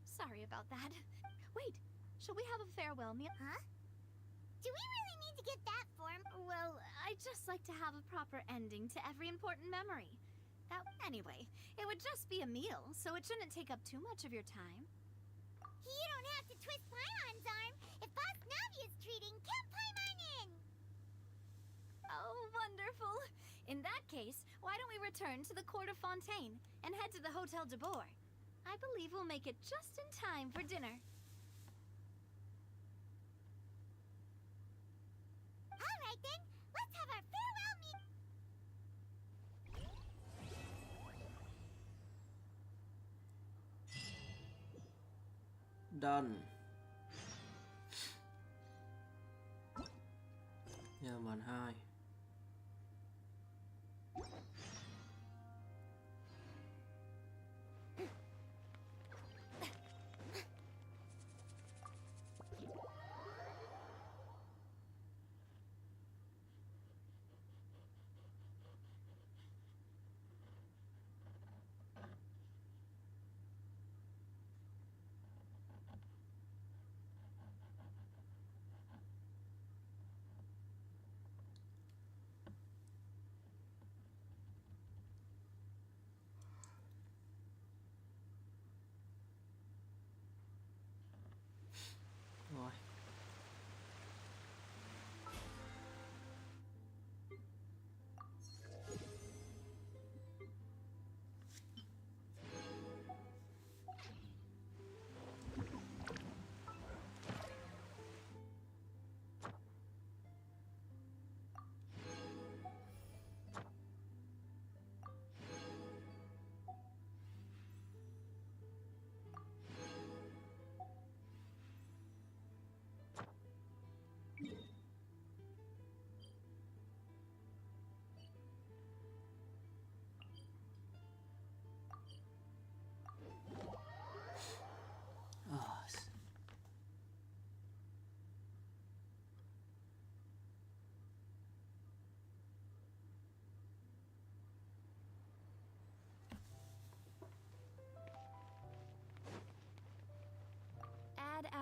Sorry about that. Wait, shall we have a farewell meal? Huh? Do we really need to get that form? Well, I'd just like to have a proper ending to every important memory. Anyway, it would just be a meal, so it shouldn't take up too much of your time. You don't have to twist Paimon's arm. If Boss Navia's treating, count Paimon in! Oh, wonderful. In that case, why don't we return to the court of Fontaine and head to the Hotel de Boer? I believe we'll make it just in time for dinner. All right then, let's have our farewell meal. Done. Nhà màn 2.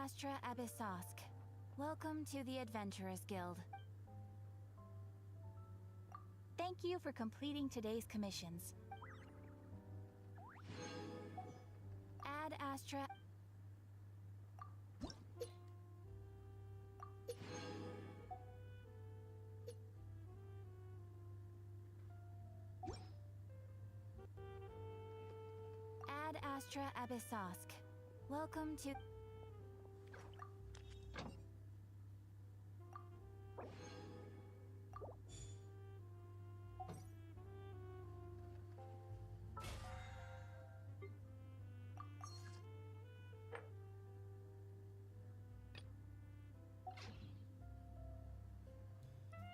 Astra Abyssosk. Welcome to the Adventurers Guild. Thank you for completing today's commissions. Ad Astra... Ad Astra Abyssosk. Welcome to...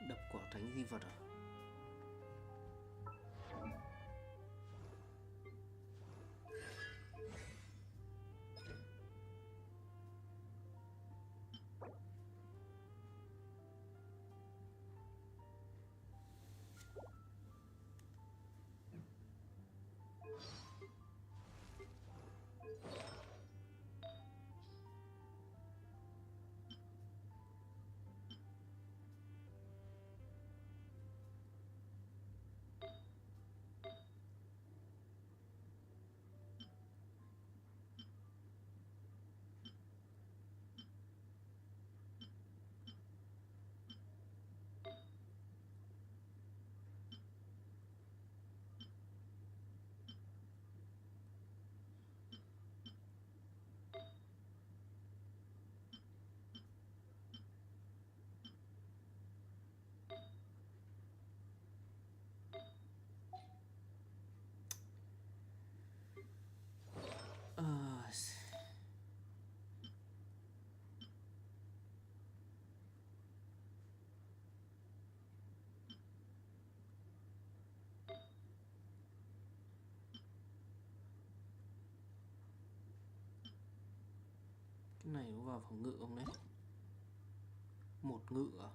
Đập quả thánh di vật à? Cái này nó vào phòng ngự không đấy? Một ngự à?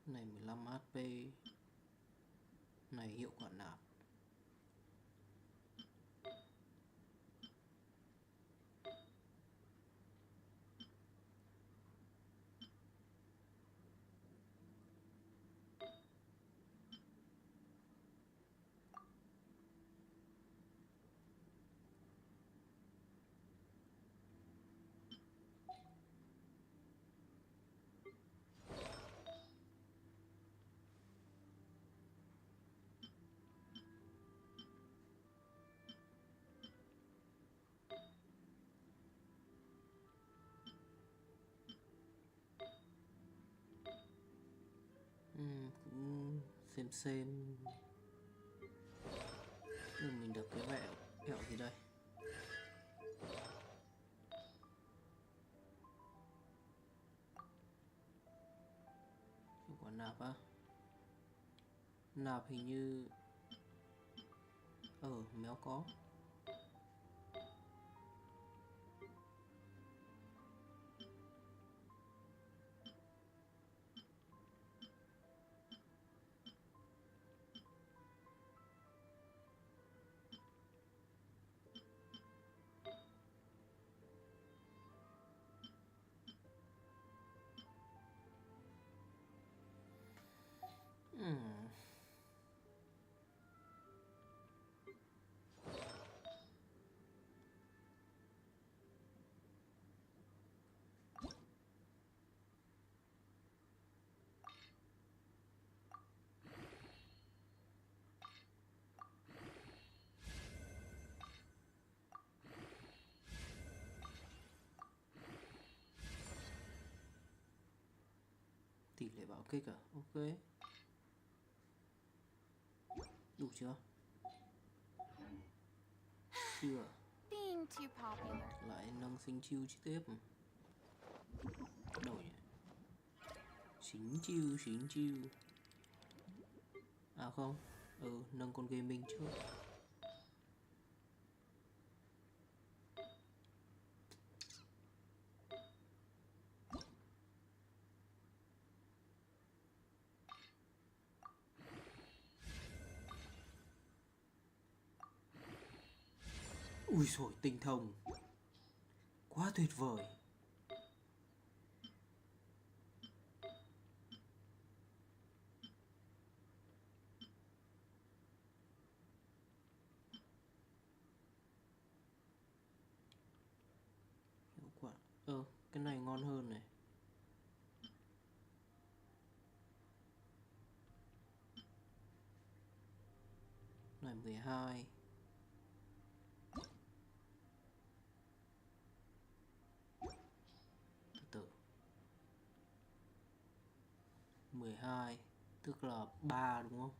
Này 15 HP. Này hiệu quả nạp. Cũng xem mình được cái vẹo kẹo gì đây? Hiệu quả nạp á? Nạp hình như méo có. Tỷ lệ bạo kích à? Ok. Đủ chưa? Chưa. Being too popular. Lại nâng sinh chiêu chi tiếp. Đâu nhỉ? Xính chiêu. À không. Nâng con gaming trước. Ui dồi, tinh thông. Quá tuyệt vời. Hiệu quả. Cái này ngon hơn này. Này 12. Từ từ. 12 tức là 3 đúng không?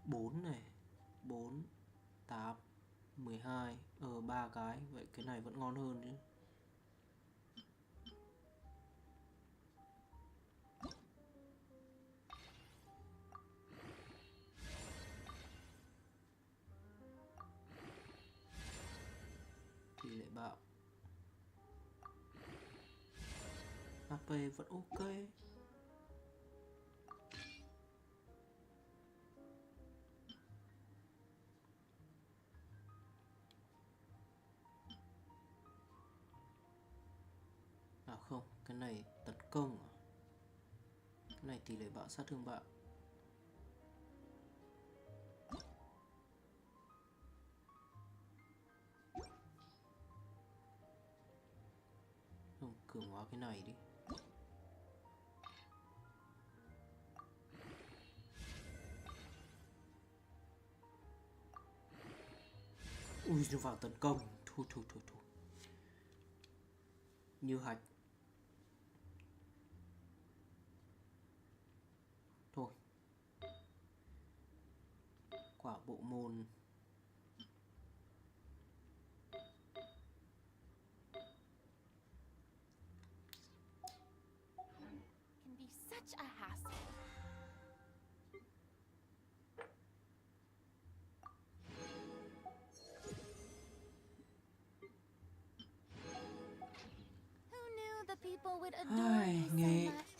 4 này, 4 8 12 3 cái, vậy cái này vẫn ngon hơn chứ. Tỷ lệ bạo. HP vẫn ok. À không, cái này tấn công à? Cái này tỷ lệ bạo, sát thương bạo. Không, cường hóa cái này đi. Ui, nó vào tấn công. Thôi. Như hạch. Thôi. Quả bộ môn. Can be such a hassle. Who knew the people would adore you so Nghe much?